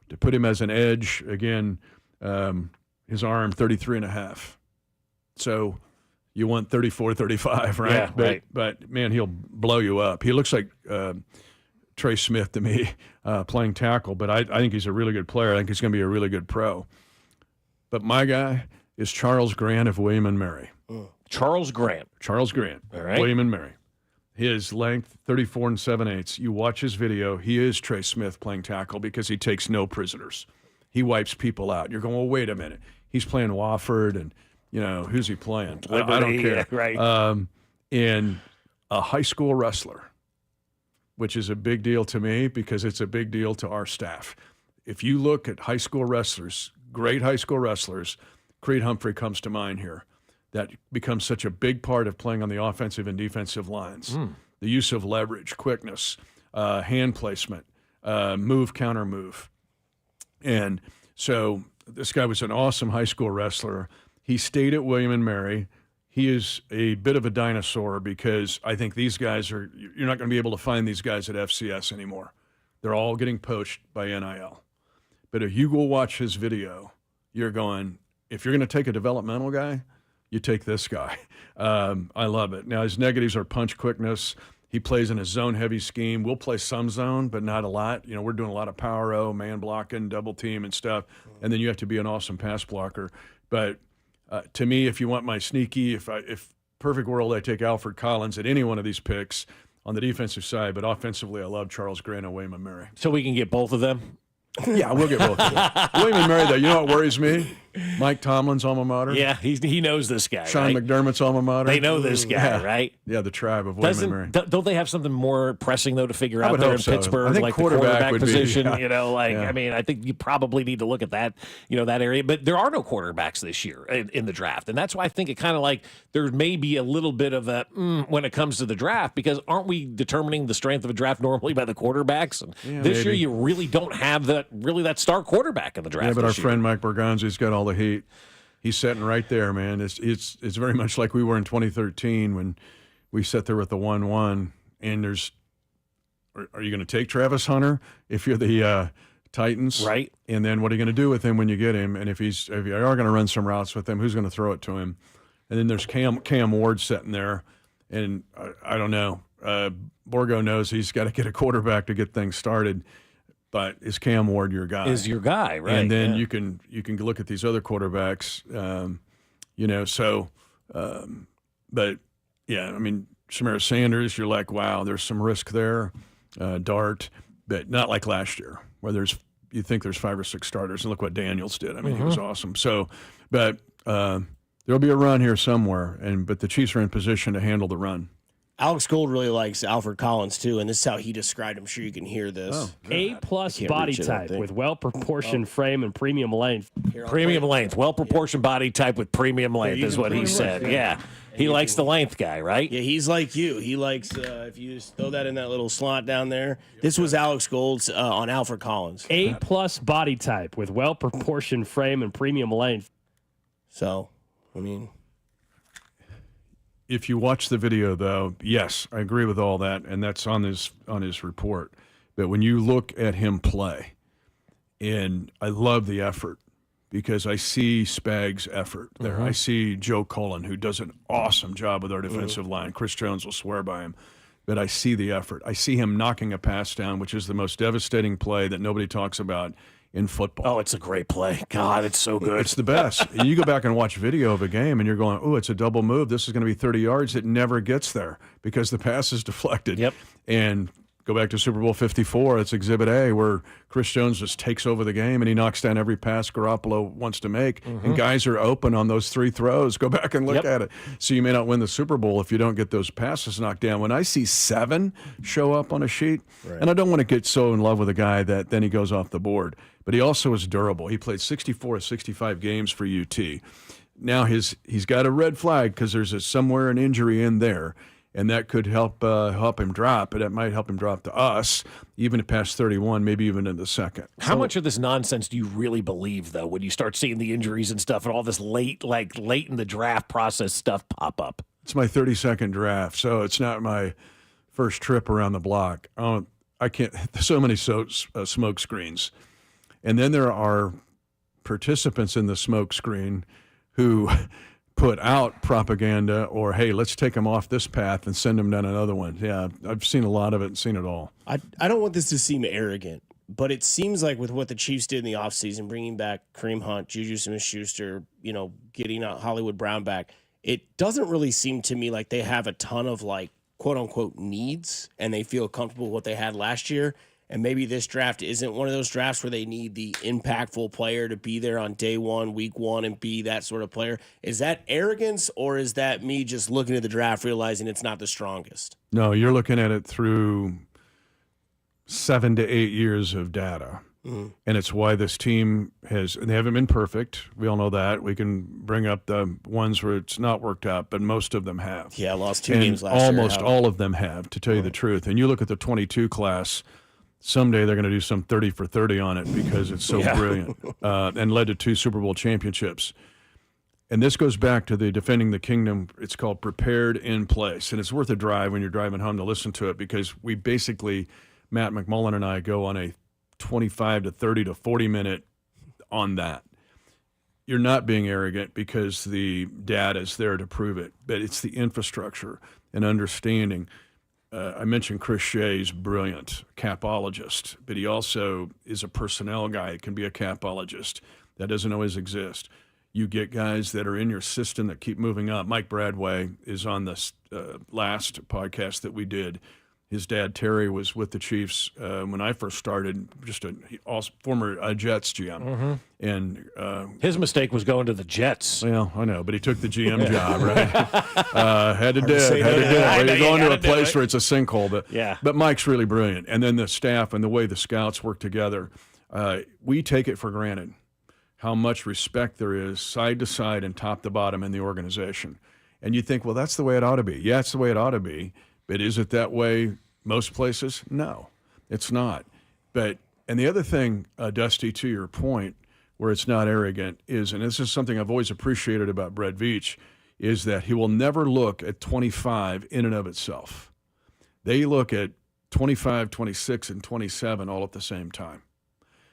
to put him as an edge, again, his arm, 33.5. So you want 34, 35, right? Yeah, right. But, man, he'll blow you up. He looks like Trey Smith to me playing tackle, but I think he's a really good player. I think he's going to be a really good pro. But my guy is Charles Grant of William & Mary. Charles Grant. Charles Grant, All right. William & Mary. His length, 34 7/8. You watch his video, he is Trey Smith playing tackle because he takes no prisoners. He wipes people out. You're going, well, wait a minute. He's playing Wofford, and, who's he playing? I don't care. Yeah, right. And a high school wrestler, which is a big deal to me because it's a big deal to our staff. If you look at high school wrestlers, great high school wrestlers, Creed Humphrey comes to mind here. That becomes such a big part of playing on the offensive and defensive lines. The use of leverage, quickness, hand placement, move, counter move. And so this guy was an awesome high school wrestler. He stayed at William & Mary. He is a bit of a dinosaur because I think these guys you're not going to be able to find these guys at FCS anymore. They're all getting poached by NIL. But if you go watch his video, you're going, if you're going to take a developmental guy, you take this guy. I love it. Now, his negatives are punch quickness. He plays in a zone-heavy scheme. We'll play some zone, but not a lot. We're doing a lot of power-o, man blocking, double team and stuff. And then you have to be an awesome pass blocker. But to me, if you want my sneaky, if perfect world, I take Alfred Collins at any one of these picks on the defensive side. But offensively, I love Charles Grant and William & Mary. So we can get both of them? Yeah, we'll get both of them. William & Mary, though, you know what worries me? Mike Tomlin's alma mater. Yeah, he knows this guy, Sean right? McDermott's alma mater. They know this guy, Yeah. right? Yeah, the tribe of William & Mary. Don't they have something more pressing, though, to figure I out would there hope in so. Pittsburgh? I think like the quarterback quarterback would be, position, yeah. I mean, I think you probably need to look at that, that area. But there are no quarterbacks this year in the draft. And that's why I think it kind of like there may be a little bit of a when it comes to the draft, because aren't we determining the strength of a draft normally by the quarterbacks? And this year you really don't have that star quarterback in the draft. Yeah, but our this year. friend Mike Bergonzi's got all the heat. He's sitting right there, man. It's very much like we were in 2013 when we sat there with the 1-1. And are you going to take Travis Hunter if you're the Titans? Right. And then what are you going to do with him when you get him? And if you are going to run some routes with him, who's going to throw it to him? And then there's Cam Ward sitting there, and I don't know. Borgo knows he's got to get a quarterback to get things started. But is Cam Ward your guy? Is your guy, right? And then yeah. you can look at these other quarterbacks, but yeah, I mean, Shamir Sanders, you're like, wow, there's some risk there. Dart, but not like last year where you think there's 5 or 6 starters, and look what Daniels did. I mean, he was awesome. So, but there'll be a run here somewhere, but the Chiefs are in position to handle the run. Alex Gold really likes Alfred Collins, too, and this is how he described him. I'm sure you can hear this. A-plus body type with well-proportioned frame and premium length. Premium length, well-proportioned body type with premium length is what he said. Yeah. He likes the length guy, right? Yeah, he's like you. He likes, if you just throw that in that little slot down there. This was Alex Gold's on Alfred Collins. A-plus body type with well-proportioned frame and premium length. So, I mean... If you watch the video, though, yes, I agree with all that, and that's on his report. But when you look at him play, and I love the effort because I see Spag's effort there. I see Joe Cullen, who does an awesome job with our defensive line. Chris Jones will swear by him. But I see the effort. I see him knocking a pass down, which is the most devastating play that nobody talks about in football. Oh, it's a great play. God, it's so good. It's the best. You go back and watch video of a game, and you're going, oh, it's a double move. This is going to be 30 yards. It never gets there because the pass is deflected. Yep. And Go back to Super Bowl 54. It's Exhibit A, where Chris Jones just takes over the game and he knocks down every pass Garoppolo wants to make. And guys are open on those 3 throws. Go back and look at it. So you may not win the Super Bowl if you don't get those passes knocked down. When I see 7 show up on a sheet, and I don't want to get so in love with a guy that then he goes off the board, but he also is durable. He played 64 of 65 games for UT. Now he's got a red flag because there's somewhere an injury in there. And that could help him drop, but it might help him drop to us, even past 31, maybe even in the second. How much of this nonsense do you really believe, though, when you start seeing the injuries and stuff and all this late in the draft process stuff pop up? It's my 32nd draft, so it's not my first trip around the block. I can't. There's so many smoke screens, and then there are participants in the smoke screen who put out propaganda or, hey, let's take them off this path and send them down another one. Yeah, I've seen a lot of it and seen it all. I don't want this to seem arrogant, but it seems like with what the Chiefs did in the offseason, bringing back Kareem Hunt, Juju Smith-Schuster, getting Hollywood Brown back, it doesn't really seem to me like they have a ton of, quote-unquote needs, and they feel comfortable with what they had last year. And maybe this draft isn't one of those drafts where they need the impactful player to be there on day 1, week 1, and be that sort of player. Is that arrogance, or is that me just looking at the draft, realizing it's not the strongest? No, you're looking at it through 7 to 8 years of data. And it's why this team they haven't been perfect. We all know that. We can bring up the ones where it's not worked out, but most of them have. Yeah, lost 2 games last year. Almost all of them have, to tell you the truth. And you look at the 22 class, someday they're going to do some 30 for 30 on it because it's so brilliant, and led to 2 Super Bowl championships. And this goes back to the Defending the Kingdom. It's called Prepared in Place. And it's worth a drive when you're driving home to listen to it, because we basically, Matt McMullen and I, go on a 25 to 30 to 40 minute on that. You're not being arrogant because the data is there to prove it, but it's the infrastructure and understanding. I mentioned Chris Shea's brilliant capologist, but he also is a personnel guy. It can be a capologist. That doesn't always exist. You get guys that are in your system that keep moving up. Mike Bradway is on this last podcast that we did. His dad, Terry, was with the Chiefs when I first started, just a former Jets GM. And his mistake was going to the Jets. Well, I know, but he took the GM job, right? Had to do it. You're going to a place where it's a sinkhole. But Mike's really brilliant. And then the staff and the way the scouts work together, we take it for granted how much respect there is side to side and top to bottom in the organization. And you think, well, that's the way it ought to be. Yeah, it's the way it ought to be. But is it that way most places? No, it's not. And the other thing, Dusty, to your point, where it's not arrogant is, and this is something I've always appreciated about Brett Veach, is that he will never look at 25 in and of itself. They look at 25, 26, and 27 all at the same time.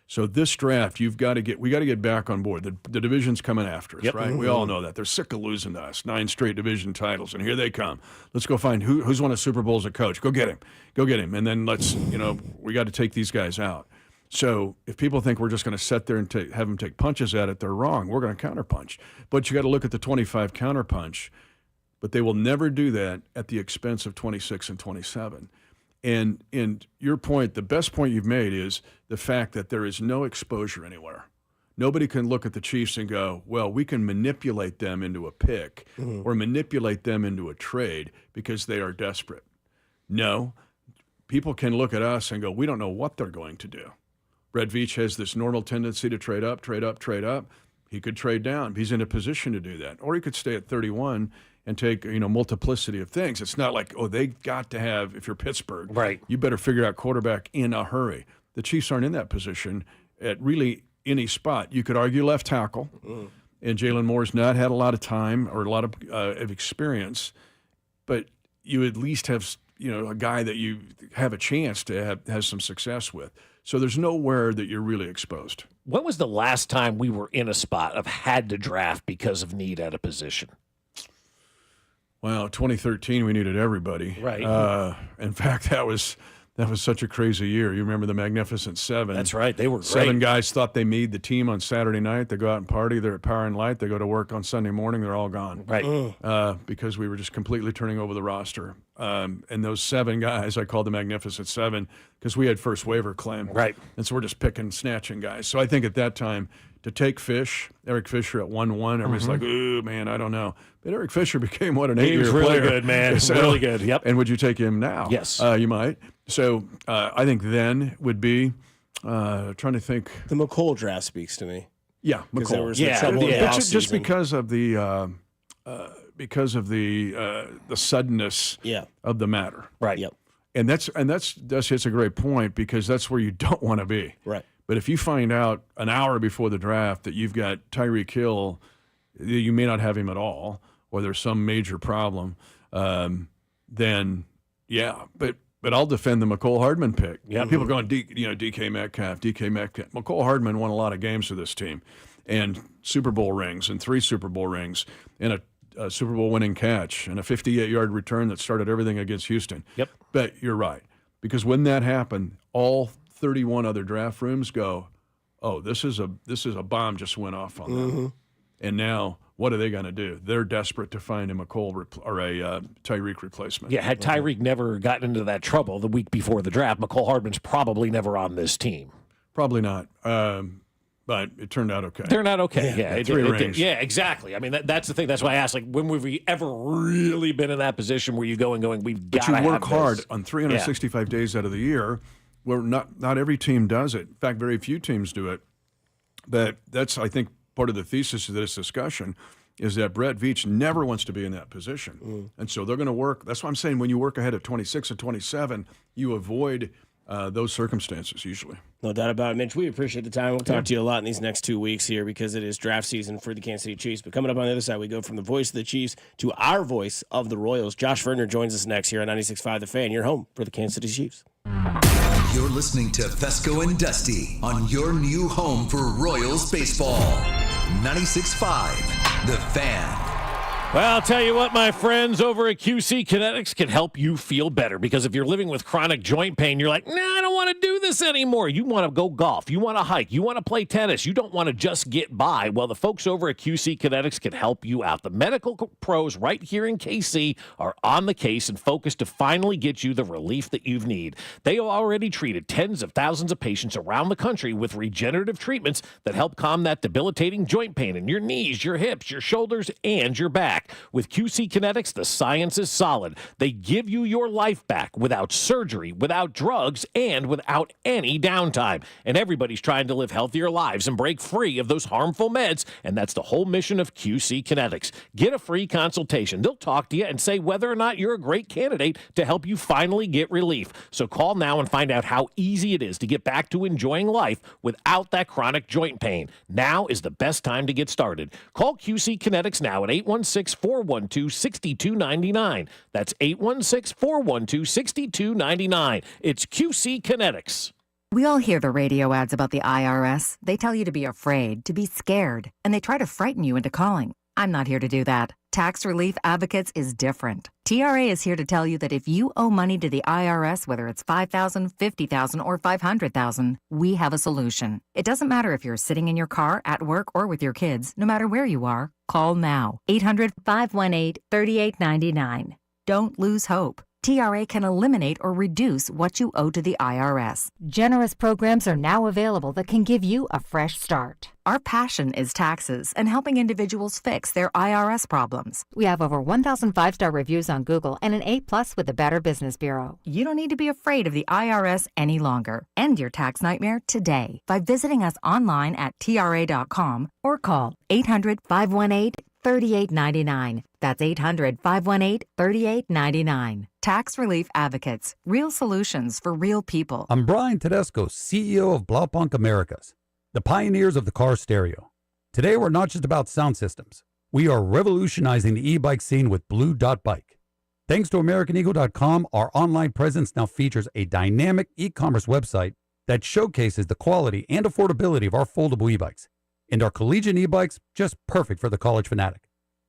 So this draft, we got to get back on board. The division's coming after us, right? We all know that. They're sick of losing to us. 9 straight division titles, and here they come. Let's go find who's won a Super Bowl as a coach. Go get him. And then we got to take these guys out. So if people think we're just going to sit there and have them take punches at it, they're wrong. We're going to counterpunch. But you got to look at the 25 counterpunch. But they will never do that at the expense of 26 and 27. And your point, the best point you've made is the fact that there is no exposure anywhere. Nobody can look at the Chiefs and go, well, we can manipulate them into a pick or manipulate them into a trade because they are desperate. No, people can look at us and go, we don't know what they're going to do. Brett Veach has this normal tendency to trade up, trade up, trade up. He could trade down. He's in a position to do that. Or he could stay at 31 and take, multiplicity of things. It's not like, they got to have, if you're Pittsburgh, right, you better figure out quarterback in a hurry. The Chiefs aren't in that position at really any spot. You could argue left tackle, and Jalen Moore's not had a lot of time or a lot of experience, but you at least have, a guy that you have a chance to have some success with. So there's nowhere that you're really exposed. When was the last time we were in a spot of had to draft because of need at a position? Well, 2013, we needed everybody. Right. In fact, that was That was such a crazy year. You remember the Magnificent Seven. That's right. They were great. 7 guys thought they made the team on Saturday night. They go out and party. They're at Power and Light. They go to work on Sunday morning. They're all gone. Right. Because we were just completely turning over the roster. And those 7 guys, I called the Magnificent Seven because we had first waiver claim. Right. And so we're just picking, snatching guys. So I think at that time, to take Eric Fisher at 1-1, everybody's like, ooh, man, I don't know. But Eric Fisher became, an 8-year player. He was really good, man. So, really good, yep. And would you take him now? Yes. You might. So I think then would be, trying to think. The McColl draft speaks to me. Yeah, McColl. There was the trouble in the Just offseason. because of the suddenness of the matter. Right. Yep. And that's a great point because that's where you don't want to be. Right. But if you find out an hour before the draft that you've got Tyreek Hill, you may not have him at all, or there's some major problem, then yeah. But I'll defend the McCole Hardman pick. Yeah. People going, DK Metcalf. McCole Hardman won a lot of games for this team, and Super Bowl rings, and 3 Super Bowl rings, and a Super Bowl winning catch, and a 58-yard return that started everything against Houston. Yep. But you're right, because when that happened, all 31 other draft rooms go, oh, this is a bomb just went off on them. And now what are they going to do? They're desperate to find a McColl or a Tyreek replacement. Yeah, had Tyreek never gotten into that trouble the week before the draft, McCole Hardman's probably never on this team. Probably not. But it turned out okay. Turned out okay. Yeah, it did. Yeah, exactly. I mean, that's the thing. That's why I asked, like, when have we ever really been in that position where you go and going, we've got to have But you work hard this. on 365 days out of the year. Where not every team does it. In fact, very few teams do it. But that's, I think, part of the thesis of this discussion is that Brett Veach never wants to be in that position. And so they're going to work. That's why I'm saying when you work ahead of 26 and 27, you avoid those circumstances usually. No doubt about it, Mitch. We appreciate the time. We'll talk to you a lot in these next 2 weeks here because it is draft season for the Kansas City Chiefs. But coming up on the other side, we go from the voice of the Chiefs to our voice of the Royals. Josh Verner joins us next here on 96.5 The Fan. You're home for the Kansas City Chiefs. You're listening to Fescoe and Dusty on your new home for Royals baseball. 96.5 The Fan. Well, I'll tell you what, my friends over at QC Kinetics can help you feel better because if you're living with chronic joint pain, you're like, nah, I don't want to do this anymore. You want to go golf. You want to hike. You want to play tennis. You don't want to just get by. Well, the folks over at QC Kinetics can help you out. The medical pros right here in KC are on the case and focused to finally get you the relief that you need. They have already treated tens of thousands of patients around the country with regenerative treatments that help calm that debilitating joint pain in your knees, your hips, your shoulders, and your back. With QC Kinetics, the science is solid. They give you your life back without surgery, without drugs, and without any downtime. And everybody's trying to live healthier lives and break free of those harmful meds, and that's the whole mission of QC Kinetics. Get a free consultation. They'll talk to you and say whether or not you're a great candidate to help you finally get relief. So call now and find out how easy it is to get back to enjoying life without that chronic joint pain. Now is the best time to get started. Call QC Kinetics now at 816-412-6299. That's 816-412-6299. It's QC Kinetics. We all hear the radio ads about the IRS. They tell you to be afraid, to be scared, and they try to frighten you into calling. I'm not here to do that. Tax Relief Advocates is different. TRA is here to tell you that if you owe money to the IRS, whether it's $5,000, $50,000, or $500,000, we have a solution. It doesn't matter if you're sitting in your car, at work, or with your kids. No matter where you are, call now. 800-518-3899. Don't lose hope. TRA can eliminate or reduce what you owe to the IRS. Generous programs are now available that can give you a fresh start. Our passion is taxes and helping individuals fix their IRS problems. We have over 1,000 5-star reviews on Google and an A+ with the Better Business Bureau. You don't need to be afraid of the IRS any longer. End your tax nightmare today by visiting us online at TRA.com or call 800-518-3899. That's 800-518-3899. Tax Relief Advocates. Real solutions for real people. I'm Brian Tedesco, CEO of Blaupunk Americas, the pioneers of the car stereo. Today, we're not just about sound systems. We are revolutionizing the e-bike scene with Blue Dot Bike. Thanks to AmericanEagle.com, our online presence now features a dynamic e-commerce website that showcases the quality and affordability of our foldable e-bikes. And our collegiate e-bikes, just perfect for the college fanatic.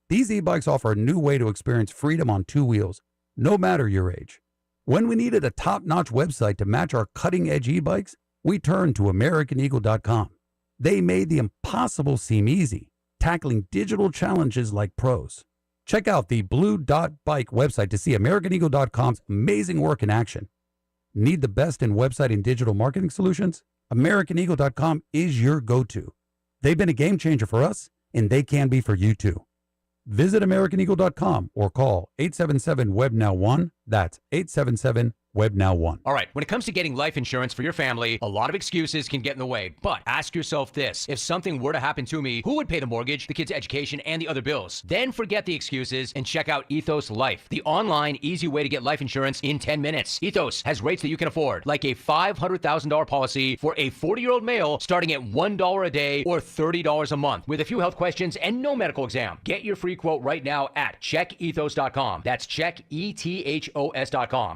These e-bikes offer a new way to experience freedom on 2 wheels, no matter your age. When we needed a top-notch website to match our cutting-edge e-bikes, we turned to AmericanEagle.com. They made the impossible seem easy, tackling digital challenges like pros. Check out the Blue Dot Bike website to see AmericanEagle.com's amazing work in action. Need the best in website and digital marketing solutions? AmericanEagle.com is your go-to. They've been a game changer for us, and they can be for you too. Visit AmericanEagle.com or call 877-WEB-NOW-1. That's 877-WEB-NOW-1. All right, when it comes to getting life insurance for your family, a lot of excuses can get in the way. But ask yourself this: if something were to happen to me, who would pay the mortgage, the kids' education, and the other bills? Then forget the excuses and check out Ethos Life, the online, easy way to get life insurance in 10 minutes. Ethos has rates that you can afford, like a $500,000 policy for a 40-year-old male starting at $1 a day or $30 a month, with a few health questions and no medical exam. Get your free quote right now at checkethos.com. That's checkethos.com.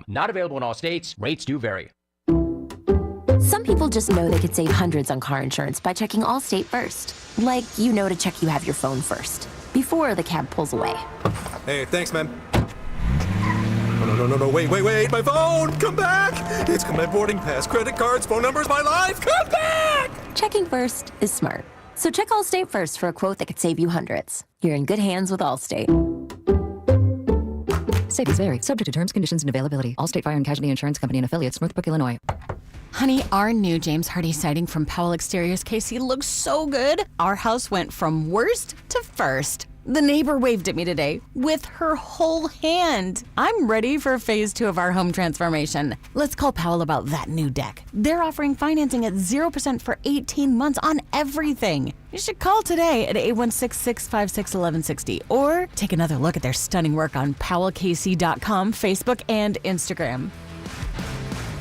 Not available in all states. Rates do vary. Some people just know they could save hundreds on car insurance by checking Allstate first. Like, you know, to check you have your phone first, before the cab pulls away. Hey, thanks, man. No, wait, my phone! Come back! It's got my boarding pass, credit cards, phone numbers, my life! Come back! Checking first is smart. So check Allstate first for a quote that could save you hundreds. You're in good hands with Allstate. Savings vary. Subject to terms, conditions, and availability. Allstate Fire and Casualty Insurance Company and Affiliates, Northbrook, Illinois. Honey, our new James Hardy siding from Powell Exteriors KC looks so good. Our house went from worst to first. The neighbor waved at me today with her whole hand. I'm ready for phase 2 of our home transformation. Let's call Powell about that new deck. They're offering financing at 0% for 18 months on everything. You should call today at 816-656-1160 or take another look at their stunning work on powellkc.com, Facebook, and Instagram.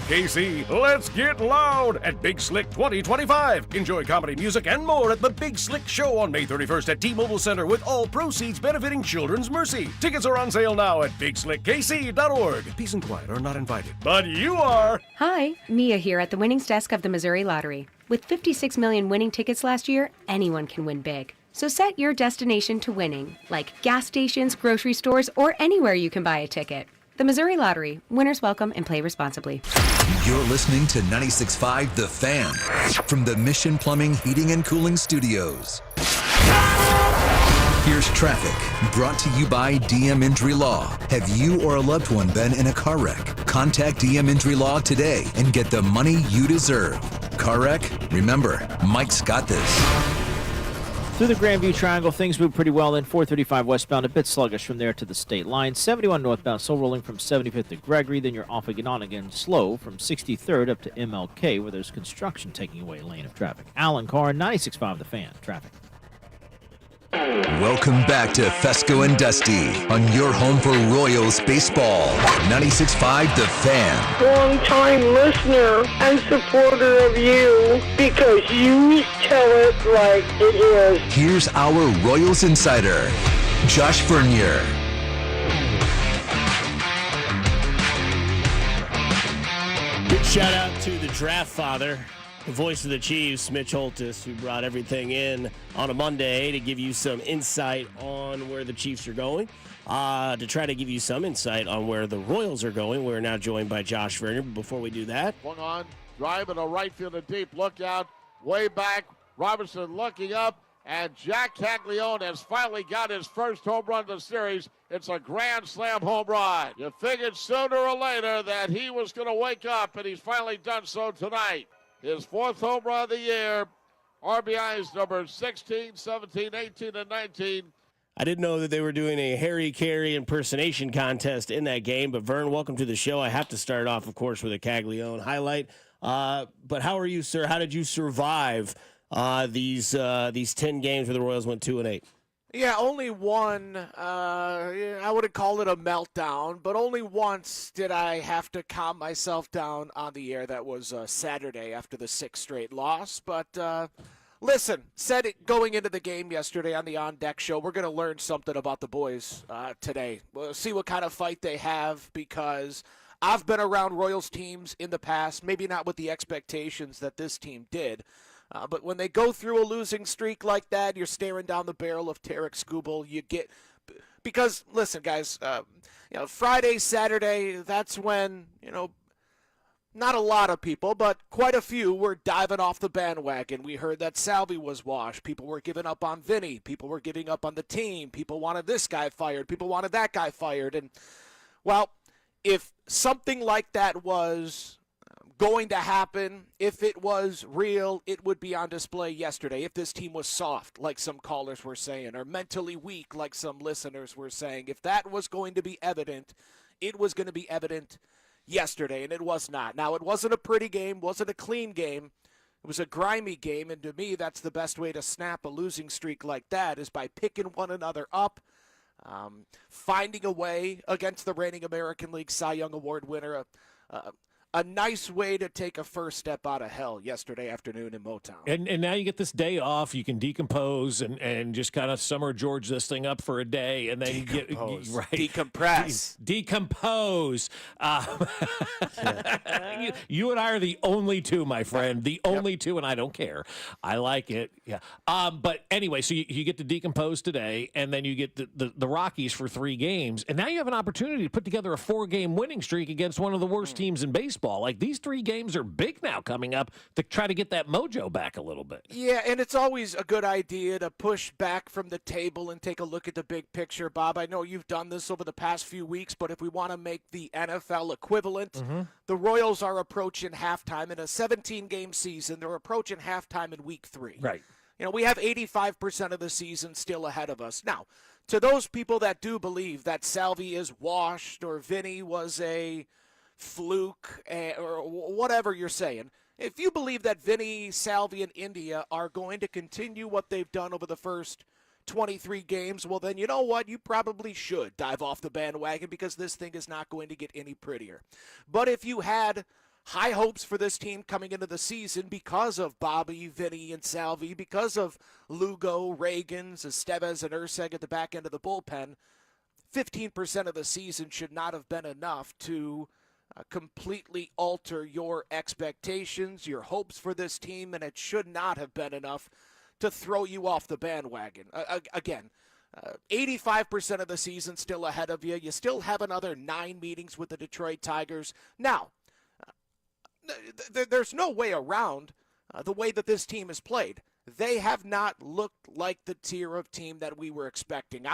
KC, let's get loud at Big Slick 2025. Enjoy comedy, music, and more at the Big Slick Show on May 31st at T-Mobile Center, with all proceeds benefiting Children's Mercy. Tickets are on sale now at bigslickkc.org. Peace and quiet are not invited, but you are. Hi, Mia here at the winnings desk of the Missouri Lottery. With 56 million winning tickets last year, anyone can win big. So set your destination to winning, like gas stations, grocery stores, or anywhere you can buy a ticket. The Missouri Lottery. Winners welcome and play responsibly. You're listening to 96.5 The Fan from the Mission Plumbing, Heating, and Cooling Studios. Here's traffic brought to you by DM Injury Law. Have you or a loved one been in a car wreck? Contact DM Injury Law today and get the money you deserve. Car wreck? Remember, Mike's got this. Through the Grandview Triangle, things move pretty well. Then 435 westbound, a bit sluggish from there to the state line. 71 northbound, still rolling from 75th to Gregory. Then you're off again on again, slow from 63rd up to MLK, where there's construction taking away a lane of traffic. Alan Carr, 96.5 The Fan. Traffic. Welcome back to Fescoe and Dusty on your home for Royals baseball. 96.5 The Fan. Long-time listener and supporter of you because you tell it like it is. Here's our Royals insider, Josh Vernier. Big shout out to the draft father, the voice of the Chiefs, Mitch Holtis, who brought everything in on a Monday to give you some insight on where the Chiefs are going. To try to give you some insight on where the Royals are going, we're now joined by Josh Vernier. But before we do that, one on, drive in a right field and deep, look out, way back, Robinson looking up, and Jack Caglione has finally got his first home run of the series. It's a grand slam home run. You figured sooner or later that he was going to wake up, and he's finally done so tonight. His fourth home run of the year. RBIs number 16, 17, 18, and 19. I didn't know that they were doing a Harry Carey impersonation contest in that game, but Vern, welcome to the show. I have to start off, of course, with a Caglione highlight. But how are you, sir? How did you survive these 10 games where the Royals went 2-8? Yeah, only one. I wouldn't call it a meltdown, but only once did I have to calm myself down on the air. That was Saturday after the 6th straight loss. But listen, said it going into the game yesterday on the On Deck show. We're going to learn something about the boys today. We'll see what kind of fight they have, because I've been around Royals teams in the past, maybe not with the expectations that this team did. But when they go through a losing streak like that, you're staring down the barrel of Tarek Skubal. Because, listen, guys, Friday, Saturday, that's when, not a lot of people, but quite a few were diving off the bandwagon. We heard that Salvi was washed. People were giving up on Vinny. People were giving up on the team. People wanted this guy fired. People wanted that guy fired. And, well, if something like that was going to happen, if it was real, it would be on display yesterday. If this team was soft, like some callers were saying, or mentally weak, like some listeners were saying, if that was going to be evident, it was going to be evident yesterday, and it was not. Now, it wasn't a pretty game, wasn't a clean game. It was a grimy game, and to me, that's the best way to snap a losing streak like that is by picking one another up, finding a way against the reigning American League Cy Young Award winner, a nice way to take a first step out of hell yesterday afternoon in Motown. And now you get this day off. You can decompose and just kind of Summer George this thing up for a day, and then you get right decompress, decompose. You and I are the only two, my friend, the only two, and I don't care. I like it. Yeah. But anyway, so you get to decompose today, and then you get the Rockies for 3 games, and now you have an opportunity to put together a 4-game winning streak against one of the worst teams in baseball. Like, these 3 games are big now coming up to try to get that mojo back a little bit. Yeah, and it's always a good idea to push back from the table and take a look at the big picture, Bob. I know you've done this over the past few weeks, but if we want to make the NFL equivalent, the Royals are approaching halftime in a 17-game season. They're approaching halftime in week 3. Right. We have 85% of the season still ahead of us. Now, to those people that do believe that Salvi is washed or Vinny was a fluke or whatever you're saying, if you believe that Vinny, Salvi, and India are going to continue what they've done over the first 23 games, well, then you know what? You probably should dive off the bandwagon because this thing is not going to get any prettier. But if you had high hopes for this team coming into the season because of Bobby, Vinny, and Salvi, because of Lugo, Reagans, Estevez, and Urseg at the back end of the bullpen, 15% of the season should not have been enough to completely alter your expectations, your hopes for this team, and it should not have been enough to throw you off the bandwagon. Again, 85% of the season still ahead of you. You still have another 9 meetings with the Detroit Tigers. Now, there's no way around the way that this team has played. They have not looked like the tier of team that we were expecting.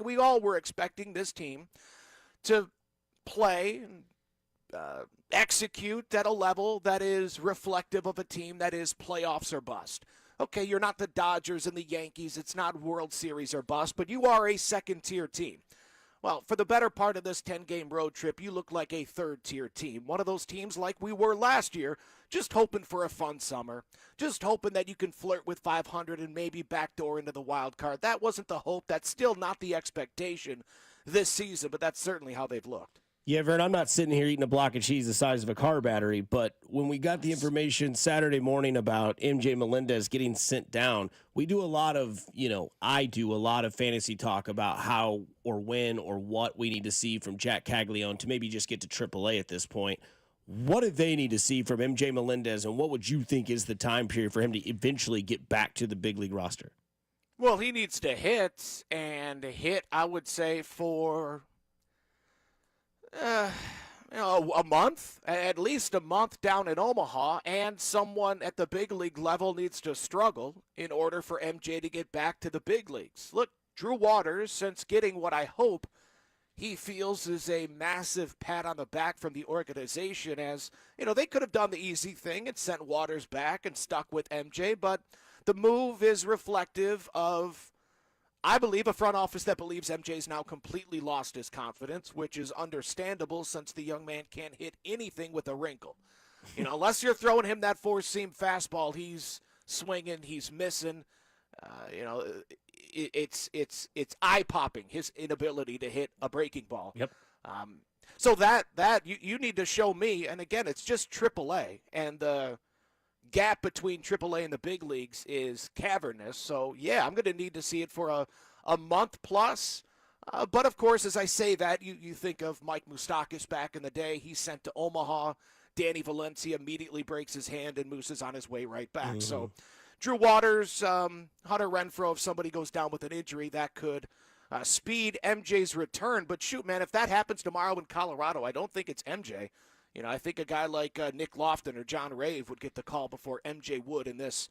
We all were expecting this team to play and execute at a level that is reflective of a team that is playoffs or bust. Okay, you're not the Dodgers and the Yankees. It's not World Series or bust, but you are a second-tier team. Well, for the better part of this 10-game road trip, you look like a third-tier team. One of those teams like we were last year, just hoping for a fun summer, just hoping that you can flirt with 500 and maybe backdoor into the wild card. That wasn't the hope. That's still not the expectation this season, but that's certainly how they've looked. Yeah, Vern, I'm not sitting here eating a block of cheese the size of a car battery, but when we got the information Saturday morning about MJ Melendez getting sent down, we do a lot of, I do a lot of fantasy talk about how or when or what we need to see from Jack Caglione to maybe just get to AAA at this point. What do they need to see from MJ Melendez, and what would you think is the time period for him to eventually get back to the big league roster? Well, he needs to hit, I would say, for a month, at least a month down in Omaha, and someone at the big league level needs to struggle in order for MJ to get back to the big leagues. Look, Drew Waters, since getting what I hope he feels is a massive pat on the back from the organization, as, they could have done the easy thing and sent Waters back and stuck with MJ, but the move is reflective of, I believe, a front office that believes MJ's now completely lost his confidence, which is understandable since the young man can't hit anything with a wrinkle. Unless you're throwing him that four-seam fastball, he's swinging, he's missing. It's eye-popping, his inability to hit a breaking ball. Yep. So that you need to show me, and again, it's just AAA, and the gap between AAA and the big leagues is cavernous. So, yeah, I'm going to need to see it for a month plus. But, of course, as I say that, you think of Mike Moustakas back in the day. He's sent to Omaha. Danny Valencia immediately breaks his hand, and Moose is on his way right back. So, Drew Waters, Hunter Renfroe, if somebody goes down with an injury, that could speed MJ's return. But shoot, man, if that happens tomorrow in Colorado, I don't think it's MJ. I think a guy like Nick Lofton or John Rave would get the call before MJ would in this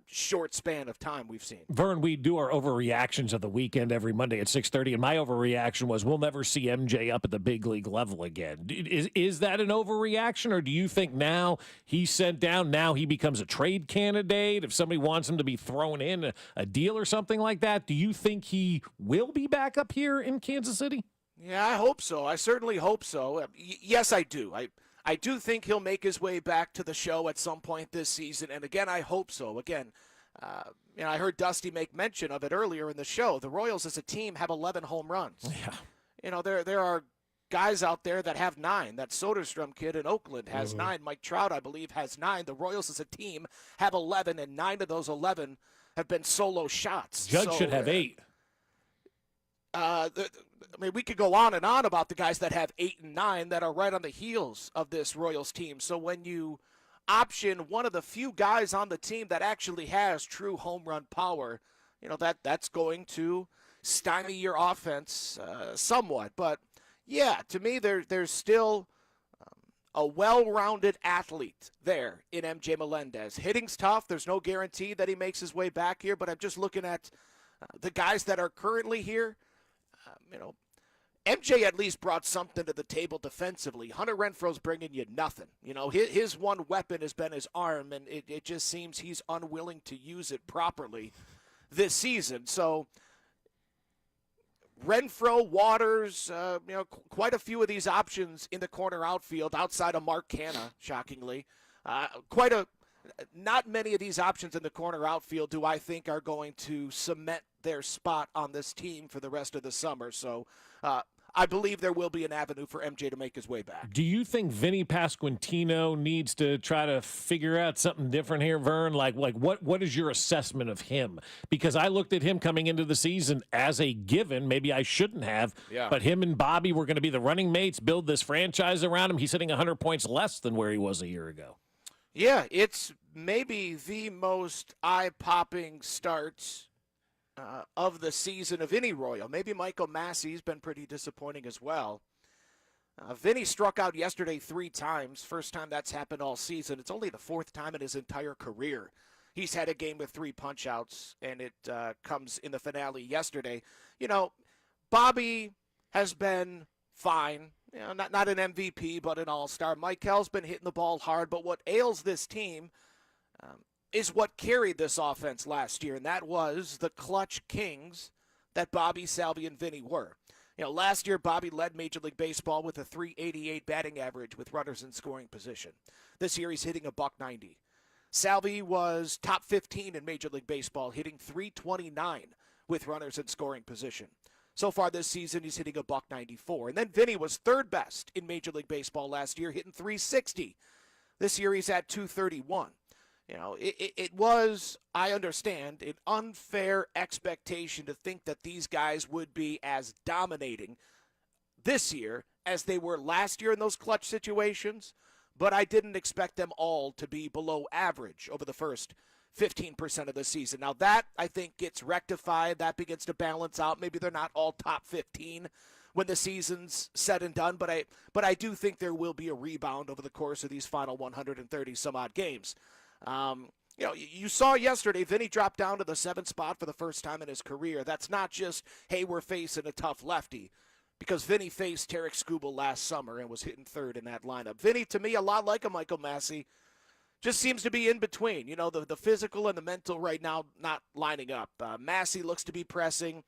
short span of time we've seen. Vern, we do our overreactions of the weekend every Monday at 6:30, and my overreaction was we'll never see MJ up at the big league level again. Is that an overreaction, or do you think now he's sent down, now he becomes a trade candidate? If somebody wants him to be thrown in a deal or something like that, do you think he will be back up here in Kansas City? Yeah, I hope so. I certainly hope so. Yes, I do. I do think he'll make his way back to the show at some point this season, and again, I hope so. Again, I heard Dusty make mention of it earlier in the show. The Royals as a team have 11 home runs. Yeah. There are guys out there that have 9. That Soderstrom kid in Oakland has 9. Mike Trout, I believe, has 9. The Royals as a team have 11, and 9 of those 11 have been solo shots. Judge should have 8. We could go on and on about the guys that have 8 and 9 that are right on the heels of this Royals team. So when you option one of the few guys on the team that actually has true home run power, that's going to stymie your offense somewhat. But yeah, to me, there's still a well-rounded athlete there in MJ Melendez. Hitting's tough. There's no guarantee that he makes his way back here. But I'm just looking at the guys that are currently here. MJ at least brought something to the table defensively. Hunter Renfroe's bringing you nothing. His one weapon has been his arm, and it just seems he's unwilling to use it properly this season. So Renfroe, Waters, quite a few of these options in the corner outfield outside of Mark Canha, shockingly. Not many of these options in the corner outfield do I think are going to cement their spot on this team for the rest of the summer. So I believe there will be an avenue for MJ to make his way back. Do you think Vinny Pasquantino needs to try to figure out something different here, Vern? Like what is your assessment of him? Because I looked at him coming into the season as a given. Maybe I shouldn't have. Yeah. But him and Bobby were going to be the running mates, build this franchise around him. He's hitting 100 points less than where he was a year ago. Yeah, it's maybe the most eye-popping start of the season of any Royal. Maybe Michael Massey's been pretty disappointing as well. Vinny struck out yesterday 3 times. First time that's happened all season. It's only the 4th time in his entire career he's had a game with 3 punch-outs, and it comes in the finale yesterday. Bobby has been fine. Not an MVP, but an all-star. Mikel's been hitting the ball hard, but what ails this team is what carried this offense last year, and that was the clutch kings that Bobby, Salvi, and Vinny were. Last year, Bobby led Major League Baseball with a .388 batting average with runners in scoring position. This year, he's hitting a .190. Salvi was top 15 in Major League Baseball, hitting .329 with runners in scoring position. So far this season, he's hitting a .194. And then Vinny was 3rd best in Major League Baseball last year, hitting .360. This year, he's at .231. It was, I understand, an unfair expectation to think that these guys would be as dominating this year as they were last year in those clutch situations, but I didn't expect them all to be below average over the first 15% of the season. Now that, I think, gets rectified. That begins to balance out. Maybe they're not all top 15 when the season's said and done, but I do think there will be a rebound over the course of these final 130 some odd games. You saw yesterday, Vinny dropped down to the 7th spot for the first time in his career. That's not just, hey, we're facing a tough lefty, because Vinny faced Tarek Skubal last summer and was hitting 3rd in that lineup. Vinny, to me, a lot like a Michael Massey, just seems to be in between. The physical and the mental right now not lining up. Massey looks to be pressing.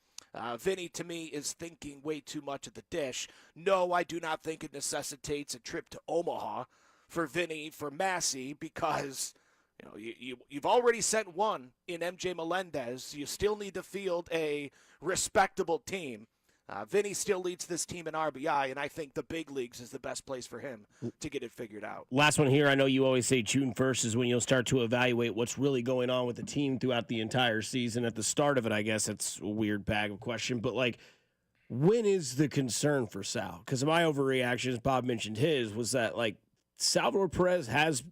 Vinny, to me, is thinking way too much at the dish. No, I do not think it necessitates a trip to Omaha for Vinny, for Massey, because you've already sent one in MJ Melendez. You still need to field a respectable team. Vinny still leads this team in RBI, and I think the big leagues is the best place for him to get it figured out. Last one here. I know you always say June 1st is when you'll start to evaluate what's really going on with the team throughout the entire season. At the start of it, I guess it's a weird bag of question, but when is the concern for Sal? Because my overreaction, as Bob mentioned his, was that Salvador Perez has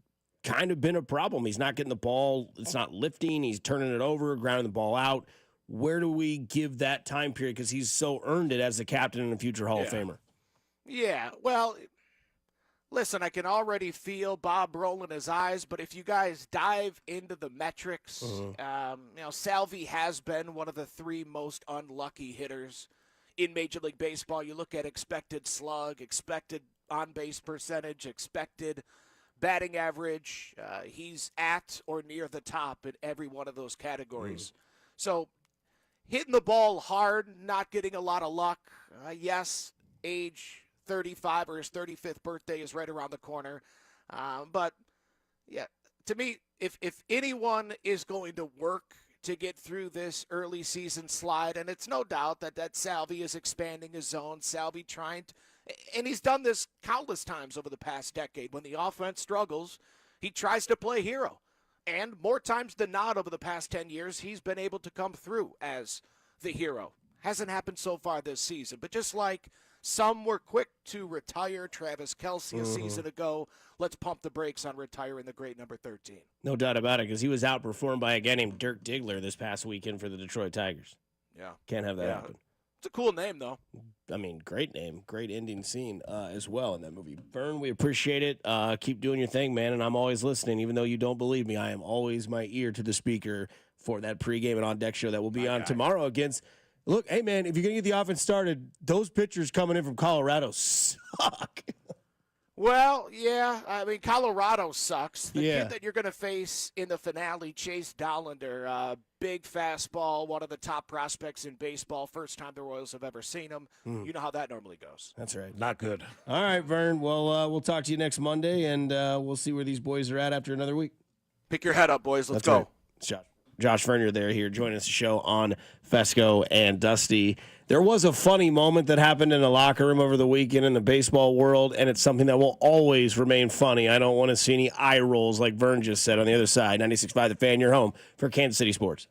kind of been a problem. He's not getting the ball. It's not lifting. He's turning it over, grounding the ball out. where do we give that time period? Because he's so earned it as a captain and a future Hall of Famer. Yeah, well, listen, I can already feel Bob rolling his eyes, but if you guys dive into the metrics, Salvi has been one of the 3 most unlucky hitters in Major League Baseball. You look at expected slug, expected on-base percentage, expected batting average. He's at or near the top in every one of those categories. So hitting the ball hard, not getting a lot of luck. Yes, age 35 or his 35th birthday is right around the corner. But, yeah, to me, if anyone is going to work to get through this early season slide, and it's no doubt that Salvi is expanding his zone, Salvi trying to, and he's done this countless times over the past decade. When the offense struggles, he tries to play hero. And more times than not over the past 10 years, he's been able to come through as the hero. Hasn't happened so far this season. But just like some were quick to retire Travis Kelce a season ago, let's pump the brakes on retiring the great number 13. No doubt about it, because he was outperformed by a guy named Dirk Diggler this past weekend for the Detroit Tigers. Yeah. Can't have that happen. It's a cool name, though. I mean, great name. Great ending scene as well in that movie. Vern, we appreciate it. Keep doing your thing, man, and I'm always listening. Even though you don't believe me, I am always my ear to the speaker for that pregame and on-deck show that will be on tomorrow against – look, hey, man, if you're going to get the offense started, those pitchers coming in from Colorado suck. Well, yeah. I mean, Colorado sucks. The Yeah. kid that you're going to face in the finale, Chase Dollander, big fastball, one of the top prospects in baseball. First time the Royals have ever seen him. You know how that normally goes. That's right. Not good. All right, Vern. Well, we'll talk to you next Monday, and we'll see where these boys are at after another week. Pick your head up, boys. Let's That's go. right. It's Josh Vernier there here joining us the show on Fescoe and Dusty. There was a funny moment that happened in the locker room over the weekend in the baseball world, and it's something that will always remain funny. I don't want to see any eye rolls like Vern just said on the other side. 96.5 The Fan, your home for Kansas City Sports.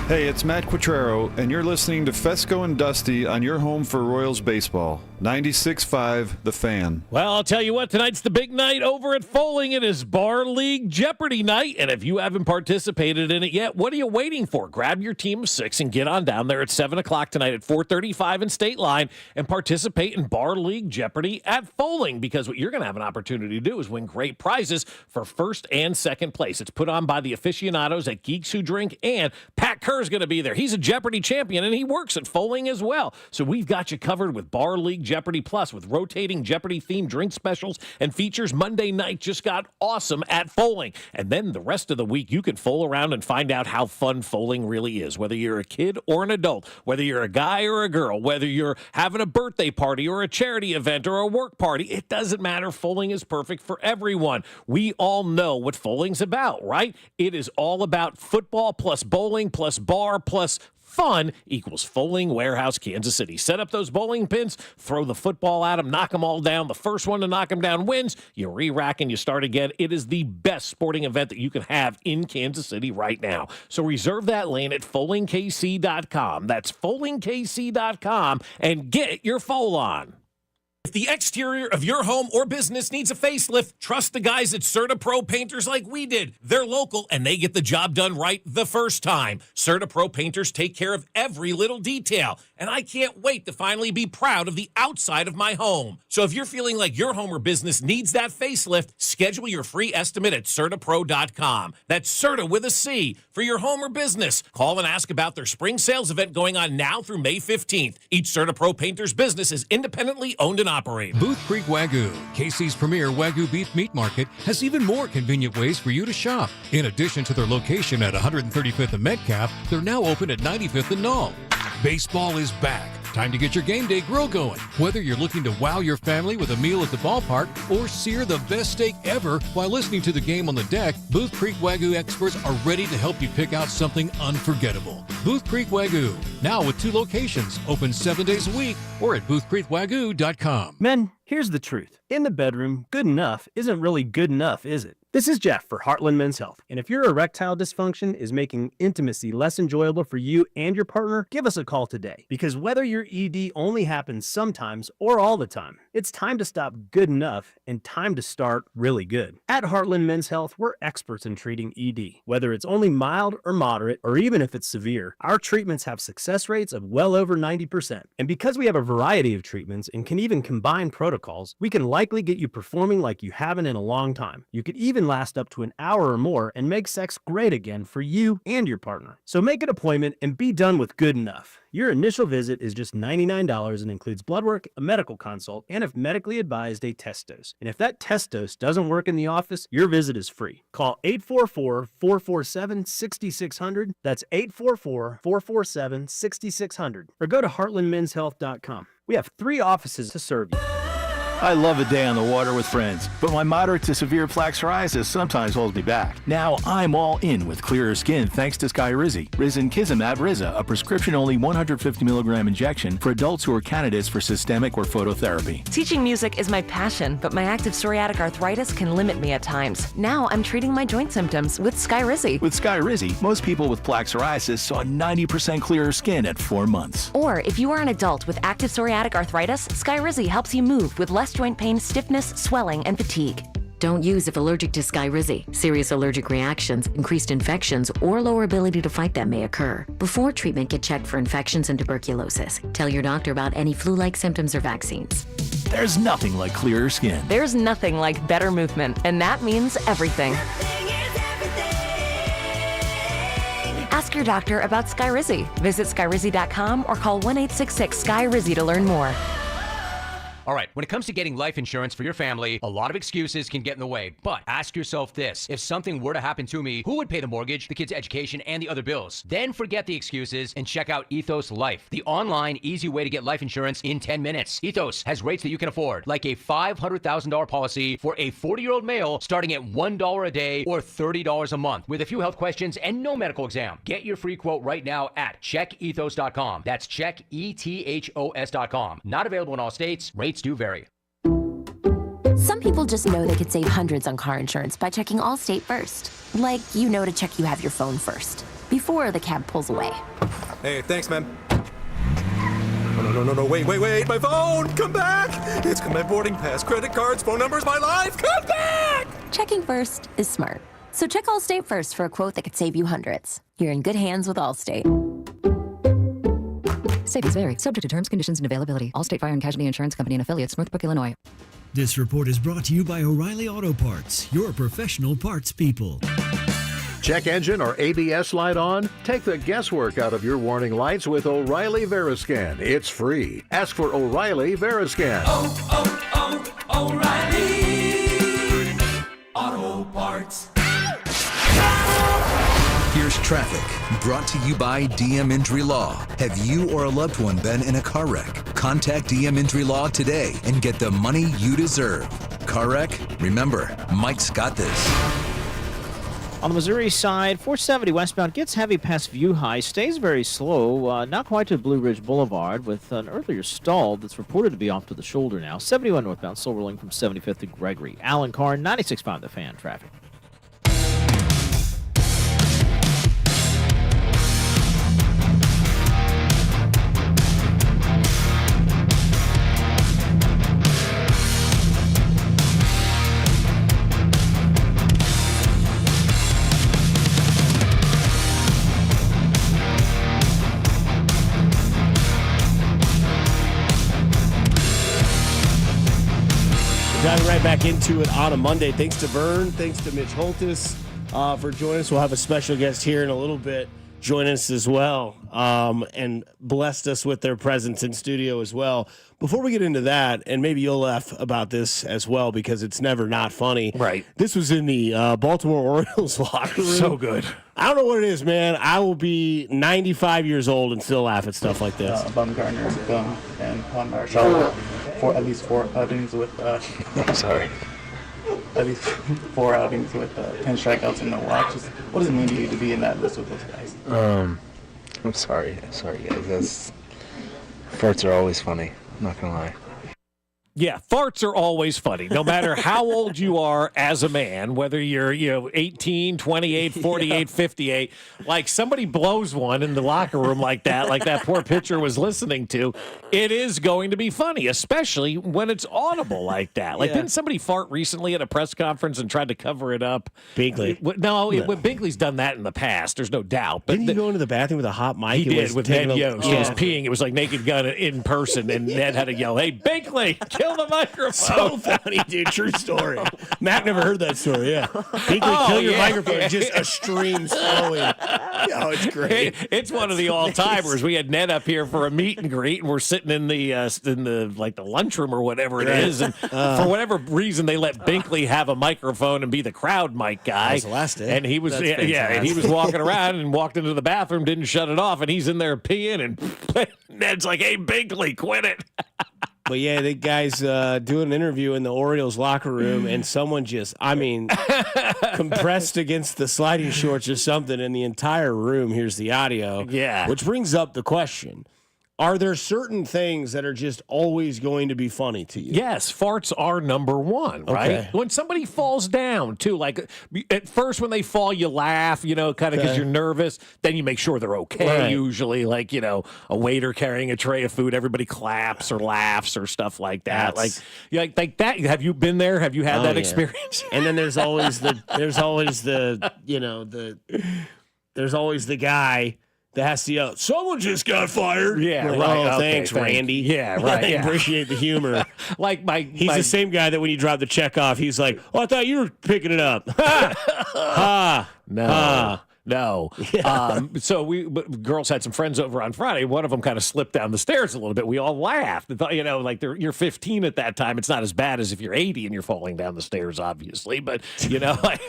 Hey, it's Matt Quattrero, and you're listening to Fescoe and Dusty on your home for Royals baseball. 96.5 The Fan. Well, I'll tell you what, tonight's the big night over at Foaling. It is Bar League Jeopardy night, and if you haven't participated in it yet, what are you waiting for? Grab your team of 6 and get on down there at 7 o'clock tonight at 4:35 in State Line and participate in Bar League Jeopardy at Foaling, because what you're going to have an opportunity to do is win great prizes for first and second place. It's put on by the aficionados at Geeks Who Drink, and Pat Kerr's going to be there. He's a Jeopardy champion, and he works at Foaling as well. So we've got you covered with Bar League Jeopardy Plus with rotating Jeopardy-themed drink specials and features. Monday night just got awesome at Foaling. And then the rest of the week, you can fool around and find out how fun Foaling really is, whether you're a kid or an adult, whether you're a guy or a girl, whether you're having a birthday party or a charity event or a work party. It doesn't matter. Foaling is perfect for everyone. We all know what Foaling's about, right? It is all about football plus bowling plus bar plus fun equals Foaling Warehouse, Kansas City. Set up those bowling pins, throw the football at them, knock them all down. The first one to knock them down wins. You re-rack and you start again. It is the best sporting event that you can have in Kansas City right now. So reserve that lane at FoalingKC.com. That's FoalingKC.com and get your foal on. If the exterior of your home or business needs a facelift, trust the guys at CertaPro Painters like we did. They're local, and they get the job done right the first time. CertaPro Painters take care of every little detail, and I can't wait to finally be proud of the outside of my home. So if you're feeling like your home or business needs that facelift, schedule your free estimate at CertaPro.com. That's Certa with a C for your home or business. Call and ask about their spring sales event going on now through May 15th. Each CertaPro Painters business is independently owned and operated. Booth Creek Wagyu, KC's premier Wagyu beef meat market, has even more convenient ways for you to shop. In addition to their location at 135th and Metcalf, they're now open at 95th and Knoll. Baseball is back. Time to get your game day grill going. Whether you're looking to wow your family with a meal at the ballpark or sear the best steak ever while listening to the game on the deck, Booth Creek Wagyu experts are ready to help you pick out something unforgettable. Booth Creek Wagyu, now with 2 locations, open 7 days a week or at boothcreekwagyu.com. Men, Here's the truth. In the bedroom, good enough isn't really good enough, is it? This is Jeff for Heartland Men's Health. And if your erectile dysfunction is making intimacy less enjoyable for you and your partner, give us a call today. Because whether your ED only happens sometimes or all the time, it's time to stop good enough and time to start really good. At Heartland Men's Health, we're experts in treating ED. Whether it's only mild or moderate, or even if it's severe, our treatments have success rates of well over 90%. And because we have a variety of treatments and can even combine protocols, we can likely get you performing like you haven't in a long time. You could even last up to an hour or more and make sex great again for you and your partner. So make an appointment and be done with good enough. Your initial visit is just $99 and includes blood work, a medical consult, and if medically advised, a test dose. And if that test dose doesn't work in the office, your visit is free. Call 844-447-6600. That's 844-447-6600. Or go to heartlandmenshealth.com. We have 3 offices to serve you. I love a day on the water with friends, but my moderate to severe plaque psoriasis sometimes holds me back. Now I'm all in with clearer skin thanks to Skyrizi. Risankizumab Riza, a prescription-only 150 milligram injection for adults who are candidates for systemic or phototherapy. Teaching music is my passion, but my active psoriatic arthritis can limit me at times. Now I'm treating my joint symptoms with Skyrizi. With Skyrizi, most people with plaque psoriasis saw 90% clearer skin at 4 months. Or if you are an adult with active psoriatic arthritis, Skyrizi helps you move with less joint pain, stiffness, swelling, and fatigue. Don't use if allergic to Skyrizi. Serious allergic reactions, increased infections, or lower ability to fight them may occur. Before treatment, get checked for infections and tuberculosis. Tell your doctor about any flu-like symptoms or vaccines. There's nothing like clearer skin. There's nothing like better movement, and that means everything. Ask your doctor about Skyrizi. Visit Skyrizi.com or call 1-866-SKY-RIZZI to learn more. All right, when it comes to getting life insurance for your family, a lot of excuses can get in the way. But ask yourself this. If something were to happen to me, who would pay the mortgage, the kids' education, and the other bills? Then forget the excuses and check out Ethos Life, the online, easy way to get life insurance in 10 minutes. Ethos has rates that you can afford, like a $500,000 policy for a 40-year-old male starting at $1 a day or $30 a month with a few health questions and no medical exam. Get your free quote right now at checkethos.com. That's checkethos.com. Not available in all states. Rates do vary. Some people just know they could save hundreds on car insurance by checking Allstate first. Like, you know to check you have your phone first, before the cab pulls away. Hey, thanks, man. Oh, no, wait, my phone! Come back! It's got my boarding pass, credit cards, phone numbers, my life! Come back! Checking first is smart. So check Allstate first for a quote that could save you hundreds. You're in good hands with Allstate. Savings vary. Subject to terms, conditions, and availability. Allstate Fire and Casualty Insurance Company and affiliates, Northbrook, Illinois. This report is brought to you by O'Reilly Auto Parts, your professional parts people. Check engine or ABS light on? Take the guesswork out of your warning lights with O'Reilly Veriscan. It's free. Ask for O'Reilly Veriscan. O'Reilly Auto Parts. Here's traffic, brought to you by DM Injury Law. Have you or a loved one been in a car wreck? Contact DM Injury Law today and get the money you deserve. Car wreck? Remember, Mike's got this. On the Missouri side, 470 westbound gets heavy past View High, stays very slow, not quite to Blue Ridge Boulevard, with an earlier stall that's reported to be off to the shoulder now. 71 northbound, still rolling from 75th to Gregory. Alan Carr, 96.5 The Fan traffic. Diving right back into it on a Monday. Thanks to Vern. Thanks to Mitch Holtis for joining us. We'll have a special guest here in a little bit join us as well and blessed us with their presence in studio as well. Before we get into that, and maybe you'll laugh about this as well because it's never not funny. Right. This was in the Baltimore Orioles locker room. So good. I don't know what it is, man. I will be 95 years old and still laugh at stuff like this. Bumgarner, Gum, and Palmer shot for at least 4 outings with. I'm sorry. At least 4 outings with 10 strikeouts and no walks. What does it mean to you to be in that list with those guys? I'm sorry guys. Farts are always funny. I'm not gonna lie. Yeah, farts are always funny, no matter how old you are as a man, whether you're 18, 28, 48, 58. Like somebody blows one in the locker room like that poor pitcher was listening to, it is going to be funny, especially when it's audible like that. Like, didn't somebody fart recently at a press conference and tried to cover it up? Binkley. Binkley's done that in the past. There's no doubt. But didn't he go into the bathroom with a hot mic? He did with Ned Yost. He was peeing. It was like Naked Gun in person, and Ned had to yell, "Hey, Binkley, kill the microphone." So funny, dude. True story. Mac never heard that story. Yeah. Binkley, kill your microphone. Just a stream flowing. Oh, it's great. It's one of the all-timers. We had Ned up here for a meet and greet, and we're sitting in the like the lunchroom or whatever it is, and for whatever reason they let Binkley have a microphone and be the crowd mic guy. That was the last day. And he was and he was walking around and walked into the bathroom, didn't shut it off, and he's in there peeing, and Ned's like, "Hey, Binkley, quit it." But yeah, the guy's doing an interview in the Orioles locker room, and someone compressed against the sliding shorts or something, and the entire room hears the audio. Yeah. Which brings up the question. Are there certain things that are just always going to be funny to you? Yes, farts are number one, right? Okay. When somebody falls down, too, like at first when they fall, you laugh, kind of because you're nervous. Then you make sure they're okay, Right. usually. Like, a waiter carrying a tray of food, everybody claps or laughs or stuff like that. That's- Like that. Have you been there? Have you had that yeah. experience? And then there's always the guy that has to yell, "Someone just got fired." Yeah, Like, right. "Oh, Okay, thanks, Randy." Yeah, right. I Yeah. appreciate the humor. He's my the same guy that when you drop the check off, he's like, "Oh, I thought you were picking it up." Ha! No. Ha! No. So girls had some friends over on Friday. One of them kind of slipped down the stairs a little bit. We all laughed. Like you're 15 at that time. It's not as bad as if you're 80 and you're falling down the stairs, obviously. But, like.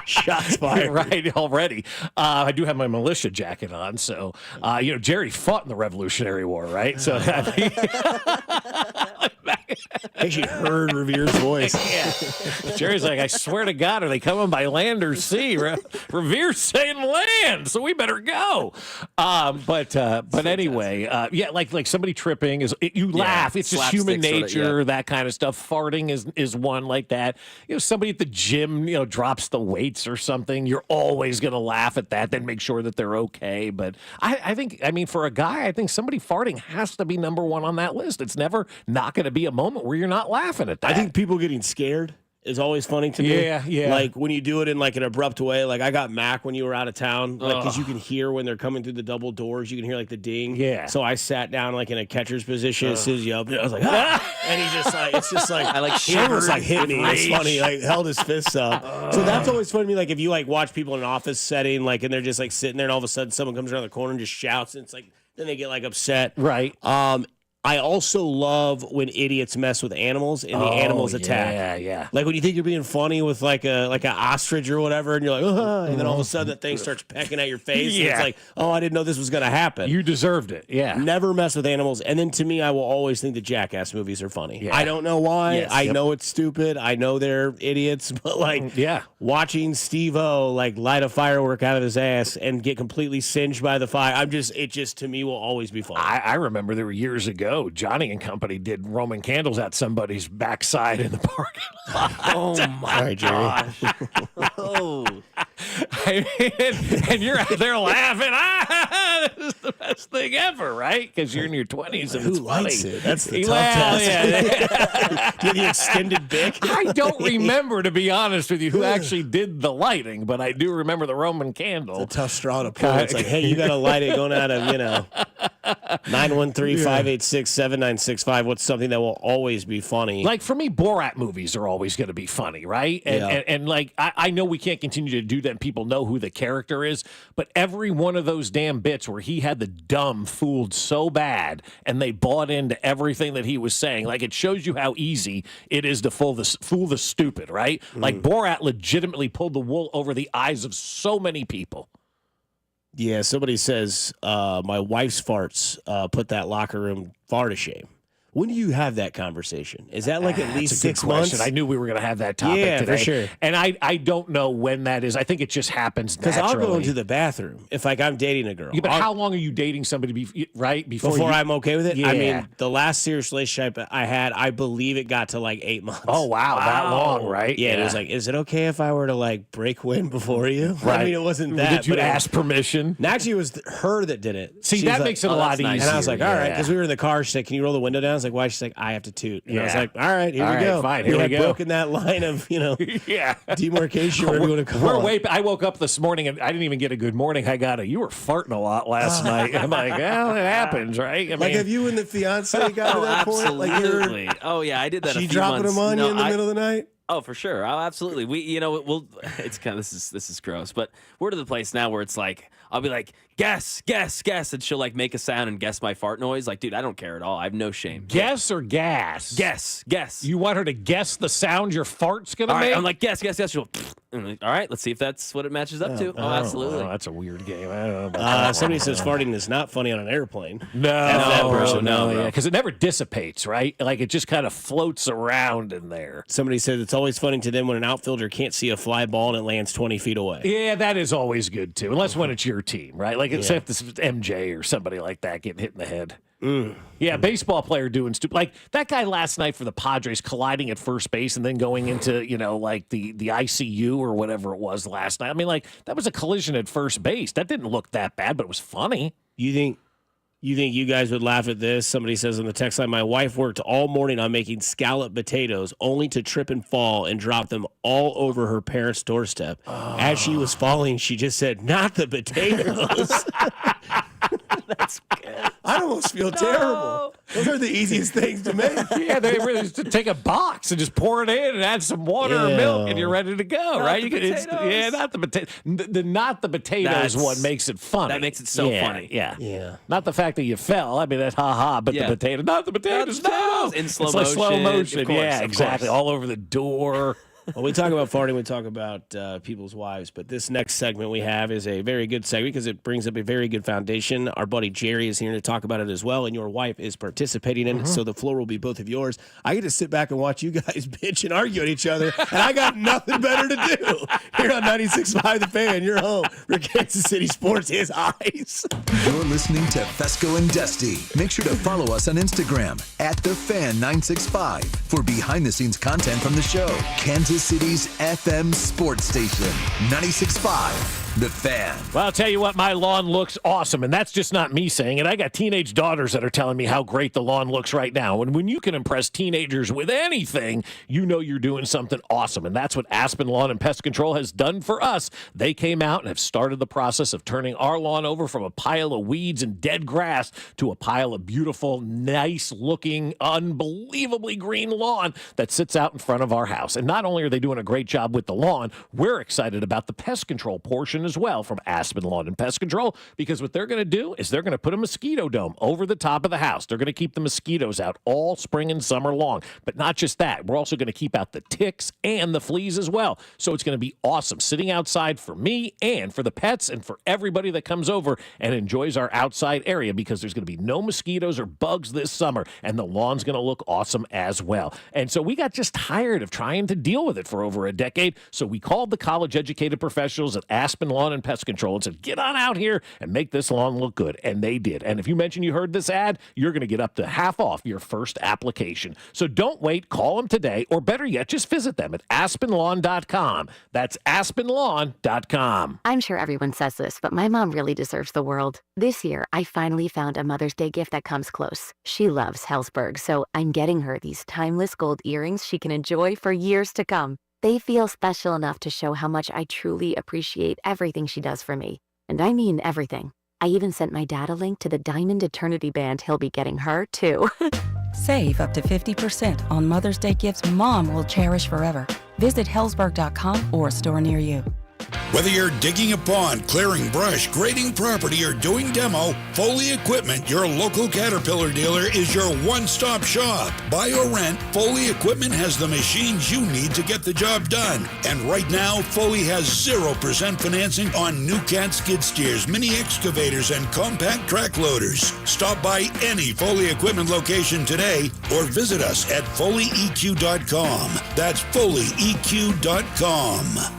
Shots fired. Right, already. I do have my militia jacket on. So, Jerry fought in the Revolutionary War, right? So, I actually heard Revere's voice. Yeah. Jerry's like, "I swear to God, are they coming by land or sea?" Revere's saying land, so we better go. But anyway, like somebody tripping you laugh. It's just human nature, that kind of stuff. Farting is one like that. Somebody at the gym, drops the weights or something. You're always going to laugh at that. Then make sure that they're okay. But I think, for a guy, I think somebody farting has to be number one on that list. It's never not going to be a moment where you're not laughing at that. I think people getting scared is always funny to me. Yeah. Like when you do it in like an abrupt way. Like I got Mac when you were out of town. Like because you can hear when they're coming through the double doors. You can hear like the ding. Yeah. So I sat down like in a catcher's position as soon as you opened it. I was like, ah! And he just like, it's just like, I like he almost like hit me. shivered. It's funny. Like held his fists up. So that's always funny to me. Like if you like watch people in an office setting, like, and they're just like sitting there and all of a sudden someone comes around the corner and just shouts. And it's like, then they get like upset. Right. I also love when idiots mess with animals and the animals attack. Yeah. Like when you think you're being funny with like an ostrich or whatever, and you're like, and then all of a sudden that thing starts pecking at your face. And it's like, oh, I didn't know this was going to happen. You deserved it. Yeah. Never mess with animals. And then to me, I will always think the Jackass movies are funny. Yeah. I don't know why. Yes. I know it's stupid. I know they're idiots, but like watching Steve-O like light a firework out of his ass and get completely singed by the fire. it just to me will always be funny. I remember there were years ago, Johnny and Company did Roman candles at somebody's backside in the parking lot. Oh my gosh. And you're out there laughing. This is the best thing ever, right? Because you're in your 20s and Who it's funny. likes it? That's the tough test. Yeah. Do the extended bic? I don't remember, to be honest with you, who actually did the lighting, but I do remember the Roman candle. It's a tough straw to pull. It's like, hey, you got to light it going out of, 913-586-7965. What's something that will always be funny? Like for me, Borat movies are always going to be funny, right? And like I know we can't continue to do that and people know who the character is, but every one of those damn bits where he had the dumb fooled so bad and they bought into everything that he was saying, like it shows you how easy it is to fool the stupid, right? Like Borat legitimately pulled the wool over the eyes of so many people. Yeah, somebody says my wife's farts put that locker room far to shame. When do you have that conversation? Is that like at least 6 months? I knew we were going to have that topic Yeah, today. for sure. And I don't know when that is. I think it just happens Because naturally. I'll go into the bathroom if like I'm dating a girl. Yeah, but how long are you dating somebody before I'm okay with it? Yeah. I mean, the last serious relationship I had, I believe it got to like 8 months. Oh, wow. That long, right? Yeah, it was like, is it okay if I were to like break wind before you? Right. I mean, it wasn't that. Did you but ask permission? Actually, it was her that did it. See, She that was makes like, it a lot easier. And I was like, all right, Yeah. because we were in the car. She said, can you roll the window down? I was like, why? She's like, I have to toot. And I was Yeah. like, all right, here All we right, go. fine, here we had go. broken that line of, Yeah. demarcation, whatever you want to call it. I woke up this morning and I didn't even get a good morning. I got you were farting a lot last night. I'm like, well, it happens, right? I Like, mean, have you and the fiance got to that point? Like, Absolutely. Oh yeah, I did that. she a few dropping months. them on you No, in the middle of the night? Oh, for sure. Oh, absolutely. It's kind of this is gross, but we're to the place now where it's like I'll be like, guess, and she'll like make a sound and guess my fart noise. Like, dude, I don't care at all. I have no shame. guess or gas? Guess. You want her to guess the sound your fart's gonna All right, make? I'm like, guess. She'll. I'm like, all right, let's see if that's what it matches up to. Oh, absolutely. That's a weird game. I don't know about that Somebody one. says farting is not funny on an airplane. No, because it never dissipates, right? Like it just kind of floats around in there. Somebody said it's always funny to them when an outfielder can't see a fly ball and it lands 20 feet away. Yeah, that is always good too, unless when it's your team, right? Like say if this is MJ or somebody like that getting hit in the head. Yeah, baseball player doing stupid. Like that guy last night for the Padres colliding at first base and then going into, like the ICU or whatever it was last night. I mean, like that was a collision at first base. That didn't look that bad, but it was funny. You think you guys would laugh at this? Somebody says on the text line, my wife worked all morning on making scalloped potatoes only to trip and fall and drop them all over her parents' doorstep. As she was falling, she just said, not the potatoes. That's good. I almost feel terrible. Those are the easiest things to make. Yeah, they really just take a box and just pour it in and add some water or milk, and you're ready to go, right? The potatoes. Not the potato. Not the potatoes one makes it funny. That makes it so funny. Yeah. Not the fact that you fell. I mean, that's ha, but the potato. Not the potatoes. No. In slow It's like motion. slow motion. Of course, Yeah, of exactly. course. All over the door. Well, we talk about farting, we talk about people's wives, but this next segment we have is a very good segment because it brings up a very good foundation. Our buddy Jerry is here to talk about it as well, and your wife is participating in it, so the floor will be both of yours. I get to sit back and watch you guys bitch and argue at each other, and I got nothing better to do. Here on 96.5 The Fan, you're home for Kansas City Sports, his eyes. You're listening to Fescoe and Dusty. Make sure to follow us on Instagram @TheFan965 for behind-the-scenes content from the show. Kansas City's FM sports station, 96.5 The Fan. Well, I'll tell you what, my lawn looks awesome, and that's just not me saying it. I got teenage daughters that are telling me how great the lawn looks right now. And when you can impress teenagers with anything, you know you're doing something awesome. And that's what Aspen Lawn and Pest Control has done for us. They came out and have started the process of turning our lawn over from a pile of weeds and dead grass to a pile of beautiful, nice-looking, unbelievably green lawn that sits out in front of our house. And not only are they doing a great job with the lawn, we're excited about the pest control portion as well from Aspen Lawn and Pest Control, because what they're going to do is they're going to put a mosquito dome over the top of the house. They're going to keep the mosquitoes out all spring and summer long. But not just that, we're also going to keep out the ticks and the fleas as well. So it's going to be awesome sitting outside for me and for the pets and for everybody that comes over and enjoys our outside area, because there's going to be no mosquitoes or bugs this summer, and the lawn's going to look awesome as well. And so we got just tired of trying to deal with it for over a decade, so we called the college-educated professionals at Aspen Lawn and Pest Control and said, get on out here and make this lawn look good. And they did. And if you mention you heard this ad, you're going to get up to half off your first application. So don't wait. Call them today, or better yet, just visit them at aspenlawn.com. That's aspenlawn.com. I'm sure everyone says this, but my mom really deserves the world. This year, I finally found a Mother's Day gift that comes close. She loves Hellsberg, so I'm getting her these timeless gold earrings she can enjoy for years to come. They feel special enough to show how much I truly appreciate everything she does for me. And I mean everything. I even sent my dad a link to the Diamond Eternity band he'll be getting her, too. Save up to 50% on Mother's Day gifts Mom will cherish forever. Visit Hellsberg.com or a store near you. Whether you're digging a pond, clearing brush, grading property, or doing demo, Foley Equipment, your local Caterpillar dealer, is your one-stop shop. Buy or rent, Foley Equipment has the machines you need to get the job done. And right now, Foley has 0% financing on new cat skid steers, mini excavators, and compact track loaders. Stop by any Foley Equipment location today or visit us at FoleyEQ.com. That's FoleyEQ.com.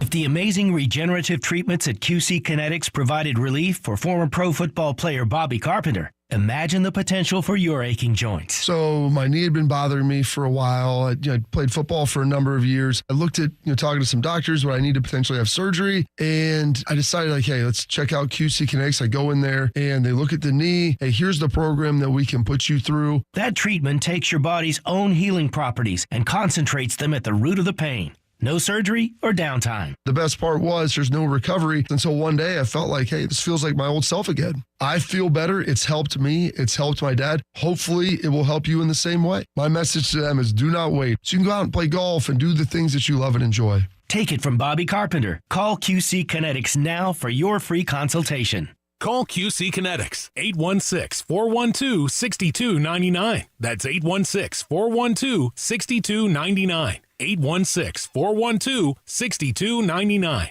If the amazing regenerative treatments at QC Kinetics provided relief for former pro football player Bobby Carpenter, imagine the potential for your aching joints. So my knee had been bothering me for a while. I played football for a number of years. I looked at talking to some doctors when I need to potentially have surgery, and I decided hey, let's check out QC Kinetics. I go in there and they look at the knee. Hey, here's the program that we can put you through. That treatment takes your body's own healing properties and concentrates them at the root of the pain. No surgery or downtime. The best part was there's no recovery until one day I felt like, hey, this feels like my old self again. I feel better. It's helped me. It's helped my dad. Hopefully it will help you in the same way. My message to them is do not wait. So you can go out and play golf and do the things that you love and enjoy. Take it from Bobby Carpenter. Call QC Kinetics now for your free consultation. Call QC Kinetics, 816-412-6299. That's 816-412-6299. 816-412-6299.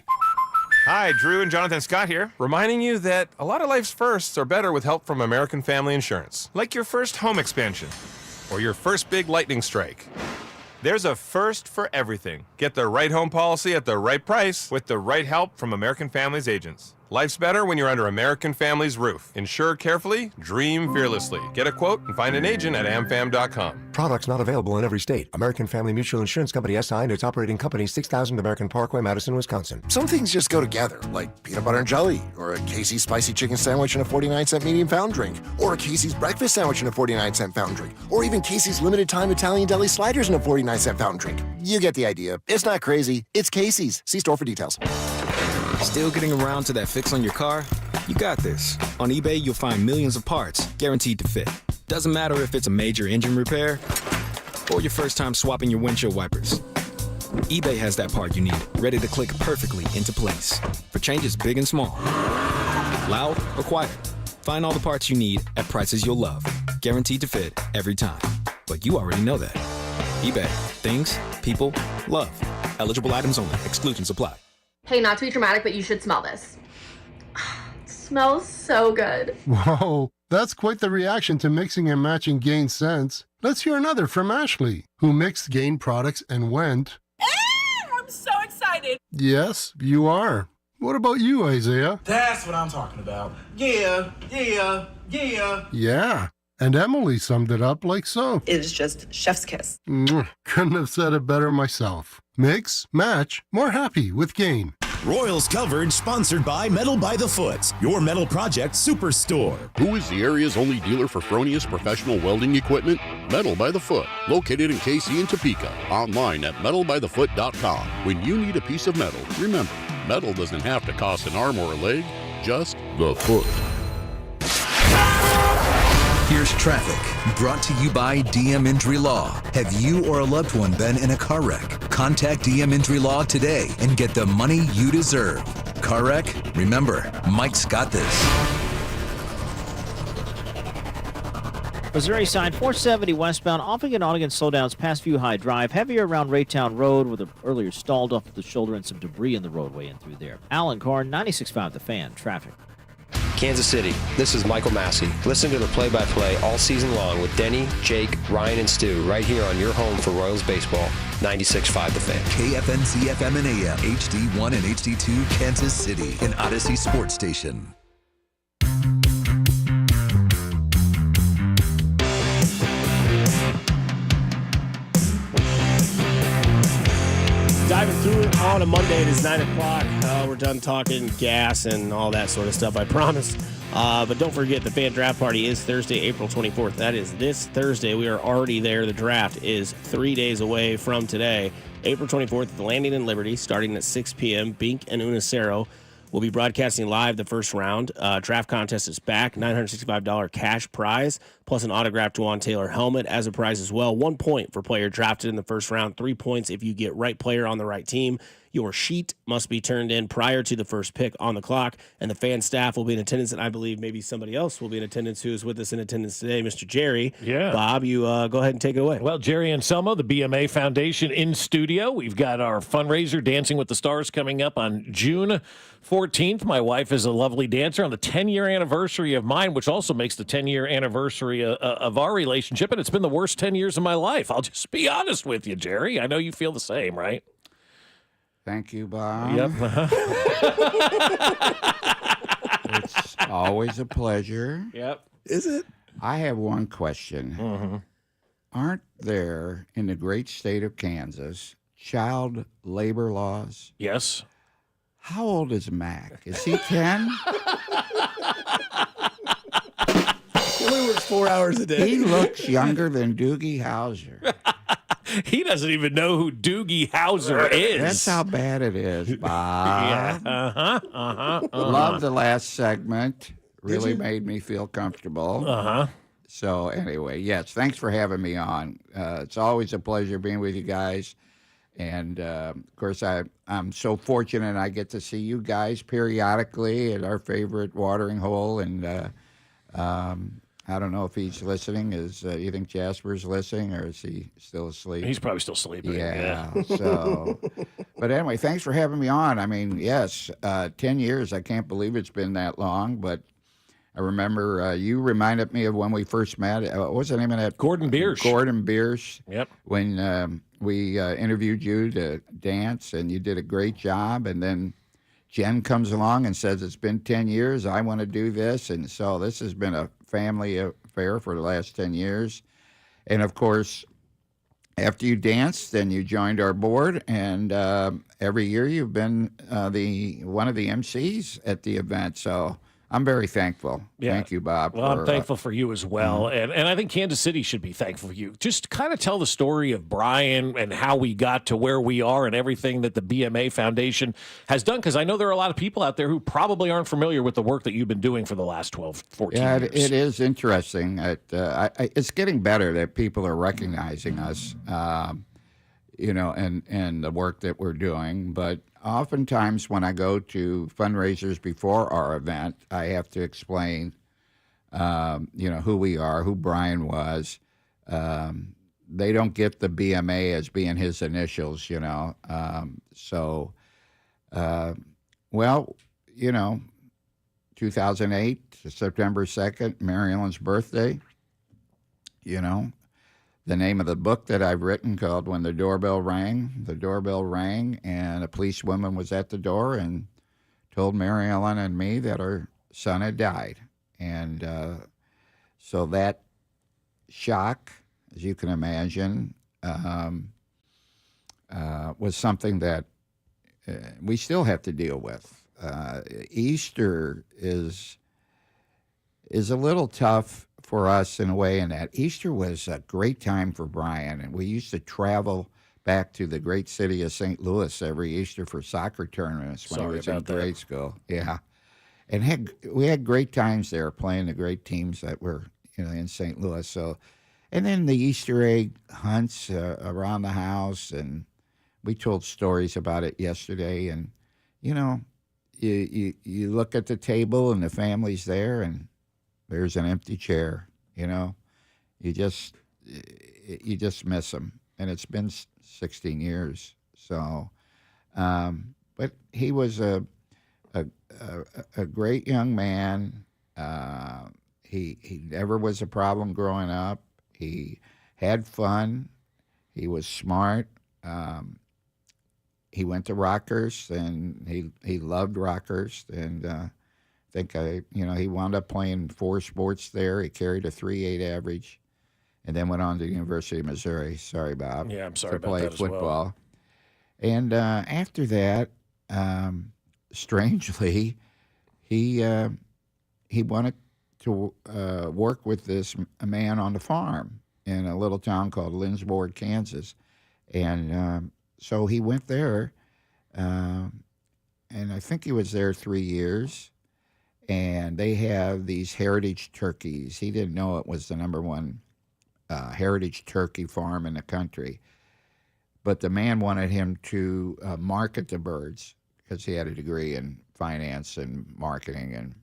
Hi, Drew and Jonathan Scott here, reminding you that a lot of life's firsts are better with help from American Family Insurance. Like your first home expansion or your first big lightning strike. There's a first for everything. Get the right home policy at the right price with the right help from American Family's agents. Life's better when you're under American Family's roof. Insure carefully, dream fearlessly. Get a quote and find an agent at amfam.com. Products not available in every state. American Family Mutual Insurance Company SI and its operating company 6000 American Parkway, Madison, Wisconsin. Some things just go together, like peanut butter and jelly, or a Casey's spicy chicken sandwich and a 49-cent medium fountain drink, or a Casey's breakfast sandwich and a 49-cent fountain drink, or even Casey's limited time Italian deli sliders and a 49-cent fountain drink. You get the idea. It's not crazy. It's Casey's. See store for details. Still getting around to that fix on your car? You got this. On eBay, you'll find millions of parts guaranteed to fit. Doesn't matter if it's a major engine repair or your first time swapping your windshield wipers. eBay has that part you need, ready to click perfectly into place for changes big and small. Loud or quiet, find all the parts you need at prices you'll love. Guaranteed to fit every time. But you already know that. eBay. Things, people, love. Eligible items only. Exclusions apply. Hey, not to be dramatic, but you should smell this. It smells so good. Whoa, that's quite the reaction to mixing and matching Gain scents. Let's hear another from Ashley, who mixed Gain products and went, I'm so excited. yes, you are. What about you, Isaiah? That's what I'm talking about. Yeah. Yeah. And Emily summed it up like so. It is just chef's kiss. Couldn't have said it better myself. Mix, match, more happy with Gain. Royals coverage sponsored by Metal by the Foot, your metal project superstore. Who is the area's only dealer for Fronius professional welding equipment? Metal by the Foot, located in KC and Topeka. Online at metalbythefoot.com. When you need a piece of metal, remember, metal doesn't have to cost an arm or a leg, just the foot. Here's traffic, brought to you by DM Injury Law. Have you or a loved one been in a car wreck? Contact DM Injury Law today and get the money you deserve. Car wreck? Remember, Mike's got this. Missouri side 470 westbound, Offingham slowdowns past View High Drive. Heavier around Raytown Road with earlier stalled off the shoulder and some debris in the roadway in through there. Alan Korn, 96.5 The Fan, traffic. Kansas City, this is Michael Massey. Listen to the play-by-play all season long with Denny, Jake, Ryan, and Stu right here on your home for Royals baseball. 96.5 The Fan. KFNC FM and AM, HD1 and HD2, Kansas City, an Odyssey Sports Station. Diving through it on a Monday. It is 9 o'clock. We're done talking gas and all that sort of stuff, I promise. But don't forget, the fan draft party is Thursday, April 24th. That is this Thursday. We are already there. The draft is 3 days away from today. April 24th at the Landing in Liberty, starting at 6 p.m. Bink and Unicero will be broadcasting live the first round. Draft contest is back. $965 cash prize, plus an autographed Juwan Taylor helmet as a prize as well. 1 point for player drafted in the first round. 3 points if you get right player on the right team. Your sheet must be turned in prior to the first pick on the clock, and the fan staff will be in attendance, and I believe maybe somebody else will be in attendance who is with us in attendance today, Mr. Jerry. Yeah. Bob, you go ahead and take it away. Well, Jerry Anselmo, the BMA Foundation in studio. We've got our fundraiser, Dancing with the Stars, coming up on June 14th. My wife is a lovely dancer on the 10-year anniversary of mine, which also makes the 10-year anniversary of our relationship, and it's been the worst 10 years of my life. I'll just be honest with you, Jerry. I know you feel the same, right? Thank you, Bob. Yep. It's always a pleasure. Yep. Is it? I have one question. Aren't there, in the great state of Kansas, child labor laws? Yes. How old is Mac? Is he 10? He only works 4 hours a day. He looks younger than Doogie Howser. He doesn't even know who Doogie Howser is. That's how bad it is, Bob. Love the last segment. Really made me feel comfortable. So anyway, yes, thanks for having me on. It's always a pleasure being with you guys. And, of course, I'm so fortunate I get to see you guys periodically at our favorite watering hole. And I don't know if he's listening. You think Jasper's listening, or is he still asleep? He's probably still sleeping. Yeah. So, but anyway, thanks for having me on. I mean, yes, 10 years. I can't believe it's been that long. But I remember you reminded me of when we first met. What was the name of that? Gordon Biersch. Gordon Biersch. Yep. When we interviewed you to dance, and you did a great job. And then Jen comes along and says, it's been 10 years. I want to do this. And so this has been a family affair for the last 10 years. And, of course, after you danced, then you joined our board. And every year you've been one of the MCs at the event. So I'm very thankful. Yeah. Thank you, Bob. Well, I'm thankful for you as well. And I think Kansas City should be thankful for you. Just kind of tell the story of Brian and how we got to where we are and everything that the BMA Foundation has done, because I know there are a lot of people out there who probably aren't familiar with the work that you've been doing for the last 12, 14 years. It is interesting. It's getting better that people are recognizing us, and the work that we're doing. But oftentimes when I go to fundraisers before our event, I have to explain, who we are, who Brian was. They don't get the BMA as being his initials, 2008, September 2nd, Mary Ellen's birthday, the name of the book that I've written called When the Doorbell Rang. The doorbell rang, and a policewoman was at the door and told Mary Ellen and me that her son had died. And so that shock, as you can imagine, was something that we still have to deal with. Easter is a little tough for us in a way, in that Easter was a great time for Brian, and we used to travel back to the great city of St. Louis every Easter for soccer tournaments when he was in grade school. Yeah, and we had great times there playing the great teams that were in St. Louis. So, and then the Easter egg hunts around the house, and we told stories about it yesterday. And you look at the table and the family's there, and there's an empty chair. You just miss them, and it's been 16 years. So, but he was a great young man. He never was a problem growing up. He had fun. He was smart. He went to Rockhurst, and he loved Rockhurst, and I think he wound up playing 4 sports there. He carried a 3.8 average, and then went on to the University of Missouri. Sorry, Bob. Yeah, I'm sorry to about play that football. as well. And after that, strangely, he wanted to work with this man on the farm in a little town called Lindsborg, Kansas, and so he went there, and I think he was there 3 years. And they have these heritage turkeys. He didn't know it was the #1 heritage turkey farm in the country. but the man wanted him to market the birds because he had a degree in finance and marketing, and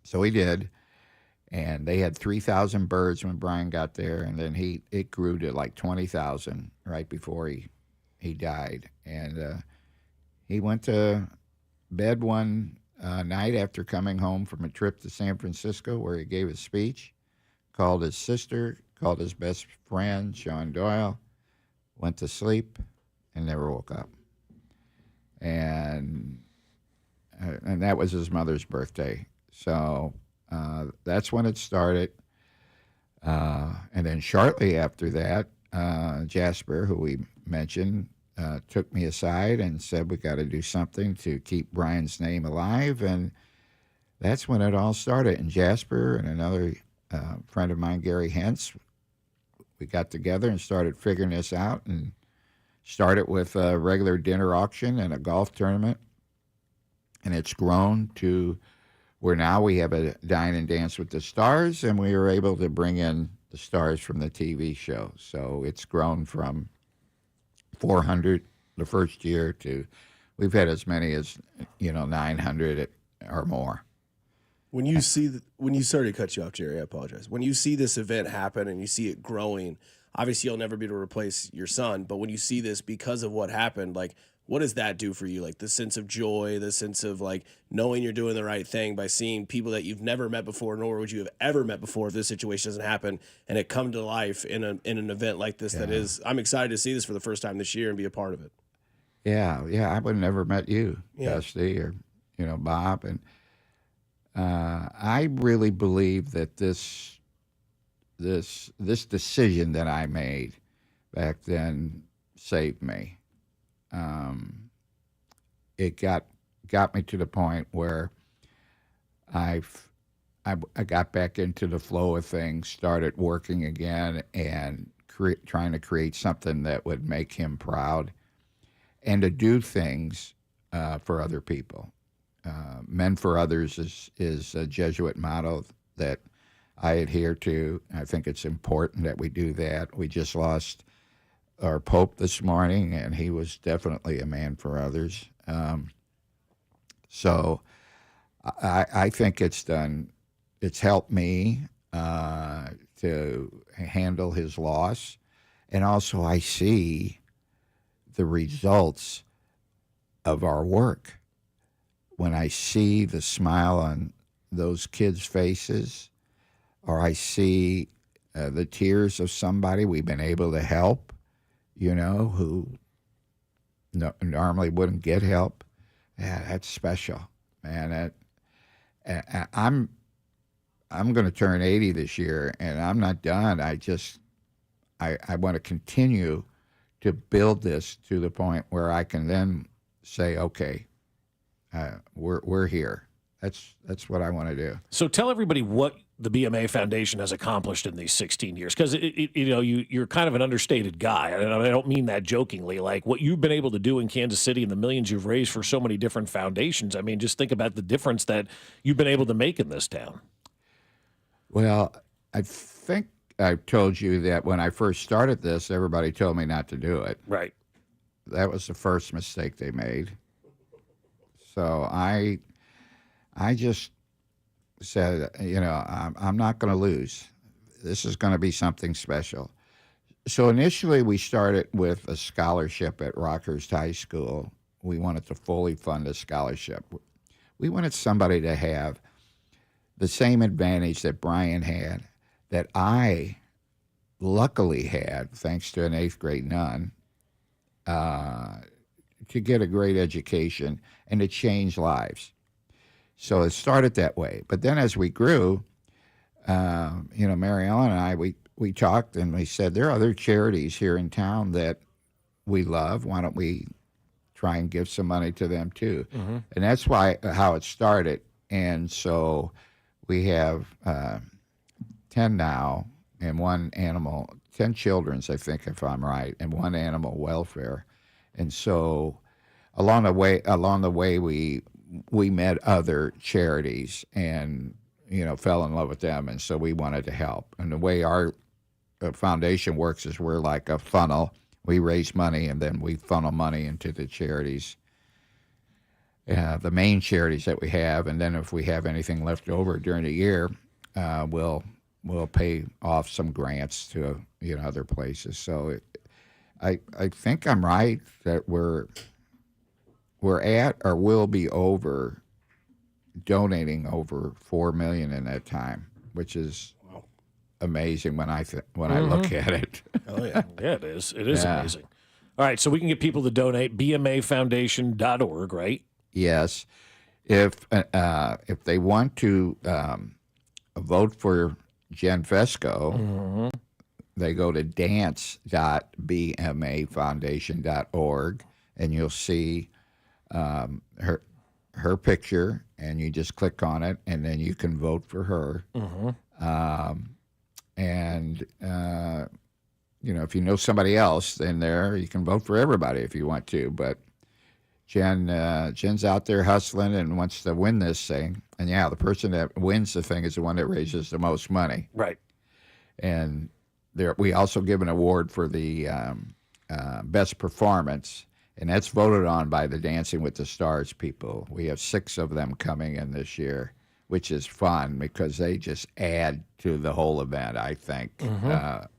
so he did. And they had 3,000 birds when Brian got there, and then it grew to like 20,000 right before he died. And he went to bed one night after coming home from a trip to San Francisco where he gave his speech, called his sister, called his best friend, Sean Doyle, went to sleep, and never woke up. And that was his mother's birthday. So that's when it started. And then shortly after that, Jasper, who we mentioned, took me aside and said, we got to do something to keep Brian's name alive. And that's when it all started. And Jasper and another friend of mine, Gary Hentz, we got together and started figuring this out, and started with a regular dinner auction and a golf tournament. And it's grown to where now we have a Dine and Dance with the Stars, and we were able to bring in the stars from the TV show. So it's grown from 400 the first year to we've had as many as 900 or more. When you sorry to cut you off, Jerry, I apologize. When you see this event happen and you see it growing, obviously you'll never be able to replace your son, but when you see this because of what happened, like, what does that do for you? Like the sense of joy, the sense of like knowing you're doing the right thing by seeing people that you've never met before, nor would you have ever met before if this situation doesn't happen, and it come to life in an event like this. That is, I'm excited to see this for the first time this year and be a part of it. Yeah, I would have never met you, Dusty, or Bob, and I really believe that this decision that I made back then saved me. It got me to the point where I got back into the flow of things, started working again, and trying to create something that would make him proud, and to do things for other people. Men for Others is a Jesuit motto that I adhere to. I think it's important that we do that. We just lost our Pope this morning, and he was definitely a man for others. So I think it's helped me to handle his loss. And also I see the results of our work. When I see the smile on those kids' faces, or I see the tears of somebody we've been able to help, who normally wouldn't get help. Yeah, that's special, man. I'm going to turn 80 this year, and I'm not done. I want to continue to build this to the point where I can then say, okay, we're here. That's what I want to do. So tell everybody what the BMA Foundation has accomplished in these 16 years, because you're kind of an understated guy. I don't mean that jokingly. Like what you've been able to do in Kansas City and the millions you've raised for so many different foundations. I mean, just think about the difference that you've been able to make in this town. Well, I think I told you that when I first started this, everybody told me not to do it. Right. That was the first mistake they made. So I just said, I'm not going to lose. This is going to be something special. So initially we started with a scholarship at Rockhurst High School. We wanted to fully fund a scholarship. We wanted somebody to have the same advantage that Brian had, that I luckily had, thanks to an 8th grade nun, to get a great education and to change lives. So it started that way. But then as we grew, Mary Ellen and I, we talked and we said, there are other charities here in town that we love. Why don't we try and give some money to them too? Mm-hmm. And that's how it started. And so we have 10 now, and 10 children's, I think, if I'm right, and 1 animal welfare. And so along the way we met other charities and, fell in love with them. And so we wanted to help. And the way our foundation works is we're like a funnel. we raise money, and then we funnel money into the charities, the main charities that we have. And then if we have anything left over during the year, we'll pay off some grants to other places. So I think I'm right that we're at or will be over donating over $4 million in that time, which is amazing when I look at it. Oh yeah, yeah, it is. It is amazing. All right, so we can get people to donate bmafoundation.org, right? Yes, if they want to vote for Jen Fescoe, they go to dance.bmafoundation.org, and you'll see her picture, and you just click on it, and then you can vote for her. If you know somebody else, then you can vote for everybody if you want to. But Jen's out there hustling and wants to win this thing. And the person that wins the thing is the one that raises the most money. Right. And we also give an award for the best performance, and that's voted on by the Dancing with the Stars people. We have 6 of them coming in this year, which is fun because they just add to the whole event, I think,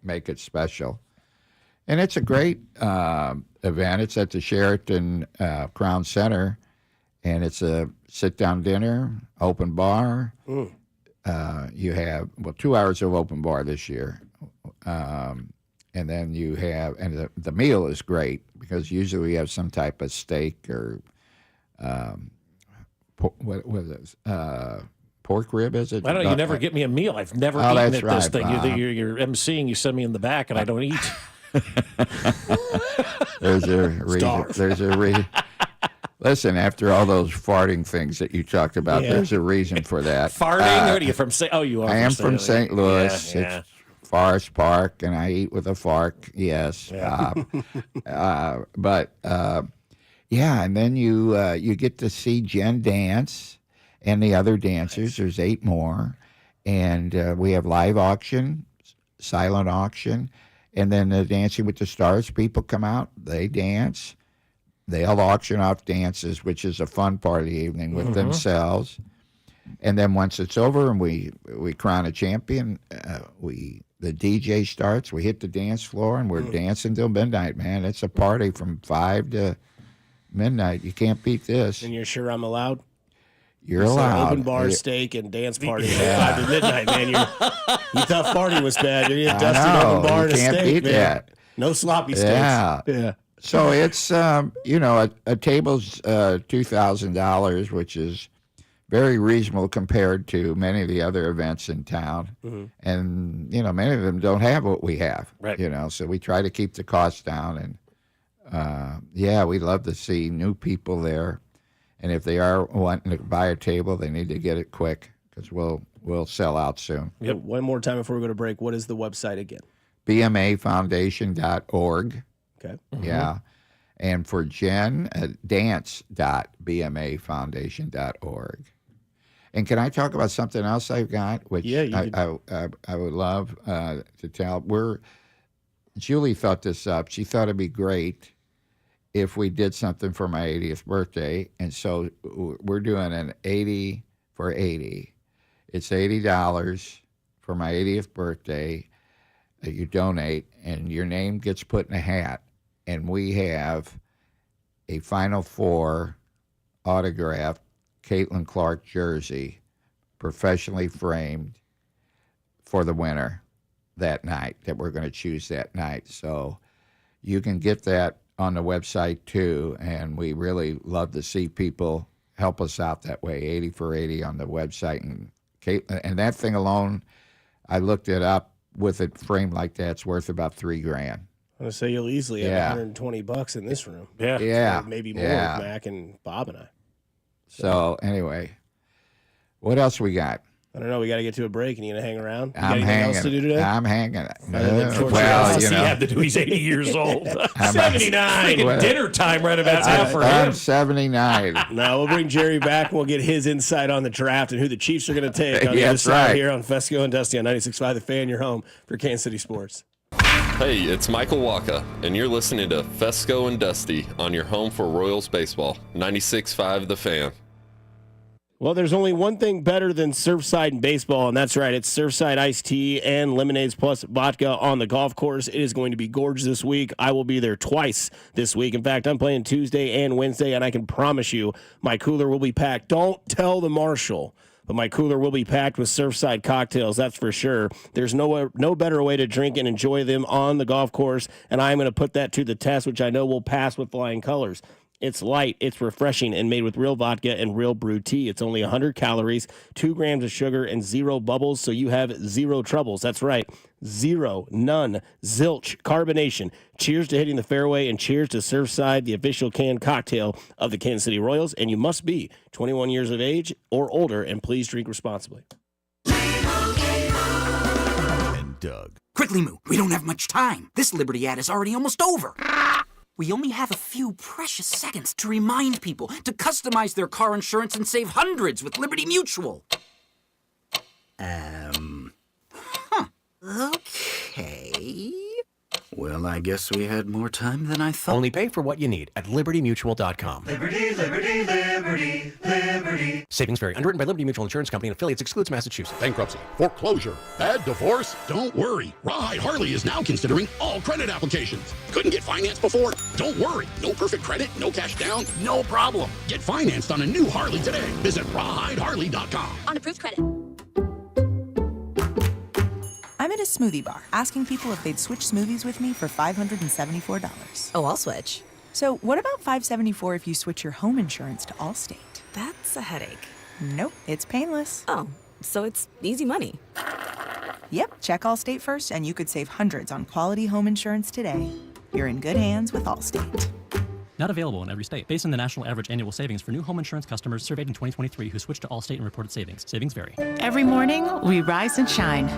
make it special. And it's a great event. It's at the Sheraton Crown Center, and it's a sit-down dinner, open bar. You have, 2 hours of open bar this year. And then you have, and the meal is great because usually we have some type of steak or what is it? Pork rib, is it? I don't know. You never get me a meal. I've never eaten at this thing. You're emceeing, you send me in the back, and I don't eat. There's a reason. There's a reason. Listen, after all those farting things that you talked about, there's a reason for that. Farting? What are you from? You are. I am from St. Louis. Yeah. It's Forest Park, and I eat with a fork. Yes. Yeah. And then you get to see Jen dance and the other dancers. There's 8 more, and we have live auction, silent auction, and then the Dancing with the Stars people come out. They dance. They'll auction off dances, which is a fun part of the evening with themselves. And then once it's over and we crown a champion, the DJ starts. We hit the dance floor and we're dancing till midnight. Man, it's a party from 5 to midnight. You can't beat this. And you're sure I'm allowed? You're allowed. Open bar, steak, and dance party at 5 to midnight, man. You thought party was bad. You're going to dust an open bar and a steak, can't beat man. that. No sloppy steaks. Yeah. So it's, a table's $2,000, which is very reasonable compared to many of the other events in town. And, many of them don't have what we have. Right. So we try to keep the costs down. And, we love to see new people there. And if they are wanting to buy a table, they need to get it quick because we'll sell out soon. Yep. One more time before we go to break. What is the website again? bmafoundation.org. Okay. Yeah. And for Jen, dance.bmafoundation.org. And can I talk about something else I've got, which I would love to tell? Julie thought this up. She thought it'd be great if we did something for my 80th birthday. And so we're doing an 80 for 80. It's $80 for my 80th birthday that you donate, and your name gets put in a hat. And we have a Final Four autographed Caitlin Clark jersey, professionally framed, for the winner that night, that we're going to choose that night. So you can get that on the website too, and we really love to see people help us out that way. 80 for 80 on the website, and that thing alone, I looked it up. With it framed like that, it's worth about $3,000. I'm gonna say you'll easily have $120 in this room. Yeah. Maybe more with Mac and Bob and I. So anyway, what else we got? I don't know. We got to get to a break, and you gonna hang around? You got I'm anything hanging. else to do today? I'm hanging. Well, he had to do. He's 80 years old. 79. Dinner time right about now for him. I'm 79. Now we'll bring Jerry back, and we'll get his insight on the draft and who the Chiefs are going to take on the other side here on Fescoe and Dusty on 96.5 The Fan, your home for Kansas City sports. Hey, it's Michael Waka, and you're listening to Fescoe and Dusty on your home for Royals baseball, 96.5 The Fan. Well, there's only one thing better than Surfside and baseball, and that's right. It's Surfside iced tea and lemonades plus vodka on the golf course. It is going to be gorgeous this week. I will be there twice this week. In fact, I'm playing Tuesday and Wednesday, and I can promise you my cooler will be packed. Don't tell the marshal, but my cooler will be packed with Surfside cocktails, that's for sure. There's no better way to drink and enjoy them on the golf course, and I'm going to put that to the test, which I know will pass with flying colors. It's light, it's refreshing, and made with real vodka and real brewed tea. It's only 100 calories, 2 grams of sugar, and 0 bubbles, so you have 0 troubles. That's right, 0, none, zilch, carbonation. Cheers to hitting the fairway, and cheers to Surfside, the official canned cocktail of the Kansas City Royals. And you must be 21 years of age or older, and please drink responsibly. And Doug. Quickly, Moo, we don't have much time. This Liberty ad is already almost over. We only have a few precious seconds to remind people to customize their car insurance and save hundreds with Liberty Mutual. Okay. Well, I guess we had more time than I thought. Only pay for what you need at libertymutual.com. Liberty, liberty, liberty, liberty. Savings vary. Underwritten by Liberty Mutual Insurance Company and affiliates. Excludes Massachusetts. Bankruptcy, foreclosure, bad divorce? Don't worry. Rawhide Harley is now considering all credit applications. Couldn't get financed before? Don't worry. No perfect credit, no cash down, no problem. Get financed on a new Harley today. Visit rawhideharley.com. On approved credit. I'm at a smoothie bar asking people if they'd switch smoothies with me for $574. Oh, I'll switch. So what about $574 if you switch your home insurance to Allstate? That's a headache. Nope, it's painless. Oh, so it's easy money. Yep, check Allstate first and you could save hundreds on quality home insurance today. You're in good hands with Allstate. Not available in every state. Based on the national average annual savings for new home insurance customers surveyed in 2023 who switched to Allstate and reported savings. Savings vary. Every morning, we rise and shine.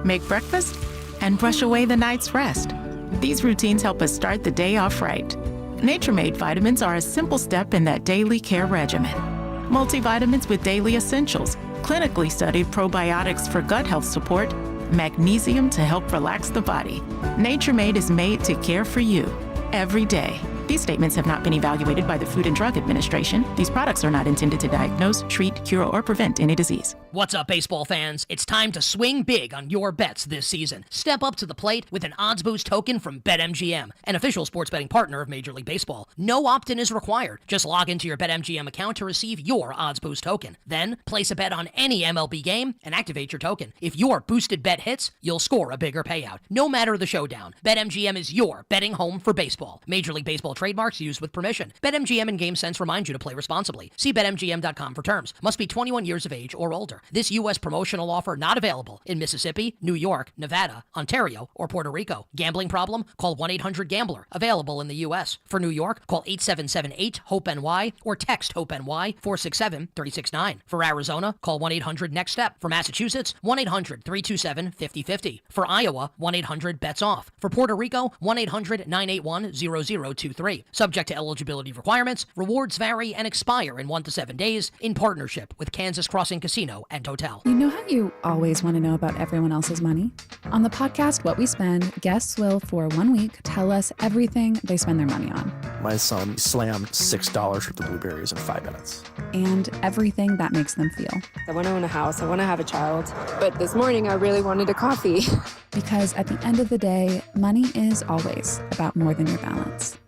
Make breakfast and brush away the night's rest. These routines help us start the day off right. Nature-Made vitamins are a simple step in that daily care regimen. Multivitamins with daily essentials, clinically studied probiotics for gut health support, magnesium to help relax the body. Nature-Made is made to care for you every day. These statements have not been evaluated by the Food and Drug Administration. These products are not intended to diagnose, treat, cure, or prevent any disease. What's up, baseball fans? It's time to swing big on your bets this season. Step up to the plate with an odds boost token from BetMGM, an official sports betting partner of Major League Baseball. No opt-in is required. Just log into your BetMGM account to receive your odds boost token. Then, place a bet on any MLB game and activate your token. If your boosted bet hits, you'll score a bigger payout. No matter the showdown, BetMGM is your betting home for baseball. Major League Baseball trademarks used with permission. BetMGM and GameSense remind you to play responsibly. See BetMGM.com for terms. Must be 21 years of age or older. This U.S. promotional offer not available in Mississippi, New York, Nevada, Ontario, or Puerto Rico. Gambling problem? Call 1-800-GAMBLER. Available in the U.S. For New York, call 877-8-HOPE-NY or text HOPE-NY 467-369. For Arizona, call 1-800-NEXT-STEP. For Massachusetts, 1-800-327-5050. For Iowa, 1-800-BETS-OFF. For Puerto Rico, 1-800-981-0023. Subject to eligibility requirements. Rewards vary and expire in 1 to 7 days in partnership with Kansas Crossing Casino and Hotel. You know how you always want to know about everyone else's money? On the podcast What We Spend, guests will, for 1 week, tell us everything they spend their money on. My son slammed $6 worth of blueberries in 5 minutes. And everything that makes them feel. I want to own a house. I want to have a child. But this morning, I really wanted a coffee. Because at the end of the day, money is always about more than your balance.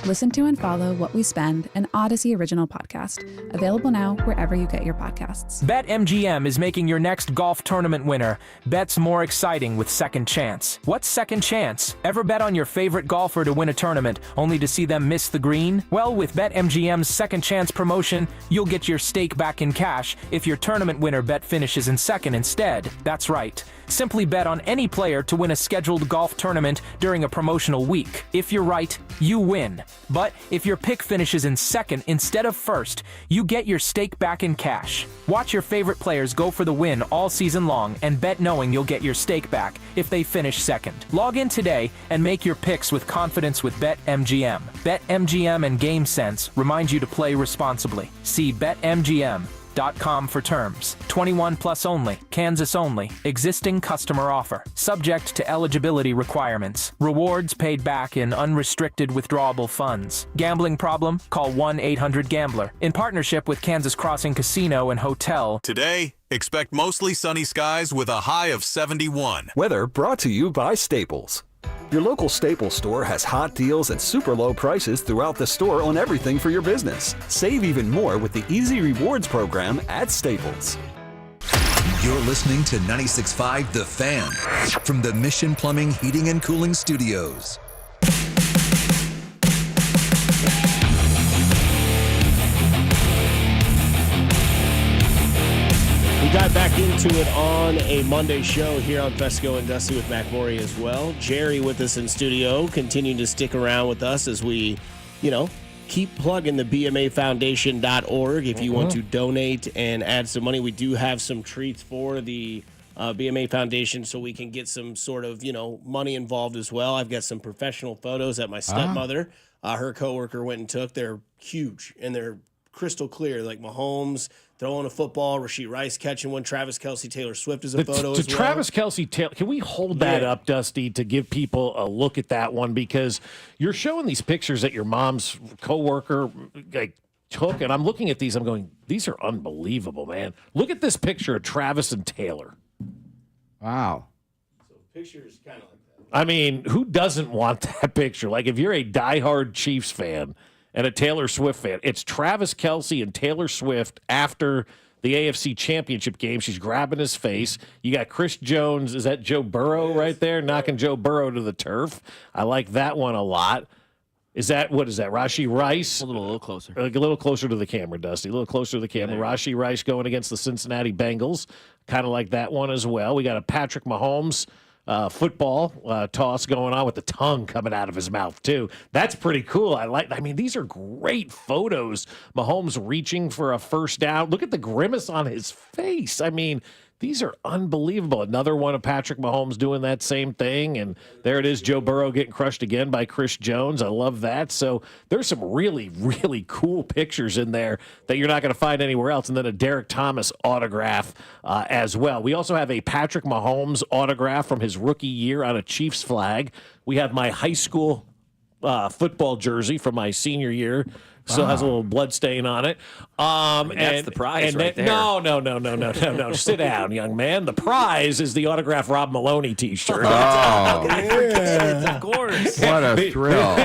Listen to and follow What We Spend, an Odyssey original podcast. Available now wherever you get your podcasts. BetMGM is making your next golf tournament winner bets more exciting with Second Chance. What's Second Chance? Ever bet on your favorite golfer to win a tournament only to see them miss the green? Well, with BetMGM's Second Chance promotion, you'll get your stake back in cash if your tournament winner bet finishes in second instead. That's right. Simply bet on any player to win a scheduled golf tournament during a promotional week. If you're right, you win. But if your pick finishes in second instead of first, you get your stake back in cash. Watch your favorite players go for the win all season long and bet knowing you'll get your stake back if they finish second. Log in today and make your picks with confidence with BetMGM. BetMGM and GameSense remind you to play responsibly. See BetMGM. betterhelp.com for terms. 21 plus only, Kansas only. Existing customer offer. Subject to eligibility requirements. Rewards paid back in unrestricted withdrawable funds. Gambling problem? Call 1-800-GAMBLER. In partnership with Kansas Crossing Casino and Hotel. Today, expect mostly sunny skies with a high of 71. Weather brought to you by Staples. Your local Staples store has hot deals and super low prices throughout the store on everything for your business. Save even more with the Easy Rewards program at Staples. You're listening to 96.5 The Fan from the Mission Plumbing, Heating, and Cooling Studios. We dive back into it on a Monday show here on Fescoe and Dusty with Mac Morey as well. Jerry with us in studio, continuing to stick around with us as we, keep plugging the BMAFoundation.org. If you want to donate and add some money, we do have some treats for the BMA Foundation so we can get some sort of, money involved as well. I've got some professional photos that my stepmother, her coworker went and took. They're huge and they're crystal clear, like Mahomes throwing a football, Rashee Rice catching one, Travis Kelce, Taylor Swift is a photo as well. Travis Kelce, can we hold that up, Dusty, to give people a look at that one? Because you're showing these pictures that your mom's coworker took, and I'm looking at these, I'm going, these are unbelievable, man. Look at this picture of Travis and Taylor. Wow. So pictures kind of like that. I mean, who doesn't want that picture? Like, if you're a diehard Chiefs fan and a Taylor Swift fan, it's Travis Kelce and Taylor Swift after the AFC Championship game. She's grabbing his face. You got Chris Jones. Is that Joe Burrow right there? Knocking Joe Burrow to the turf. I like that one a lot. What is that, Rashee Rice? A little closer. A little closer to the camera, Dusty. A little closer to the camera. Rashee Rice going against the Cincinnati Bengals. Kind of like that one as well. We got a Patrick Mahomes football toss going on with the tongue coming out of his mouth too. That's pretty cool. These are great photos. Mahomes reaching for a first down. Look at the grimace on his face. I mean, these are unbelievable. Another one of Patrick Mahomes doing that same thing. And there it is, Joe Burrow getting crushed again by Chris Jones. I love that. So there's some really, really cool pictures in there that you're not going to find anywhere else. And then a Derek Thomas autograph as well. We also have a Patrick Mahomes autograph from his rookie year on a Chiefs flag. We have my high school football jersey from my senior year. Still has a little blood stain on it. That's the prize right there. No. Sit down, young man. The prize is the autographed Rob Maloney T-shirt. Oh, Of course. what a thrill.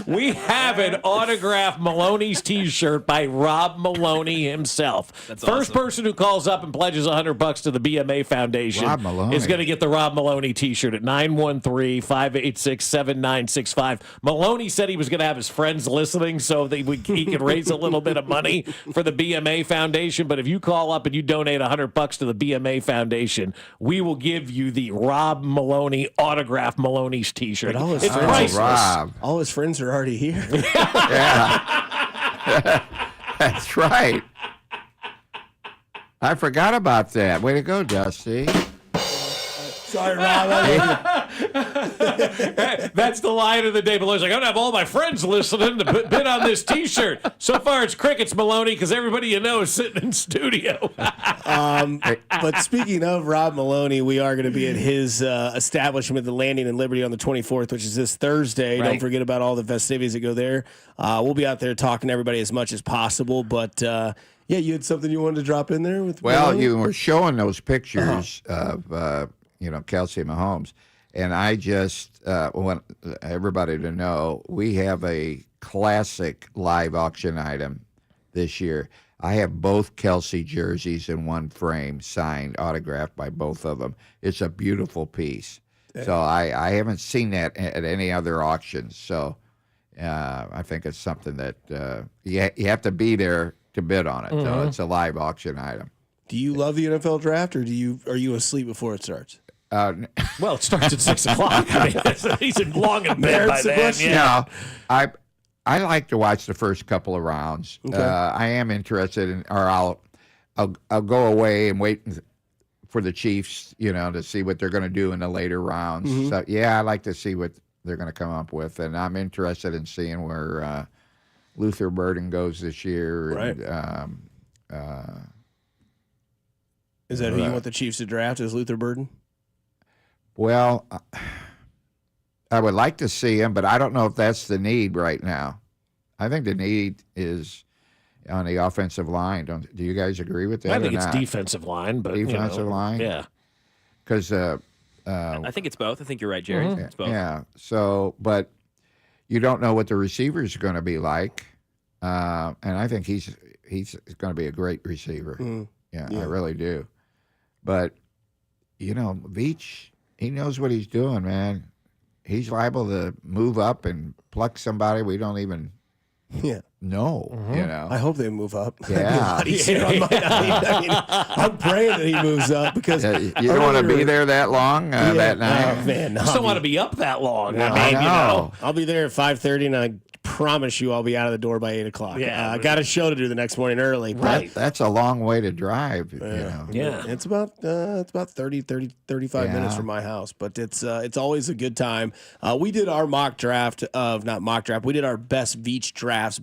We have an autographed Maloney's T-shirt by Rob Maloney himself. That's First awesome. person who calls up and pledges $100 to the BMA Foundation Rob Maloney. is going to get the Rob Maloney T-shirt at 913-586-7965. Maloney said he was going to have his friends listening so that he could raise a little bit of money for the BMA Foundation. But if you call up and you donate $100 to the BMA Foundation, we will give you the Rob Maloney autographed Maloney's T-shirt. But all his It's friends, priceless. Rob. all his friends are already here. Yeah. That's right. I forgot about that. Way to go, Dusty. Sorry, Rob. That's the line of the day. Maloney's like, I'm going to have all my friends listening to bid on this T-shirt. So far, it's crickets, Maloney, because everybody you know is sitting in studio. But speaking of Rob Maloney, we are going to be at his establishment, the Landing in Liberty, on the 24th, which is this Thursday. Right. Don't forget about all the festivities that go there. We'll be out there talking to everybody as much as possible. But, yeah, you had something you wanted to drop in there with Well, Maloney? you were showing those pictures of, Kelce Mahomes. And I just want everybody to know we have a classic live auction item this year. I have both Kelce jerseys in one frame, signed, autographed by both of them. It's a beautiful piece. So I haven't seen that at any other auctions. So I think it's something that you have to be there to bid on it. Mm-hmm. So it's a live auction item. Do you love the NFL draft, or are you asleep before it starts? Well, it starts at 6 o'clock. I mean, he's long in bed by then. Yeah. I like to watch the first couple of rounds. Okay. I am interested in, or I'll go away and wait for the Chiefs, to see what they're going to do in the later rounds. Mm-hmm. So yeah, I like to see what they're going to come up with, and I'm interested in seeing where Luther Burden goes this year. Right. And, Is that who you want the Chiefs to draft? Is Luther Burden? well, I would like to see him, but I don't know if that's the need right now. I think the need is on the offensive line. Do you guys agree with that? I think or it's not? defensive line, but defensive line. Yeah. Because I think it's both. I think you're right, Jerry. Mm-hmm. It's both. yeah. So, but you don't know what the receivers are going to be like, and I think he's going to be a great receiver. Yeah, I really do. But Veach, he knows what he's doing, man. He's liable to move up and pluck somebody we don't even know. I hope they move up. Yeah. I'm praying that he moves up because you don't want to be there that long that night. Oh, man, I just don't want to be up that long. No, I mean, I know. I'll be there at 5:30, and I promise you I'll be out of the door by 8 o'clock. Yeah, I got a show to do the next morning early. Right. That's a long way to drive. Yeah. It's about 35 minutes from my house, but it's always a good time. We did our we did our best Veach drafts.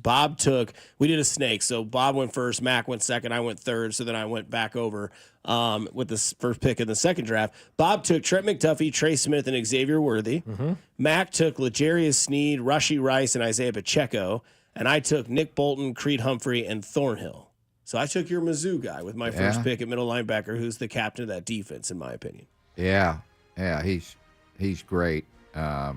We did a snake. So Bob went first, Mac went second, I went third, so then I went back over with the first pick in the second draft. Bob took Trent McDuffie, Trey Smith, and Xavier Worthy. Mac took L'Jarius Sneed, Rashee Rice, and Isaiah Pacheco. And I took Nick Bolton, Creed Humphrey, and Thornhill. So I took your Mizzou guy with my first pick at middle linebacker, who's the captain of that defense, in my opinion. Yeah, he's great. But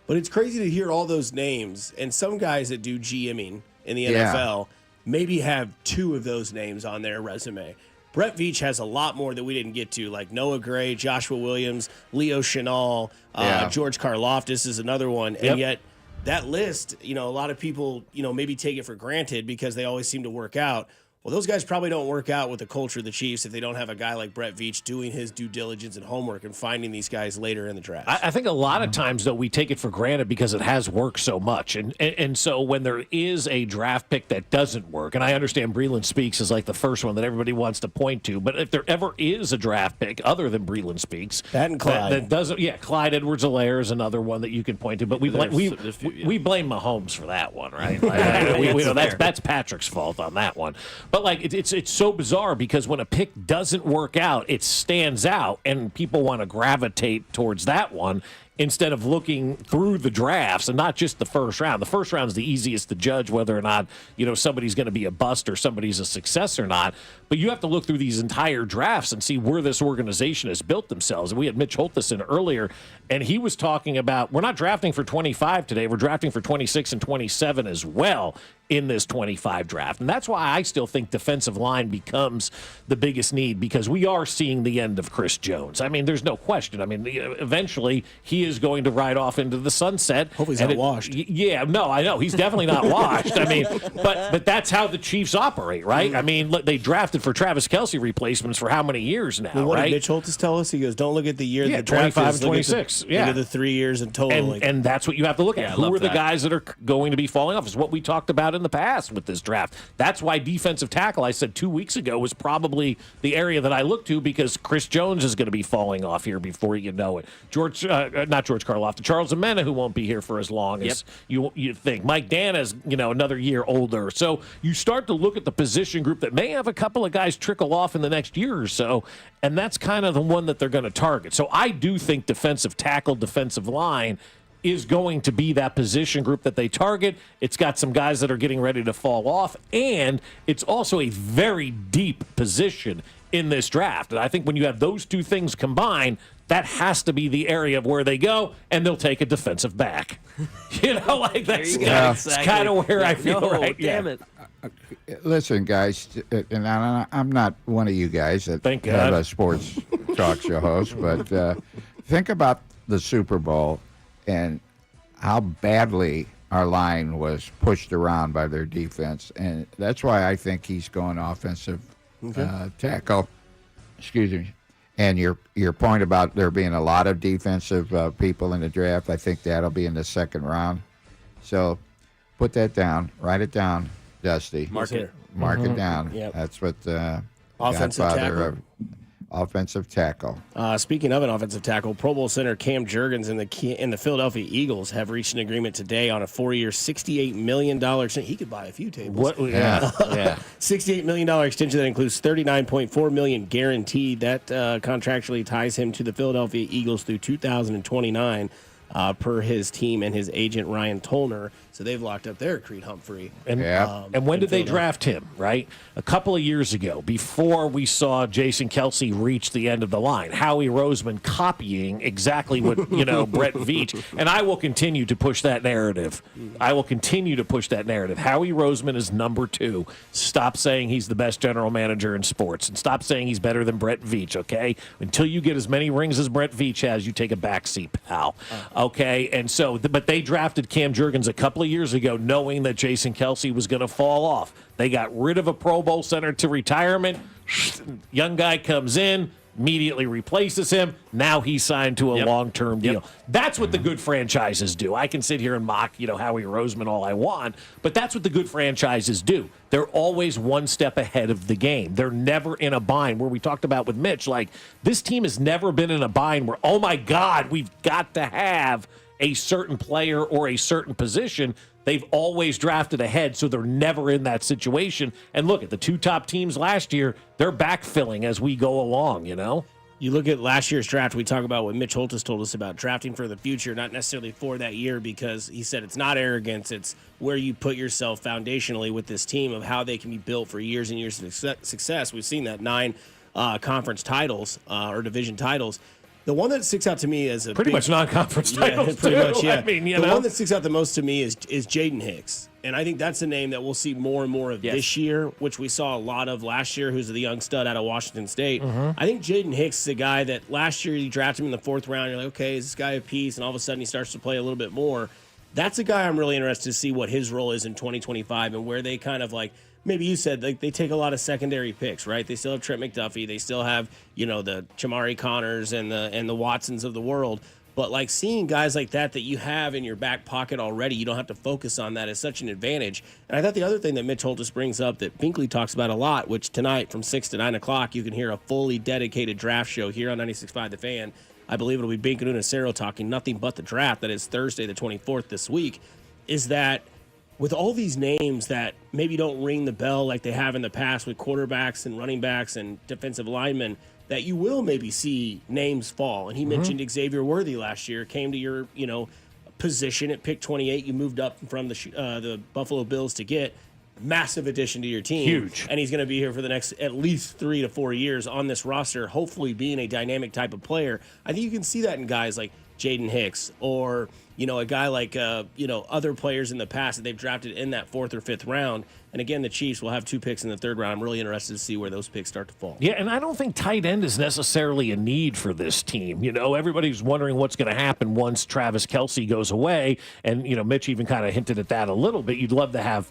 it's crazy to hear all those names, and some guys that do GMing in the NFL maybe have two of those names on their resume. Brett Veach has a lot more that we didn't get to, like Noah Gray, Joshua Williams, Leo Chenal, George Karlaftis is another one. And yet that list, a lot of people, maybe take it for granted because they always seem to work out. Well, those guys probably don't work out with the culture of the Chiefs if they don't have a guy like Brett Veach doing his due diligence and homework and finding these guys later in the draft. I think a lot of times, though, we take it for granted because it has worked so much. And so when there is a draft pick that doesn't work, and I understand Breland Speaks is like the first one that everybody wants to point to, but if there ever is a draft pick other than Breland Speaks, that Clyde. That doesn't, Clyde Edwards-Helaire is another one that you can point to, but we blame Mahomes for that one, right? That's Patrick's fault on that one. But it's so bizarre because when a pick doesn't work out, it stands out, and people want to gravitate towards that one instead of looking through the drafts and not just the first round. The first round is the easiest to judge whether or not somebody's going to be a bust or somebody's a success or not. But you have to look through these entire drafts and see where this organization has built themselves. And we had Mitch Holthus in earlier, and he was talking about we're not drafting for 25 today. We're drafting for 26 and 27 as well in this 25 draft. And that's why I still think defensive line becomes the biggest need because we are seeing the end of Chris Jones. I mean, there's no question. I mean, eventually he is going to ride off into the sunset. Hopefully he's not washed. Yeah, no, I know. He's definitely not washed. I mean, but that's how the Chiefs operate, right? I mean, look, they drafted for Travis Kelce replacements for how many years now, well, what right? did Mitch Holthus tell us? He goes, don't look at the year the draft 25 is, and 26. Look at the 3 years in total. And that's what you have to look at. Who are the guys that are going to be falling off? Is what we talked about in the past with this draft. That's why defensive tackle, I said 2 weeks ago, was probably the area that I look to because Chris Jones is going to be falling off here before you know it. Not George Karlaftis, Charles Amena, who won't be here for as long as you think. Mike Dana's, another year older. So you start to look at the position group that may have a couple of guys trickle off in the next year or so, and that's kind of the one that they're going to target. So I do think defensive tackle, defensive line is going to be that position group that they target. It's got some guys that are getting ready to fall off, and it's also a very deep position in this draft. And I think when you have those two things combined, that has to be the area of where they go, and they'll take a defensive back. That's kind of where I feel right. Damn it. Listen, guys, and I'm not one of you guys that Thank have God. a sports talk show host, but think about the Super Bowl and how badly our line was pushed around by their defense. And that's why I think he's going offensive tackle. Excuse me. And your point about there being a lot of defensive people in the draft, I think that'll be in the second round. So put that down. Write it down, Dusty. Mark it. Mark it down. Yep. That's what Offensive Godfather tackle. of offensive tackle. Speaking of an offensive tackle, Pro Bowl center Cam Jurgens and the Philadelphia Eagles have reached an agreement today on a 4-year, $68 million. He could buy a few tables. Yeah. $68 million extension that includes $39.4 million guaranteed. That contractually ties him to the Philadelphia Eagles through 2029. Per his team and his agent Ryan Tolner. So they've locked up their Creed Humphrey. And when did they draft him, right? A couple of years ago, before we saw Jason Kelsey reach the end of the line. Howie Roseman copying exactly what, Brett Veach. And I will continue to push that narrative. Howie Roseman is number 2. Stop saying he's the best general manager in sports. And stop saying he's better than Brett Veach, okay? Until you get as many rings as Brett Veach has, you take a backseat, pal. Okay? And so, but they drafted Cam Jurgens a couple of years ago knowing that Jason Kelsey was going to fall off. They got rid of a Pro Bowl center to retirement. Young guy comes in, immediately replaces him. Now he's signed to a long-term deal. That's what the good franchises do. I can sit here and mock, Howie Roseman all I want, but that's what the good franchises do. They're always one step ahead of the game. They're never in a bind. Where we talked about with Mitch, like, this team has never been in a bind where, oh my God, we've got to have a certain player or a certain position. They've always drafted ahead, so they're never in that situation. And look at the 2 top teams last year, they're backfilling as we go along, You look at last year's draft, we talk about what Mitch Holtis told us about drafting for the future, not necessarily for that year, because he said it's not arrogance, it's where you put yourself foundationally with this team of how they can be built for years and years of success. We've seen that 9 conference titles or division titles. The one that sticks out to me as pretty much non-conference titles, pretty too. much, yeah. I mean, the one that sticks out the most to me is Jaden Hicks. And I think that's a name that we'll see more and more of this year, which we saw a lot of last year, who's the young stud out of Washington State. I think Jaden Hicks is a guy that last year you drafted him in the 4th round. You're like, okay, is this guy a piece? And all of a sudden he starts to play a little bit more. That's a guy I'm really interested to see what his role is in 2025 and where they kind of like, maybe you said, like, they take a lot of secondary picks, right? They still have Trent McDuffie. They still have, the Chamari Connors and the Watsons of the world. But, like, seeing guys like that you have in your back pocket already, you don't have to focus on that, is such an advantage. And I thought the other thing that Mitch Holtis brings up that Binkley talks about a lot, which tonight from 6 to 9 o'clock, you can hear a fully dedicated draft show here on 96.5 The Fan. I believe it'll be Binkley and Acero talking nothing but the draft. That is Thursday the 24th this week, is that with all these names that maybe don't ring the bell like they have in the past with quarterbacks and running backs and defensive linemen, that you will maybe see names fall. And he mentioned Xavier Worthy last year, came to your, position at pick 28. You moved up from the Buffalo Bills to get. Massive addition to your team. Huge. And he's going to be here for the next at least 3 to 4 years on this roster, hopefully being a dynamic type of player. I think you can see that in guys like Jaden Hicks or, a guy like, other players in the past that they've drafted in that 4th or 5th round. And again, the Chiefs will have 2 picks in the 3rd round. I'm really interested to see where those picks start to fall. Yeah, and I don't think tight end is necessarily a need for this team. Everybody's wondering what's going to happen once Travis Kelce goes away. And, Mitch even kind of hinted at that a little bit. You'd love to have,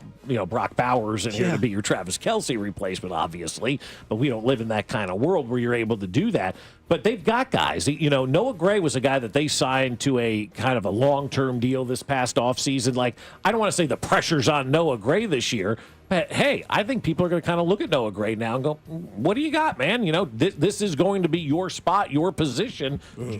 Brock Bowers in here to be your Travis Kelce replacement, obviously. But we don't live in that kind of world where you're able to do that. But they've got guys. Noah Gray was a guy that they signed to a kind of a long-term deal this past offseason. Like, I don't want to say the pressure's on Noah Gray this year, but hey, I think people are going to kind of look at Noah Gray now and go, what do you got, man? This is going to be your spot, your position.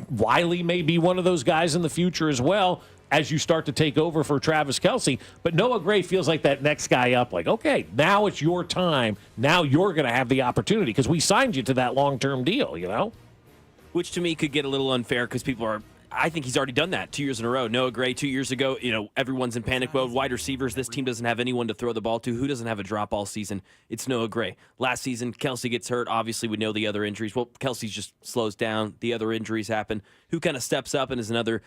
Wiley may be one of those guys in the future as well as you start to take over for Travis Kelce. But Noah Gray feels like that next guy up, like, okay, now it's your time. Now you're going to have the opportunity because we signed you to that long-term deal, Which to me could get a little unfair because I think he's already done that 2 years in a row. Noah Gray 2 years ago, everyone's in panic mode. Wide receivers, this team doesn't have anyone to throw the ball to. Who doesn't have a drop all season? It's Noah Gray. Last season, Kelce gets hurt. Obviously, we know the other injuries. Well, Kelce just slows down. The other injuries happen. Who kind of steps up and is another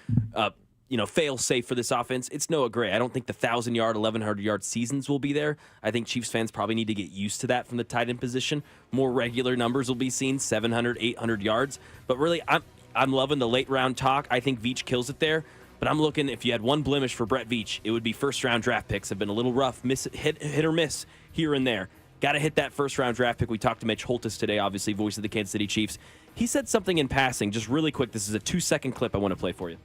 fail-safe for this offense? It's Noah Gray. I don't think the 1,000-yard, 1,100-yard seasons will be there. I think Chiefs fans probably need to get used to that from the tight end position. More regular numbers will be seen, 700, 800 yards. But really, I'm loving the late-round talk. I think Veach kills it there. But I'm looking, if you had one blemish for Brett Veach, it would be first-round draft picks. Have been a little rough, hit or miss here and there. Got to hit that first-round draft pick. We talked to Mitch Holtis today, obviously, voice of the Kansas City Chiefs. He said something in passing, just really quick. This is a 2-second clip I want to play for you.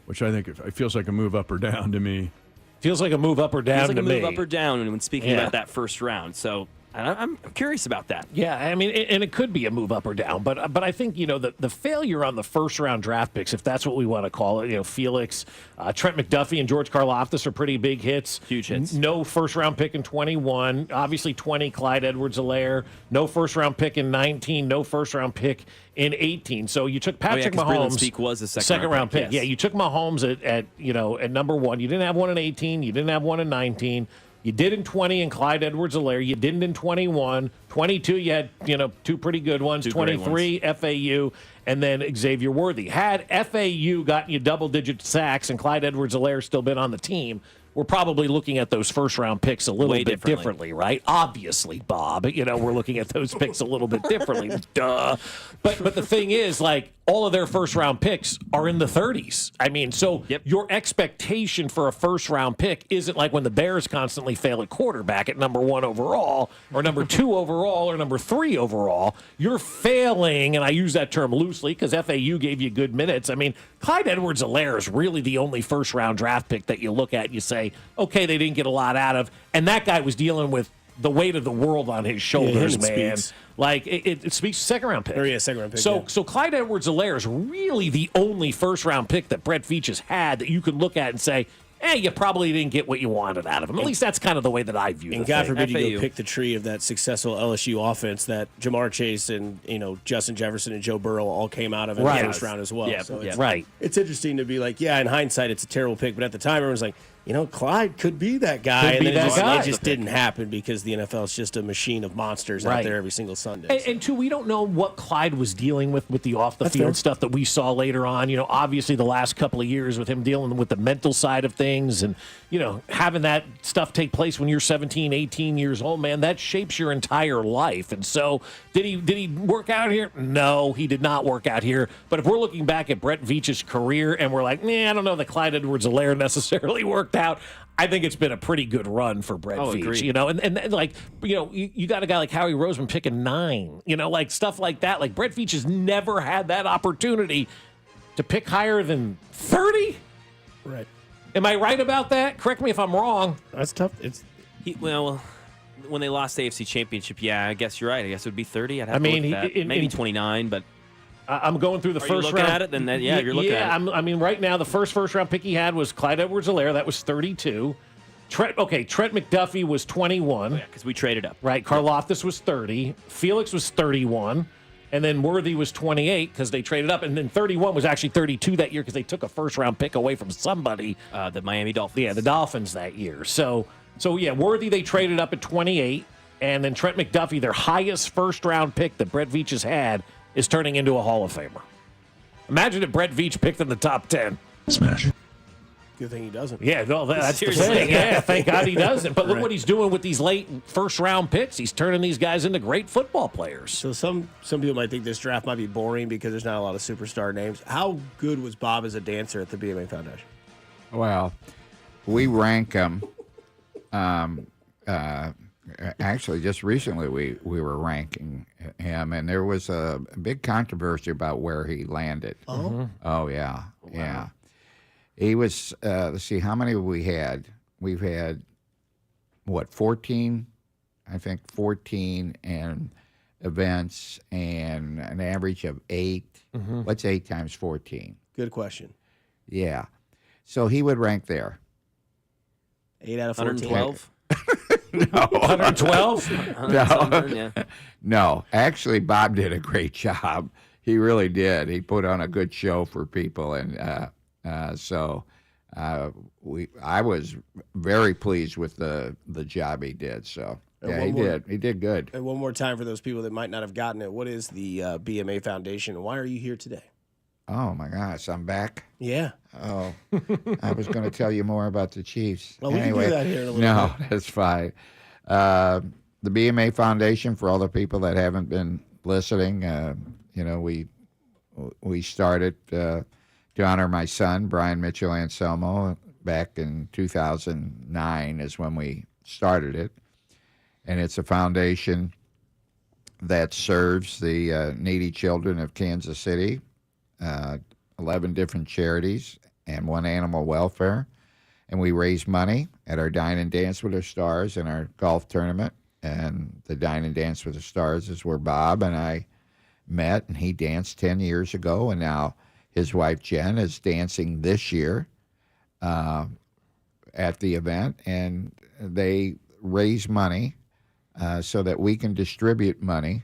Which I think it feels like a move up or down to me. Feels like a move up or down to me. Feels like a move up or down when speaking about that first round. So And I'm curious about that. Yeah, I mean, and it could be a move up or down, but I think, the failure on the first-round draft picks, if that's what we want to call it, Felix, Trent McDuffie, and George Karlaftis are pretty big hits. Huge hits. No first-round pick in 21. Obviously, 20, Clyde Edwards-Helaire. No first-round pick in 19. No first-round pick in 18. So you took Patrick Mahomes. Speak was a second-round pick. Yes. Yeah, you took Mahomes at number 1. You didn't have one in 18. You didn't have one in 19. You did in 20 in Clyde Edwards-Helaire. You didn't in 21. 22, you had, two pretty good ones. 23, FAU, and then Xavier Worthy. Had FAU gotten you double-digit sacks and Clyde Edwards-Helaire still been on the team, we're probably looking at those first-round picks a little bit differently, right? Obviously, Bob, we're looking at those picks a little bit differently. Duh. But the thing is, all of their first-round picks are in the 30s. I mean, so your expectation for a first-round pick isn't like when the Bears constantly fail at quarterback at number 1 overall or number 2 overall or number 3 overall. You're failing, and I use that term loosely because FAU gave you good minutes. I mean, Clyde Edwards-Helaire is really the only first-round draft pick that you look at and you say, okay, they didn't get a lot out of, and that guy was dealing with the weight of the world on his shoulders, man. Speaks. It speaks second-round pick. Second-round pick. So Clyde Edwards-Helaire is really the only first-round pick that Brett Veach has had that you could look at and say, you probably didn't get what you wanted out of him. At least that's kind of the way that I view it. And God forbid you go pick the tree of that successful LSU offense that Jamar Chase and Justin Jefferson and Joe Burrow all came out of in the first round as well. It's interesting to be like, in hindsight, it's a terrible pick, but at the time, everyone's like, Clyde could be that guy. Could be and then that guy. It just didn't happen because the NFL is just a machine of monsters out there every single Sunday. And two, we don't know what Clyde was dealing with the off-the-field stuff that we saw later on. Obviously the last couple of years with him dealing with the mental side of things and, having that stuff take place when you're 17, 18 years old, man, that shapes your entire life. And so did he work out here? No, he did not work out here. But if we're looking back at Brett Veach's career and we're like, I don't know that Clyde Edwards-Helaire necessarily worked out, I think it's been a pretty good run for Brett Veach, you got a guy like Howie Roseman picking 9, stuff like that. Like Brett Veach has never had that opportunity to pick higher than 30. Right. Am I right about that? Correct me if I'm wrong. That's tough. When they lost the AFC Championship, I guess you're right. I guess it would be 30. I'd have to look at that. Maybe 29, but I'm going through the Are first you looking round. at it? Then you're looking at it. Right now, the first round pick he had was Clyde Edwards-Helaire. That was 32. Trent McDuffie was 21. Because we traded up. Right. Karlaftis was 30. Felix was 31. And then Worthy was 28 because they traded up. And then 31 was actually 32 that year because they took a first-round pick away from somebody. The Miami Dolphins. Yeah, the Dolphins that year. So Worthy they traded up at 28. And then Trent McDuffie, their highest first-round pick that Brett Veach has had, is turning into a Hall of Famer. Imagine if Brett Veach picked in the top 10. Smash. Good thing he doesn't. Yeah, no, that's the Seriously. thing. Yeah, thank God he doesn't. But look what he's doing with these late first-round picks. He's turning these guys into great football players. So some people might think this draft might be boring because there's not a lot of superstar names. How good was Bob as a dancer at the BMA Foundation? Well, we rank them. Actually, just recently we were ranking him, and there was a big controversy about where he landed. Oh, Oh yeah, yeah. He was. Let's see, how many we had? We've had 14? I think 14 and events, and an average of 8. What's 8 times 14? good question. Yeah, so he would rank there. 8 out of 14. 112. No. 112? No, actually, Bob did a great job. He really did. He put on a good show for people, and I was very pleased with the job he did. So he did good. And one more time for those people that might not have gotten it, what is the BMA Foundation, and why are you here today? Oh my gosh, I'm back. Yeah. Oh, I was going to tell you more about the Chiefs. Well, we anyway, can do that here in a little no, bit. that's fine. The BMA Foundation, for all the people that haven't been listening, we started to honor my son, Brian Mitchell Anselmo, back in 2009 is when we started it. And it's a foundation that serves the needy children of Kansas City, 11 different charities, and 1 animal welfare. And we raise money at our Dine and Dance with our Stars and our golf tournament. And the Dine and Dance with the Stars is where Bob and I met, and he danced 10 years ago, and now his wife Jen is dancing this year at the event, and they raise money so that we can distribute money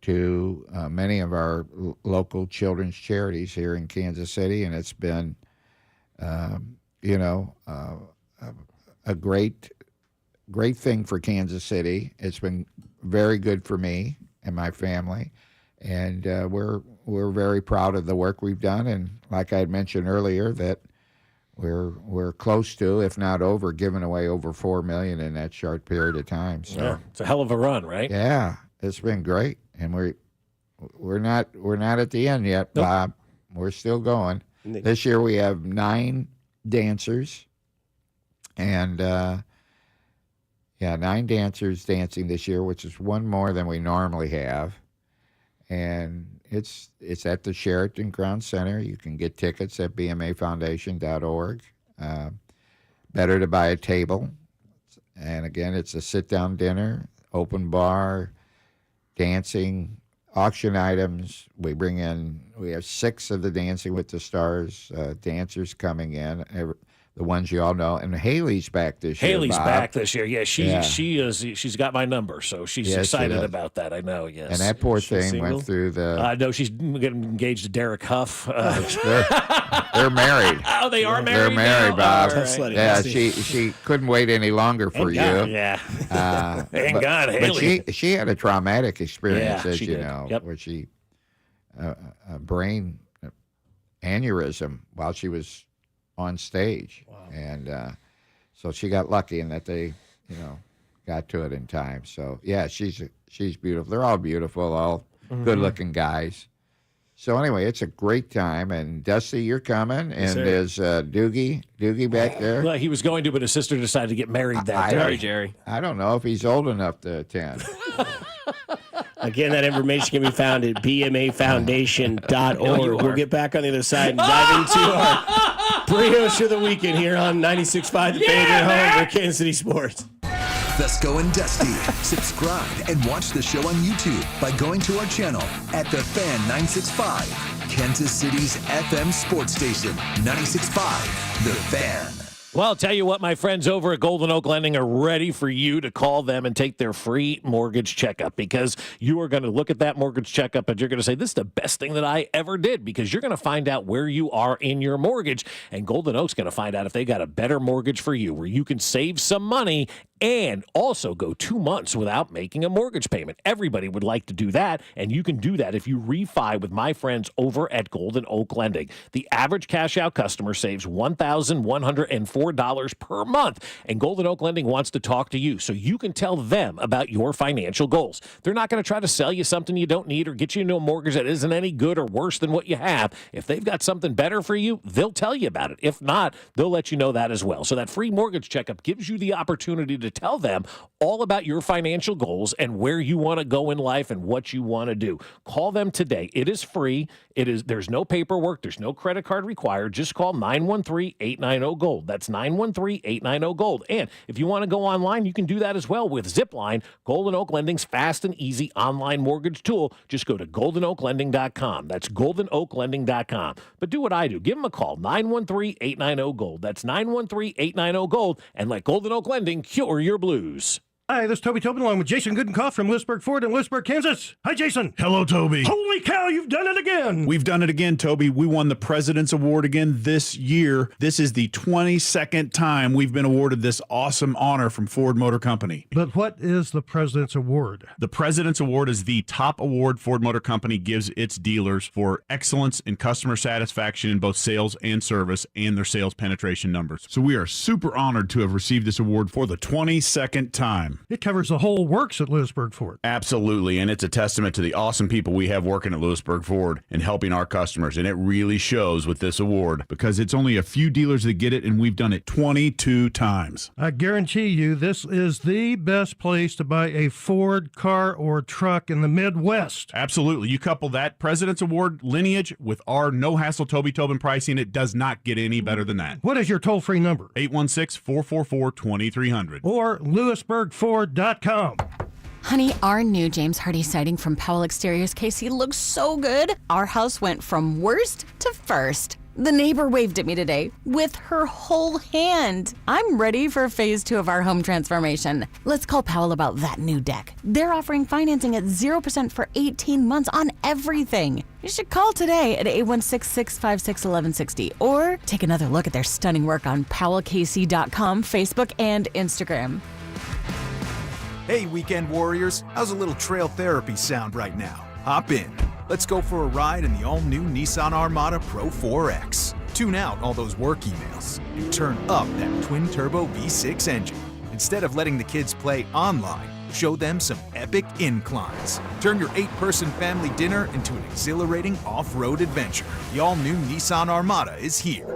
to many of our local children's charities here in Kansas City, and it's been, a great thing for Kansas City. It's been very good for me and my family, and we're very proud of the work we've done. And like I had mentioned earlier, that we're close to, if not over, giving away over $4 million in that short period of time. So Yeah, it's a hell of a run, right? yeah, it's been great, and we're not at the end yet, Bob. We're still going. This year we have 9 dancers, and 9 dancers dancing this year, which is one more than we normally have. And it's at the Sheraton Crown Center. You can get tickets at bmafoundation.org. Better to buy a table. And again, it's a sit-down dinner, open bar, dancing, auction items. We have 6 of the Dancing with the Stars dancers coming in. The ones you all know, and Haley's back this year. Haley's Bob. back this year. Yeah, she is. She's got my number, so she's excited about that. I know. Yes. And that poor thing went through the. No, she's getting engaged to Derek Huff. They're married. Oh, they are married. They're married, now? Bob. Right. Yeah, she couldn't wait any longer for you. Yeah. Thank God, Haley. But she had a traumatic experience, Yeah, as she you did. know, Yep. where she a brain aneurysm while she was on stage. Wow. And so she got lucky in that they, got to it in time. So yeah, she's beautiful. They're all beautiful, all good-looking guys. So anyway, it's a great time. And Dusty, you're coming, and there's Doogie back there. Well, he was going to, but his sister decided to get married that day. Sorry, Jerry. I don't know if he's old enough to attend. Again, that information can be found at bmafoundation.org. We'll get back on the other side and dive into our brioche of the weekend here on 96.5 The Fan, your home for Kansas City sports. Fescoe and Dusty. Subscribe and watch the show on YouTube by going to our channel at The Fan 965, Kansas City's FM sports station, 96.5 The Fan. Well, I'll tell you what, my friends over at Golden Oak Lending are ready for you to call them and take their free mortgage checkup, because you are going to look at that mortgage checkup and you're going to say, this is the best thing that I ever did, because you're going to find out where you are in your mortgage, and Golden Oak's going to find out if they got a better mortgage for you, where you can save some money and also go 2 months without making a mortgage payment. Everybody would like to do that, and you can do that if you refi with my friends over at Golden Oak Lending. The average cash-out customer saves $1,104 per month, and Golden Oak Lending wants to talk to you so you can tell them about your financial goals. They're not going to try to sell you something you don't need or get you into a mortgage that isn't any good or worse than what you have. If they've got something better for you, they'll tell you about it. If not, they'll let you know that as well. So that free mortgage checkup gives you the opportunity to tell them all about your financial goals and where you want to go in life and what you want to do. Call them today. It is free. There's no paperwork. There's no credit card required. Just call 913-890-GOLD. That's 913-890-GOLD. And if you want to go online, you can do that as well with Zipline, Golden Oak Lending's fast and easy online mortgage tool. Just go to goldenoaklending.com. That's goldenoaklending.com. But do what I do. Give them a call, 913-890-GOLD. That's 913-890-GOLD, and let Golden Oak Lending cure your blues. Hi, this is Toby Tobin along with Jason Goodenkoff from Lewisburg Ford in Lewisburg, Kansas. Hi, Jason. Hello, Toby. Holy cow, you've done it again. We've done it again, Toby. We won the President's Award again this year. This is the 22nd time we've been awarded this awesome honor from Ford Motor Company. But what is the President's Award? The President's Award is the top award Ford Motor Company gives its dealers for excellence in customer satisfaction in both sales and service and their sales penetration numbers. So we are super honored to have received this award for the 22nd time. It covers the whole works at Lewisburg Ford. Absolutely, and it's a testament to the awesome people we have working at Lewisburg Ford and helping our customers, and it really shows with this award because it's only a few dealers that get it, and we've done it 22 times. I guarantee you this is the best place to buy a Ford car or truck in the Midwest. Absolutely. You couple that President's Award lineage with our no-hassle Toby Tobin pricing, it does not get any better than that. What is your toll-free number? 816-444-2300. Or Lewisburg Ford StandingFord.com. Honey, our new James Hardy siding from Powell Exteriors KC looks so good. Our house went from worst to first. The neighbor waved at me today with her whole hand. I'm ready for phase 2 of our home transformation. Let's call Powell about that new deck. They're offering financing at 0% for 18 months on everything. You should call today at 816-656-1160 or take another look at their stunning work on powellkc.com, Facebook, and Instagram. Hey, weekend warriors, how's a little trail therapy sound right now? Hop in. Let's go for a ride in the all-new Nissan Armada Pro 4X. Tune out all those work emails and turn up that twin-turbo V6 engine. Instead of letting the kids play online, show them some epic inclines. Turn your 8-person family dinner into an exhilarating off-road adventure. The all-new Nissan Armada is here.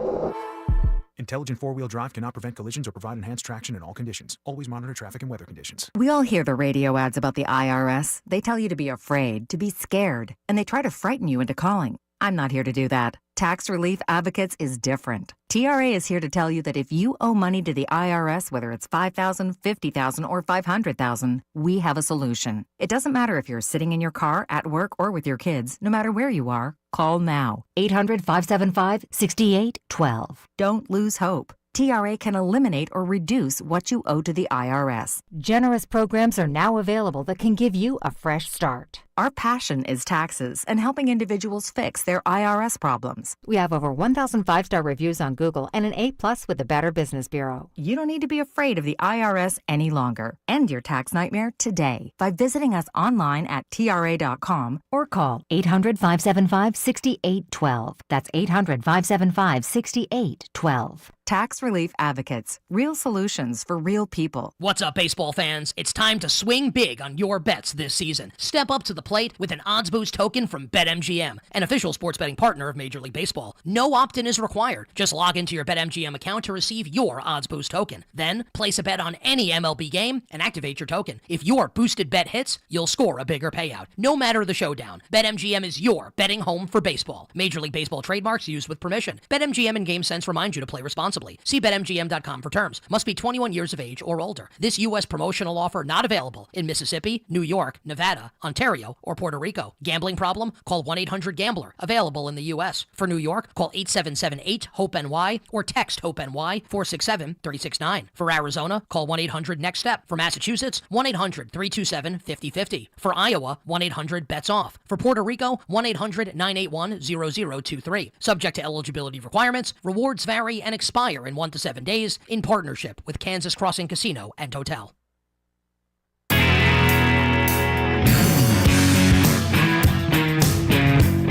Intelligent four-wheel drive cannot prevent collisions or provide enhanced traction in all conditions. Always monitor traffic and weather conditions. We all hear the radio ads about the IRS. They tell you to be afraid, to be scared, and they try to frighten you into calling. I'm not here to do that. Tax Relief Advocates is different. TRA is here to tell you that if you owe money to the IRS, whether it's $5,000, $50,000, or $500,000, we have a solution. It doesn't matter if you're sitting in your car, at work, or with your kids. No matter where you are, call now. 800-575-6812. Don't lose hope. TRA can eliminate or reduce what you owe to the IRS. Generous programs are now available that can give you a fresh start. Our passion is taxes and helping individuals fix their IRS problems. We have over 1,000 5-star reviews on Google and an A+ with the Better Business Bureau. You don't need to be afraid of the IRS any longer. End your tax nightmare today by visiting us online at TRA.com or call 800-575-6812. That's 800-575-6812. Tax Relief Advocates. Real solutions for real people. What's up, baseball fans? It's time to swing big on your bets this season. Step up to the plate with an odds boost token from BetMGM, an official sports betting partner of Major League Baseball. No opt-in is required. Just log into your BetMGM account to receive your odds boost token. Then place a bet on any MLB game and activate your token. If your boosted bet hits, you'll score a bigger payout. No matter the showdown, BetMGM is your betting home for baseball. Major League Baseball trademarks used with permission. BetMGM and GameSense remind you to play responsibly. See BetMGM.com for terms. Must be 21 years of age or older. This U.S. promotional offer not available in Mississippi, New York, Nevada, Ontario, or Puerto Rico. Gambling problem? Call 1-800-GAMBLER. Available in the U.S. For New York, call 877-8-HOPE-NY or text HOPE-NY 467-369. For Arizona, call 1-800-NEXT-STEP. For Massachusetts, 1-800-327-5050. For Iowa, 1-800-BETS-OFF. For Puerto Rico, 1-800-981-0023. Subject to eligibility requirements. Rewards vary and expire in 1 to 7 days in partnership with Kansas Crossing Casino and Hotel.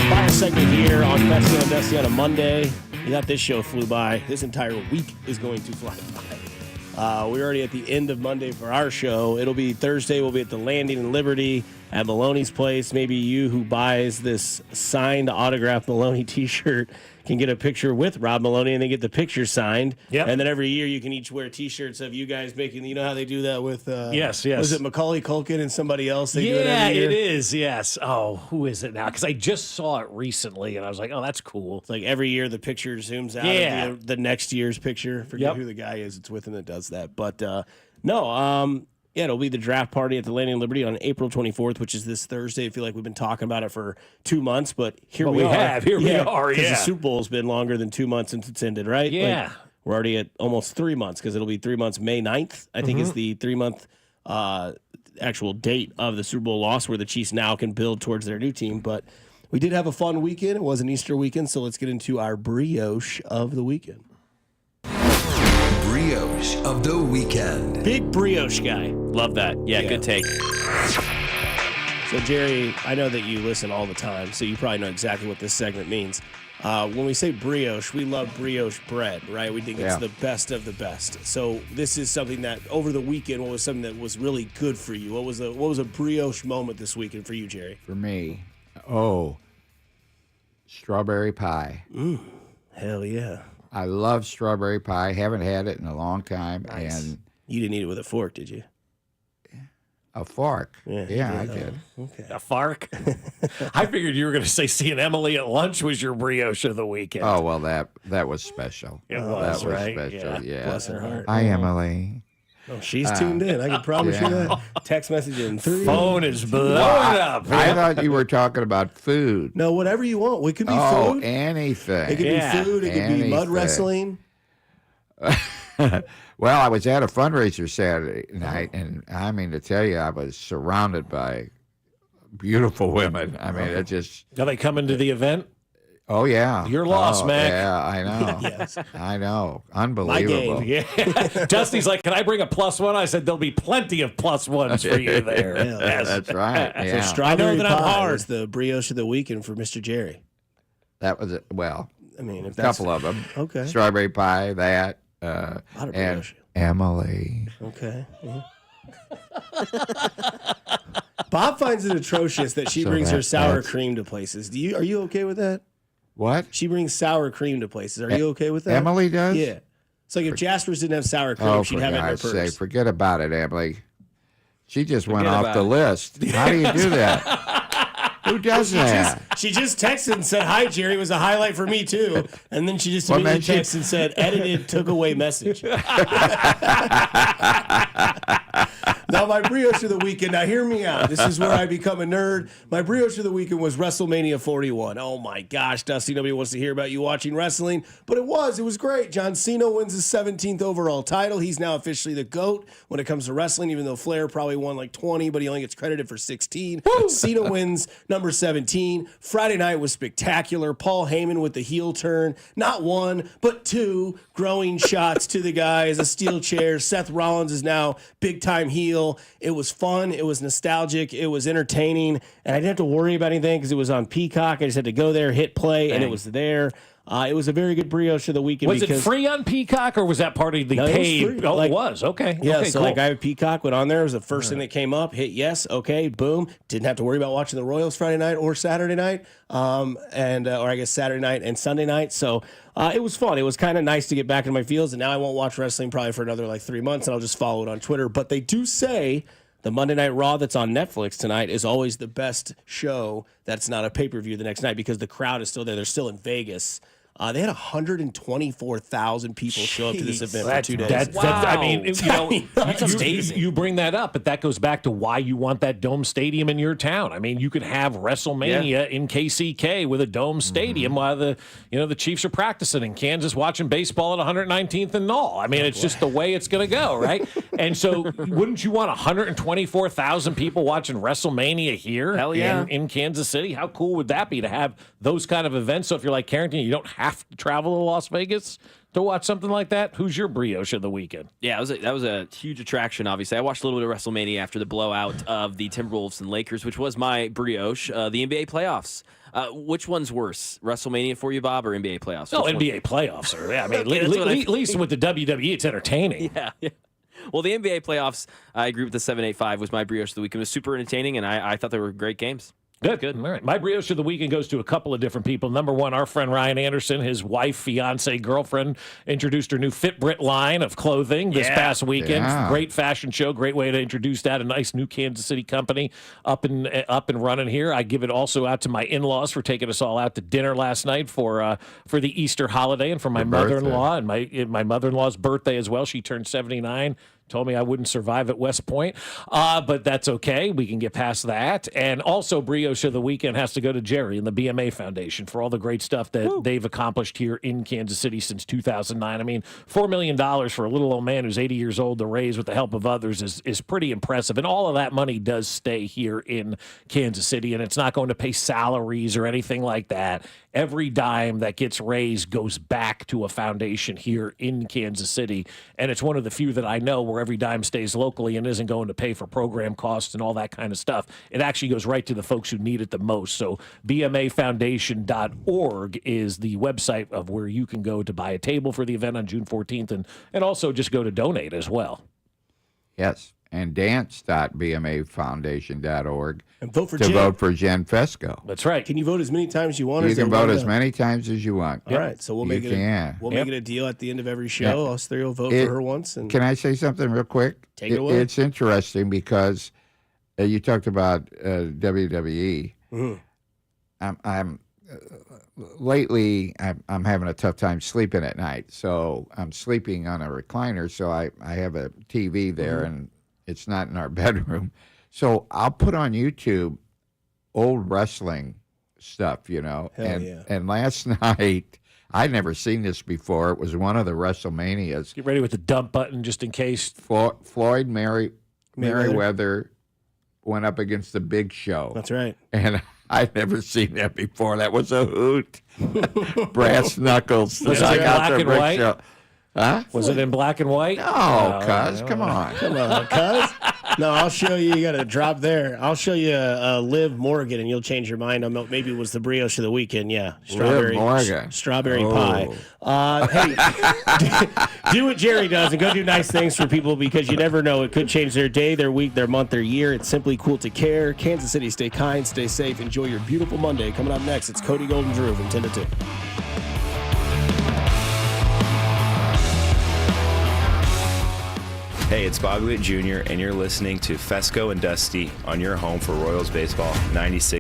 Final segment here on Fescoe and Dusty on a Monday. You thought this show flew by. This entire week is going to fly by. We're already at the end of Monday for our show. It'll be Thursday. We'll be at the Landing in Liberty at Maloney's place. Maybe you who buys this signed autographed Maloney t-shirt can get a picture with Rob Maloney and then get the picture signed. Yep. And then every year you can each wear t-shirts of you guys making, you know how they do that with, yes. Was it Macaulay Culkin and somebody else? They do it every year? It is, yes. Oh, who is it now? Because I just saw it recently and I was like, oh, that's cool. It's like every year the picture zooms out of the next year's picture. Forget who the guy is it's with him that does that. But yeah, it'll be the draft party at the Landing in Liberty on April 24th, which is this Thursday. I feel like we've been talking about it for 2 months, but here we are. Here we are, because the Super Bowl's been longer than 2 months since it's ended, right? Yeah. Like, we're already at almost 3 months because it'll be 3 months May 9th. I think is the 3-month actual date of the Super Bowl loss where the Chiefs now can build towards their new team. But we did have a fun weekend. It was an Easter weekend, so let's get into our brioche of the weekend. Brioche of the weekend. Big brioche guy. Love that. Yeah, good take. So, Jerry, I know that you listen all the time, so you probably know exactly what this segment means. When we say brioche, we love brioche bread, right? We think it's the best of the best. So this is something that over the weekend, what was something that was really good for you? What was a brioche moment this weekend for you, Jerry? For me, strawberry pie. Hell yeah. I love strawberry pie. Haven't had it in a long time. Nice. And you didn't eat it with a fork, did you? A fork. Yeah, I did. Okay. A fork? I figured you were going to say seeing Emily at lunch was your brioche of the weekend. Oh, well, that was special. It was, that was right? special, yeah. Bless her heart. Hi, Emily. Oh, she's tuned in. I can promise you that. Text message in 3. Phone is blowing up. I thought you were talking about food. No, whatever you want. It could be Oh, food. anything. It could be food. It could be mud wrestling. Well, I was at a fundraiser Saturday night, and I mean to tell you, I was surrounded by beautiful women. I mean, it just... Are they coming to the event? Oh, yeah. You're lost, Mac. Yeah, I know. Yes. I know. Unbelievable. Yeah. Dusty's like, can I bring a +1? I said, there'll be plenty of +1s for you there. Yeah, Yes. That's right. Yeah. So strawberry I know that I'm pie hard. was the brioche of the weekend for Mr. Jerry. That was it. Well, I mean, if a that's... couple of them. Okay. Strawberry pie, that, A lot of and brioche. Emily. Okay. Yeah. Bob finds it atrocious that she So brings her that- sour that's- cream to places. Are you okay with that? What? She brings sour cream to places. Are you okay with that? Emily does? Yeah. It's like if Jasper's didn't have sour cream, Oh, she'd for have it in her God's purse. sake, forget about it, Emily. She just went Forget off about the it. list. How do you do that? Who does that? She just texted and said, "Hi, Jerry." It was a highlight for me too. And then she just Well, immediately then texted and said, "Edited, took away message." Now, my brioche of the weekend. Now, hear me out. This is where I become a nerd. My brioche of the weekend was WrestleMania 41. Oh my gosh, Dusty, nobody wants to hear about you watching wrestling, but it was great. John Cena wins his 17th overall title. He's now officially the GOAT when it comes to wrestling, even though Flair probably won like 20, but he only gets credited for 16. Cena wins number 17. Friday night was spectacular. Paul Heyman with the heel turn. Not one, but two growing shots to the guy as a steel chair. Seth Rollins is now big-time heel. It was fun. It was nostalgic. It was entertaining. And I didn't have to worry about anything because it was on Peacock. I just had to go there, hit play, and it was there. It was a very good brioche of the weekend. Was it free on Peacock, or was that part of the No, it was paid? free. Oh, Like- it was. Okay. Yeah, okay, so cool. like I have Peacock, went on there. It was the first thing that came up. Hit yes, okay, boom. Didn't have to worry about watching the Royals Friday night or Saturday night, or I guess Saturday night and Sunday night. So it was fun. It was kind of nice to get back in my fields, and now I won't watch wrestling probably for another like 3 months, and I'll just follow it on Twitter. But they do say the Monday Night Raw that's on Netflix tonight is always the best show that's not a pay-per-view the next night because the crowd is still there. They're still in Vegas. They had 124,000 people show up to this event for 2 days. I mean, you know, That's you- amazing. You bring that up, but that goes back to why you want that dome stadium in your town. I mean, you could have WrestleMania in KCK with a dome stadium while the Chiefs are practicing in Kansas watching baseball at 119th and Knoll. I mean, it's just the way it's going to go, right? And so, wouldn't you want 124,000 people watching WrestleMania here Hell yeah. in Kansas City? How cool would that be to have those kind of events? So if you're like Carrington, you don't have to travel to Las Vegas to watch something like that. Who's your brioche of the weekend? Yeah, that was a huge attraction, obviously. I watched a little bit of WrestleMania after the blowout of the Timberwolves and Lakers, which was my brioche, the NBA playoffs. Which one's worse, WrestleMania for you, Bob, or NBA playoffs? No, Which one? NBA playoffs are. Yeah, I mean, Okay, that's what I at least with the WWE, it's entertaining. Yeah. Well, the NBA playoffs, I agree with the 7-8-5 was my brioche of the weekend. It was super entertaining, and I thought they were great games. Good. All right. My brioche of the weekend goes to a couple of different people. Number one, our friend Ryan Anderson, his wife, fiance, girlfriend, introduced her new Fitbrit line of clothing this past weekend. Yeah. Great fashion show. Great way to introduce that. A nice new Kansas City company up and running here. I give it also out to my in-laws for taking us all out to dinner last night for the Easter holiday, and for my mother-in-law and my mother-in-law's birthday as well. She turned 79. Told me I wouldn't survive at West Point, but that's okay. We can get past that. And also, brioche of the weekend has to go to Jerry and the BMA Foundation for all the great stuff that they've accomplished here in Kansas City since 2009. I mean, $4 million for a little old man who's 80 years old to raise with the help of others is pretty impressive. And all of that money does stay here in Kansas City, and it's not going to pay salaries or anything like that. Every dime that gets raised goes back to a foundation here in Kansas City. And it's one of the few that I know where every dime stays locally and isn't going to pay for program costs and all that kind of stuff. It actually goes right to the folks who need it the most. So bmafoundation.org is the website of where you can go to buy a table for the event on June 14th and also just go to donate as well. Yes. And dance.bmafoundation.org And vote for to Jen. vote for Jen Fescoe. That's right. Can you vote as many times as you want? or You is there can vote one as to- many times as you want. All right, so we'll make it. We'll make it a deal at the end of every show. Yeah. Us three will vote It- for her once. And Can I say something real quick? Take it away. It's interesting because you talked about WWE. Mhm. lately I'm having a tough time sleeping at night. So I'm sleeping on a recliner. So I have a TV there, and it's not in our bedroom. So I'll put on YouTube old wrestling stuff, Hell yeah. And last night, I'd never seen this before. It was one of the WrestleManias. Get ready with the dump button just in case. Floyd Mayweather went up against the Big Show. That's right. And I'd never seen that before. That was a hoot. Brass knuckles. Was it in black and white? Show. Huh? Was it in black and white? No, cuz. Come on. Come on, cuz. No, I'll show you. You got to drop there. I'll show you Liv Morgan, and you'll change your mind. Maybe it was the brioche of the weekend. Yeah, Liv Morgan. Strawberry pie. Hey, do what Jerry does and go do nice things for people, because you never know. It could change their day, their week, their month, their year. It's simply cool to care. Kansas City, stay kind, stay safe. Enjoy your beautiful Monday. Coming up next, it's Cody Golden Drew from 10 to 2. Hey, it's Bobby Witt Jr., and you're listening to Fescoe and Dusty on your home for Royals baseball 96.